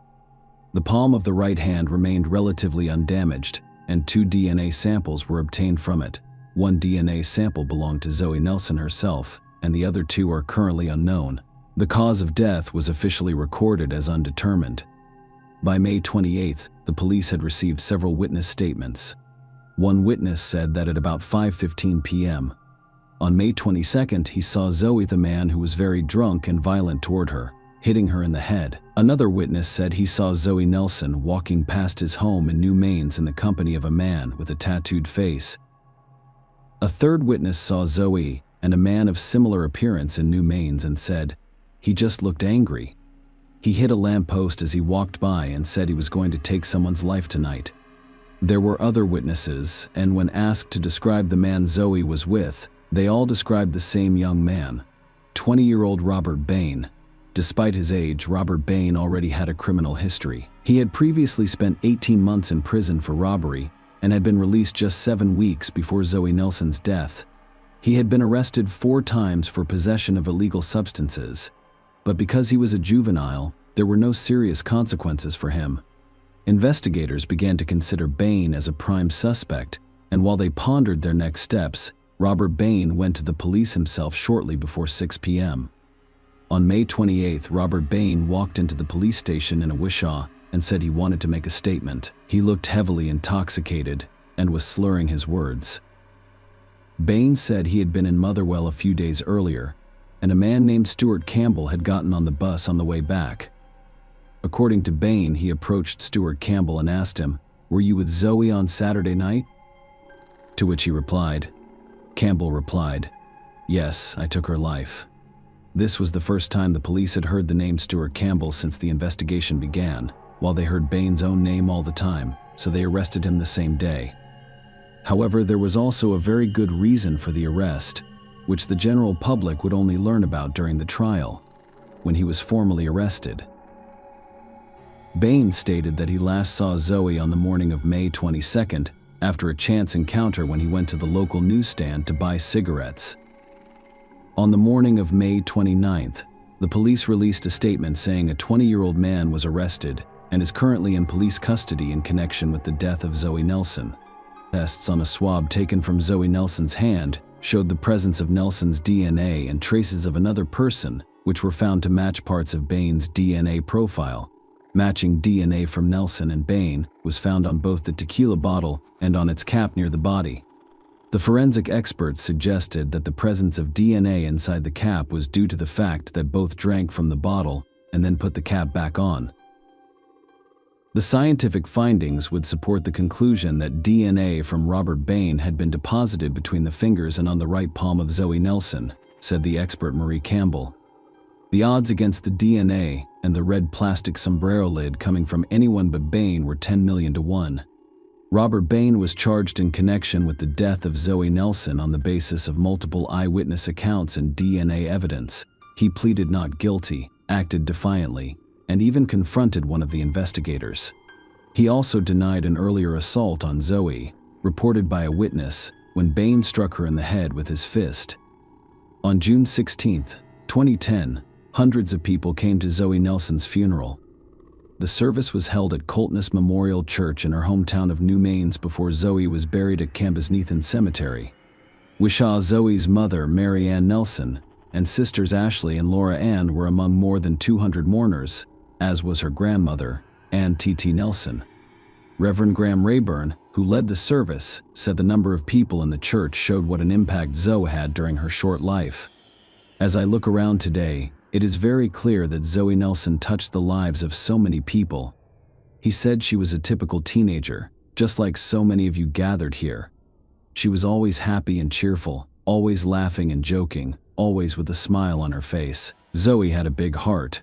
The palm of the right hand remained relatively undamaged, and 2 DNA samples were obtained from it. 1 DNA sample belonged to Zoe Nelson herself, and the other 2 are currently unknown. The cause of death was officially recorded as undetermined. By May 28th, the police had received several witness statements. One witness said that at about 5:15 p.m. on May 22nd, he saw Zoe, the man who was very drunk and violent toward her, hitting her in the head. Another witness said he saw Zoe Nelson walking past his home in New Mains in the company of a man with a tattooed face. A third witness saw Zoe and a man of similar appearance in New Mains and said, "He just looked angry. He hit a lamppost as he walked by and said he was going to take someone's life tonight." There were other witnesses, and when asked to describe the man Zoe was with, they all described the same young man, 20-year-old Robert Bain. Despite his age, Robert Bain already had a criminal history. He had previously spent 18 months in prison for robbery and had been released just 7 weeks before Zoe Nelson's death. He had been arrested 4 times for possession of illegal substances, but because he was a juvenile, there were no serious consequences for him. Investigators began to consider Bain as a prime suspect, and while they pondered their next steps, Robert Bain went to the police himself shortly before 6 p.m. On May 28th, Robert Bain walked into the police station in Wishaw and said he wanted to make a statement. He looked heavily intoxicated and was slurring his words. Bain said he had been in Motherwell a few days earlier, and a man named Stuart Campbell had gotten on the bus on the way back. According to Bain, he approached Stuart Campbell and asked him, "Were you with Zoe on Saturday night?" To which he replied. Campbell replied, "Yes, I took her life." This was the first time the police had heard the name Stuart Campbell since the investigation began, while they heard Bain's own name all the time, so they arrested him the same day. However, there was also a very good reason for the arrest, which the general public would only learn about during the trial, when he was formally arrested. Bain stated that he last saw Zoe on the morning of May 22nd after a chance encounter when he went to the local newsstand to buy cigarettes. On the morning of May 29th, the police released a statement saying a 20-year-old man was arrested and is currently in police custody in connection with the death of Zoe Nelson. Tests on a swab taken from Zoe Nelson's hand showed the presence of Nelson's DNA and traces of another person, which were found to match parts of Bain's DNA profile. Matching DNA from Nelson and Bain was found on both the tequila bottle and on its cap near the body. The forensic experts suggested that the presence of DNA inside the cap was due to the fact that both drank from the bottle and then put the cap back on. The scientific findings would support the conclusion that DNA from Robert Bain had been deposited between the fingers and on the right palm of Zoe Nelson, said the expert Marie Campbell. The odds against the DNA and the red plastic sombrero lid coming from anyone but Bain were 10 million to 1. Robert Bain was charged in connection with the death of Zoe Nelson on the basis of multiple eyewitness accounts and DNA evidence. He pleaded not guilty, acted defiantly, and even confronted one of the investigators. He also denied an earlier assault on Zoe, reported by a witness, when Bain struck her in the head with his fist. On June 16, 2010, hundreds of people came to Zoe Nelson's funeral. The service was held at Coltness Memorial Church in her hometown of New Mains before Zoe was buried at Cambusnethan Cemetery. Wishaw Zoe's mother, Mary Ann Nelson, and sisters Ashley and Laura Ann were among more than 200 mourners, as was her grandmother, Ann T.T. Nelson. Reverend Graham Rayburn, who led the service, said the number of people in the church showed what an impact Zoe had during her short life. As I look around today, it is very clear that Zoe Nelson touched the lives of so many people. He said she was a typical teenager, just like so many of you gathered here. She was always happy and cheerful, always laughing and joking, always with a smile on her face. Zoe had a big heart.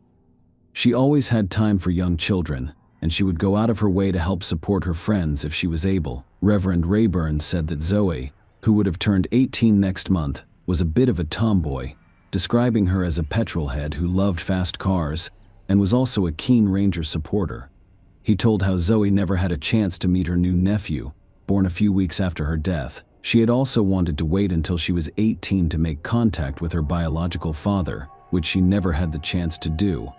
She always had time for young children, and she would go out of her way to help support her friends if she was able. Reverend Rayburn said that Zoe, who would have turned 18 next month, was a bit of a tomboy, describing her as a petrolhead who loved fast cars and was also a keen Ranger supporter. He told how Zoe never had a chance to meet her new nephew, born a few weeks after her death. She had also wanted to wait until she was 18 to make contact with her biological father, which she never had the chance to do.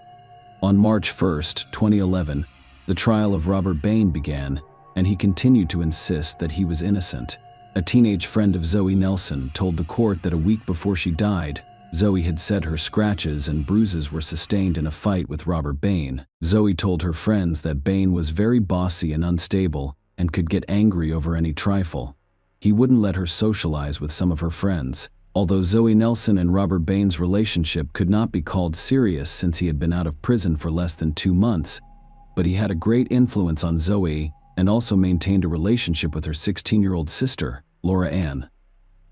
On March 1, 2011, the trial of Robert Bain began, and he continued to insist that he was innocent. A teenage friend of Zoe Nelson told the court that a week before she died, Zoe had said her scratches and bruises were sustained in a fight with Robert Bain. Zoe told her friends that Bain was very bossy and unstable and could get angry over any trifle. He wouldn't let her socialize with some of her friends. Although Zoe Nelson and Robert Bain's relationship could not be called serious since he had been out of prison for less than 2 months, but he had a great influence on Zoe and also maintained a relationship with her 16-year-old sister, Laura Ann.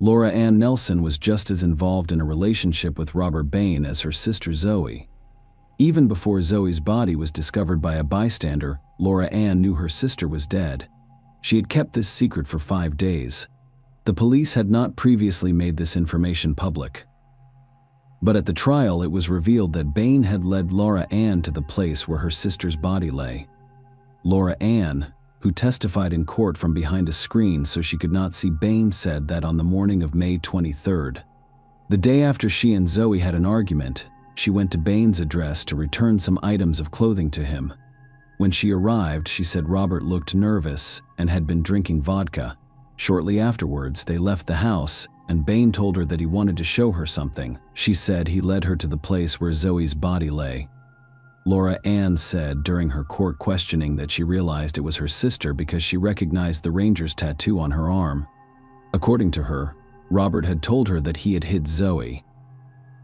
Laura Ann Nelson was just as involved in a relationship with Robert Bain as her sister Zoe. Even before Zoe's body was discovered by a bystander, Laura Ann knew her sister was dead. She had kept this secret for 5 days. The police had not previously made this information public. But at the trial, it was revealed that Bain had led Laura Ann to the place where her sister's body lay. Laura Ann, who testified in court from behind a screen so she could not see Bain, said that on the morning of May 23rd, the day after she and Zoe had an argument, she went to Bain's address to return some items of clothing to him. When she arrived, she said Robert looked nervous and had been drinking vodka. Shortly afterwards, they left the house, and Bain told her that he wanted to show her something. She said he led her to the place where Zoe's body lay. Laura Ann said during her court questioning that she realized it was her sister because she recognized the Ranger's tattoo on her arm. According to her, Robert had told her that he had hit Zoe,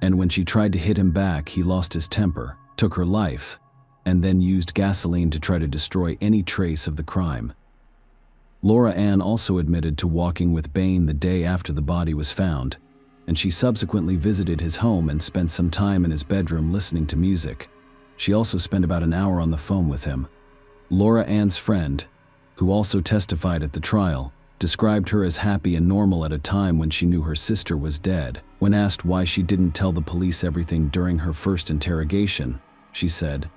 and when she tried to hit him back, he lost his temper, took her life, and then used gasoline to try to destroy any trace of the crime. Laura Ann also admitted to walking with Bain the day after the body was found, and she subsequently visited his home and spent some time in his bedroom listening to music. She also spent about an hour on the phone with him. Laura Ann's friend, who also testified at the trial, described her as happy and normal at a time when she knew her sister was dead. When asked why she didn't tell the police everything during her first interrogation, she said,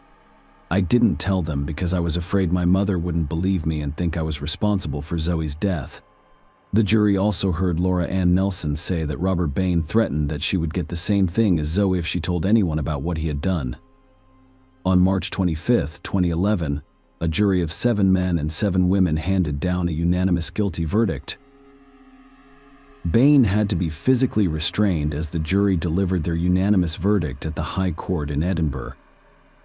"I didn't tell them because I was afraid my mother wouldn't believe me and think I was responsible for Zoe's death." The jury also heard Laura Ann Nelson say that Robert Bain threatened that she would get the same thing as Zoe if she told anyone about what he had done. On March 25, 2011, a jury of 7 men and 7 women handed down a unanimous guilty verdict. Bain had to be physically restrained as the jury delivered their unanimous verdict at the High Court in Edinburgh.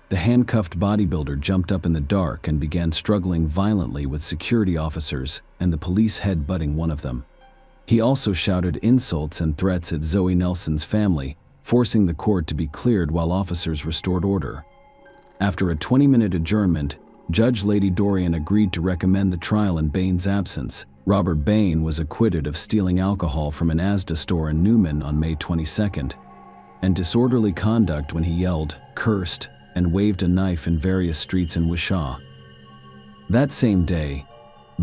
The handcuffed bodybuilder jumped up in the dark and began struggling violently with security officers and the police head-butting one of them. He also shouted insults and threats at Zoe Nelson's family, forcing the court to be cleared while officers restored order. After a 20-minute adjournment, Judge Lady Dorian agreed to recommend the trial in Bain's absence. Robert Bain was acquitted of stealing alcohol from an Asda store in Newman on May 22nd. and disorderly conduct when he yelled, cursed, and waved a knife in various streets in Wishaw. That same day,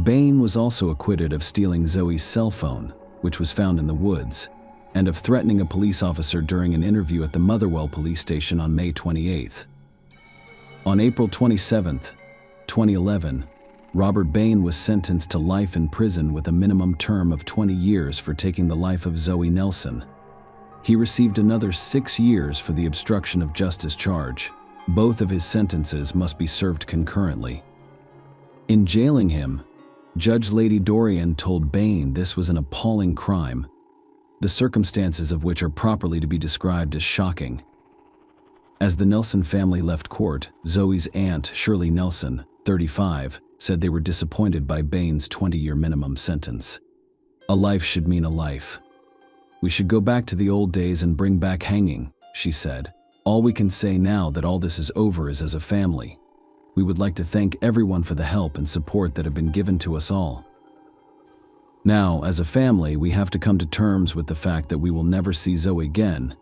Bain was also acquitted of stealing Zoe's cell phone, which was found in the woods, and of threatening a police officer during an interview at the Motherwell police station on May 28. On April 27, 2011, Robert Bain was sentenced to life in prison with a minimum term of 20 years for taking the life of Zoe Nelson. He received another 6 years for the obstruction of justice charge. Both of his sentences must be served concurrently. In jailing him, Judge Lady Dorian told Bain this was an appalling crime, the circumstances of which are properly to be described as shocking. As the Nelson family left court, Zoe's aunt, Shirley Nelson, 35, said they were disappointed by Bain's 20-year minimum sentence. A life should mean a life. We should go back to the old days and bring back hanging, she said. All we can say now that all this is over is as a family. We would like to thank everyone for the help and support that have been given to us all. Now, as a family, we have to come to terms with the fact that we will never see Zoe again,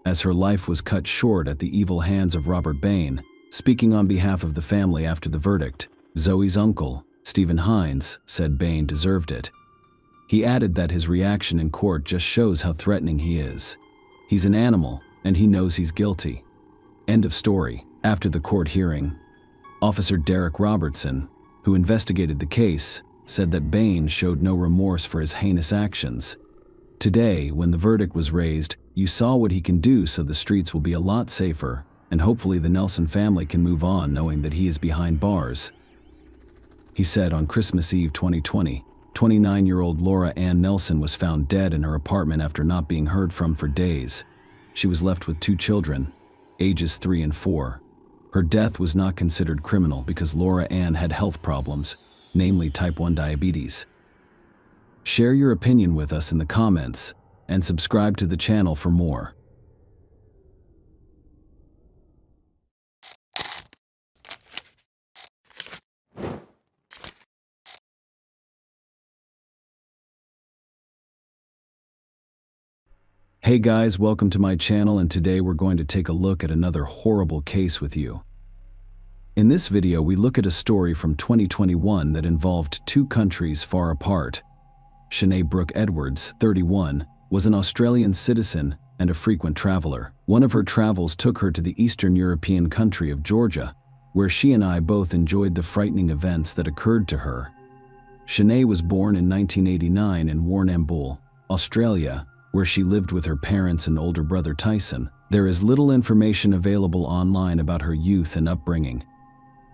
as her life was cut short at the evil hands of Robert Bain. Speaking on behalf of the family after the verdict, Zoe's uncle, Stephen Hines, said Bain deserved it. He added that his reaction in court just shows how threatening he is. He's an animal, and he knows he's guilty. End of story. After the court hearing, Officer Derek Robertson, who investigated the case, said that Bain showed no remorse for his heinous actions. Today, when the verdict was raised, you saw what he can do, so the streets will be a lot safer, and hopefully the Nelson family can move on knowing that he is behind bars. He said on Christmas Eve 2020, 29-year-old Laura Ann Nelson was found dead in her apartment after not being heard from for days. She was left with 2 children, ages 3 and 4. Her death was not considered criminal because Laura Ann had health problems, namely type 1 diabetes. Share your opinion with us in the comments and subscribe to the channel for more. Hey guys, welcome to my channel, and today we're going to take a look at another horrible case with you. In this video, we look at a story from 2021 that involved 2 countries far apart. Shanae Brooke Edwards, 31, was an Australian citizen and a frequent traveler. One of her travels took her to the Eastern European country of Georgia, where she and I both enjoyed the frightening events that occurred to her. Shanae was born in 1989 in Warrnambool, Australia, where she lived with her parents and older brother Tyson. There is little information available online about her youth and upbringing.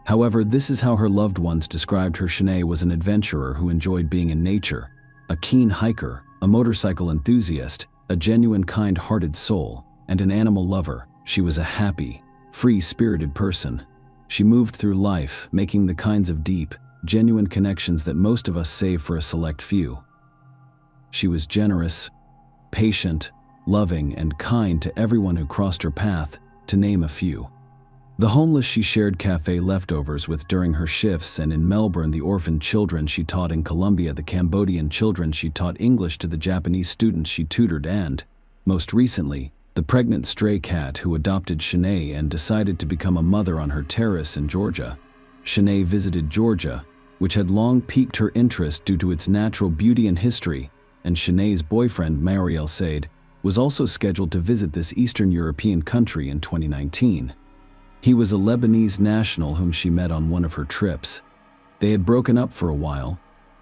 However, this is how her loved ones described her. Shanae was an adventurer who enjoyed being in nature, a keen hiker, a motorcycle enthusiast, a genuine kind-hearted soul, and an animal lover. She was a happy, free-spirited person. She moved through life, making the kinds of deep, genuine connections that most of us save for a select few. She was generous, patient, loving, and kind to everyone who crossed her path, to name a few. The homeless she shared cafe leftovers with during her shifts, and in Melbourne the orphaned children she taught, in Colombia the Cambodian children she taught English to, the Japanese students she tutored, and, most recently, the pregnant stray cat who adopted Shanae and decided to become a mother on her terrace in Georgia. Shanae visited Georgia, which had long piqued her interest due to its natural beauty and history, and Shanae's boyfriend, Mariel Said, was also scheduled to visit this Eastern European country in 2019. He was a Lebanese national whom she met on one of her trips. They had broken up for a while,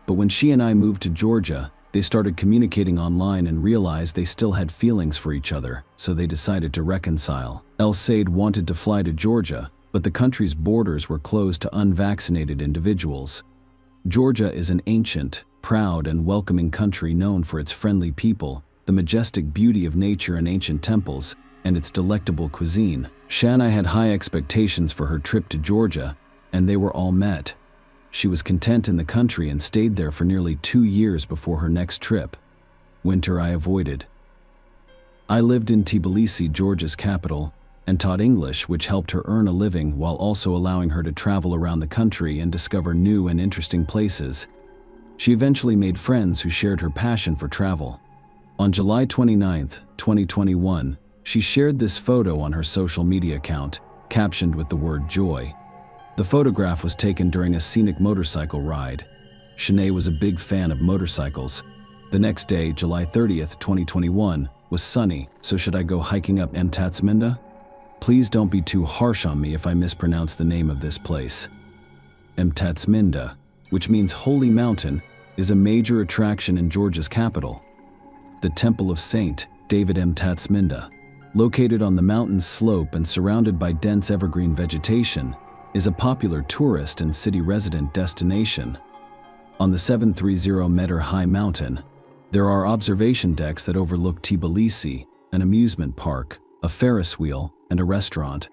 but when she and I moved to Georgia, they started communicating online and realized they still had feelings for each other, so they decided to reconcile. El Said wanted to fly to Georgia, but the country's borders were closed to unvaccinated individuals. Georgia is an ancient, proud, and welcoming country known for its friendly people, the majestic beauty of nature and ancient temples, and its delectable cuisine. Shanae had high expectations for her trip to Georgia, and they were all met. She was content in the country and stayed there for nearly 2 years before her next trip. Winter I avoided. I lived in Tbilisi, Georgia's capital, and taught English, which helped her earn a living while also allowing her to travel around the country and discover new and interesting places. She eventually made friends who shared her passion for travel. On July 29, 2021, She shared this photo on her social media account, captioned with the word joy. The photograph was taken during a scenic motorcycle ride. Shanae was a big fan of motorcycles. The next day, July 30th, 2021, was sunny, so should I go hiking up Mtatsminda? Please don't be too harsh on me if I mispronounce the name of this place. Mtatsminda, which means Holy Mountain, is a major attraction in Georgia's capital. The Temple of Saint David Mtatsminda, located on the mountain's slope and surrounded by dense evergreen vegetation, is a popular tourist and city resident destination. On the 730-meter high mountain, there are observation decks that overlook Tbilisi, an amusement park, a Ferris wheel, and a restaurant.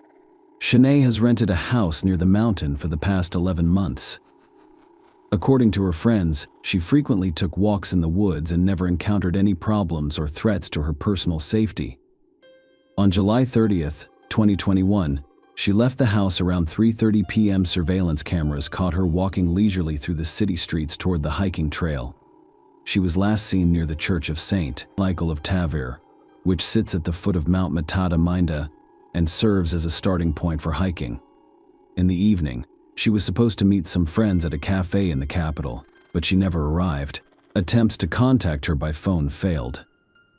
Shanae has rented a house near the mountain for the past 11 months. According to her friends, she frequently took walks in the woods and never encountered any problems or threats to her personal safety. On July 30th, 2021, she left the house around 3:30 p.m. Surveillance cameras caught her walking leisurely through the city streets toward the hiking trail. She was last seen near the Church of St. Michael of Tavir, which sits at the foot of Mount Mtatsminda and serves as a starting point for hiking. In the evening, she was supposed to meet some friends at a cafe in the capital, but she never arrived. Attempts to contact her by phone failed.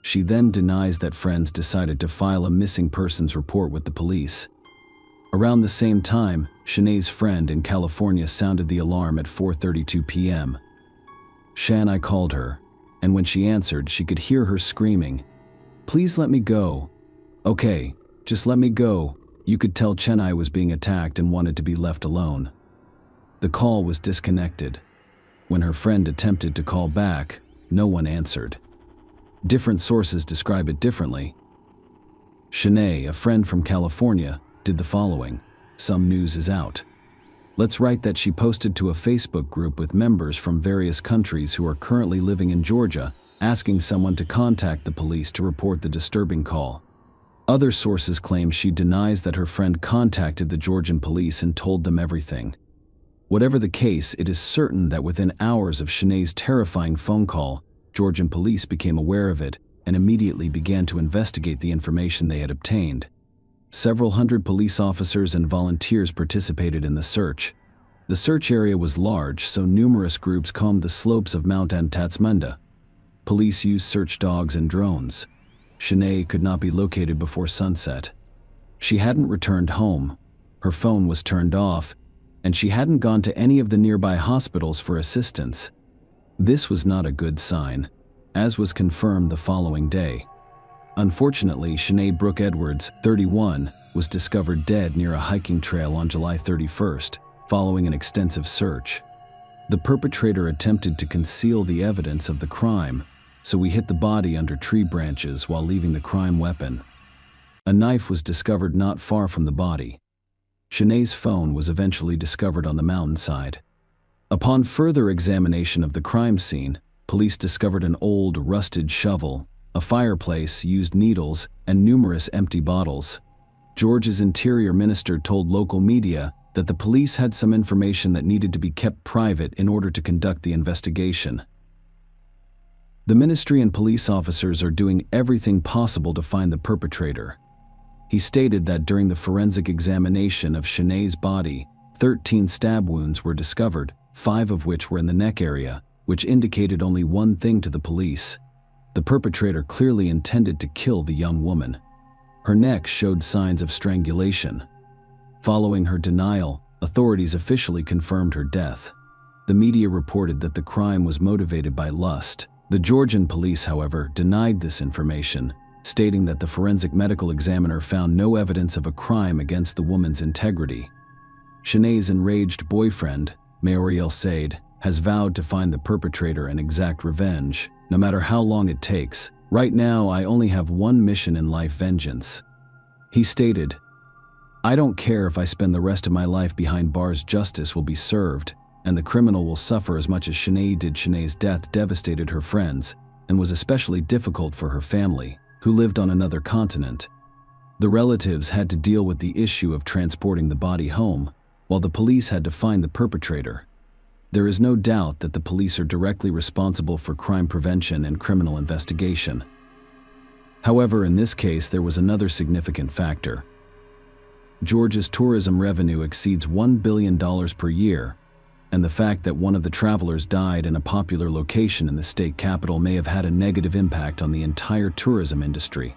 She then denies that friends decided to file a missing persons report with the police. Around the same time, Shanae's friend in California sounded the alarm at 4:32 p.m. Shanae called her, and when she answered, she could hear her screaming, "Please let me go. Okay, just let me go." You could tell Chennai was being attacked and wanted to be left alone. The call was disconnected. When her friend attempted to call back, no one answered. Different sources describe it differently. Shanae, a friend from California, did the following. Some news is out. Let's write that she posted to a Facebook group with members from various countries who are currently living in Georgia, asking someone to contact the police to report the disturbing call. Other sources claim she denies that her friend contacted the Georgian police and told them everything. Whatever the case, it is certain that within hours of Shanae's terrifying phone call, Georgian police became aware of it and immediately began to investigate the information they had obtained. Several hundred police officers and volunteers participated in the search. The search area was large, so numerous groups combed the slopes of Mount Mtatsminda. Police used search dogs and drones. Shanae could not be located before sunset. She hadn't returned home, her phone was turned off, and she hadn't gone to any of the nearby hospitals for assistance. This was not a good sign, as was confirmed the following day. Unfortunately, Shanae Brooke Edwards, 31, was discovered dead near a hiking trail on July 31st, following an extensive search. The perpetrator attempted to conceal the evidence of the crime, so we hid the body under tree branches while leaving the crime weapon. A knife was discovered not far from the body. Shanae's phone was eventually discovered on the mountainside. Upon further examination of the crime scene, police discovered an old, rusted shovel, a fireplace, used needles, and numerous empty bottles. Georgia's interior minister told local media that the police had some information that needed to be kept private in order to conduct the investigation. The ministry and police officers are doing everything possible to find the perpetrator. He stated that during the forensic examination of Shanae's body, 13 stab wounds were discovered, 5 of which were in the neck area, which indicated only one thing to the police. The perpetrator clearly intended to kill the young woman. Her neck showed signs of strangulation. Following her denial, authorities officially confirmed her death. The media reported that the crime was motivated by lust. The Georgian police, however, denied this information, stating that the forensic medical examiner found no evidence of a crime against the woman's integrity. Shanae's enraged boyfriend, Mauriel Said, has vowed to find the perpetrator and exact revenge, no matter how long it takes. "Right now, I only have one mission in life: vengeance." He stated, "I don't care if I spend the rest of my life behind bars, justice will be served, and the criminal will suffer as much as Shanae did." Shanae's death devastated her friends and was especially difficult for her family, who lived on another continent. The relatives had to deal with the issue of transporting the body home, while the police had to find the perpetrator. There is no doubt that the police are directly responsible for crime prevention and criminal investigation. However, in this case, there was another significant factor. Georgia's tourism revenue exceeds $1 billion per year, and the fact that one of the travelers died in a popular location in the state capital may have had a negative impact on the entire tourism industry.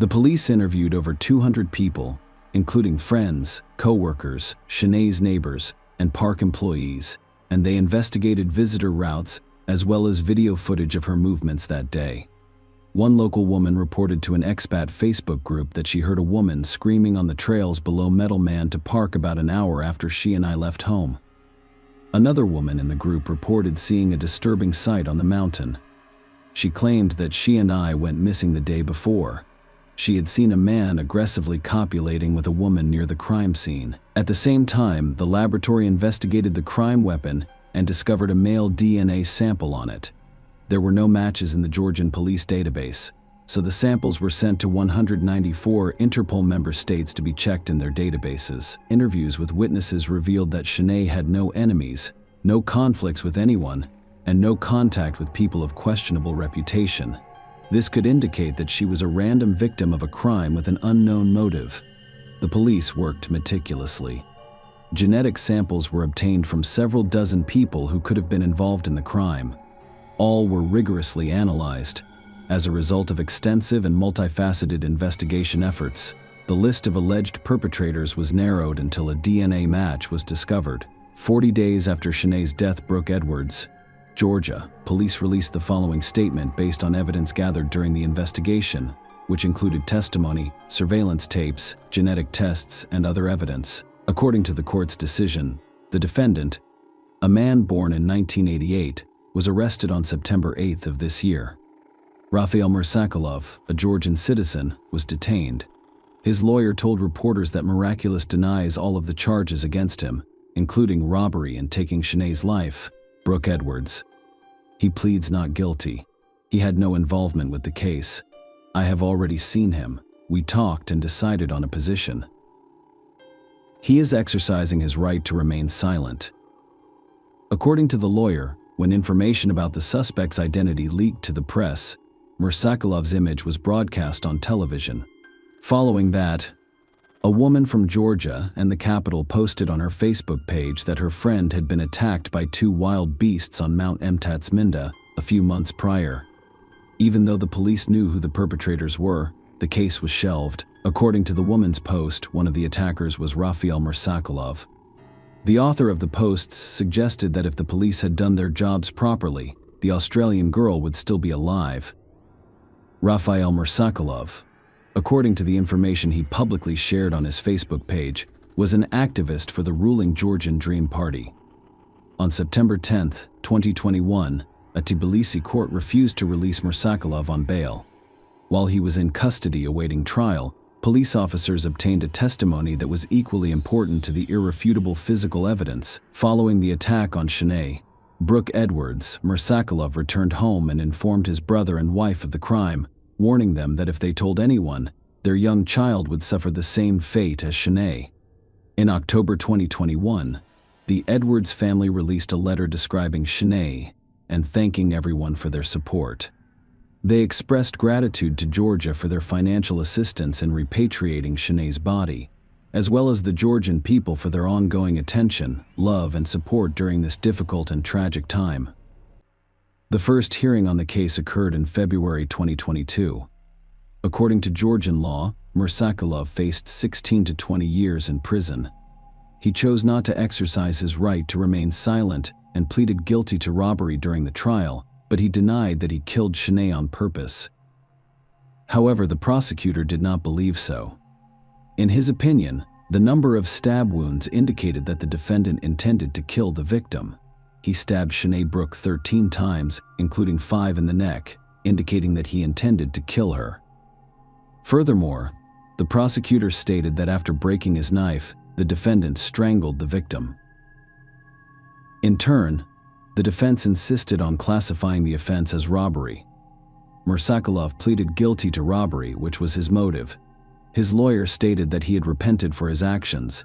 The police interviewed over 200 people, including friends, co-workers, Shanae's neighbors, and park employees, and they investigated visitor routes as well as video footage of her movements that day. One local woman reported to an expat Facebook group that she heard a woman screaming on the trails below Metal Man to park about an hour after she and I left home. Another woman in the group reported seeing a disturbing sight on the mountain. She claimed that she and I went missing the day before. She had seen a man aggressively copulating with a woman near the crime scene. At the same time, the laboratory investigated the crime weapon and discovered a male DNA sample on it. There were no matches in the Georgian police database, so the samples were sent to 194 Interpol member states to be checked in their databases. Interviews with witnesses revealed that Shanae had no enemies, no conflicts with anyone, and no contact with people of questionable reputation. This could indicate that she was a random victim of a crime with an unknown motive. The police worked meticulously. Genetic samples were obtained from several dozen people who could have been involved in the crime. All were rigorously analyzed. As a result of extensive and multifaceted investigation efforts, the list of alleged perpetrators was narrowed until a DNA match was discovered. 40 days after Shanae's death, Brooke Edwards, Georgia, police released the following statement based on evidence gathered during the investigation, which included testimony, surveillance tapes, genetic tests, and other evidence. According to the court's decision, the defendant, a man born in 1988, was arrested on September 8th of this year. Rafael Mursakulov, a Georgian citizen, was detained. His lawyer told reporters that Miraculous denies all of the charges against him, including robbery and taking Shanae's life. Brooke Edwards. He pleads not guilty. He had no involvement with the case. I have already seen him. We talked and decided on a position. He is exercising his right to remain silent. According to the lawyer, when information about the suspect's identity leaked to the press, Mursakulov's image was broadcast on television. Following that, a woman from Georgia and the capital posted on her Facebook page that her friend had been attacked by two wild beasts on Mount Emtatsminda a few months prior. Even though the police knew who the perpetrators were, the case was shelved. According to the woman's post, one of the attackers was Rafael Mursakulov. The author of the posts suggested that if the police had done their jobs properly, the Australian girl would still be alive. Rafael Mursakulov, according to the information he publicly shared on his Facebook page, was an activist for the ruling Georgian Dream Party. On September 10, 2021, a Tbilisi court refused to release Mursakulov on bail. While he was in custody awaiting trial, police officers obtained a testimony that was equally important to the irrefutable physical evidence. Following the attack on Shanae, Brooke Edwards, Mursakulov returned home and informed his brother and wife of the crime, warning them that if they told anyone, their young child would suffer the same fate as Shanae. In October 2021, the Edwards family released a letter describing Shanae and thanking everyone for their support. They expressed gratitude to Georgia for their financial assistance in repatriating Shanae's body, as well as the Georgian people for their ongoing attention, love, and support during this difficult and tragic time. The first hearing on the case occurred in February 2022. According to Georgian law, Mursakulov faced 16 to 20 years in prison. He chose not to exercise his right to remain silent and pleaded guilty to robbery during the trial, but he denied that he killed Shanae on purpose. However, the prosecutor did not believe so. In his opinion, the number of stab wounds indicated that the defendant intended to kill the victim. He stabbed Shanae Brooke 13 times, including 5 in the neck, indicating that he intended to kill her. Furthermore, the prosecutor stated that after breaking his knife, the defendant strangled the victim. In turn, the defense insisted on classifying the offense as robbery. Mursakulov pleaded guilty to robbery, which was his motive. His lawyer stated that he had repented for his actions.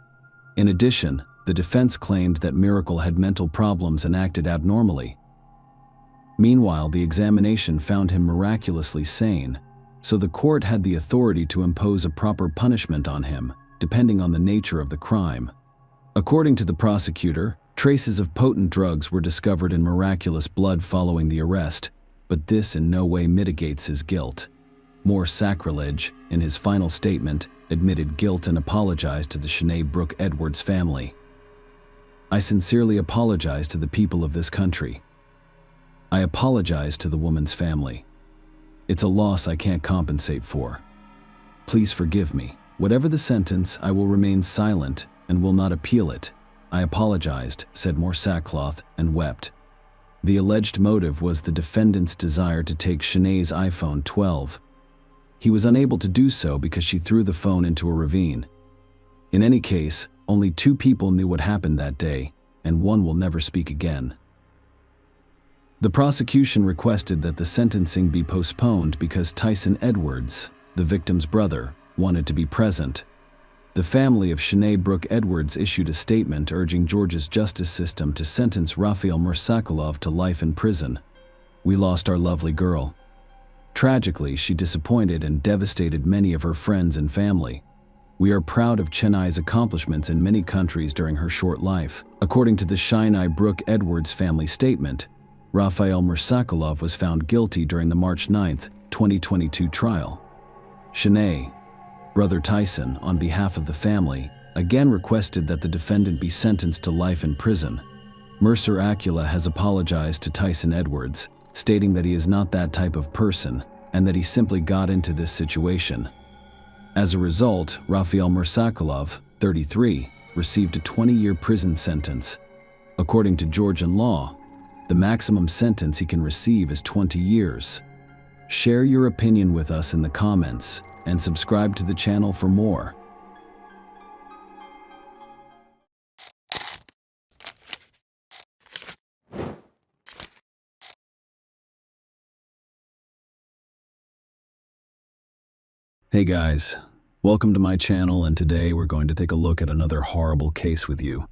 In addition, the defense claimed that Miracle had mental problems and acted abnormally. Meanwhile, the examination found him miraculously sane, so the court had the authority to impose a proper punishment on him, depending on the nature of the crime. According to the prosecutor, traces of potent drugs were discovered in miraculous blood following the arrest, but this in no way mitigates his guilt. More sacrilege, in his final statement, admitted guilt and apologized to the Sinead Brooke Edwards family. "I sincerely apologize to the people of this country. I apologize to the woman's family. It's a loss I can't compensate for. Please forgive me. Whatever the sentence, I will remain silent and will not appeal it. I apologized," said more sackcloth, and wept. The alleged motive was the defendant's desire to take Sinead's iPhone 12. He was unable to do so because she threw the phone into a ravine. In any case, only 2 people knew what happened that day, and one will never speak again. The prosecution requested that the sentencing be postponed because Tyson Edwards, the victim's brother, wanted to be present. The family of Sinead Brooke Edwards issued a statement urging Georgia's justice system to sentence Rafael Mursakulov to life in prison. "We lost our lovely girl. Tragically, she disappointed and devastated many of her friends and family. We are proud of Chennai's accomplishments in many countries during her short life." According to the Sinead Brooke Edwards family statement, Rafael Mursakulov was found guilty during the March 9, 2022 trial. Sinead, brother Tyson, on behalf of the family, again requested that the defendant be sentenced to life in prison. Mercer Acula has apologized to Tyson Edwards, stating that he is not that type of person and that he simply got into this situation. As a result, Rafael Mursakulov, 33, received a 20-year prison sentence. According to Georgian law, the maximum sentence he can receive is 20 years. Share your opinion with us in the comments and subscribe to the channel for more. Hey guys, welcome to my channel, and today we're going to take a look at another horrible case with you.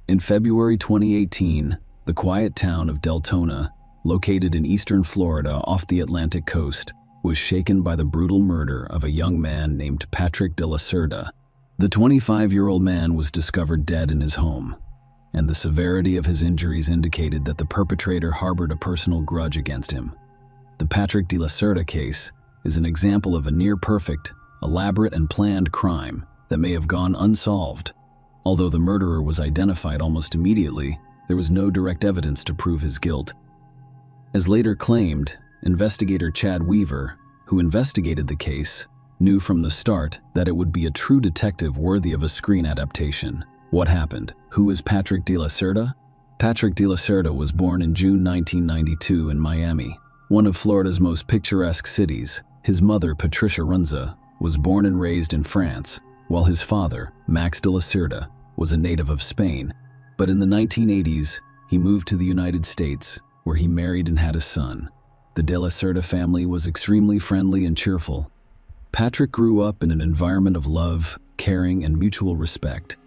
In February 2018, the quiet town of Deltona, located in eastern Florida off the Atlantic coast, was shaken by the brutal murder of a young man named Patrick de la Cerda. The 25-year-old man was discovered dead in his home, and the severity of his injuries indicated that the perpetrator harbored a personal grudge against him. The Patrick de la Cerda case is an example of a near-perfect, elaborate and planned crime that may have gone unsolved. Although the murderer was identified almost immediately, there was no direct evidence to prove his guilt. As later claimed, investigator Chad Weaver, who investigated the case, knew from the start that it would be a true detective worthy of a screen adaptation. What happened? Who is Patrick de la Cerda? Patrick de la Cerda was born in June 1992 in Miami, one of Florida's most picturesque cities. His mother, Patricia Runza, was born and raised in France, while his father, Max de la Cerda, was a native of Spain. But in the 1980s, he moved to the United States, where he married and had a son. The de la Cerda family was extremely friendly and cheerful. Patrick grew up in an environment of love, caring, and mutual respect.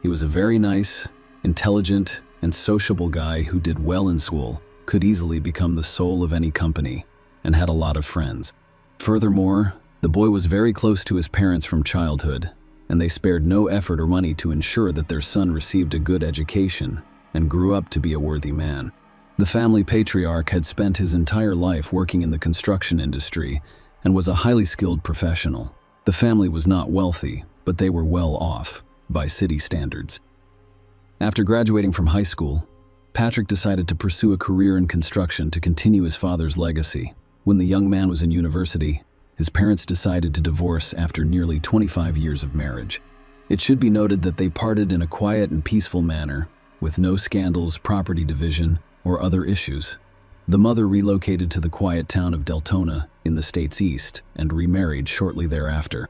He was a very nice, intelligent, and sociable guy who did well in school, could easily become the soul of any company, and had a lot of friends. Furthermore, the boy was very close to his parents from childhood, and they spared no effort or money to ensure that their son received a good education and grew up to be a worthy man. The family patriarch had spent his entire life working in the construction industry and was a highly skilled professional. The family was not wealthy, but they were well off by city standards. After graduating from high school, Patrick decided to pursue a career in construction to continue his father's legacy. When the young man was in university, his parents decided to divorce after nearly 25 years of marriage. It should be noted that they parted in a quiet and peaceful manner, with no scandals, property division, or other issues. The mother relocated to the quiet town of Deltona in the state's east and remarried shortly thereafter.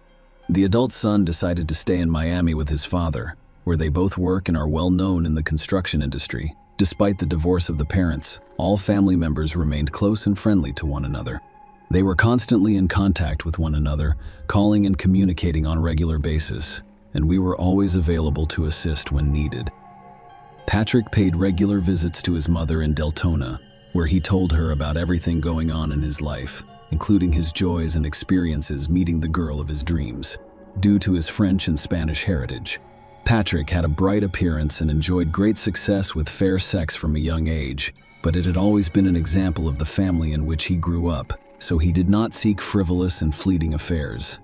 The adult son decided to stay in Miami with his father, where they both work and are well known in the construction industry. Despite the divorce of the parents, all family members remained close and friendly to one another. They were constantly in contact with one another, calling and communicating on a regular basis, and we were always available to assist when needed. Patrick paid regular visits to his mother in Deltona, where he told her about everything going on in his life, including his joys and experiences meeting the girl of his dreams. Due to his French and Spanish heritage, Patrick had a bright appearance and enjoyed great success with fair sex from a young age, but it had always been an example of the family in which he grew up, so he did not seek frivolous and fleeting affairs.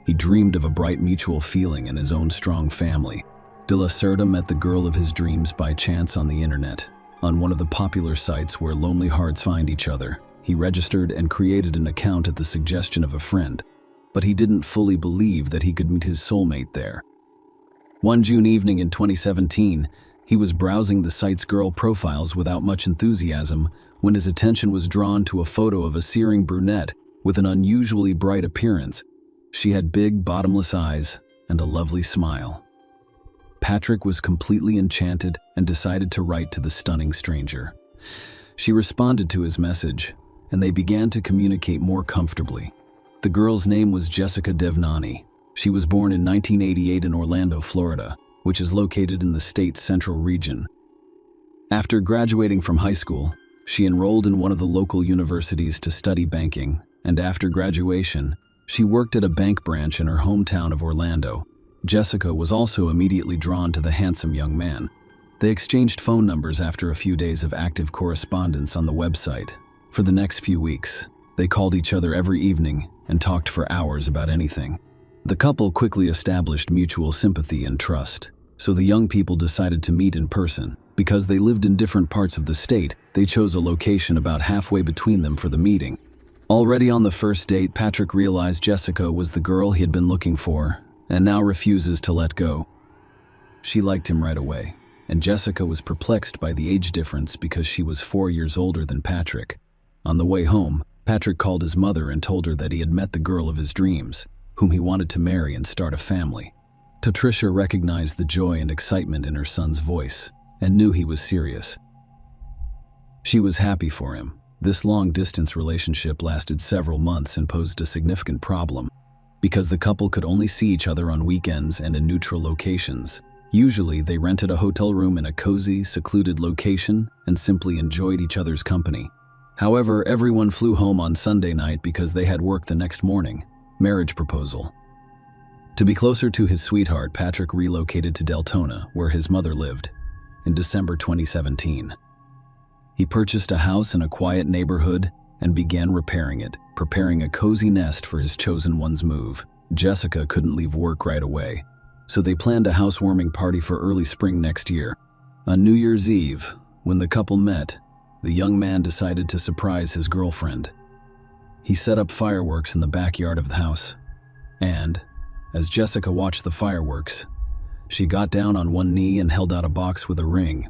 He dreamed of a bright mutual feeling and his own strong family. De la Cerda met the girl of his dreams by chance on the internet, on one of the popular sites where lonely hearts find each other. He registered and created an account at the suggestion of a friend, but he didn't fully believe that he could meet his soulmate there. One June evening in 2017, he was browsing the site's girl profiles without much enthusiasm when his attention was drawn to a photo of a searing brunette with an unusually bright appearance. She had big, bottomless eyes and a lovely smile. Patrick was completely enchanted and decided to write to the stunning stranger. She responded to his message, and they began to communicate more comfortably. The girl's name was Jessica Devnani. She was born in 1988 in Orlando, Florida, which is located in the state's central region. After graduating from high school, she enrolled in one of the local universities to study banking, and after graduation, she worked at a bank branch in her hometown of Orlando. Jessica was also immediately drawn to the handsome young man. They exchanged phone numbers after a few days of active correspondence on the website. For the next few weeks, they called each other every evening and talked for hours about anything. The couple quickly established mutual sympathy and trust, so the young people decided to meet in person. Because they lived in different parts of the state, they chose a location about halfway between them for the meeting. Already on the first date, Patrick realized Jessica was the girl he had been looking for, and now refuses to let go. She liked him right away, and Jessica was perplexed by the age difference because she was 4 years older than Patrick. On the way home, Patrick called his mother and told her that he had met the girl of his dreams, whom he wanted to marry and start a family. Patricia recognized the joy and excitement in her son's voice and knew he was serious. She was happy for him. This long-distance relationship lasted several months and posed a significant problem, because the couple could only see each other on weekends and in neutral locations. Usually, they rented a hotel room in a cozy, secluded location and simply enjoyed each other's company. However, everyone flew home on Sunday night because they had work the next morning. Marriage proposal. To be closer to his sweetheart, Patrick relocated to Deltona, where his mother lived, in December 2017. He purchased a house in a quiet neighborhood and began repairing it, preparing a cozy nest for his chosen one's move. Jessica couldn't leave work right away, so they planned a housewarming party for early spring next year. On New Year's Eve, when the couple met, the young man decided to surprise his girlfriend. He set up fireworks in the backyard of the house, and, as Jessica watched the fireworks, she got down on one knee and held out a box with a ring,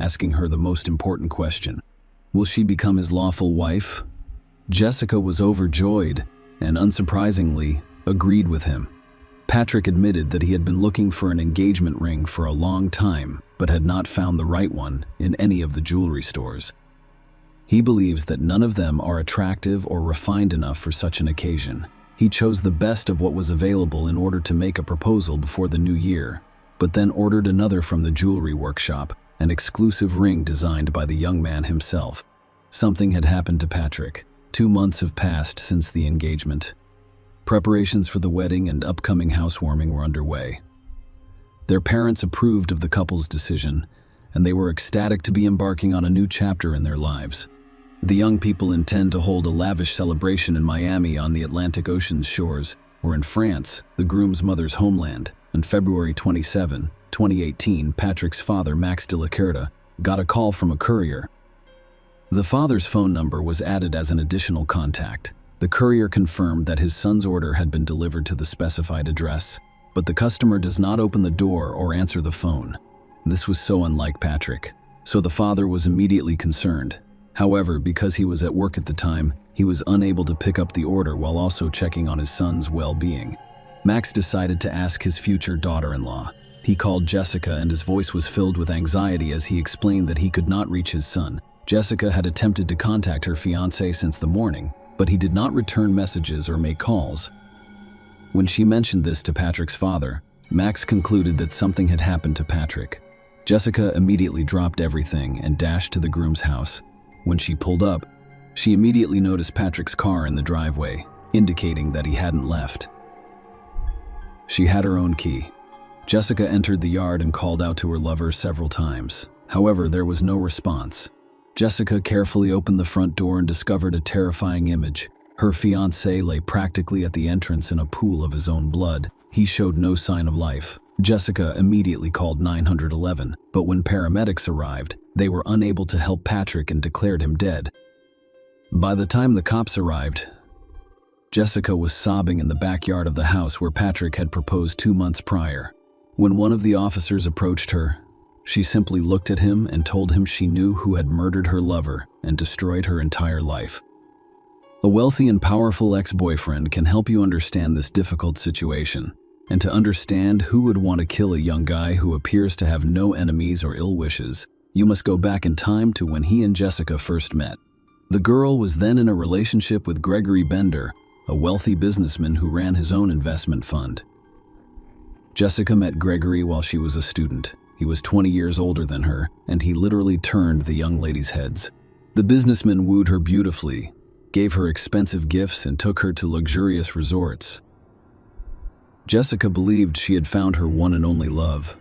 asking her the most important question: will she become his lawful wife? Jessica was overjoyed and, unsurprisingly, agreed with him. Patrick admitted that he had been looking for an engagement ring for a long time, but had not found the right one in any of the jewelry stores. He believes that none of them are attractive or refined enough for such an occasion. He chose the best of what was available in order to make a proposal before the new year, but then ordered another from the jewelry workshop, an exclusive ring designed by the young man himself. Something had happened to Patrick. 2 months have passed since the engagement. Preparations for the wedding and upcoming housewarming were underway. Their parents approved of the couple's decision, and they were ecstatic to be embarking on a new chapter in their lives. The young people intend to hold a lavish celebration in Miami on the Atlantic Ocean's shores, or in France, the groom's mother's homeland. On February 27, 2018, Patrick's father, Max de la Cerda, got a call from a courier. The father's phone number was added as an additional contact. The courier confirmed that his son's order had been delivered to the specified address, but the customer does not open the door or answer the phone. This was so unlike Patrick, so the father was immediately concerned. However, because he was at work at the time, he was unable to pick up the order while also checking on his son's well-being. Max decided to ask his future daughter-in-law. He called Jessica, and his voice was filled with anxiety as he explained that he could not reach his son. Jessica had attempted to contact her fiancé since the morning, but he did not return messages or make calls. When she mentioned this to Patrick's father, Max concluded that something had happened to Patrick. Jessica immediately dropped everything and dashed to the groom's house. When she pulled up, she immediately noticed Patrick's car in the driveway, indicating that he hadn't left. She had her own key. Jessica entered the yard and called out to her lover several times. However, there was no response. Jessica carefully opened the front door and discovered a terrifying image. Her fiancé lay practically at the entrance in a pool of his own blood. He showed no sign of life. Jessica immediately called 911, but when paramedics arrived, they were unable to help Patrick and declared him dead. By the time the cops arrived, Jessica was sobbing in the backyard of the house where Patrick had proposed 2 months prior. When one of the officers approached her, she simply looked at him and told him she knew who had murdered her lover and destroyed her entire life. A wealthy and powerful ex-boyfriend can help you understand this difficult situation, and to understand who would want to kill a young guy who appears to have no enemies or ill wishes, you must go back in time to when he and Jessica first met. The girl was then in a relationship with Gregory Bender, a wealthy businessman who ran his own investment fund. Jessica met Gregory while she was a student. He was 20 years older than her, and he literally turned the young ladies' heads. The businessman wooed her beautifully, gave her expensive gifts, and took her to luxurious resorts. Jessica believed she had found her one and only love,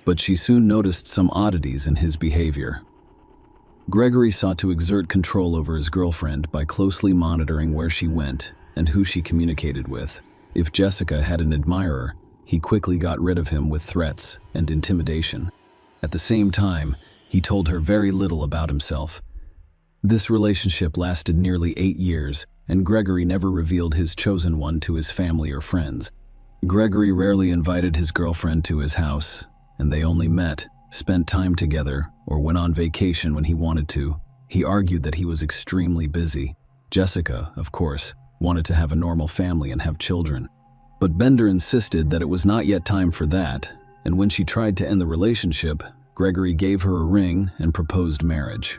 but she soon noticed some oddities in his behavior. Gregory sought to exert control over his girlfriend by closely monitoring where she went and who she communicated with. If Jessica had an admirer, he quickly got rid of him with threats and intimidation. At the same time, he told her very little about himself. This relationship lasted nearly 8 years, and Gregory never revealed his chosen one to his family or friends. Gregory rarely invited his girlfriend to his house, and they only met, spent time together, or went on vacation when he wanted to. He argued that he was extremely busy. Jessica, of course, wanted to have a normal family and have children. But Bender insisted that it was not yet time for that, and when she tried to end the relationship, Gregory gave her a ring and proposed marriage.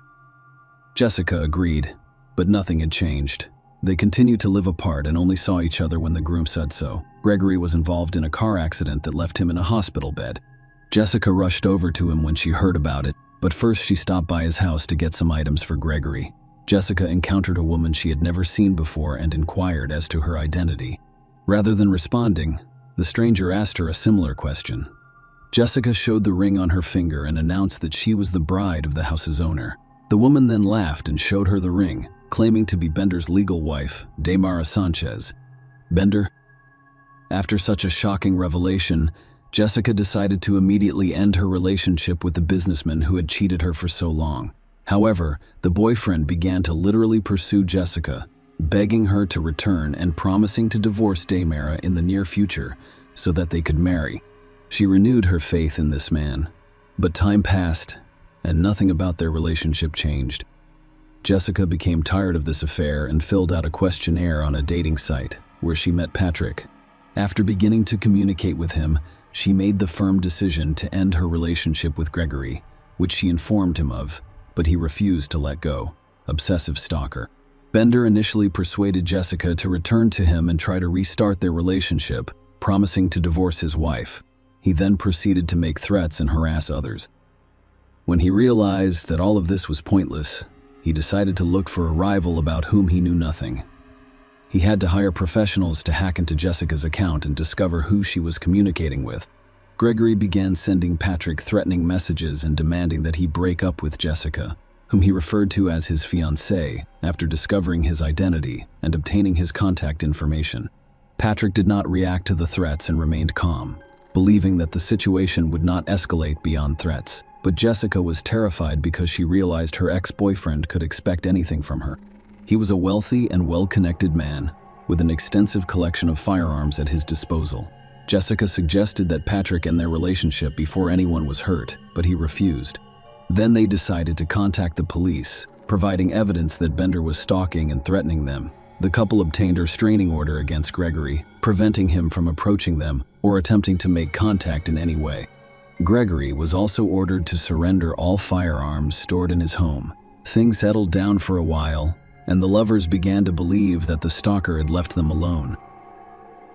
Jessica agreed, but nothing had changed. They continued to live apart and only saw each other when the groom said so. Gregory was involved in a car accident that left him in a hospital bed. Jessica rushed over to him when she heard about it, but first she stopped by his house to get some items for Gregory. Jessica encountered a woman she had never seen before and inquired as to her identity. Rather than responding, the stranger asked her a similar question. Jessica showed the ring on her finger and announced that she was the bride of the house's owner. The woman then laughed and showed her the ring, claiming to be Bender's legal wife, Damara Sanchez. Bender? After such a shocking revelation, Jessica decided to immediately end her relationship with the businessman who had cheated her for so long. However, the boyfriend began to literally pursue Jessica, begging her to return and promising to divorce Damara in the near future so that they could marry. She renewed her faith in this man, but time passed and nothing about their relationship changed. Jessica became tired of this affair and filled out a questionnaire on a dating site where she met Patrick. After beginning to communicate with him, she made the firm decision to end her relationship with Gregory, which she informed him of, but he refused to let go. Obsessive stalker. Bender initially persuaded Jessica to return to him and try to restart their relationship, promising to divorce his wife. He then proceeded to make threats and harass others. When he realized that all of this was pointless, he decided to look for a rival about whom he knew nothing. He had to hire professionals to hack into Jessica's account and discover who she was communicating with. Gregory began sending Patrick threatening messages and demanding that he break up with Jessica, whom he referred to as his fiancée, after discovering his identity and obtaining his contact information. Patrick did not react to the threats and remained calm, believing that the situation would not escalate beyond threats. But Jessica was terrified because she realized her ex-boyfriend could expect anything from her. He was a wealthy and well-connected man with an extensive collection of firearms at his disposal. Jessica suggested that Patrick end their relationship before anyone was hurt, but he refused. Then they decided to contact the police, providing evidence that Bender was stalking and threatening them. The couple obtained a restraining order against Gregory, preventing him from approaching them or attempting to make contact in any way. Gregory was also ordered to surrender all firearms stored in his home. Things settled down for a while, and the lovers began to believe that the stalker had left them alone.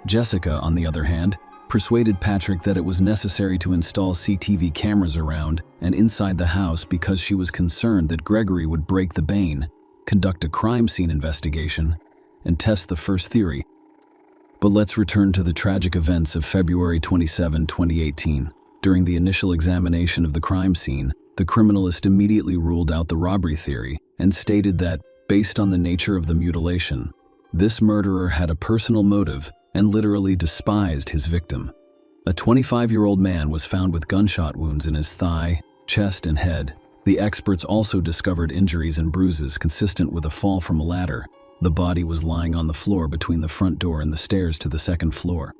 Jessica, on the other hand, persuaded Patrick that it was necessary to install CCTV cameras around and inside the house because she was concerned that Gregory would break the bane, conduct a crime scene investigation, and test the first theory. But let's return to the tragic events of February 27, 2018. During the initial examination of the crime scene, the criminalist immediately ruled out the robbery theory and stated that, based on the nature of the mutilation, this murderer had a personal motive and literally despised his victim. A 25-year-old man was found with gunshot wounds in his thigh, chest, and head. The experts also discovered injuries and bruises consistent with a fall from a ladder. The body was lying on the floor between the front door and the stairs to the second floor.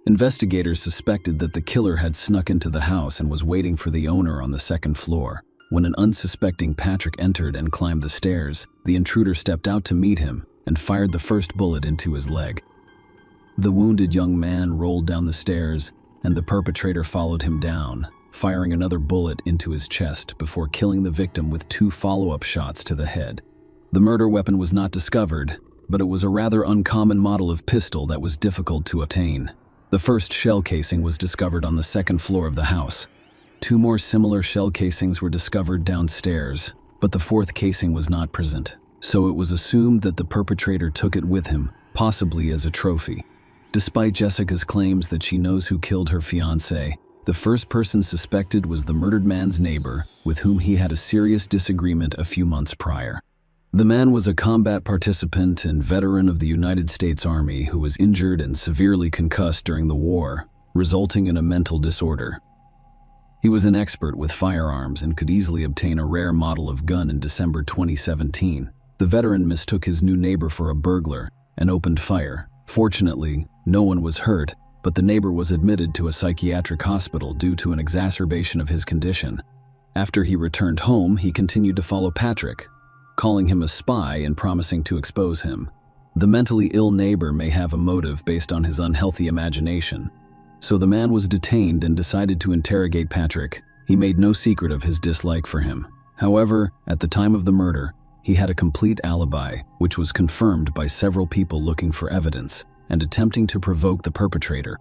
Investigators suspected that the killer had snuck into the house and was waiting for the owner on the second floor. When an unsuspecting Patrick entered and climbed the stairs, the intruder stepped out to meet him and fired the first bullet into his leg. The wounded young man rolled down the stairs, and the perpetrator followed him down, firing another bullet into his chest before killing the victim with 2 follow-up shots to the head. The murder weapon was not discovered, but it was a rather uncommon model of pistol that was difficult to obtain. The first shell casing was discovered on the second floor of the house. 2 more similar shell casings were discovered downstairs, but the 4th casing was not present, so it was assumed that the perpetrator took it with him, possibly as a trophy. Despite Jessica's claims that she knows who killed her fiancé, the first person suspected was the murdered man's neighbor, with whom he had a serious disagreement a few months prior. The man was a combat participant and veteran of the United States Army who was injured and severely concussed during the war, resulting in a mental disorder. He was an expert with firearms and could easily obtain a rare model of gun in December 2017. The veteran mistook his new neighbor for a burglar and opened fire. Fortunately, no one was hurt, but the neighbor was admitted to a psychiatric hospital due to an exacerbation of his condition. After he returned home, he continued to follow Patrick, calling him a spy and promising to expose him. The mentally ill neighbor may have a motive based on his unhealthy imagination. So the man was detained and decided to interrogate Patrick. He made no secret of his dislike for him. However, at the time of the murder, he had a complete alibi, which was confirmed by several people looking for evidence and attempting to provoke the perpetrator.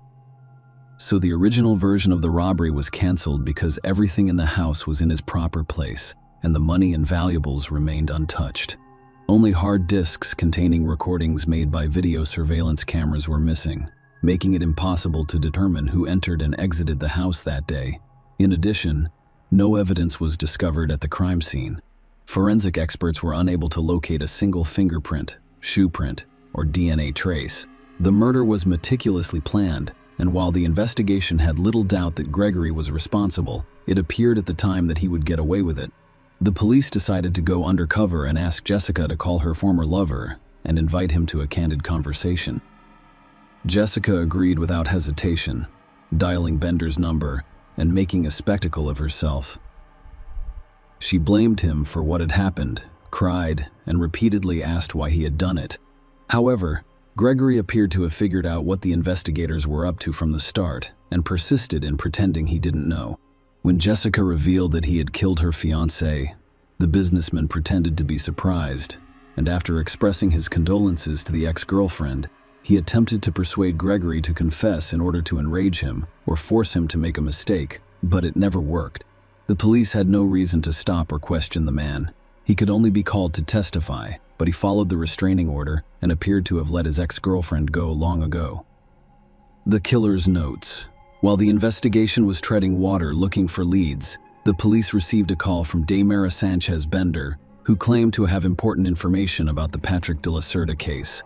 So the original version of the robbery was canceled because everything in the house was in its proper place, and the money and valuables remained untouched. Only hard disks containing recordings made by video surveillance cameras were missing, making it impossible to determine who entered and exited the house that day. In addition, no evidence was discovered at the crime scene. Forensic experts were unable to locate a single fingerprint, shoe print, or DNA trace. The murder was meticulously planned, and while the investigation had little doubt that Gregory was responsible, it appeared at the time that he would get away with it. The police decided to go undercover and ask Jessica to call her former lover and invite him to a candid conversation. Jessica agreed without hesitation, dialing Bender's number and making a spectacle of herself. She blamed him for what had happened, cried, and repeatedly asked why he had done it. However, Gregory appeared to have figured out what the investigators were up to from the start and persisted in pretending he didn't know. When Jessica revealed that he had killed her fiancé, the businessman pretended to be surprised, and after expressing his condolences to the ex-girlfriend, he attempted to persuade Gregory to confess in order to enrage him or force him to make a mistake, but it never worked. The police had no reason to stop or question the man. He could only be called to testify, but he followed the restraining order and appeared to have let his ex-girlfriend go long ago. The killer's notes. While the investigation was treading water looking for leads, the police received a call from Daymara Sanchez Bender, who claimed to have important information about the Patrick de la Cerda case.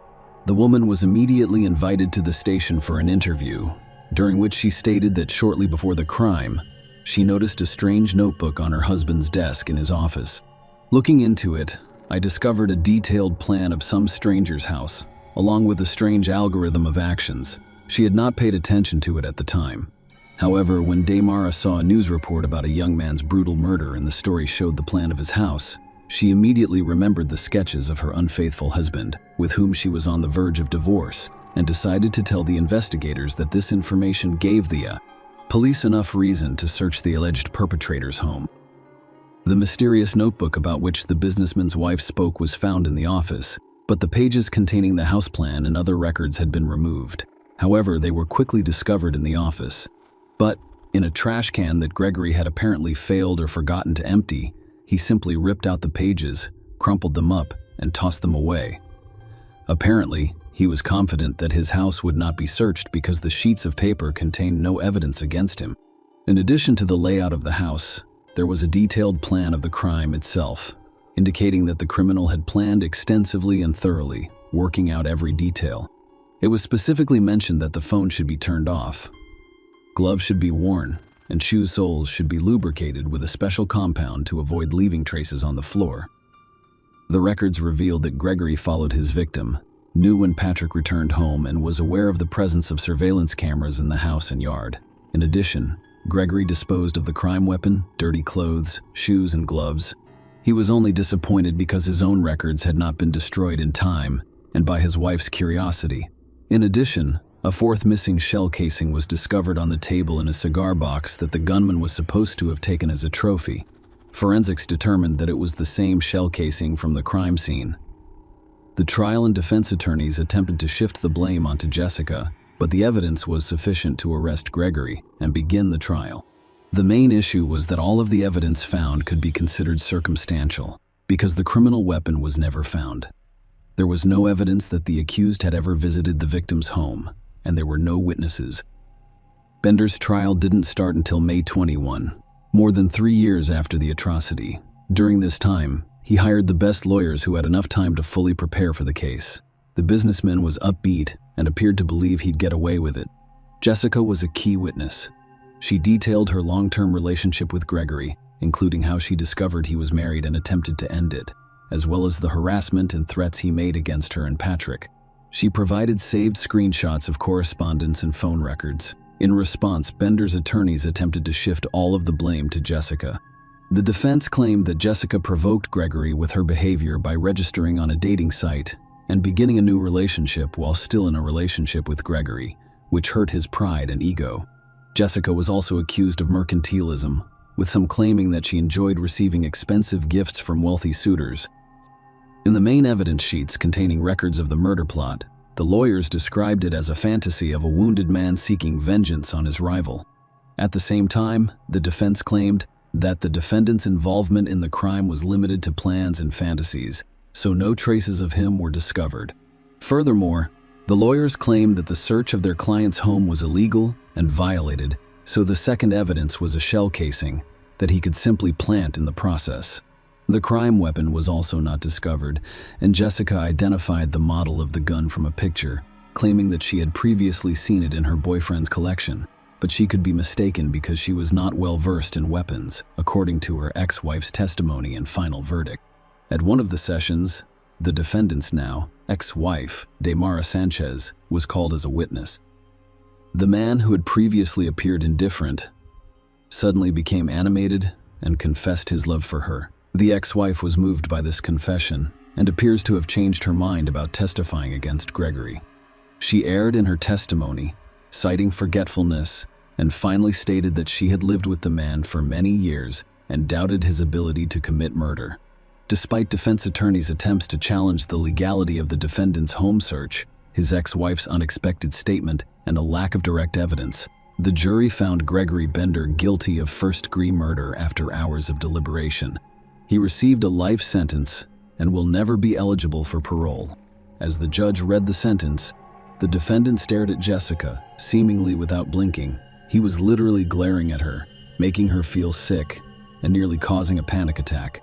The woman was immediately invited to the station for an interview, during which she stated that shortly before the crime, she noticed a strange notebook on her husband's desk in his office. Looking into it, I discovered a detailed plan of some stranger's house, along with a strange algorithm of actions. She had not paid attention to it at the time. However, when Daymara saw a news report about a young man's brutal murder and the story showed the plan of his house, she immediately remembered the sketches of her unfaithful husband, with whom she was on the verge of divorce, and decided to tell the investigators that this information gave the police enough reason to search the alleged perpetrator's home. The mysterious notebook about which the businessman's wife spoke was found in the office, but the pages containing the house plan and other records had been removed. However, they were quickly discovered in the office. But, in a trash can that Gregory had apparently failed or forgotten to empty, he simply ripped out the pages, crumpled them up, and tossed them away. Apparently, he was confident that his house would not be searched because the sheets of paper contained no evidence against him. In addition to the layout of the house, there was a detailed plan of the crime itself, indicating that the criminal had planned extensively and thoroughly, working out every detail. It was specifically mentioned that the phone should be turned off, gloves should be worn, and shoe soles should be lubricated with a special compound to avoid leaving traces on the floor. The records revealed that Gregory followed his victim, knew when Patrick returned home, and was aware of the presence of surveillance cameras in the house and yard. In addition, Gregory disposed of the crime weapon, dirty clothes, shoes, and gloves. He was only disappointed because his own records had not been destroyed in time and by his wife's curiosity. In addition, a fourth missing shell casing was discovered on the table in a cigar box that the gunman was supposed to have taken as a trophy. Forensics determined that it was the same shell casing from the crime scene. The trial and defense attorneys attempted to shift the blame onto Jessica, but the evidence was sufficient to arrest Gregory and begin the trial. The main issue was that all of the evidence found could be considered circumstantial, because the criminal weapon was never found. There was no evidence that the accused had ever visited the victim's home, and there were no witnesses. Bender's trial didn't start until May 21, more than 3 years after the atrocity. During this time, he hired the best lawyers who had enough time to fully prepare for the case. The businessman was upbeat and appeared to believe he'd get away with it. Jessica was a key witness. She detailed her long-term relationship with Gregory, including how she discovered he was married and attempted to end it, as well as the harassment and threats he made against her and Patrick. She provided saved screenshots of correspondence and phone records. In response, Bender's attorneys attempted to shift all of the blame to Jessica. The defense claimed that Jessica provoked Gregory with her behavior by registering on a dating site and beginning a new relationship while still in a relationship with Gregory, which hurt his pride and ego. Jessica was also accused of mercantilism, with some claiming that she enjoyed receiving expensive gifts from wealthy suitors. In the main evidence sheets containing records of the murder plot, the lawyers described it as a fantasy of a wounded man seeking vengeance on his rival. At the same time, the defense claimed that the defendant's involvement in the crime was limited to plans and fantasies, so no traces of him were discovered. Furthermore, the lawyers claimed that the search of their client's home was illegal and violated, so the second evidence was a shell casing that he could simply plant in the process. The crime weapon was also not discovered, and Jessica identified the model of the gun from a picture, claiming that she had previously seen it in her boyfriend's collection, but she could be mistaken because she was not well versed in weapons, according to her ex-wife's testimony and final verdict. At one of the sessions, the defendant's now ex-wife, Damara Sanchez, was called as a witness. The man who had previously appeared indifferent suddenly became animated and confessed his love for her. The ex-wife was moved by this confession and appears to have changed her mind about testifying against Gregory. She erred in her testimony, citing forgetfulness, and finally stated that she had lived with the man for many years and doubted his ability to commit murder. Despite defense attorneys' attempts to challenge the legality of the defendant's home search, his ex-wife's unexpected statement, and a lack of direct evidence, the jury found Gregory Bender guilty of first-degree murder after hours of deliberation. He received a life sentence and will never be eligible for parole. As the judge read the sentence, the defendant stared at Jessica, seemingly without blinking. He was literally glaring at her, making her feel sick and nearly causing a panic attack.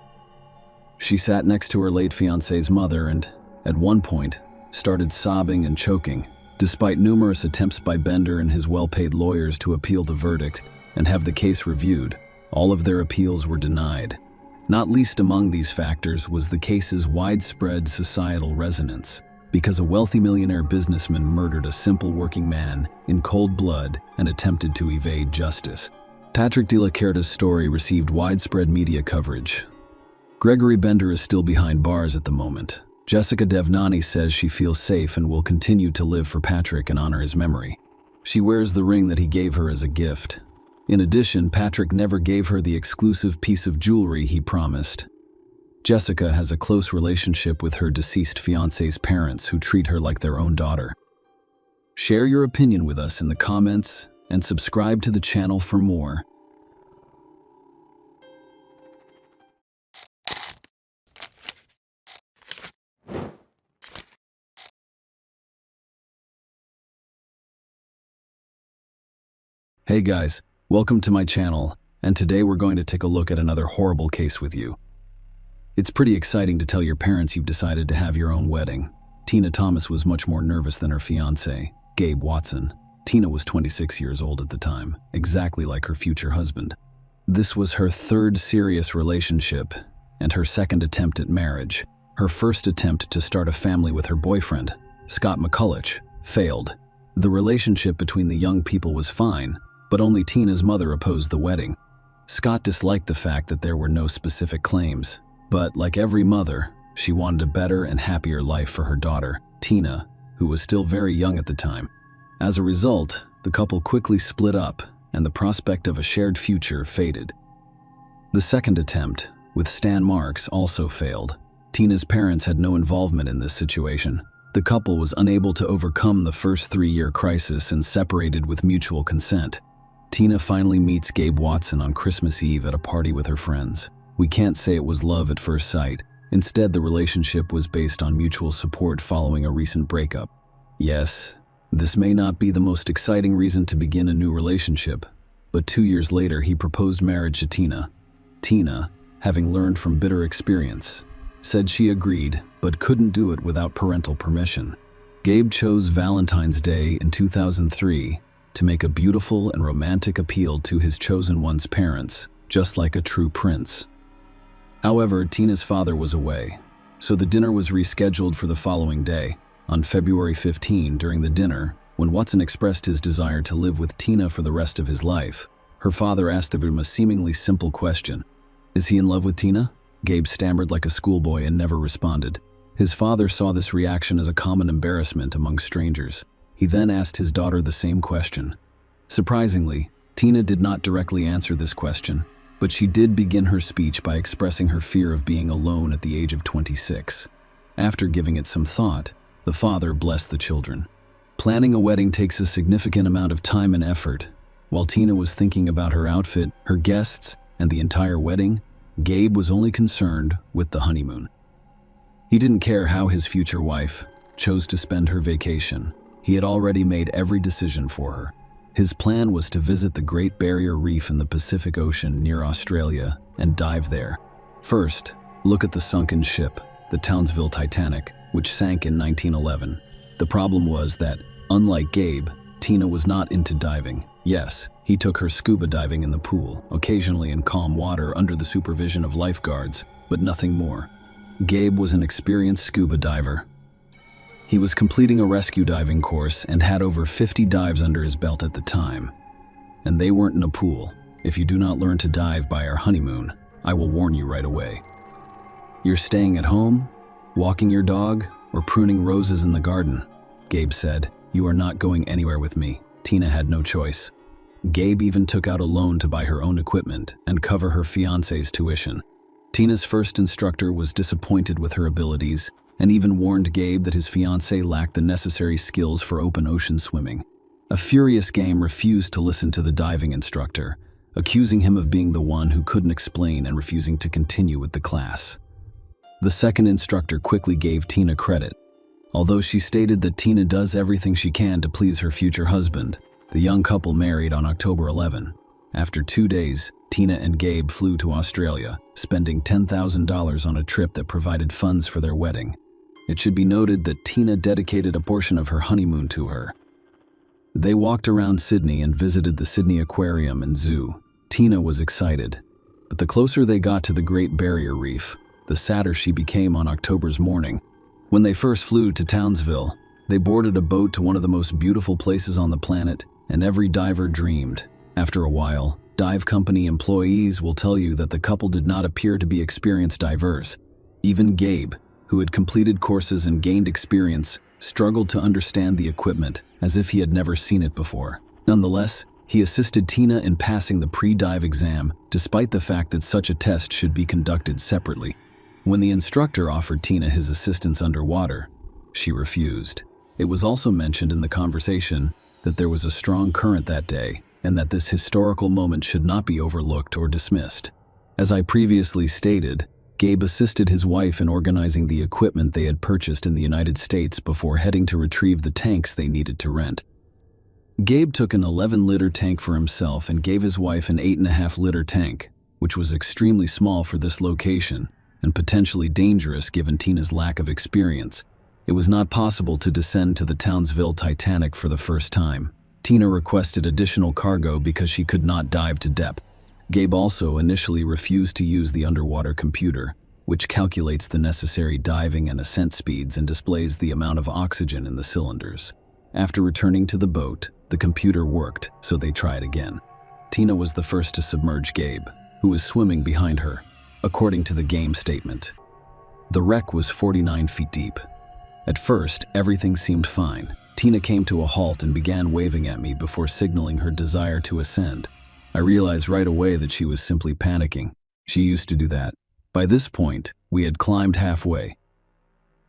She sat next to her late fiancé's mother and, at one point, started sobbing and choking. Despite numerous attempts by Bender and his well-paid lawyers to appeal the verdict and have the case reviewed, all of their appeals were denied. Not least among these factors was the case's widespread societal resonance, because a wealthy millionaire businessman murdered a simple working man in cold blood and attempted to evade justice. Patrick de la Cerda's story received widespread media coverage. Gregory Bender is still behind bars at the moment. Jessica Devnani says she feels safe and will continue to live for Patrick and honor his memory. She wears the ring that he gave her as a gift. In addition, Patrick never gave her the exclusive piece of jewelry he promised. Jessica has a close relationship with her deceased fiancé's parents, who treat her like their own daughter. Share your opinion with us in the comments and subscribe to the channel for more. Hey guys, welcome to my channel, and today we're going to take a look at another horrible case with you. It's pretty exciting to tell your parents you've decided to have your own wedding. Tina Thomas was much more nervous than her fiancé, Gabe Watson. Tina was 26 years old at the time, exactly like her future husband. This was her third serious relationship and her second attempt at marriage. Her first attempt to start a family with her boyfriend, Scott McCulloch, failed. The relationship between the young people was fine, but only Tina's mother opposed the wedding. Scott disliked the fact that there were no specific claims, but like every mother, she wanted a better and happier life for her daughter, Tina, who was still very young at the time. As a result, the couple quickly split up, and the prospect of a shared future faded. The second attempt, with Stan Marks, also failed. Tina's parents had no involvement in this situation. The couple was unable to overcome the first 3-year crisis and separated with mutual consent. Tina finally meets Gabe Watson on Christmas Eve at a party with her friends. We can't say it was love at first sight. Instead, the relationship was based on mutual support following a recent breakup. Yes, this may not be the most exciting reason to begin a new relationship, but 2 years later he proposed marriage to Tina. Tina, having learned from bitter experience, said she agreed, but couldn't do it without parental permission. Gabe chose Valentine's Day in 2003 to make a beautiful and romantic appeal to his chosen one's parents, just like a true prince. However, Tina's father was away, so the dinner was rescheduled for the following day. On February 15, during the dinner, when Watson expressed his desire to live with Tina for the rest of his life, her father asked of him a seemingly simple question. "Is he in love with Tina?" Gabe stammered like a schoolboy and never responded. His father saw this reaction as a common embarrassment among strangers. He then asked his daughter the same question. Surprisingly, Tina did not directly answer this question, but she did begin her speech by expressing her fear of being alone at the age of 26. After giving it some thought, the father blessed the children. Planning a wedding takes a significant amount of time and effort. While Tina was thinking about her outfit, her guests, and the entire wedding, Gabe was only concerned with the honeymoon. He didn't care how his future wife chose to spend her vacation. He had already made every decision for her. His plan was to visit the Great Barrier Reef in the Pacific Ocean near Australia and dive there. First, look at the sunken ship, the Townsville Titanic, which sank in 1911. The problem was that, unlike Gabe, Tina was not into diving. Yes, he took her scuba diving in the pool, occasionally in calm water under the supervision of lifeguards, but nothing more. Gabe was an experienced scuba diver. He was completing a rescue diving course and had over 50 dives under his belt at the time. And they weren't in a pool. "If you do not learn to dive by our honeymoon, I will warn you right away. You're staying at home, walking your dog, or pruning roses in the garden," Gabe said. "You are not going anywhere with me." Tina had no choice. Gabe even took out a loan to buy her own equipment and cover her fiancé's tuition. Tina's first instructor was disappointed with her abilities and even warned Gabe that his fiancée lacked the necessary skills for open ocean swimming. A furious Gabe refused to listen to the diving instructor, accusing him of being the one who couldn't explain and refusing to continue with the class. The second instructor quickly gave Tina credit. Although she stated that Tina does everything she can to please her future husband, the young couple married on October 11. After 2 days, Tina and Gabe flew to Australia, spending $10,000 on a trip that provided funds for their wedding. It should be noted that Tina dedicated a portion of her honeymoon to her. They walked around Sydney and visited the Sydney Aquarium and Zoo. Tina was excited, but the closer they got to the Great Barrier Reef, the sadder she became on October's morning. When they first flew to Townsville, they boarded a boat to one of the most beautiful places on the planet, and every diver dreamed. After a while, dive company employees will tell you that the couple did not appear to be experienced divers. Even Gabe, who had completed courses and gained experience, struggled to understand the equipment as if he had never seen it before. Nonetheless, he assisted Tina in passing the pre-dive exam, despite the fact that such a test should be conducted separately. When the instructor offered Tina his assistance underwater, she refused. It was also mentioned in the conversation that there was a strong current that day and that this historical moment should not be overlooked or dismissed. As I previously stated, Gabe assisted his wife in organizing the equipment they had purchased in the United States before heading to retrieve the tanks they needed to rent. Gabe took an 11-liter tank for himself and gave his wife an 8.5-liter tank, which was extremely small for this location and potentially dangerous given Tina's lack of experience. It was not possible to descend to the Townsville Titanic for the first time. Tina requested additional cargo because she could not dive to depth. Gabe also initially refused to use the underwater computer, which calculates the necessary diving and ascent speeds and displays the amount of oxygen in the cylinders. After returning to the boat, the computer worked, so they tried again. Tina was the first to submerge Gabe, who was swimming behind her, according to the game statement. The wreck was 49 feet deep. At first, everything seemed fine. Tina came to a halt and began waving at me before signaling her desire to ascend. I realized right away that she was simply panicking. She used to do that. By this point, we had climbed halfway.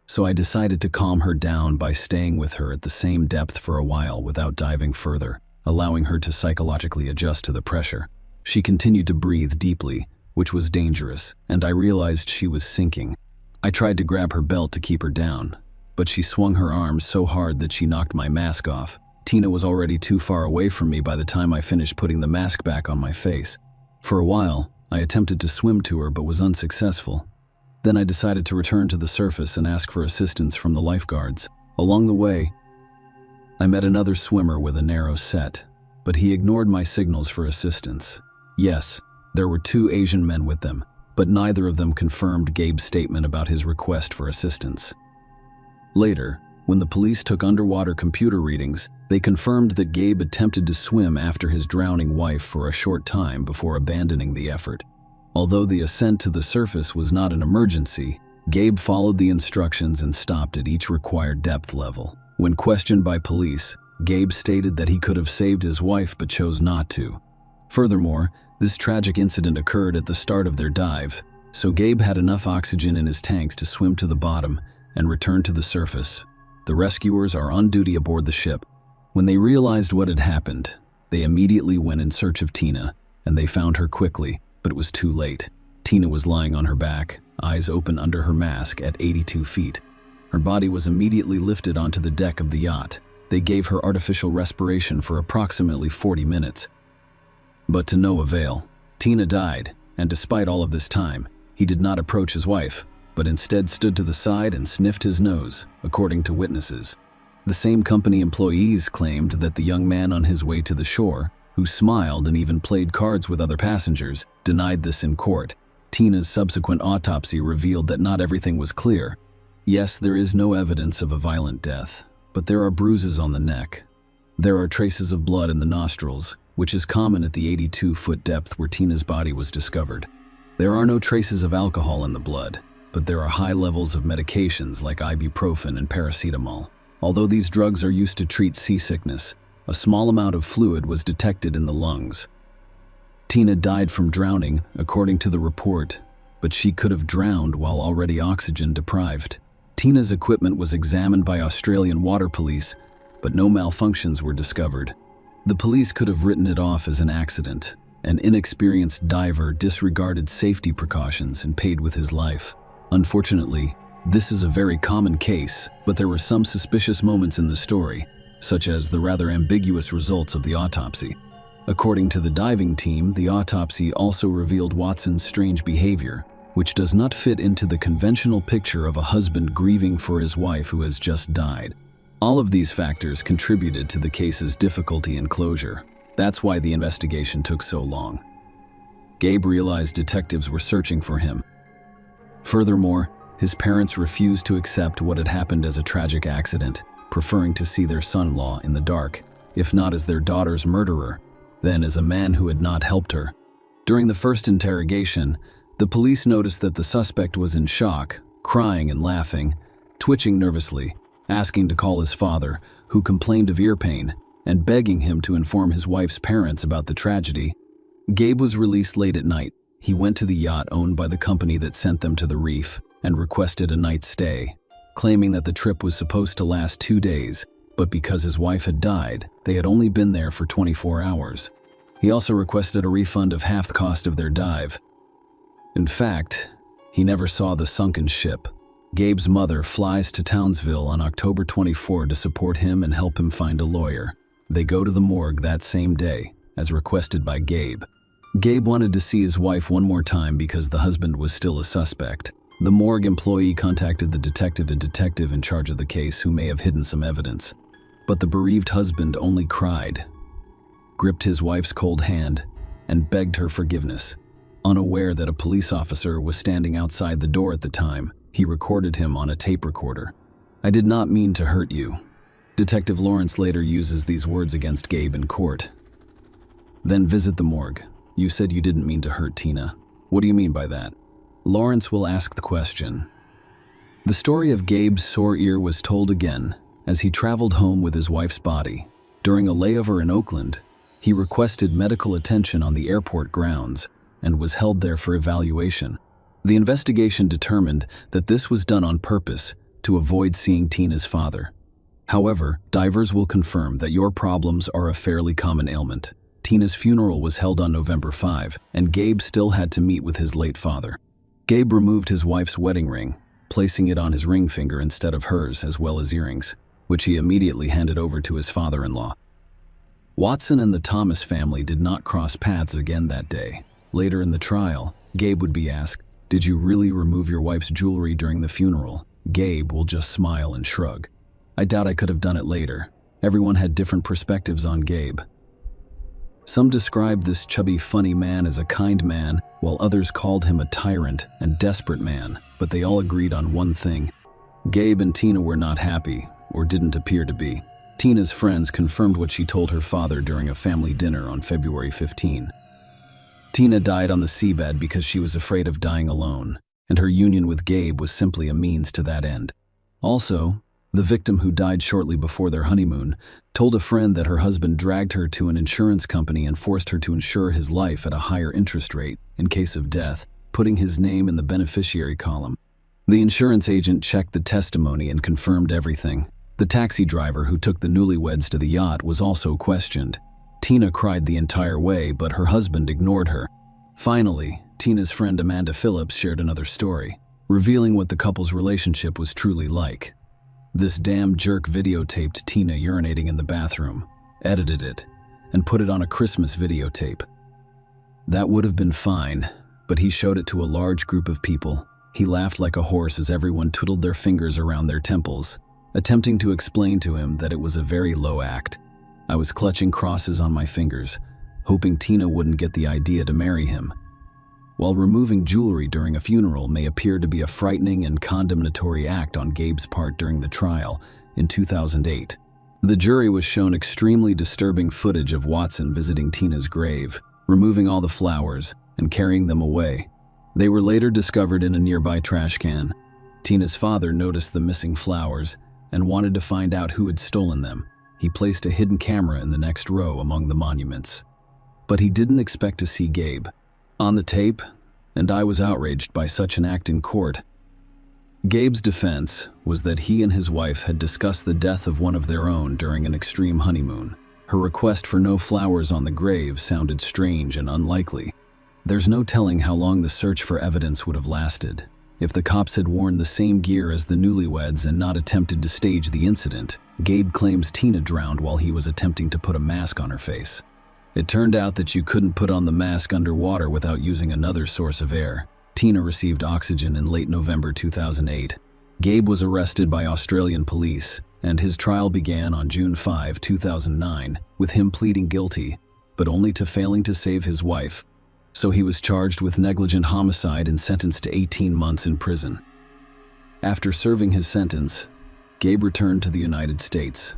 So I decided to calm her down by staying with her at the same depth for a while without diving further, allowing her to psychologically adjust to the pressure. She continued to breathe deeply, which was dangerous, and I realized she was sinking. I tried to grab her belt to keep her down, but she swung her arms so hard that she knocked my mask off. Tina was already too far away from me by the time I finished putting the mask back on my face. For a while, I attempted to swim to her but was unsuccessful. Then I decided to return to the surface and ask for assistance from the lifeguards. Along the way, I met another swimmer with a narrow set, but he ignored my signals for assistance. Yes, there were 2 Asian men with them, but neither of them confirmed Gabe's statement about his request for assistance. Later, when the police took underwater computer readings, they confirmed that Gabe attempted to swim after his drowning wife for a short time before abandoning the effort. Although the ascent to the surface was not an emergency, Gabe followed the instructions and stopped at each required depth level. When questioned by police, Gabe stated that he could have saved his wife but chose not to. Furthermore, this tragic incident occurred at the start of their dive, so Gabe had enough oxygen in his tanks to swim to the bottom and return to the surface. The rescuers are on duty aboard the ship. When they realized what had happened, they immediately went in search of Tina, and they found her quickly, but it was too late. Tina was lying on her back, eyes open under her mask at 82 feet. Her body was immediately lifted onto the deck of the yacht. They gave her artificial respiration for approximately 40 minutes. But to no avail. Tina died, and despite all of this time, he did not approach his wife, but instead stood to the side and sniffed his nose, according to witnesses. The same company employees claimed that the young man on his way to the shore, who smiled and even played cards with other passengers, denied this in court. Tina's subsequent autopsy revealed that not everything was clear. Yes, there is no evidence of a violent death, but there are bruises on the neck. There are traces of blood in the nostrils, which is common at the 82-foot depth where Tina's body was discovered. There are no traces of alcohol in the blood, but there are high levels of medications like ibuprofen and paracetamol. Although these drugs are used to treat seasickness, a small amount of fluid was detected in the lungs. Tina died from drowning, according to the report, but she could have drowned while already oxygen deprived. Tina's equipment was examined by Australian water police, but no malfunctions were discovered. The police could have written it off as an accident. An inexperienced diver disregarded safety precautions and paid with his life. Unfortunately, this is a very common case, but there were some suspicious moments in the story, such as the rather ambiguous results of the autopsy. According to the diving team, the autopsy also revealed Watson's strange behavior, which does not fit into the conventional picture of a husband grieving for his wife who has just died. All of these factors contributed to the case's difficulty and closure. That's why the investigation took so long. Gabe realized detectives were searching for him. Furthermore, his parents refused to accept what had happened as a tragic accident, preferring to see their son-in-law in the dark, if not as their daughter's murderer, then as a man who had not helped her. During the first interrogation, the police noticed that the suspect was in shock, crying and laughing, twitching nervously, asking to call his father, who complained of ear pain, and begging him to inform his wife's parents about the tragedy. Gabe was released late at night. He went to the yacht owned by the company that sent them to the reef and requested a night's stay. claiming that the trip was supposed to last 2 days, but because his wife had died, they had only been there for 24 hours. He also requested a refund of half the cost of their dive. In fact, he never saw the sunken ship. Gabe's mother flies to Townsville on October 24 to support him and help him find a lawyer. They go to the morgue that same day, as requested by Gabe. Gabe wanted to see his wife one more time because the husband was still a suspect. The morgue employee contacted the detective in charge of the case who may have hidden some evidence. But the bereaved husband only cried, gripped his wife's cold hand, and begged her forgiveness. Unaware that a police officer was standing outside the door at the time, he recorded him on a tape recorder. "I did not mean to hurt you." Detective Lawrence later uses these words against Gabe in court. "Then visit the morgue. You said you didn't mean to hurt Tina. What do you mean by that?" Lawrence will ask the question. The story of Gabe's sore ear was told again as he traveled home with his wife's body. During a layover in Oakland, he requested medical attention on the airport grounds and was held there for evaluation. The investigation determined that this was done on purpose to avoid seeing Tina's father. However, divers will confirm that your problems are a fairly common ailment. Tina's funeral was held on November 5, and Gabe still had to meet with his late father. Gabe removed his wife's wedding ring, placing it on his ring finger instead of hers, as well as earrings, which he immediately handed over to his father-in-law. Watson and the Thomas family did not cross paths again that day. Later in the trial, Gabe would be asked, "Did you really remove your wife's jewelry during the funeral?" Gabe will just smile and shrug. "I doubt I could have done it later." Everyone had different perspectives on Gabe. Some described this chubby, funny man as a kind man, while others called him a tyrant and desperate man, but they all agreed on one thing. Gabe and Tina were not happy, or didn't appear to be. Tina's friends confirmed what she told her father during a family dinner on February 15. Tina died on the seabed because she was afraid of dying alone, and her union with Gabe was simply a means to that end. Also, the victim, who died shortly before their honeymoon, told a friend that her husband dragged her to an insurance company and forced her to insure his life at a higher interest rate in case of death, putting his name in the beneficiary column. The insurance agent checked the testimony and confirmed everything. The taxi driver who took the newlyweds to the yacht was also questioned. Tina cried the entire way, but her husband ignored her. Finally, Tina's friend Amanda Phillips shared another story, revealing what the couple's relationship was truly like. This damn jerk videotaped Tina urinating in the bathroom, edited it, and put it on a Christmas videotape. That would have been fine, but he showed it to a large group of people. He laughed like a horse as everyone twiddled their fingers around their temples, attempting to explain to him that it was a very low act. I was clutching crosses on my fingers, hoping Tina wouldn't get the idea to marry him. While removing jewelry during a funeral may appear to be a frightening and condemnatory act on Gabe's part during the trial in 2008, the jury was shown extremely disturbing footage of Watson visiting Tina's grave, removing all the flowers, and carrying them away. They were later discovered in a nearby trash can. Tina's father noticed the missing flowers and wanted to find out who had stolen them. He placed a hidden camera in the next row among the monuments. But he didn't expect to see Gabe on the tape, and I was outraged by such an act in court. Gabe's defense was that he and his wife had discussed the death of one of their own during an extreme honeymoon. Her request for no flowers on the grave sounded strange and unlikely. There's no telling how long the search for evidence would have lasted. If the cops had worn the same gear as the newlyweds and not attempted to stage the incident, Gabe claims Tina drowned while he was attempting to put a mask on her face. It turned out that you couldn't put on the mask underwater without using another source of air. Tina received oxygen in late November 2008. Gabe was arrested by Australian police, and his trial began on June 5, 2009, with him pleading guilty, but only to failing to save his wife. So he was charged with negligent homicide and sentenced to 18 months in prison. After serving his sentence, Gabe returned to the United States.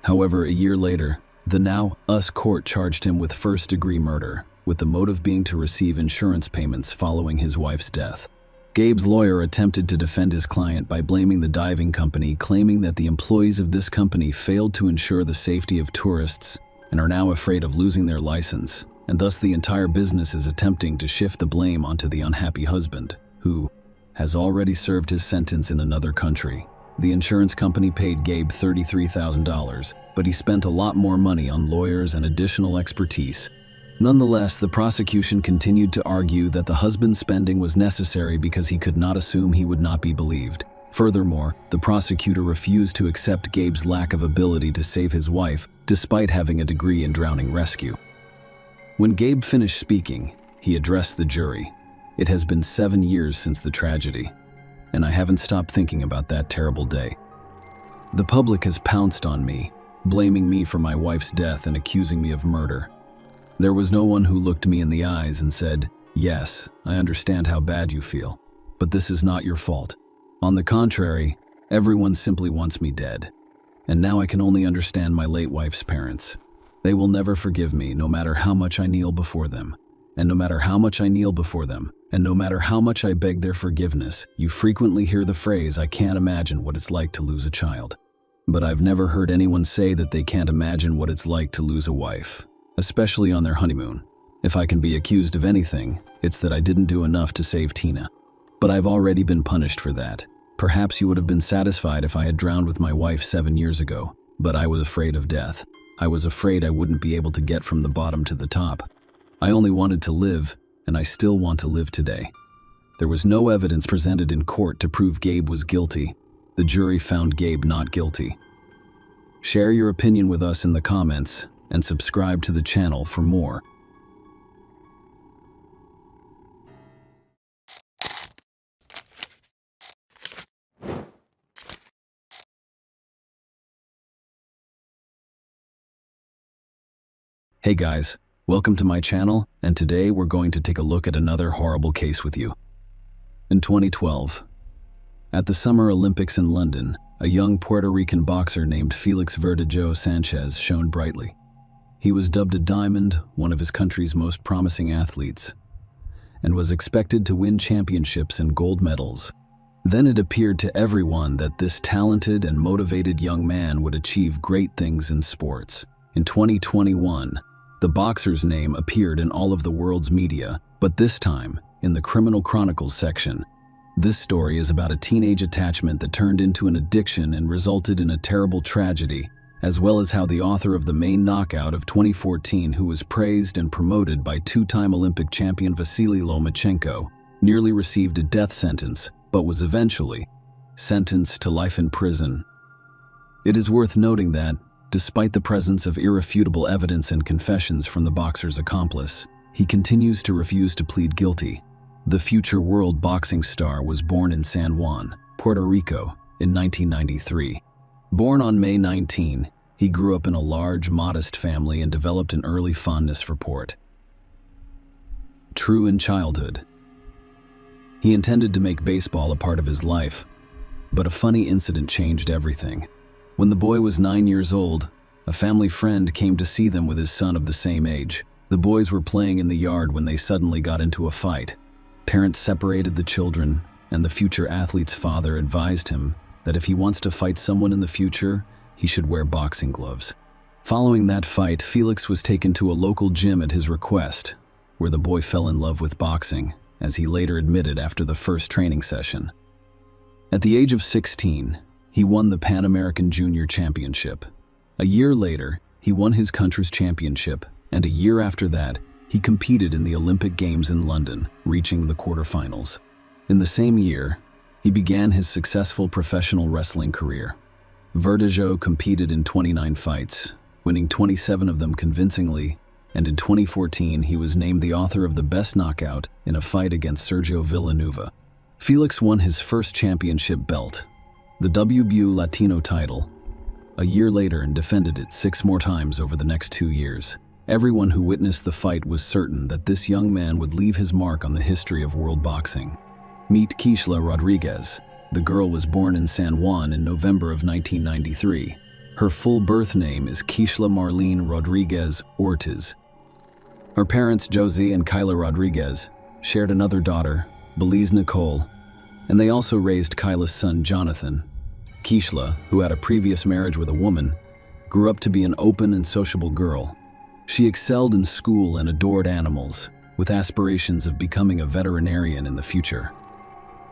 However, a year later, the now US court charged him with first-degree murder, with the motive being to receive insurance payments following his wife's death. Gabe's lawyer attempted to defend his client by blaming the diving company, claiming that the employees of this company failed to ensure the safety of tourists and are now afraid of losing their license, and thus the entire business is attempting to shift the blame onto the unhappy husband, who has already served his sentence in another country. The insurance company paid Gabe $33,000, but he spent a lot more money on lawyers and additional expertise. Nonetheless, the prosecution continued to argue that the husband's spending was necessary because he could not assume he would not be believed. Furthermore, the prosecutor refused to accept Gabe's lack of ability to save his wife, despite having a degree in drowning rescue. When Gabe finished speaking, he addressed the jury. "It has been 7 years since the tragedy, and I haven't stopped thinking about that terrible day. The public has pounced on me, blaming me for my wife's death and accusing me of murder. There was no one who looked me in the eyes and said, 'Yes, I understand how bad you feel, but this is not your fault.' On the contrary, everyone simply wants me dead. And now I can only understand my late wife's parents. They will never forgive me, no matter how much I kneel before them. And no matter how much I kneel before them, and no matter how much I beg their forgiveness, you frequently hear the phrase, 'I can't imagine what it's like to lose a child.' But I've never heard anyone say that they can't imagine what it's like to lose a wife, especially on their honeymoon. If I can be accused of anything, it's that I didn't do enough to save Tina. But I've already been punished for that. Perhaps you would have been satisfied if I had drowned with my wife 7 years ago, but I was afraid of death. I was afraid I wouldn't be able to get from the bottom to the top. I only wanted to live, and I still want to live today." There was no evidence presented in court to prove Gabe was guilty. The jury found Gabe not guilty. Share your opinion with us in the comments, and subscribe to the channel for more. Hey guys, welcome to my channel, and today we're going to take a look at another horrible case with you. In 2012, at the Summer Olympics in London, a young Puerto Rican boxer named Felix Verdejo Sanchez shone brightly. He was dubbed a diamond, one of his country's most promising athletes, and was expected to win championships and gold medals. Then it appeared to everyone that this talented and motivated young man would achieve great things in sports. In 2021, the boxer's name appeared in all of the world's media, but this time, in the Criminal Chronicles section. This story is about a teenage attachment that turned into an addiction and resulted in a terrible tragedy, as well as how the author of the main knockout of 2014, who was praised and promoted by two-time Olympic champion Vasily Lomachenko, nearly received a death sentence, but was eventually sentenced to life in prison. It is worth noting that, despite the presence of irrefutable evidence and confessions from the boxer's accomplice, he continues to refuse to plead guilty. The future world boxing star was born in San Juan, Puerto Rico, in 1993. Born on May 19, he grew up in a large, modest family and developed an early fondness for sport. True in childhood. He intended to make baseball a part of his life, but a funny incident changed everything. When the boy was 9 years old, a family friend came to see them with his son of the same age. The boys were playing in the yard when they suddenly got into a fight. Parents separated the children, and the future athlete's father advised him that if he wants to fight someone in the future, he should wear boxing gloves. Following that fight, Felix was taken to a local gym at his request, where the boy fell in love with boxing, as he later admitted after the first training session. At the age of 16, he won the Pan American Junior Championship. A year later, he won his country's championship, and a year after that, he competed in the Olympic Games in London, reaching the quarterfinals. In the same year, he began his successful professional wrestling career. Verdejo competed in 29 fights, winning 27 of them convincingly, and in 2014 he was named the author of the best knockout in a fight against Sergio Villanueva. Felix won his first championship belt, the WBO Latino title, a year later, and defended it 6 more times over the next 2 years. Everyone who witnessed the fight was certain that this young man would leave his mark on the history of world boxing. Meet Keishla Rodriguez. The girl was born in San Juan in November of 1993. Her full birth name is Keishla Marlene Rodriguez Ortiz. Her parents, Josie and Kyla Rodriguez, shared another daughter, Belize Nicole, and they also raised Kyla's son, Jonathan. Keishla, who had a previous marriage with a woman, grew up to be an open and sociable girl. She excelled in school and adored animals, with aspirations of becoming a veterinarian in the future.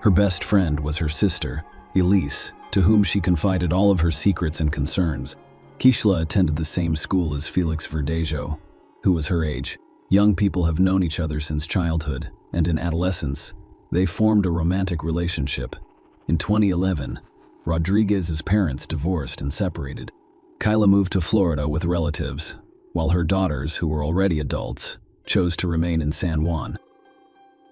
Her best friend was her sister, Elise, to whom she confided all of her secrets and concerns. Kishla attended the same school as Felix Verdejo, who was her age. Young people have known each other since childhood, and in adolescence, they formed a romantic relationship. In 2011, Rodriguez's parents divorced and separated. Kyla moved to Florida with relatives, while her daughters, who were already adults, chose to remain in San Juan.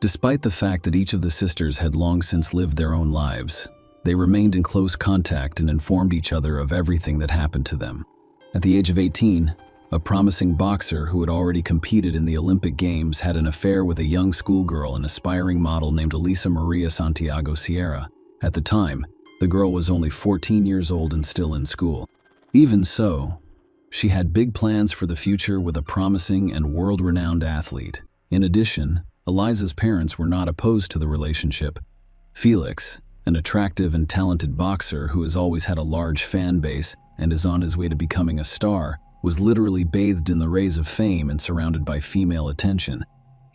Despite the fact that each of the sisters had long since lived their own lives, they remained in close contact and informed each other of everything that happened to them. At the age of 18, a promising boxer who had already competed in the Olympic Games had an affair with a young schoolgirl and aspiring model named Elisa Maria Santiago Sierra. At the time, the girl was only 14 years old and still in school. Even so, she had big plans for the future with a promising and world-renowned athlete. In addition, Eliza's parents were not opposed to the relationship. Felix, an attractive and talented boxer who has always had a large fan base and is on his way to becoming a star, was literally bathed in the rays of fame and surrounded by female attention.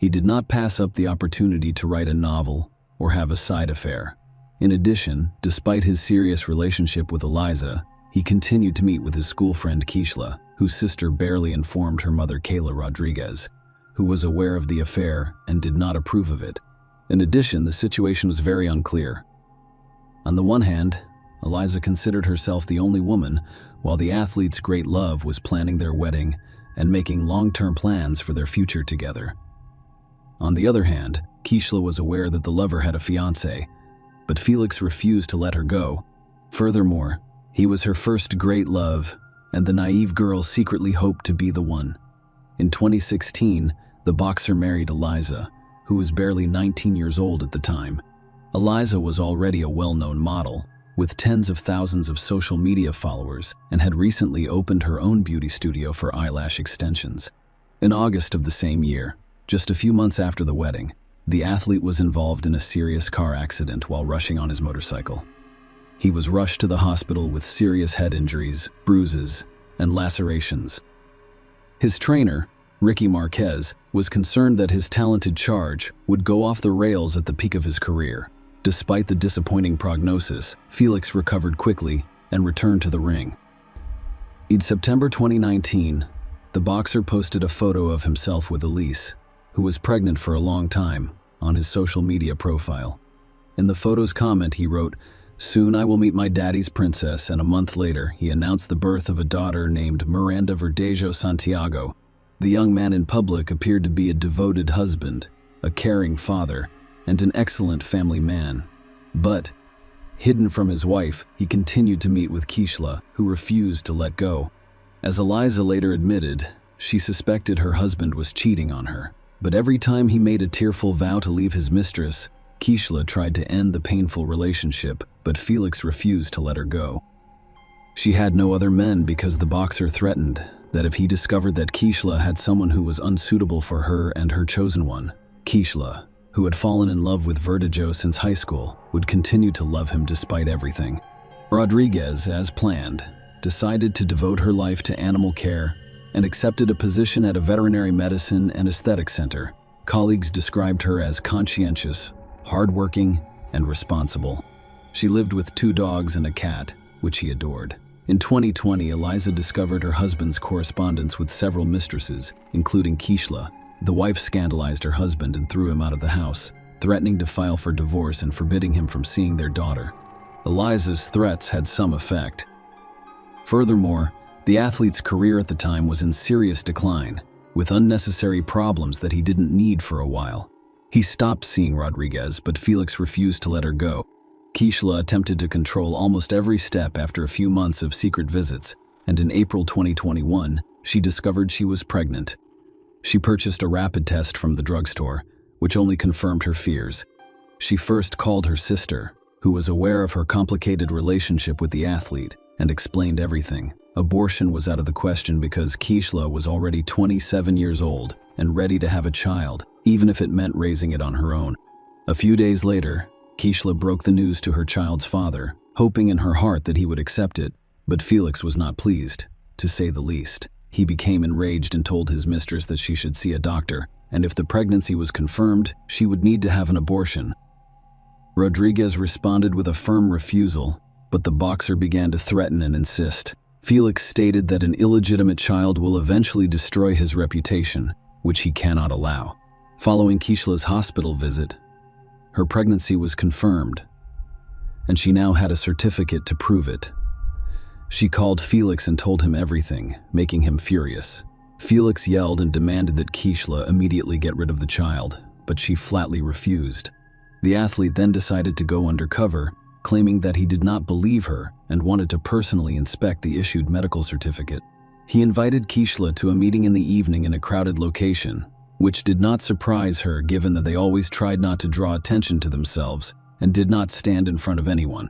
He did not pass up the opportunity to write a novel or have a side affair. In addition, despite his serious relationship with Eliza, he continued to meet with his school friend Kishla, whose sister barely informed her mother Kayla Rodriguez, who was aware of the affair and did not approve of it. In addition, the situation was very unclear. On the one hand, Eliza considered herself the only woman, while the athlete's great love was planning their wedding and making long-term plans for their future together. On the other hand, Kishla was aware that the lover had a fiancé, but Felix refused to let her go. Furthermore, he was her first great love, and the naive girl secretly hoped to be the one. In 2016, the boxer married Eliza, who was barely 19 years old at the time. Eliza was already a well-known model, with tens of thousands of social media followers, and had recently opened her own beauty studio for eyelash extensions. In August of the same year, just a few months after the wedding, the athlete was involved in a serious car accident while rushing on his motorcycle. He was rushed to the hospital with serious head injuries, bruises, and lacerations. His trainer, Ricky Marquez, was concerned that his talented charge would go off the rails at the peak of his career. Despite the disappointing prognosis, Felix recovered quickly and returned to the ring. In September 2019, the boxer posted a photo of himself with Elise, who was pregnant for a long time, on his social media profile. In the photo's comment, he wrote, "Soon I will meet my daddy's princess," and a month later, he announced the birth of a daughter named Miranda Verdejo Santiago. The young man in public appeared to be a devoted husband, a caring father, and an excellent family man. But, hidden from his wife, he continued to meet with Kishla, who refused to let go. As Eliza later admitted, she suspected her husband was cheating on her. But every time he made a tearful vow to leave his mistress, Kishla tried to end the painful relationship, but Felix refused to let her go. She had no other men because the boxer threatened that if he discovered that Kishla had someone who was unsuitable for her and her chosen one, Kishla, who had fallen in love with Verdejo since high school, would continue to love him despite everything. Rodriguez, as planned, decided to devote her life to animal care and accepted a position at a veterinary medicine and aesthetic center. Colleagues described her as conscientious, hardworking, and responsible. She lived with 2 dogs and a cat, which he adored. In 2020, Eliza discovered her husband's correspondence with several mistresses, including Kishla. The wife scandalized her husband and threw him out of the house, threatening to file for divorce and forbidding him from seeing their daughter. Eliza's threats had some effect. Furthermore, the athlete's career at the time was in serious decline, with unnecessary problems that he didn't need for a while. He stopped seeing Rodriguez, but Felix refused to let her go. Kishla attempted to control almost every step after a few months of secret visits, and in April 2021, she discovered she was pregnant. She purchased a rapid test from the drugstore, which only confirmed her fears. She first called her sister, who was aware of her complicated relationship with the athlete, and explained everything. Abortion was out of the question because Kishla was already 27 years old and ready to have a child, even if it meant raising it on her own. A few days later, Kishla broke the news to her child's father, hoping in her heart that he would accept it, but Felix was not pleased, to say the least. He became enraged and told his mistress that she should see a doctor, and if the pregnancy was confirmed, she would need to have an abortion. Rodriguez responded with a firm refusal, but the boxer began to threaten and insist. Felix stated that an illegitimate child will eventually destroy his reputation, which he cannot allow. Following Kishla's hospital visit, her pregnancy was confirmed, and she now had a certificate to prove it. She called Felix and told him everything, making him furious. Felix yelled and demanded that Kishla immediately get rid of the child, but she flatly refused. The athlete then decided to go undercover, claiming that he did not believe her and wanted to personally inspect the issued medical certificate. He invited Kishla to a meeting in the evening in a crowded location, which did not surprise her given that they always tried not to draw attention to themselves and did not stand in front of anyone.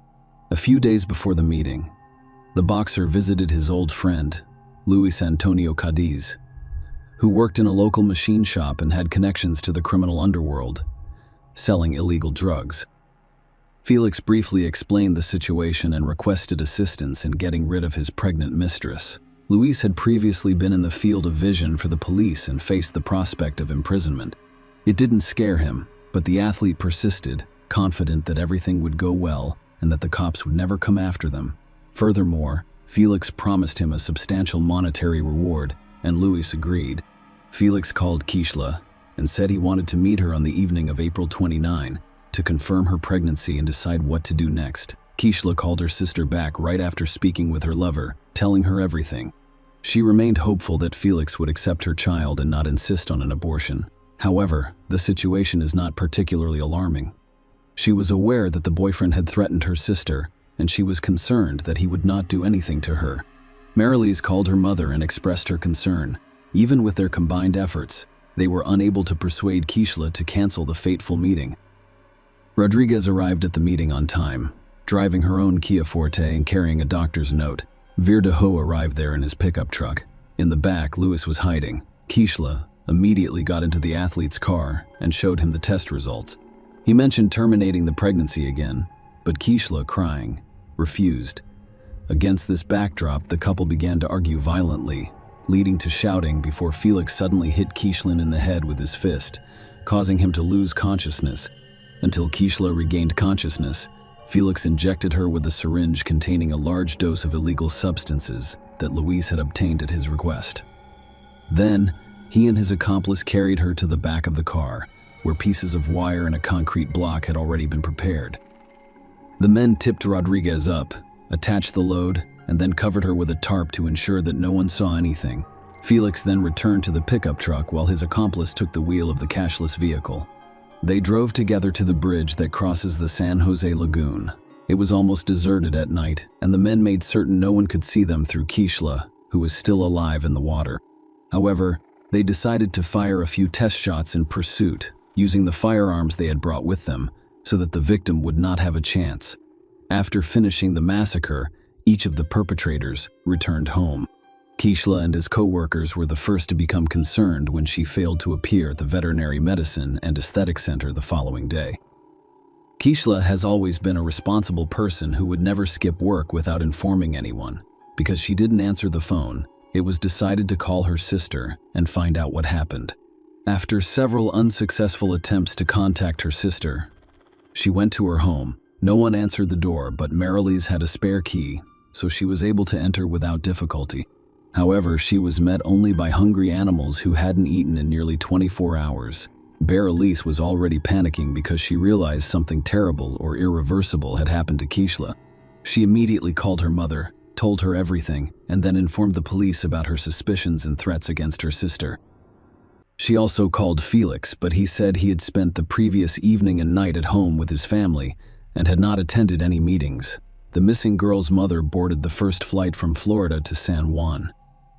A few days before the meeting, the boxer visited his old friend, Luis Antonio Cadiz, who worked in a local machine shop and had connections to the criminal underworld, selling illegal drugs. Felix briefly explained the situation and requested assistance in getting rid of his pregnant mistress. Luis had previously been in the field of vision for the police and faced the prospect of imprisonment. It didn't scare him, but the athlete persisted, confident that everything would go well and that the cops would never come after them. Furthermore, Felix promised him a substantial monetary reward, and Luis agreed. Felix called Kishla and said he wanted to meet her on the evening of April 29 to confirm her pregnancy and decide what to do next. Kishla called her sister back right after speaking with her lover, telling her everything. She remained hopeful that Felix would accept her child and not insist on an abortion. However, the situation is not particularly alarming. She was aware that the boyfriend had threatened her sister, and she was concerned that he would not do anything to her. Marilise called her mother and expressed her concern. Even with their combined efforts, they were unable to persuade Kishla to cancel the fateful meeting. Rodriguez arrived at the meeting on time, driving her own Kia Forte and carrying a doctor's note. Verdejo arrived there in his pickup truck. In the back, Luis was hiding. Kishla immediately got into the athlete's car and showed him the test results. He mentioned terminating the pregnancy again, but Kishla, crying, refused. Against this backdrop, the couple began to argue violently, leading to shouting before Felix suddenly hit Kishla in the head with his fist, causing him to lose consciousness. Until Kishla regained consciousness, Felix injected her with a syringe containing a large dose of illegal substances that Luis had obtained at his request. Then, he and his accomplice carried her to the back of the car, where pieces of wire and a concrete block had already been prepared. The men tipped Rodriguez up, attached the load, and then covered her with a tarp to ensure that no one saw anything. Felix then returned to the pickup truck while his accomplice took the wheel of the cashless vehicle. They drove together to the bridge that crosses the San Jose Lagoon. It was almost deserted at night, and the men made certain no one could see them through Kishla, who was still alive in the water. However, they decided to fire a few test shots in pursuit, using the firearms they had brought with them, so that the victim would not have a chance. After finishing the massacre, each of the perpetrators returned home. Kishla and his co-workers were the first to become concerned when she failed to appear at the Veterinary Medicine and Aesthetic Center the following day. Kishla has always been a responsible person who would never skip work without informing anyone. Because she didn't answer the phone, it was decided to call her sister and find out what happened. After several unsuccessful attempts to contact her sister, she went to her home. No one answered the door, but Marilise had a spare key, so she was able to enter without difficulty. However, she was met only by hungry animals who hadn't eaten in nearly 24 hours. Berelise was already panicking because she realized something terrible or irreversible had happened to Kishla. She immediately called her mother, told her everything, and then informed the police about her suspicions and threats against her sister. She also called Felix, but he said he had spent the previous evening and night at home with his family and had not attended any meetings. The missing girl's mother boarded the first flight from Florida to San Juan.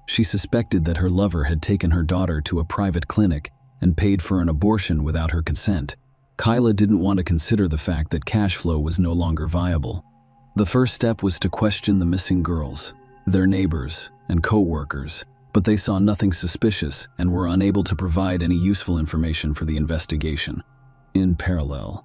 She suspected that her lover had taken her daughter to a private clinic and paid for an abortion without her consent. Kyla didn't want to consider the fact that cash flow was no longer viable. The first step was to question the missing girls, their neighbors, and co-workers, but they saw nothing suspicious and were unable to provide any useful information for the investigation. In parallel,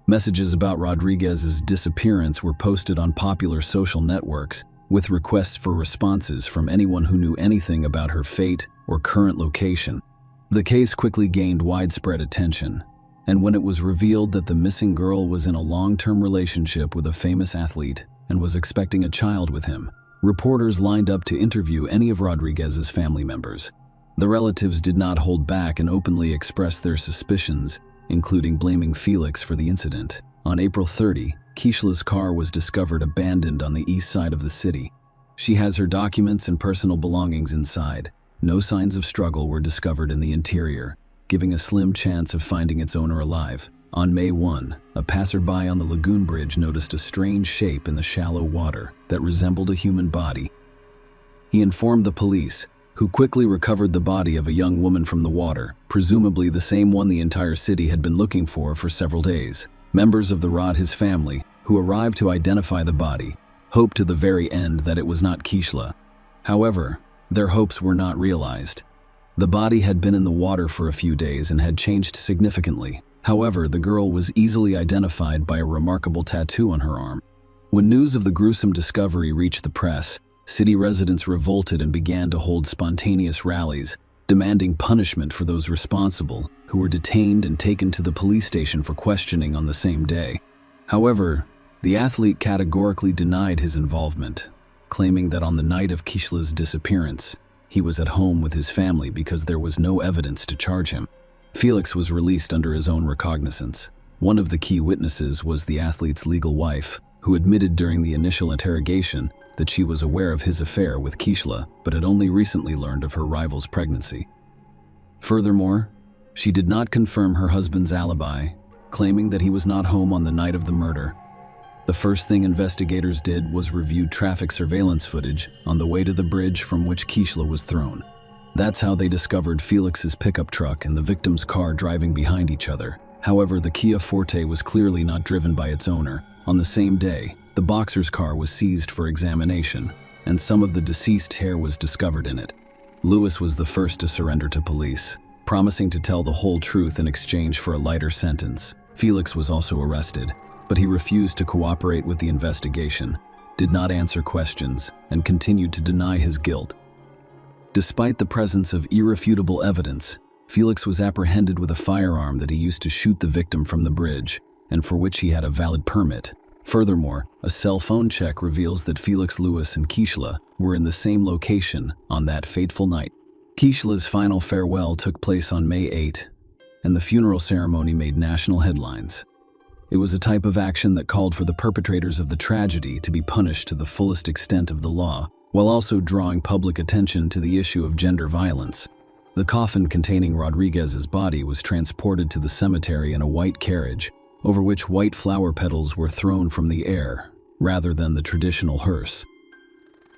messages about Rodriguez's disappearance were posted on popular social networks with requests for responses from anyone who knew anything about her fate or current location. The case quickly gained widespread attention, And when it was revealed that the missing girl was in a long-term relationship with a famous athlete and was expecting a child with him, reporters lined up to interview any of Rodriguez's family members. The relatives did not hold back and openly expressed their suspicions, including blaming Felix for the incident. On April 30, Keishla's car was discovered abandoned on the east side of the city. She has her documents and personal belongings inside. No signs of struggle were discovered in the interior, giving a slim chance of finding its owner alive. On May 1, a passerby on the lagoon bridge noticed a strange shape in the shallow water that resembled a human body. He informed the police, who quickly recovered the body of a young woman from the water, presumably the same one the entire city had been looking for several days. Members of the Rodriguez family, who arrived to identify the body, hoped to the very end that it was not Keishla. However, their hopes were not realized. The body had been in the water for a few days and had changed significantly. However, the girl was easily identified by a remarkable tattoo on her arm. When news of the gruesome discovery reached the press, city residents revolted and began to hold spontaneous rallies, demanding punishment for those responsible, who were detained and taken to the police station for questioning on the same day. However, the athlete categorically denied his involvement, claiming that on the night of Keishla's disappearance, he was at home with his family because there was no evidence to charge him. Felix was released under his own recognizance. One of the key witnesses was the athlete's legal wife, who admitted during the initial interrogation that she was aware of his affair with Keishla, but had only recently learned of her rival's pregnancy. Furthermore, she did not confirm her husband's alibi, claiming that he was not home on the night of the murder. The first thing investigators did was review traffic surveillance footage on the way to the bridge from which Keishla was thrown. That's how they discovered Felix's pickup truck and the victim's car driving behind each other. However, the Kia Forte was clearly not driven by its owner. On the same day, the boxer's car was seized for examination, and some of the deceased hair was discovered in it. Lewis was the first to surrender to police, promising to tell the whole truth in exchange for a lighter sentence. Felix was also arrested, but he refused to cooperate with the investigation, did not answer questions, and continued to deny his guilt. Despite the presence of irrefutable evidence, Felix was apprehended with a firearm that he used to shoot the victim from the bridge, and for which he had a valid permit. Furthermore, a cell phone check reveals that Felix Lewis and Keishla were in the same location on that fateful night. Keishla's final farewell took place on May 8, and the funeral ceremony made national headlines. It was a type of action that called for the perpetrators of the tragedy to be punished to the fullest extent of the law, while also drawing public attention to the issue of gender violence. The coffin containing Rodriguez's body was transported to the cemetery in a white carriage, over which white flower petals were thrown from the air, rather than the traditional hearse.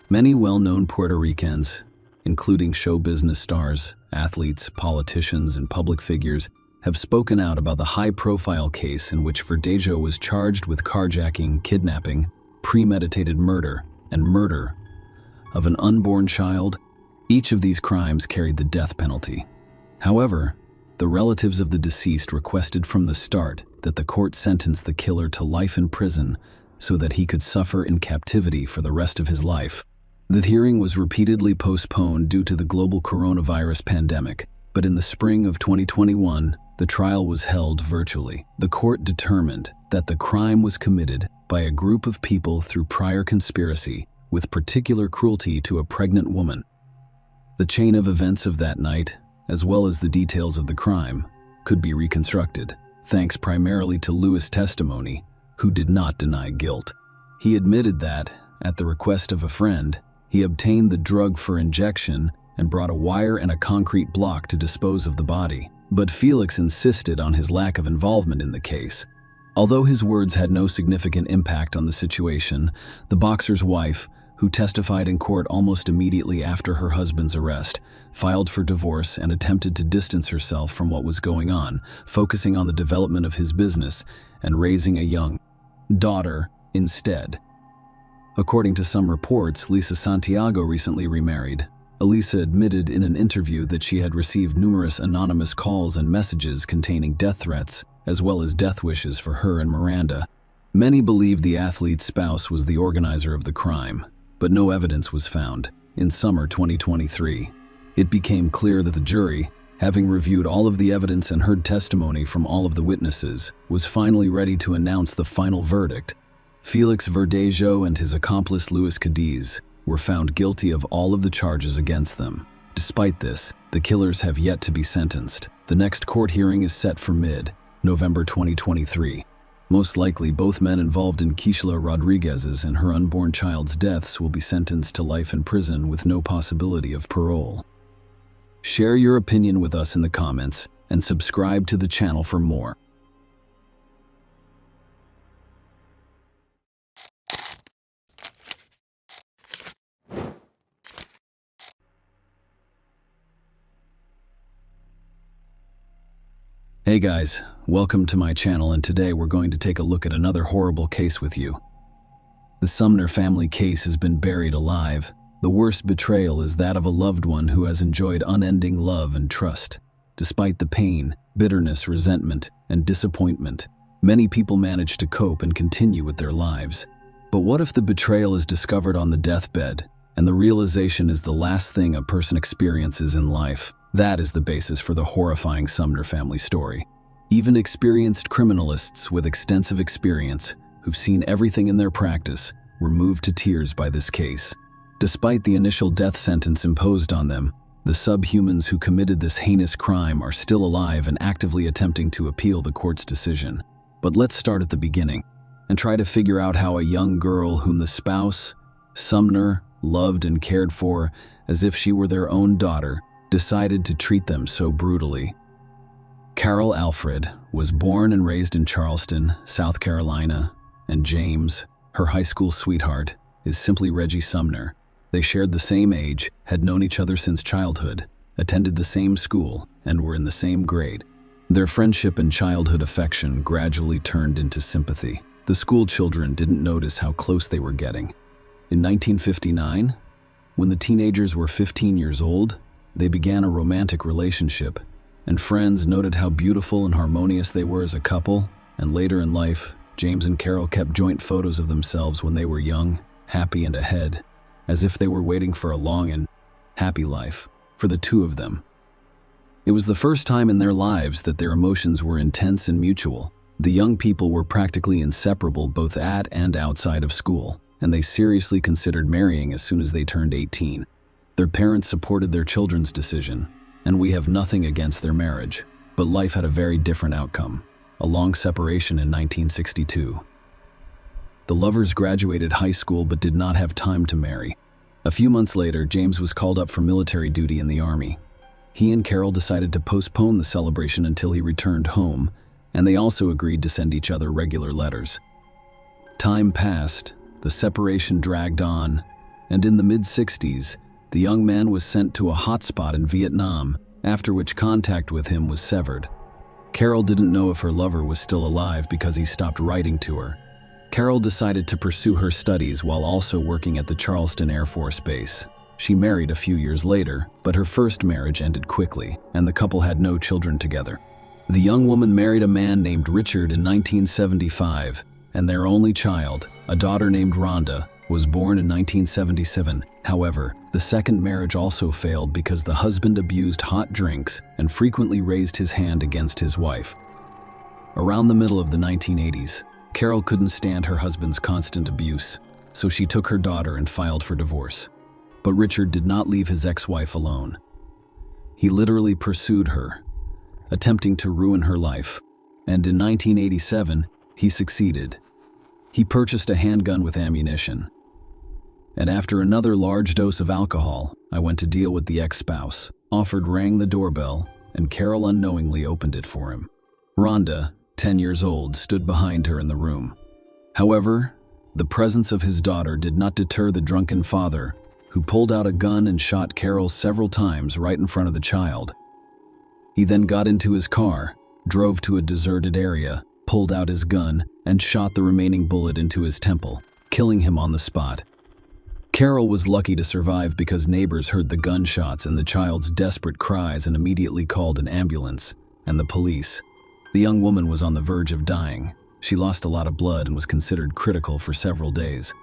Many well-known Puerto Ricans, including show business stars, athletes, politicians, and public figures, have spoken out about the high-profile case in which Verdejo was charged with carjacking, kidnapping, premeditated murder, and murder of an unborn child. Each of these crimes carried the death penalty. However, the relatives of the deceased requested from the start that the court sentence the killer to life in prison so that he could suffer in captivity for the rest of his life. The hearing was repeatedly postponed due to the global coronavirus pandemic, but in the spring of 2021, the trial was held virtually. The court determined that the crime was committed by a group of people through prior conspiracy with particular cruelty to a pregnant woman. The chain of events of that night, as well as the details of the crime, could be reconstructed, thanks primarily to Lewis' testimony, who did not deny guilt. He admitted that, at the request of a friend, he obtained the drug for injection and brought a wire and a concrete block to dispose of the body. But Felix insisted on his lack of involvement in the case. Although his words had no significant impact on the situation, the boxer's wife, who testified in court almost immediately after her husband's arrest, filed for divorce and attempted to distance herself from what was going on, focusing on the development of his business and raising a young daughter instead. According to some reports, Lisa Santiago recently remarried. Elisa admitted in an interview that she had received numerous anonymous calls and messages containing death threats, as well as death wishes for her and Miranda. Many believed the athlete's spouse was the organizer of the crime, but no evidence was found. In summer 2023, it became clear that the jury having reviewed all of the evidence and heard testimony from all of the witnesses, was finally ready to announce the final verdict. Felix Verdejo and his accomplice Luis Cadiz were found guilty of all of the charges against them. Despite this, the killers have yet to be sentenced. The next court hearing is set for mid-November 2023. Most likely, both men involved in Keishla Rodriguez's and her unborn child's deaths will be sentenced to life in prison with no possibility of parole. Share your opinion with us in the comments and subscribe to the channel for more. Hey guys, welcome to my channel, and today we're going to take a look at another horrible case with you. The Sumner family case has been buried alive. The worst betrayal is that of a loved one who has enjoyed unending love and trust. Despite the pain, bitterness, resentment, and disappointment, many people manage to cope and continue with their lives. But what if the betrayal is discovered on the deathbed, and the realization is the last thing a person experiences in life? That is the basis for the horrifying Sumner family story. Even experienced criminalists with extensive experience, who've seen everything in their practice, were moved to tears by this case. Despite the initial death sentence imposed on them, the subhumans who committed this heinous crime are still alive and actively attempting to appeal the court's decision. But let's start at the beginning and try to figure out how a young girl whom the spouse, Sumner, loved and cared for as if she were their own daughter, decided to treat them so brutally. Carol Alfred was born and raised in Charleston, South Carolina, and James, her high school sweetheart, is simply Reggie Sumner. They shared the same age, had known each other since childhood, attended the same school, and were in the same grade. Their friendship and childhood affection gradually turned into sympathy. The school children didn't notice how close they were getting. In 1959, when the teenagers were 15 years old, they began a romantic relationship, and friends noted how beautiful and harmonious they were as a couple. And later in life, James and Carol kept joint photos of themselves when they were young, happy and ahead, as if they were waiting for a long and happy life for the two of them. It was the first time in their lives that their emotions were intense and mutual. The young people were practically inseparable both at and outside of school, and they seriously considered marrying as soon as they turned 18. Their parents supported their children's decision, and we have nothing against their marriage. But life had a very different outcome: a long separation in 1962. The lovers graduated high school but did not have time to marry. A few months later, James was called up for military duty in the Army. He and Carol decided to postpone the celebration until he returned home, and they also agreed to send each other regular letters. Time passed, the separation dragged on, and in the mid-60s, the young man was sent to a hotspot in Vietnam, after which contact with him was severed. Carol didn't know if her lover was still alive because he stopped writing to her. Carol decided to pursue her studies while also working at the Charleston Air Force Base. She married a few years later, but her first marriage ended quickly, and the couple had no children together. The young woman married a man named Richard in 1975, and their only child, a daughter named Rhonda, was born in 1977. However, the second marriage also failed because the husband abused hot drinks and frequently raised his hand against his wife. Around the middle of the 1980s, Carol couldn't stand her husband's constant abuse, so she took her daughter and filed for divorce. But Richard did not leave his ex-wife alone. He literally pursued her, attempting to ruin her life, and in 1987, he succeeded. He purchased a handgun with ammunition. And after another large dose of alcohol, I went to deal with the ex-spouse. Offered rang the doorbell, and Carol unknowingly opened it for him. Rhonda, 10 years old, stood behind her in the room. However, the presence of his daughter did not deter the drunken father, who pulled out a gun and shot Carol several times right in front of the child. He then got into his car, drove to a deserted area, pulled out his gun, and shot the remaining bullet into his temple, killing him on the spot. Carol was lucky to survive because neighbors heard the gunshots and the child's desperate cries and immediately called an ambulance and the police. The young woman was on the verge of dying. She lost a lot of blood and was considered critical for several days.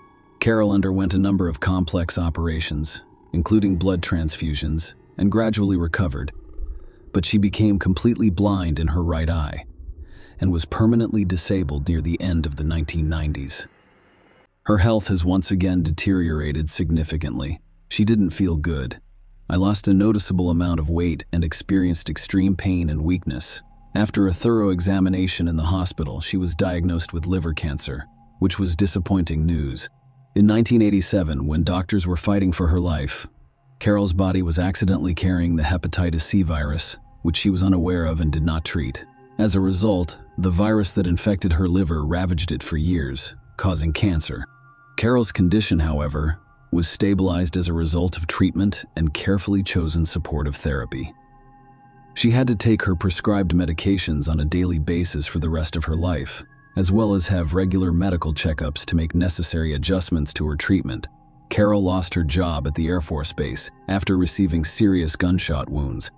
Carol underwent a number of complex operations, including blood transfusions, and gradually recovered. but she became completely blind in her right eye and was permanently disabled near the end of the 1990s. Her health has once again deteriorated significantly. She didn't feel good. I lost a noticeable amount of weight and experienced extreme pain and weakness. After a thorough examination in the hospital, she was diagnosed with liver cancer, which was disappointing news. In 1987, when doctors were fighting for her life, Carol's body was accidentally carrying the hepatitis C virus, which she was unaware of and did not treat. As a result, the virus that infected her liver ravaged it for years, causing cancer. Carol's condition, however, was stabilized as a result of treatment and carefully chosen supportive therapy. She had to take her prescribed medications on a daily basis for the rest of her life, as well as have regular medical checkups to make necessary adjustments to her treatment. Carol lost her job at the Air Force Base after receiving serious gunshot wounds.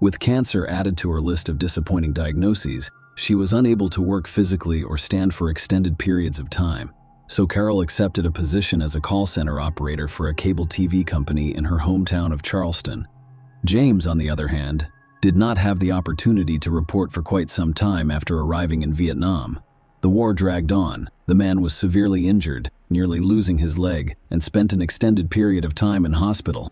With cancer added to her list of disappointing diagnoses, she was unable to work physically or stand for extended periods of time. So Carol accepted a position as a call center operator for a cable TV company in her hometown of Charleston. James, on the other hand, did not have the opportunity to report for quite some time after arriving in Vietnam. The war dragged on. The man was severely injured, nearly losing his leg, and spent an extended period of time in hospital.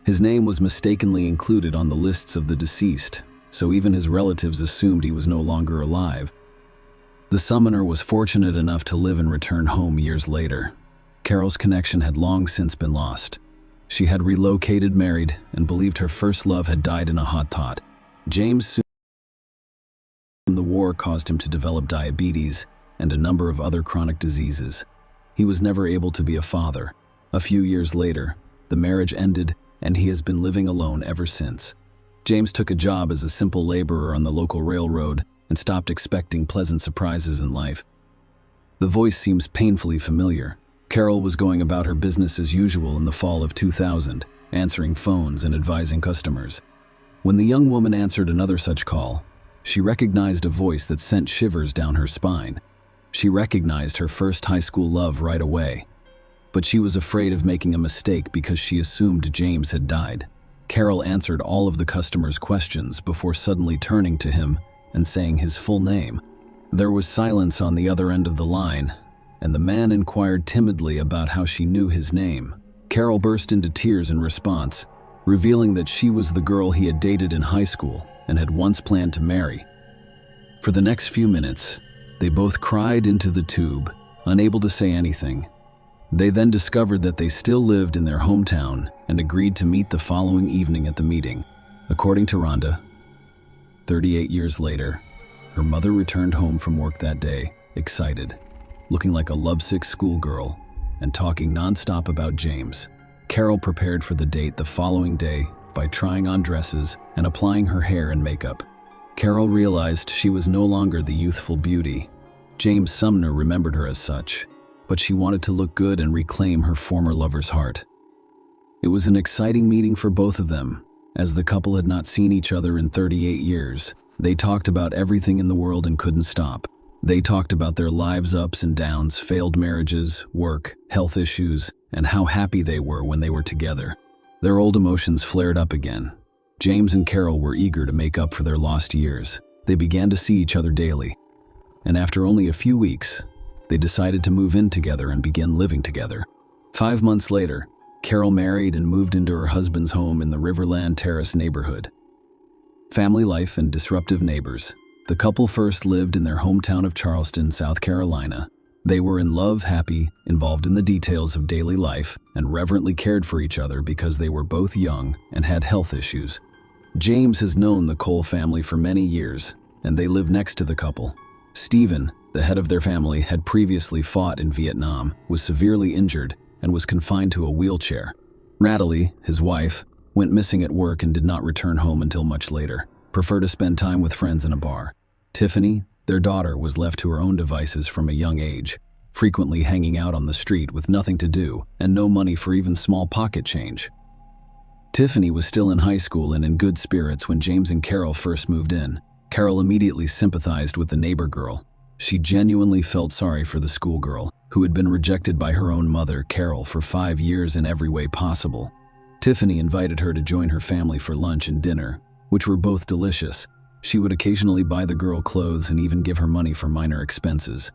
His name was mistakenly included on the lists of the deceased, so even his relatives assumed he was no longer alive. The summoner was fortunate enough to live and return home years later. Carol's connection had long since been lost. She had relocated, married, and believed her first love had died in a hot tot. James soon the war caused him to develop diabetes and a number of other chronic diseases. He was never able to be a father. A few years later, the marriage ended, and he has been living alone ever since. James took a job as a simple laborer on the local railroad and stopped expecting pleasant surprises in life. The voice seems painfully familiar. Carol was going about her business as usual in the fall of 2000, answering phones and advising customers. When the young woman answered another such call, she recognized a voice that sent shivers down her spine. She recognized her first high school love right away, but she was afraid of making a mistake because she assumed James had died. Carol answered all of the customer's questions before suddenly turning to him and saying his full name. There was silence on the other end of the line, and the man inquired timidly about how she knew his name. Carol burst into tears in response, revealing that she was the girl he had dated in high school and had once planned to marry. For the next few minutes, they both cried into the tube, unable to say anything. They then discovered that they still lived in their hometown and agreed to meet the following evening at the meeting. According to Rhonda, 38 years later, her mother returned home from work that day, excited, looking like a lovesick schoolgirl, and talking nonstop about James. Carol prepared for the date the following day by trying on dresses and applying her hair and makeup. Carol realized she was no longer the youthful beauty. James Sumner remembered her as such, but she wanted to look good and reclaim her former lover's heart. It was an exciting meeting for both of them. As the couple had not seen each other in 38 years, they talked about everything in the world and couldn't stop. They talked about their lives' ups and downs, failed marriages, work, health issues, and how happy they were when they were together. Their old emotions flared up again. James and Carol were eager to make up for their lost years. They began to see each other daily, and after only a few weeks, they decided to move in together and begin living together. 5 months later, Carol married and moved into her husband's home in the Riverland Terrace neighborhood. Family life and disruptive neighbors. The couple first lived in their hometown of Charleston, South Carolina. They were in love, happy, involved in the details of daily life, and reverently cared for each other because they were both young and had health issues. James has known the Cole family for many years, and they live next to the couple. Stephen, the head of their family, had previously fought in Vietnam, was severely injured, and was confined to a wheelchair. Natalie, his wife, went missing at work and did not return home until much later, preferred to spend time with friends in a bar. Tiffany, their daughter, was left to her own devices from a young age, frequently hanging out on the street with nothing to do and no money for even small pocket change. Tiffany was still in high school and in good spirits when James and Carol first moved in. Carol immediately sympathized with the neighbor girl. She genuinely felt sorry for the schoolgirl, who had been rejected by her own mother, Carol, for 5 years in every way possible. Tiffany invited her to join her family for lunch and dinner. which were both delicious. She would occasionally buy the girl clothes and even give her money for minor expenses.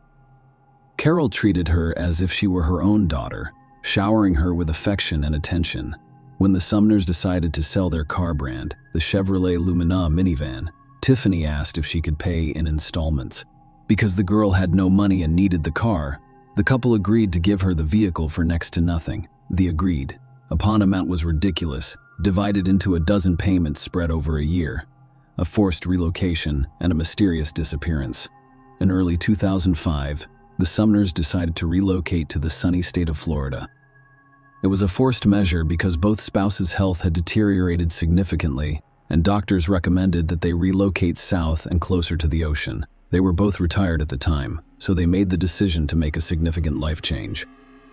Carol treated her as if she were her own daughter, showering her with affection and attention. When the Sumners decided to sell their car brand, the Chevrolet Lumina minivan, Tiffany asked if she could pay in installments. Because the girl had no money and needed the car, the couple agreed to give her the vehicle for next to nothing. The agreed upon amount was ridiculous, divided into a dozen payments spread over a year, a forced relocation, and a mysterious disappearance. In early 2005, the Sumners decided to relocate to the sunny state of Florida. It was a forced measure because both spouses' health had deteriorated significantly, and doctors recommended that they relocate south and closer to the ocean. They were both retired at the time, so they made the decision to make a significant life change.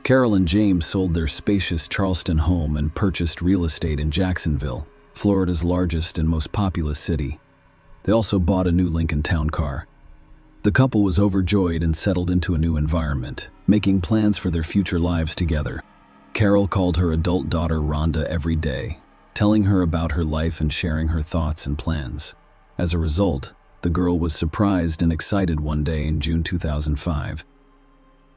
Carol and James sold their spacious Charleston home and purchased real estate in Jacksonville, Florida's largest and most populous city. They also bought a new Lincoln Town car. The couple was overjoyed and settled into a new environment, making plans for their future lives together. Carol called her adult daughter Rhonda every day, telling her about her life and sharing her thoughts and plans. As a result, the girl was surprised and excited one day in June 2005.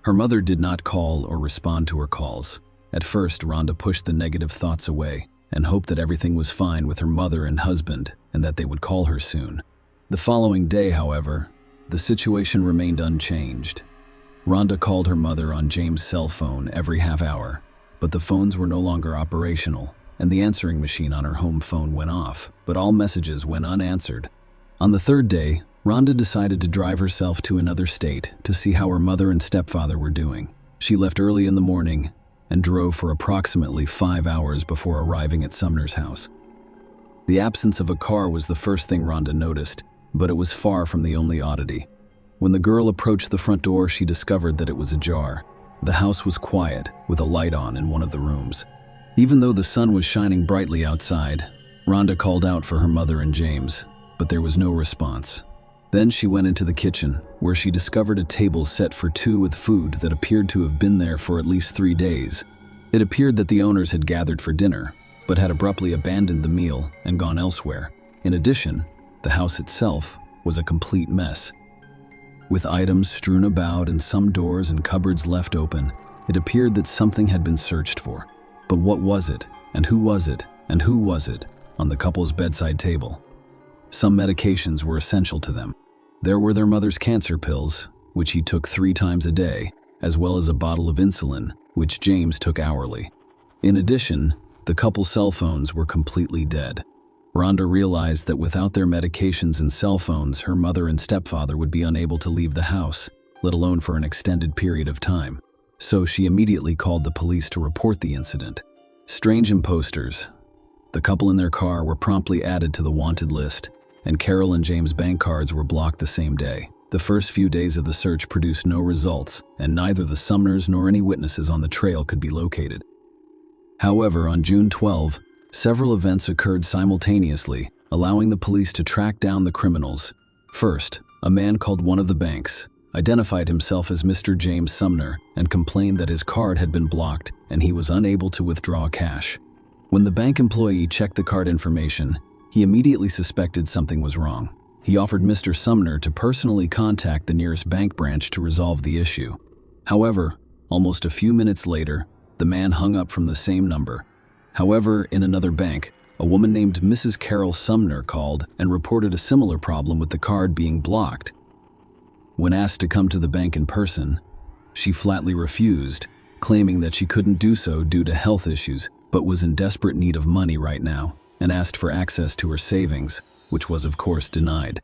Her mother did not call or respond to her calls. At first, Rhonda pushed the negative thoughts away and hoped that everything was fine with her mother and husband and that they would call her soon. The following day, however, the situation remained unchanged. Rhonda called her mother on James' cell phone every half hour, but the phones were no longer operational, and the answering machine on her home phone went off, but all messages went unanswered. On the third day, Rhonda decided to drive herself to another state to see how her mother and stepfather were doing. She left early in the morning and drove for approximately 5 hours before arriving at Sumner's house. The absence of a car was the first thing Rhonda noticed, but it was far from the only oddity. When the girl approached the front door, she discovered that it was ajar. The house was quiet, with a light on in one of the rooms. Even though the sun was shining brightly outside, Rhonda called out for her mother and James, but there was no response. Then she went into the kitchen, where she discovered a table set for two with food that appeared to have been there for at least 3 days. It appeared that the owners had gathered for dinner, but had abruptly abandoned the meal and gone elsewhere. In addition, the house itself was a complete mess. With items strewn about and some doors and cupboards left open, it appeared that something had been searched for. But what was it, and who was it, and who was it on the couple's bedside table? Some medications were essential to them. There were their mother's cancer pills, which he took 3 times a day, as well as a bottle of insulin, which James took hourly. In addition, the couple's cell phones were completely dead. Rhonda realized that without their medications and cell phones, her mother and stepfather would be unable to leave the house, let alone for an extended period of time. So she immediately called the police to report the incident. Strange imposters. The couple in their car were promptly added to the wanted list, and Carol and James' bank cards were blocked the same day. The first few days of the search produced no results, and neither the Sumners nor any witnesses on the trail could be located. However, on June 12, several events occurred simultaneously, allowing the police to track down the criminals. First, a man called one of the banks, identified himself as Mr. James Sumner, and complained that his card had been blocked and he was unable to withdraw cash. When the bank employee checked the card information, he immediately suspected something was wrong. He offered Mr. Sumner to personally contact the nearest bank branch to resolve the issue. However, almost a few minutes later, the man hung up from the same number. However, in another bank, a woman named Mrs. Carol Sumner called and reported a similar problem with the card being blocked. When asked to come to the bank in person, she flatly refused, claiming that she couldn't do so due to health issues, but was in desperate need of money right now, and asked for access to her savings, which was of course denied.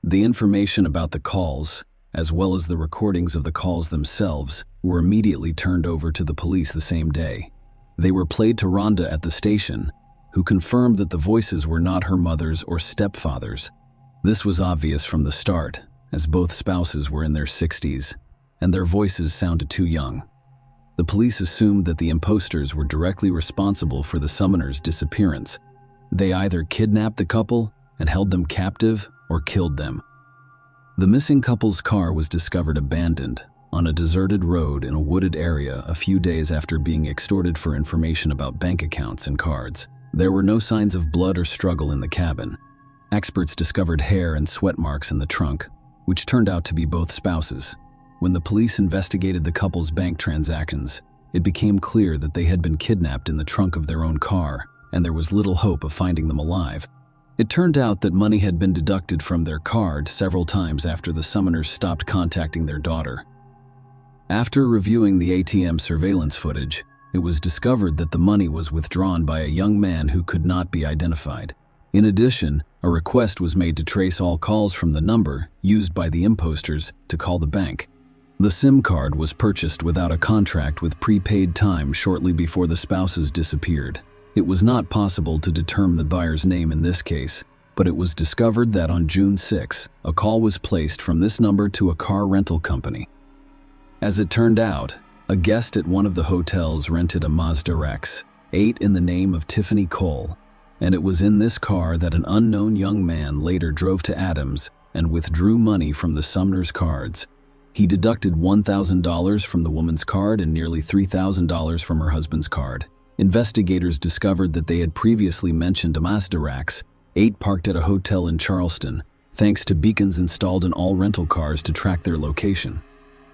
The information about the calls, as well as the recordings of the calls themselves, were immediately turned over to the police the same day. They were played to Rhonda at the station, who confirmed that the voices were not her mother's or stepfather's. This was obvious from the start, as both spouses were in their 60s, and their voices sounded too young. The police assumed that the imposters were directly responsible for the Sumners' disappearance. They either kidnapped the couple and held them captive or killed them. The missing couple's car was discovered abandoned on a deserted road in a wooded area a few days after being extorted for information about bank accounts and cards. There were no signs of blood or struggle in the cabin. Experts discovered hair and sweat marks in the trunk, which turned out to be both spouses. When the police investigated the couple's bank transactions, it became clear that they had been kidnapped in the trunk of their own car, and there was little hope of finding them alive. It turned out that money had been deducted from their card several times after the summoners stopped contacting their daughter. After reviewing the ATM surveillance footage, it was discovered that the money was withdrawn by a young man who could not be identified. In addition, a request was made to trace all calls from the number used by the imposters to call the bank. The SIM card was purchased without a contract with prepaid time shortly before the spouses disappeared. It was not possible to determine the buyer's name in this case, but it was discovered that on June 6, a call was placed from this number to a car rental company. As it turned out, a guest at one of the hotels rented a Mazda RX-8 in the name of Tiffany Cole, and it was in this car that an unknown young man later drove to Adams and withdrew money from the Sumner's cards. He deducted $1,000 from the woman's card and nearly $3,000 from her husband's card. Investigators discovered that they had previously mentioned a Mazda RX-8 parked at a hotel in Charleston, thanks to beacons installed in all rental cars to track their location.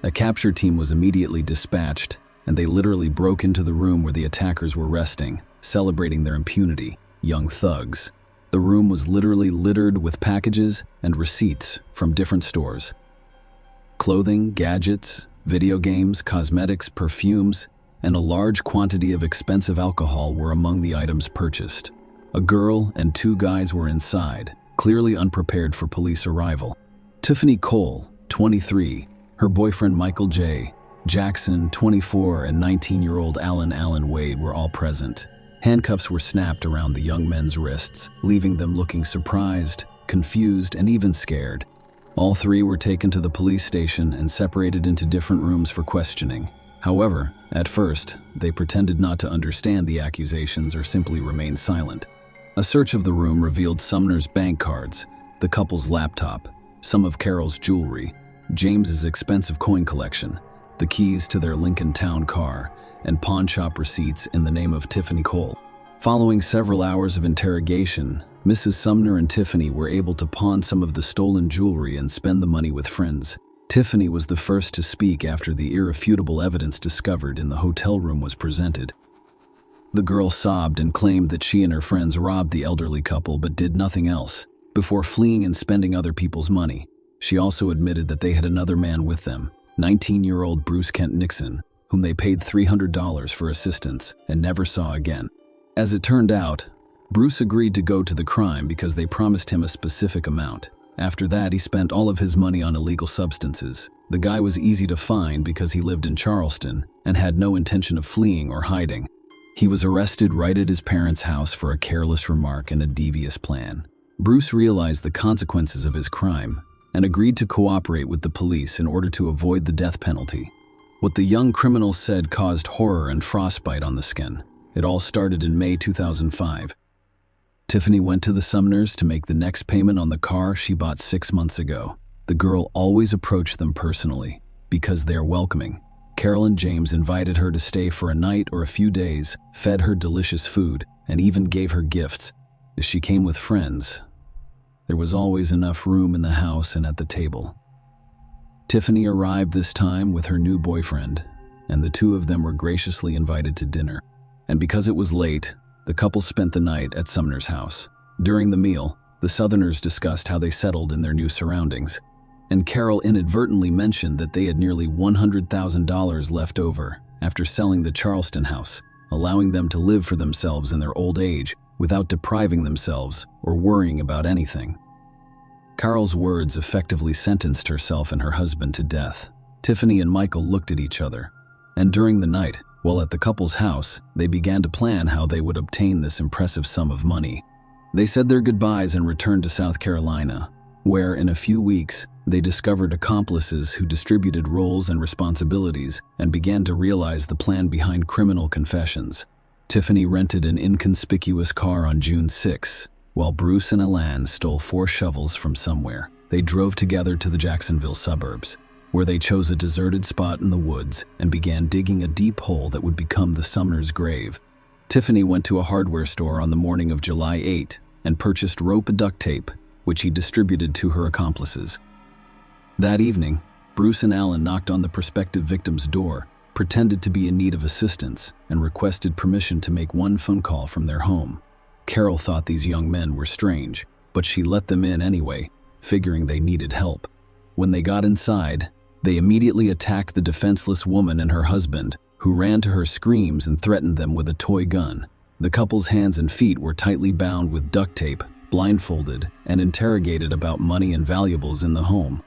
A capture team was immediately dispatched, and they literally broke into the room where the attackers were resting, celebrating their impunity. Young thugs. The room was literally littered with packages and receipts from different stores. Clothing, gadgets, video games, cosmetics, perfumes, and a large quantity of expensive alcohol were among the items purchased. A girl and two guys were inside, clearly unprepared for police arrival. Tiffany Cole, 23, her boyfriend Michael J. Jackson, 24, and 19-year-old Alan Wade were all present. Handcuffs were snapped around the young men's wrists, leaving them looking surprised, confused, and even scared. All three were taken to the police station and separated into different rooms for questioning. However, at first, they pretended not to understand the accusations or simply remained silent. A search of the room revealed Sumner's bank cards, the couple's laptop, some of Carol's jewelry, James's expensive coin collection, the keys to their Lincoln Town car, and pawn shop receipts in the name of Tiffany Cole. Following several hours of interrogation, Mrs. Sumner and Tiffany were able to pawn some of the stolen jewelry and spend the money with friends. Tiffany was the first to speak after the irrefutable evidence discovered in the hotel room was presented. The girl sobbed and claimed that she and her friends robbed the elderly couple but did nothing else, before fleeing and spending other people's money. She also admitted that they had another man with them, 19-year-old Bruce Kent Nixon, whom they paid $300 for assistance and never saw again. As it turned out, Bruce agreed to go to the crime because they promised him a specific amount. After that, he spent all of his money on illegal substances. The guy was easy to find because he lived in Charleston and had no intention of fleeing or hiding. He was arrested right at his parents' house for a careless remark and a devious plan. Bruce realized the consequences of his crime and agreed to cooperate with the police in order to avoid the death penalty. What the young criminal said caused horror and frostbite on the skin. It all started in May 2005. Tiffany went to the Sumners to make the next payment on the car she bought 6 months ago. The girl always approached them personally because they're welcoming. Carol and James invited her to stay for a night or a few days, fed her delicious food, and even gave her gifts. As she came with friends, there was always enough room in the house and at the table. Tiffany arrived this time with her new boyfriend, and the two of them were graciously invited to dinner. And because it was late, the couple spent the night at Sumner's house. During the meal, the Southerners discussed how they settled in their new surroundings, and Carol inadvertently mentioned that they had nearly $100,000 left over after selling the Charleston house, allowing them to live for themselves in their old age without depriving themselves or worrying about anything. Carol's words effectively sentenced herself and her husband to death. Tiffany and Michael looked at each other, and during the night, while at the couple's house, they began to plan how they would obtain this impressive sum of money. They said their goodbyes and returned to South Carolina, where in a few weeks, they discovered accomplices who distributed roles and responsibilities and began to realize the plan behind criminal confessions. Tiffany rented an inconspicuous car on June 6, while Bruce and Alan stole 4 shovels from somewhere. They drove together to the Jacksonville suburbs, where they chose a deserted spot in the woods and began digging a deep hole that would become the Sumner's grave. Tiffany went to a hardware store on the morning of July 8 and purchased rope and duct tape, which he distributed to her accomplices. That evening, Bruce and Alan knocked on the prospective victim's door, pretended to be in need of assistance, and requested permission to make one phone call from their home. Carol thought these young men were strange, but she let them in anyway, figuring they needed help. When they got inside, they immediately attacked the defenseless woman and her husband, who ran to her screams and threatened them with a toy gun. The couple's hands and feet were tightly bound with duct tape, blindfolded, and interrogated about money and valuables in the home.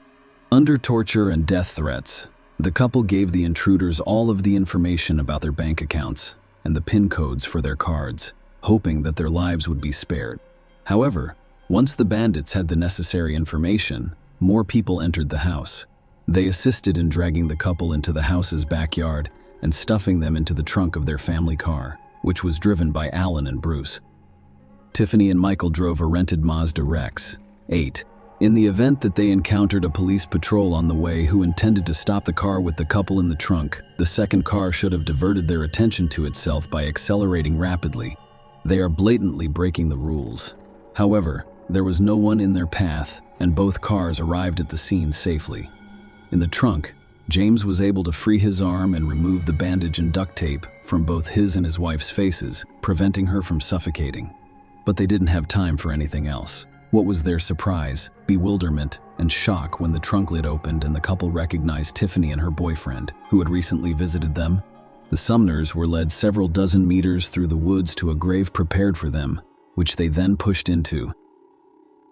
Under torture and death threats, the couple gave the intruders all of the information about their bank accounts and the PIN codes for their cards, hoping that their lives would be spared. However, once the bandits had the necessary information, more people entered the house. They assisted in dragging the couple into the house's backyard and stuffing them into the trunk of their family car, which was driven by Alan and Bruce. Tiffany and Michael drove a rented Mazda Rex 8. In the event that they encountered a police patrol on the way who intended to stop the car with the couple in the trunk, the second car should have diverted their attention to itself by accelerating rapidly. They are blatantly breaking the rules. However, there was no one in their path, and both cars arrived at the scene safely. In the trunk, James was able to free his arm and remove the bandage and duct tape from both his and his wife's faces, preventing her from suffocating. But they didn't have time for anything else. What was their surprise, bewilderment, and shock when the trunk lid opened and the couple recognized Tiffany and her boyfriend, who had recently visited them. The Sumners were led several dozen meters through the woods to a grave prepared for them, which they then pushed into.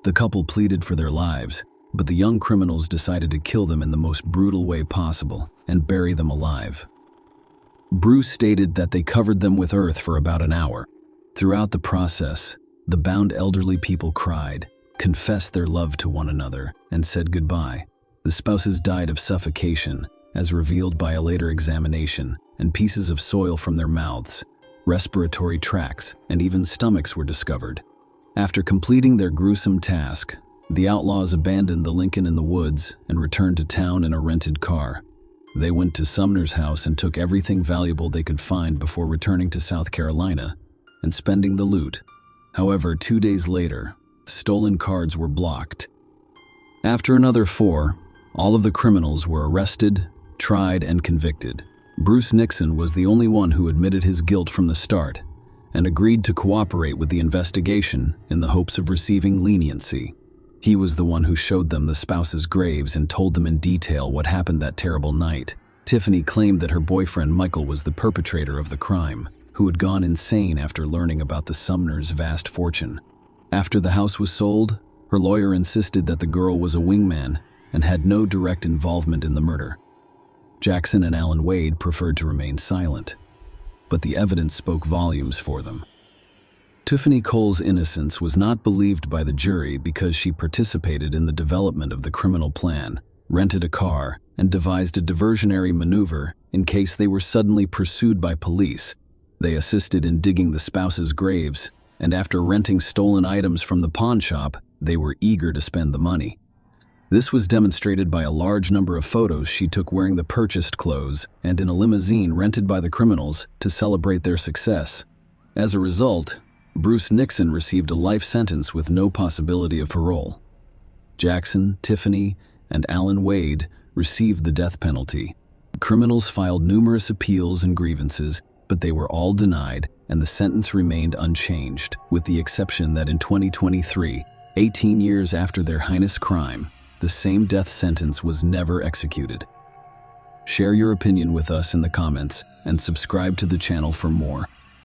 The couple pleaded for their lives, but the young criminals decided to kill them in the most brutal way possible and bury them alive. Bruce stated that they covered them with earth for about an hour. Throughout the process, the bound elderly people cried, confessed their love to one another, and said goodbye. The spouses died of suffocation, as revealed by a later examination, and pieces of soil from their mouths, respiratory tracts, and even stomachs were discovered. After completing their gruesome task, the outlaws abandoned the Lincoln in the woods and returned to town in a rented car. They went to Sumner's house and took everything valuable they could find before returning to South Carolina and spending the loot. However, 2 days later, the stolen cards were blocked. After another 4, all of the criminals were arrested, tried, and convicted. Bruce Nixon was the only one who admitted his guilt from the start and agreed to cooperate with the investigation in the hopes of receiving leniency. He was the one who showed them the spouses' graves and told them in detail what happened that terrible night. Tiffany claimed that her boyfriend Michael was the perpetrator of the crime, who had gone insane after learning about the Sumners' vast fortune. After the house was sold, her lawyer insisted that the girl was a wingman and had no direct involvement in the murder. Jackson and Alan Wade preferred to remain silent, but the evidence spoke volumes for them. Tiffany Cole's innocence was not believed by the jury because she participated in the development of the criminal plan, rented a car, and devised a diversionary maneuver in case they were suddenly pursued by police. They assisted in digging the spouses' graves, and after renting stolen items from the pawn shop, they were eager to spend the money. This was demonstrated by a large number of photos she took wearing the purchased clothes and in a limousine rented by the criminals to celebrate their success. As a result, Bruce Nixon received a life sentence with no possibility of parole. Jackson, Tiffany, and Alan Wade received the death penalty. Criminals filed numerous appeals and grievances, but they were all denied, and the sentence remained unchanged, with the exception that in 2023, 18 years after their heinous crime, the same death sentence was never executed. Share your opinion with us in the comments and subscribe to the channel for more.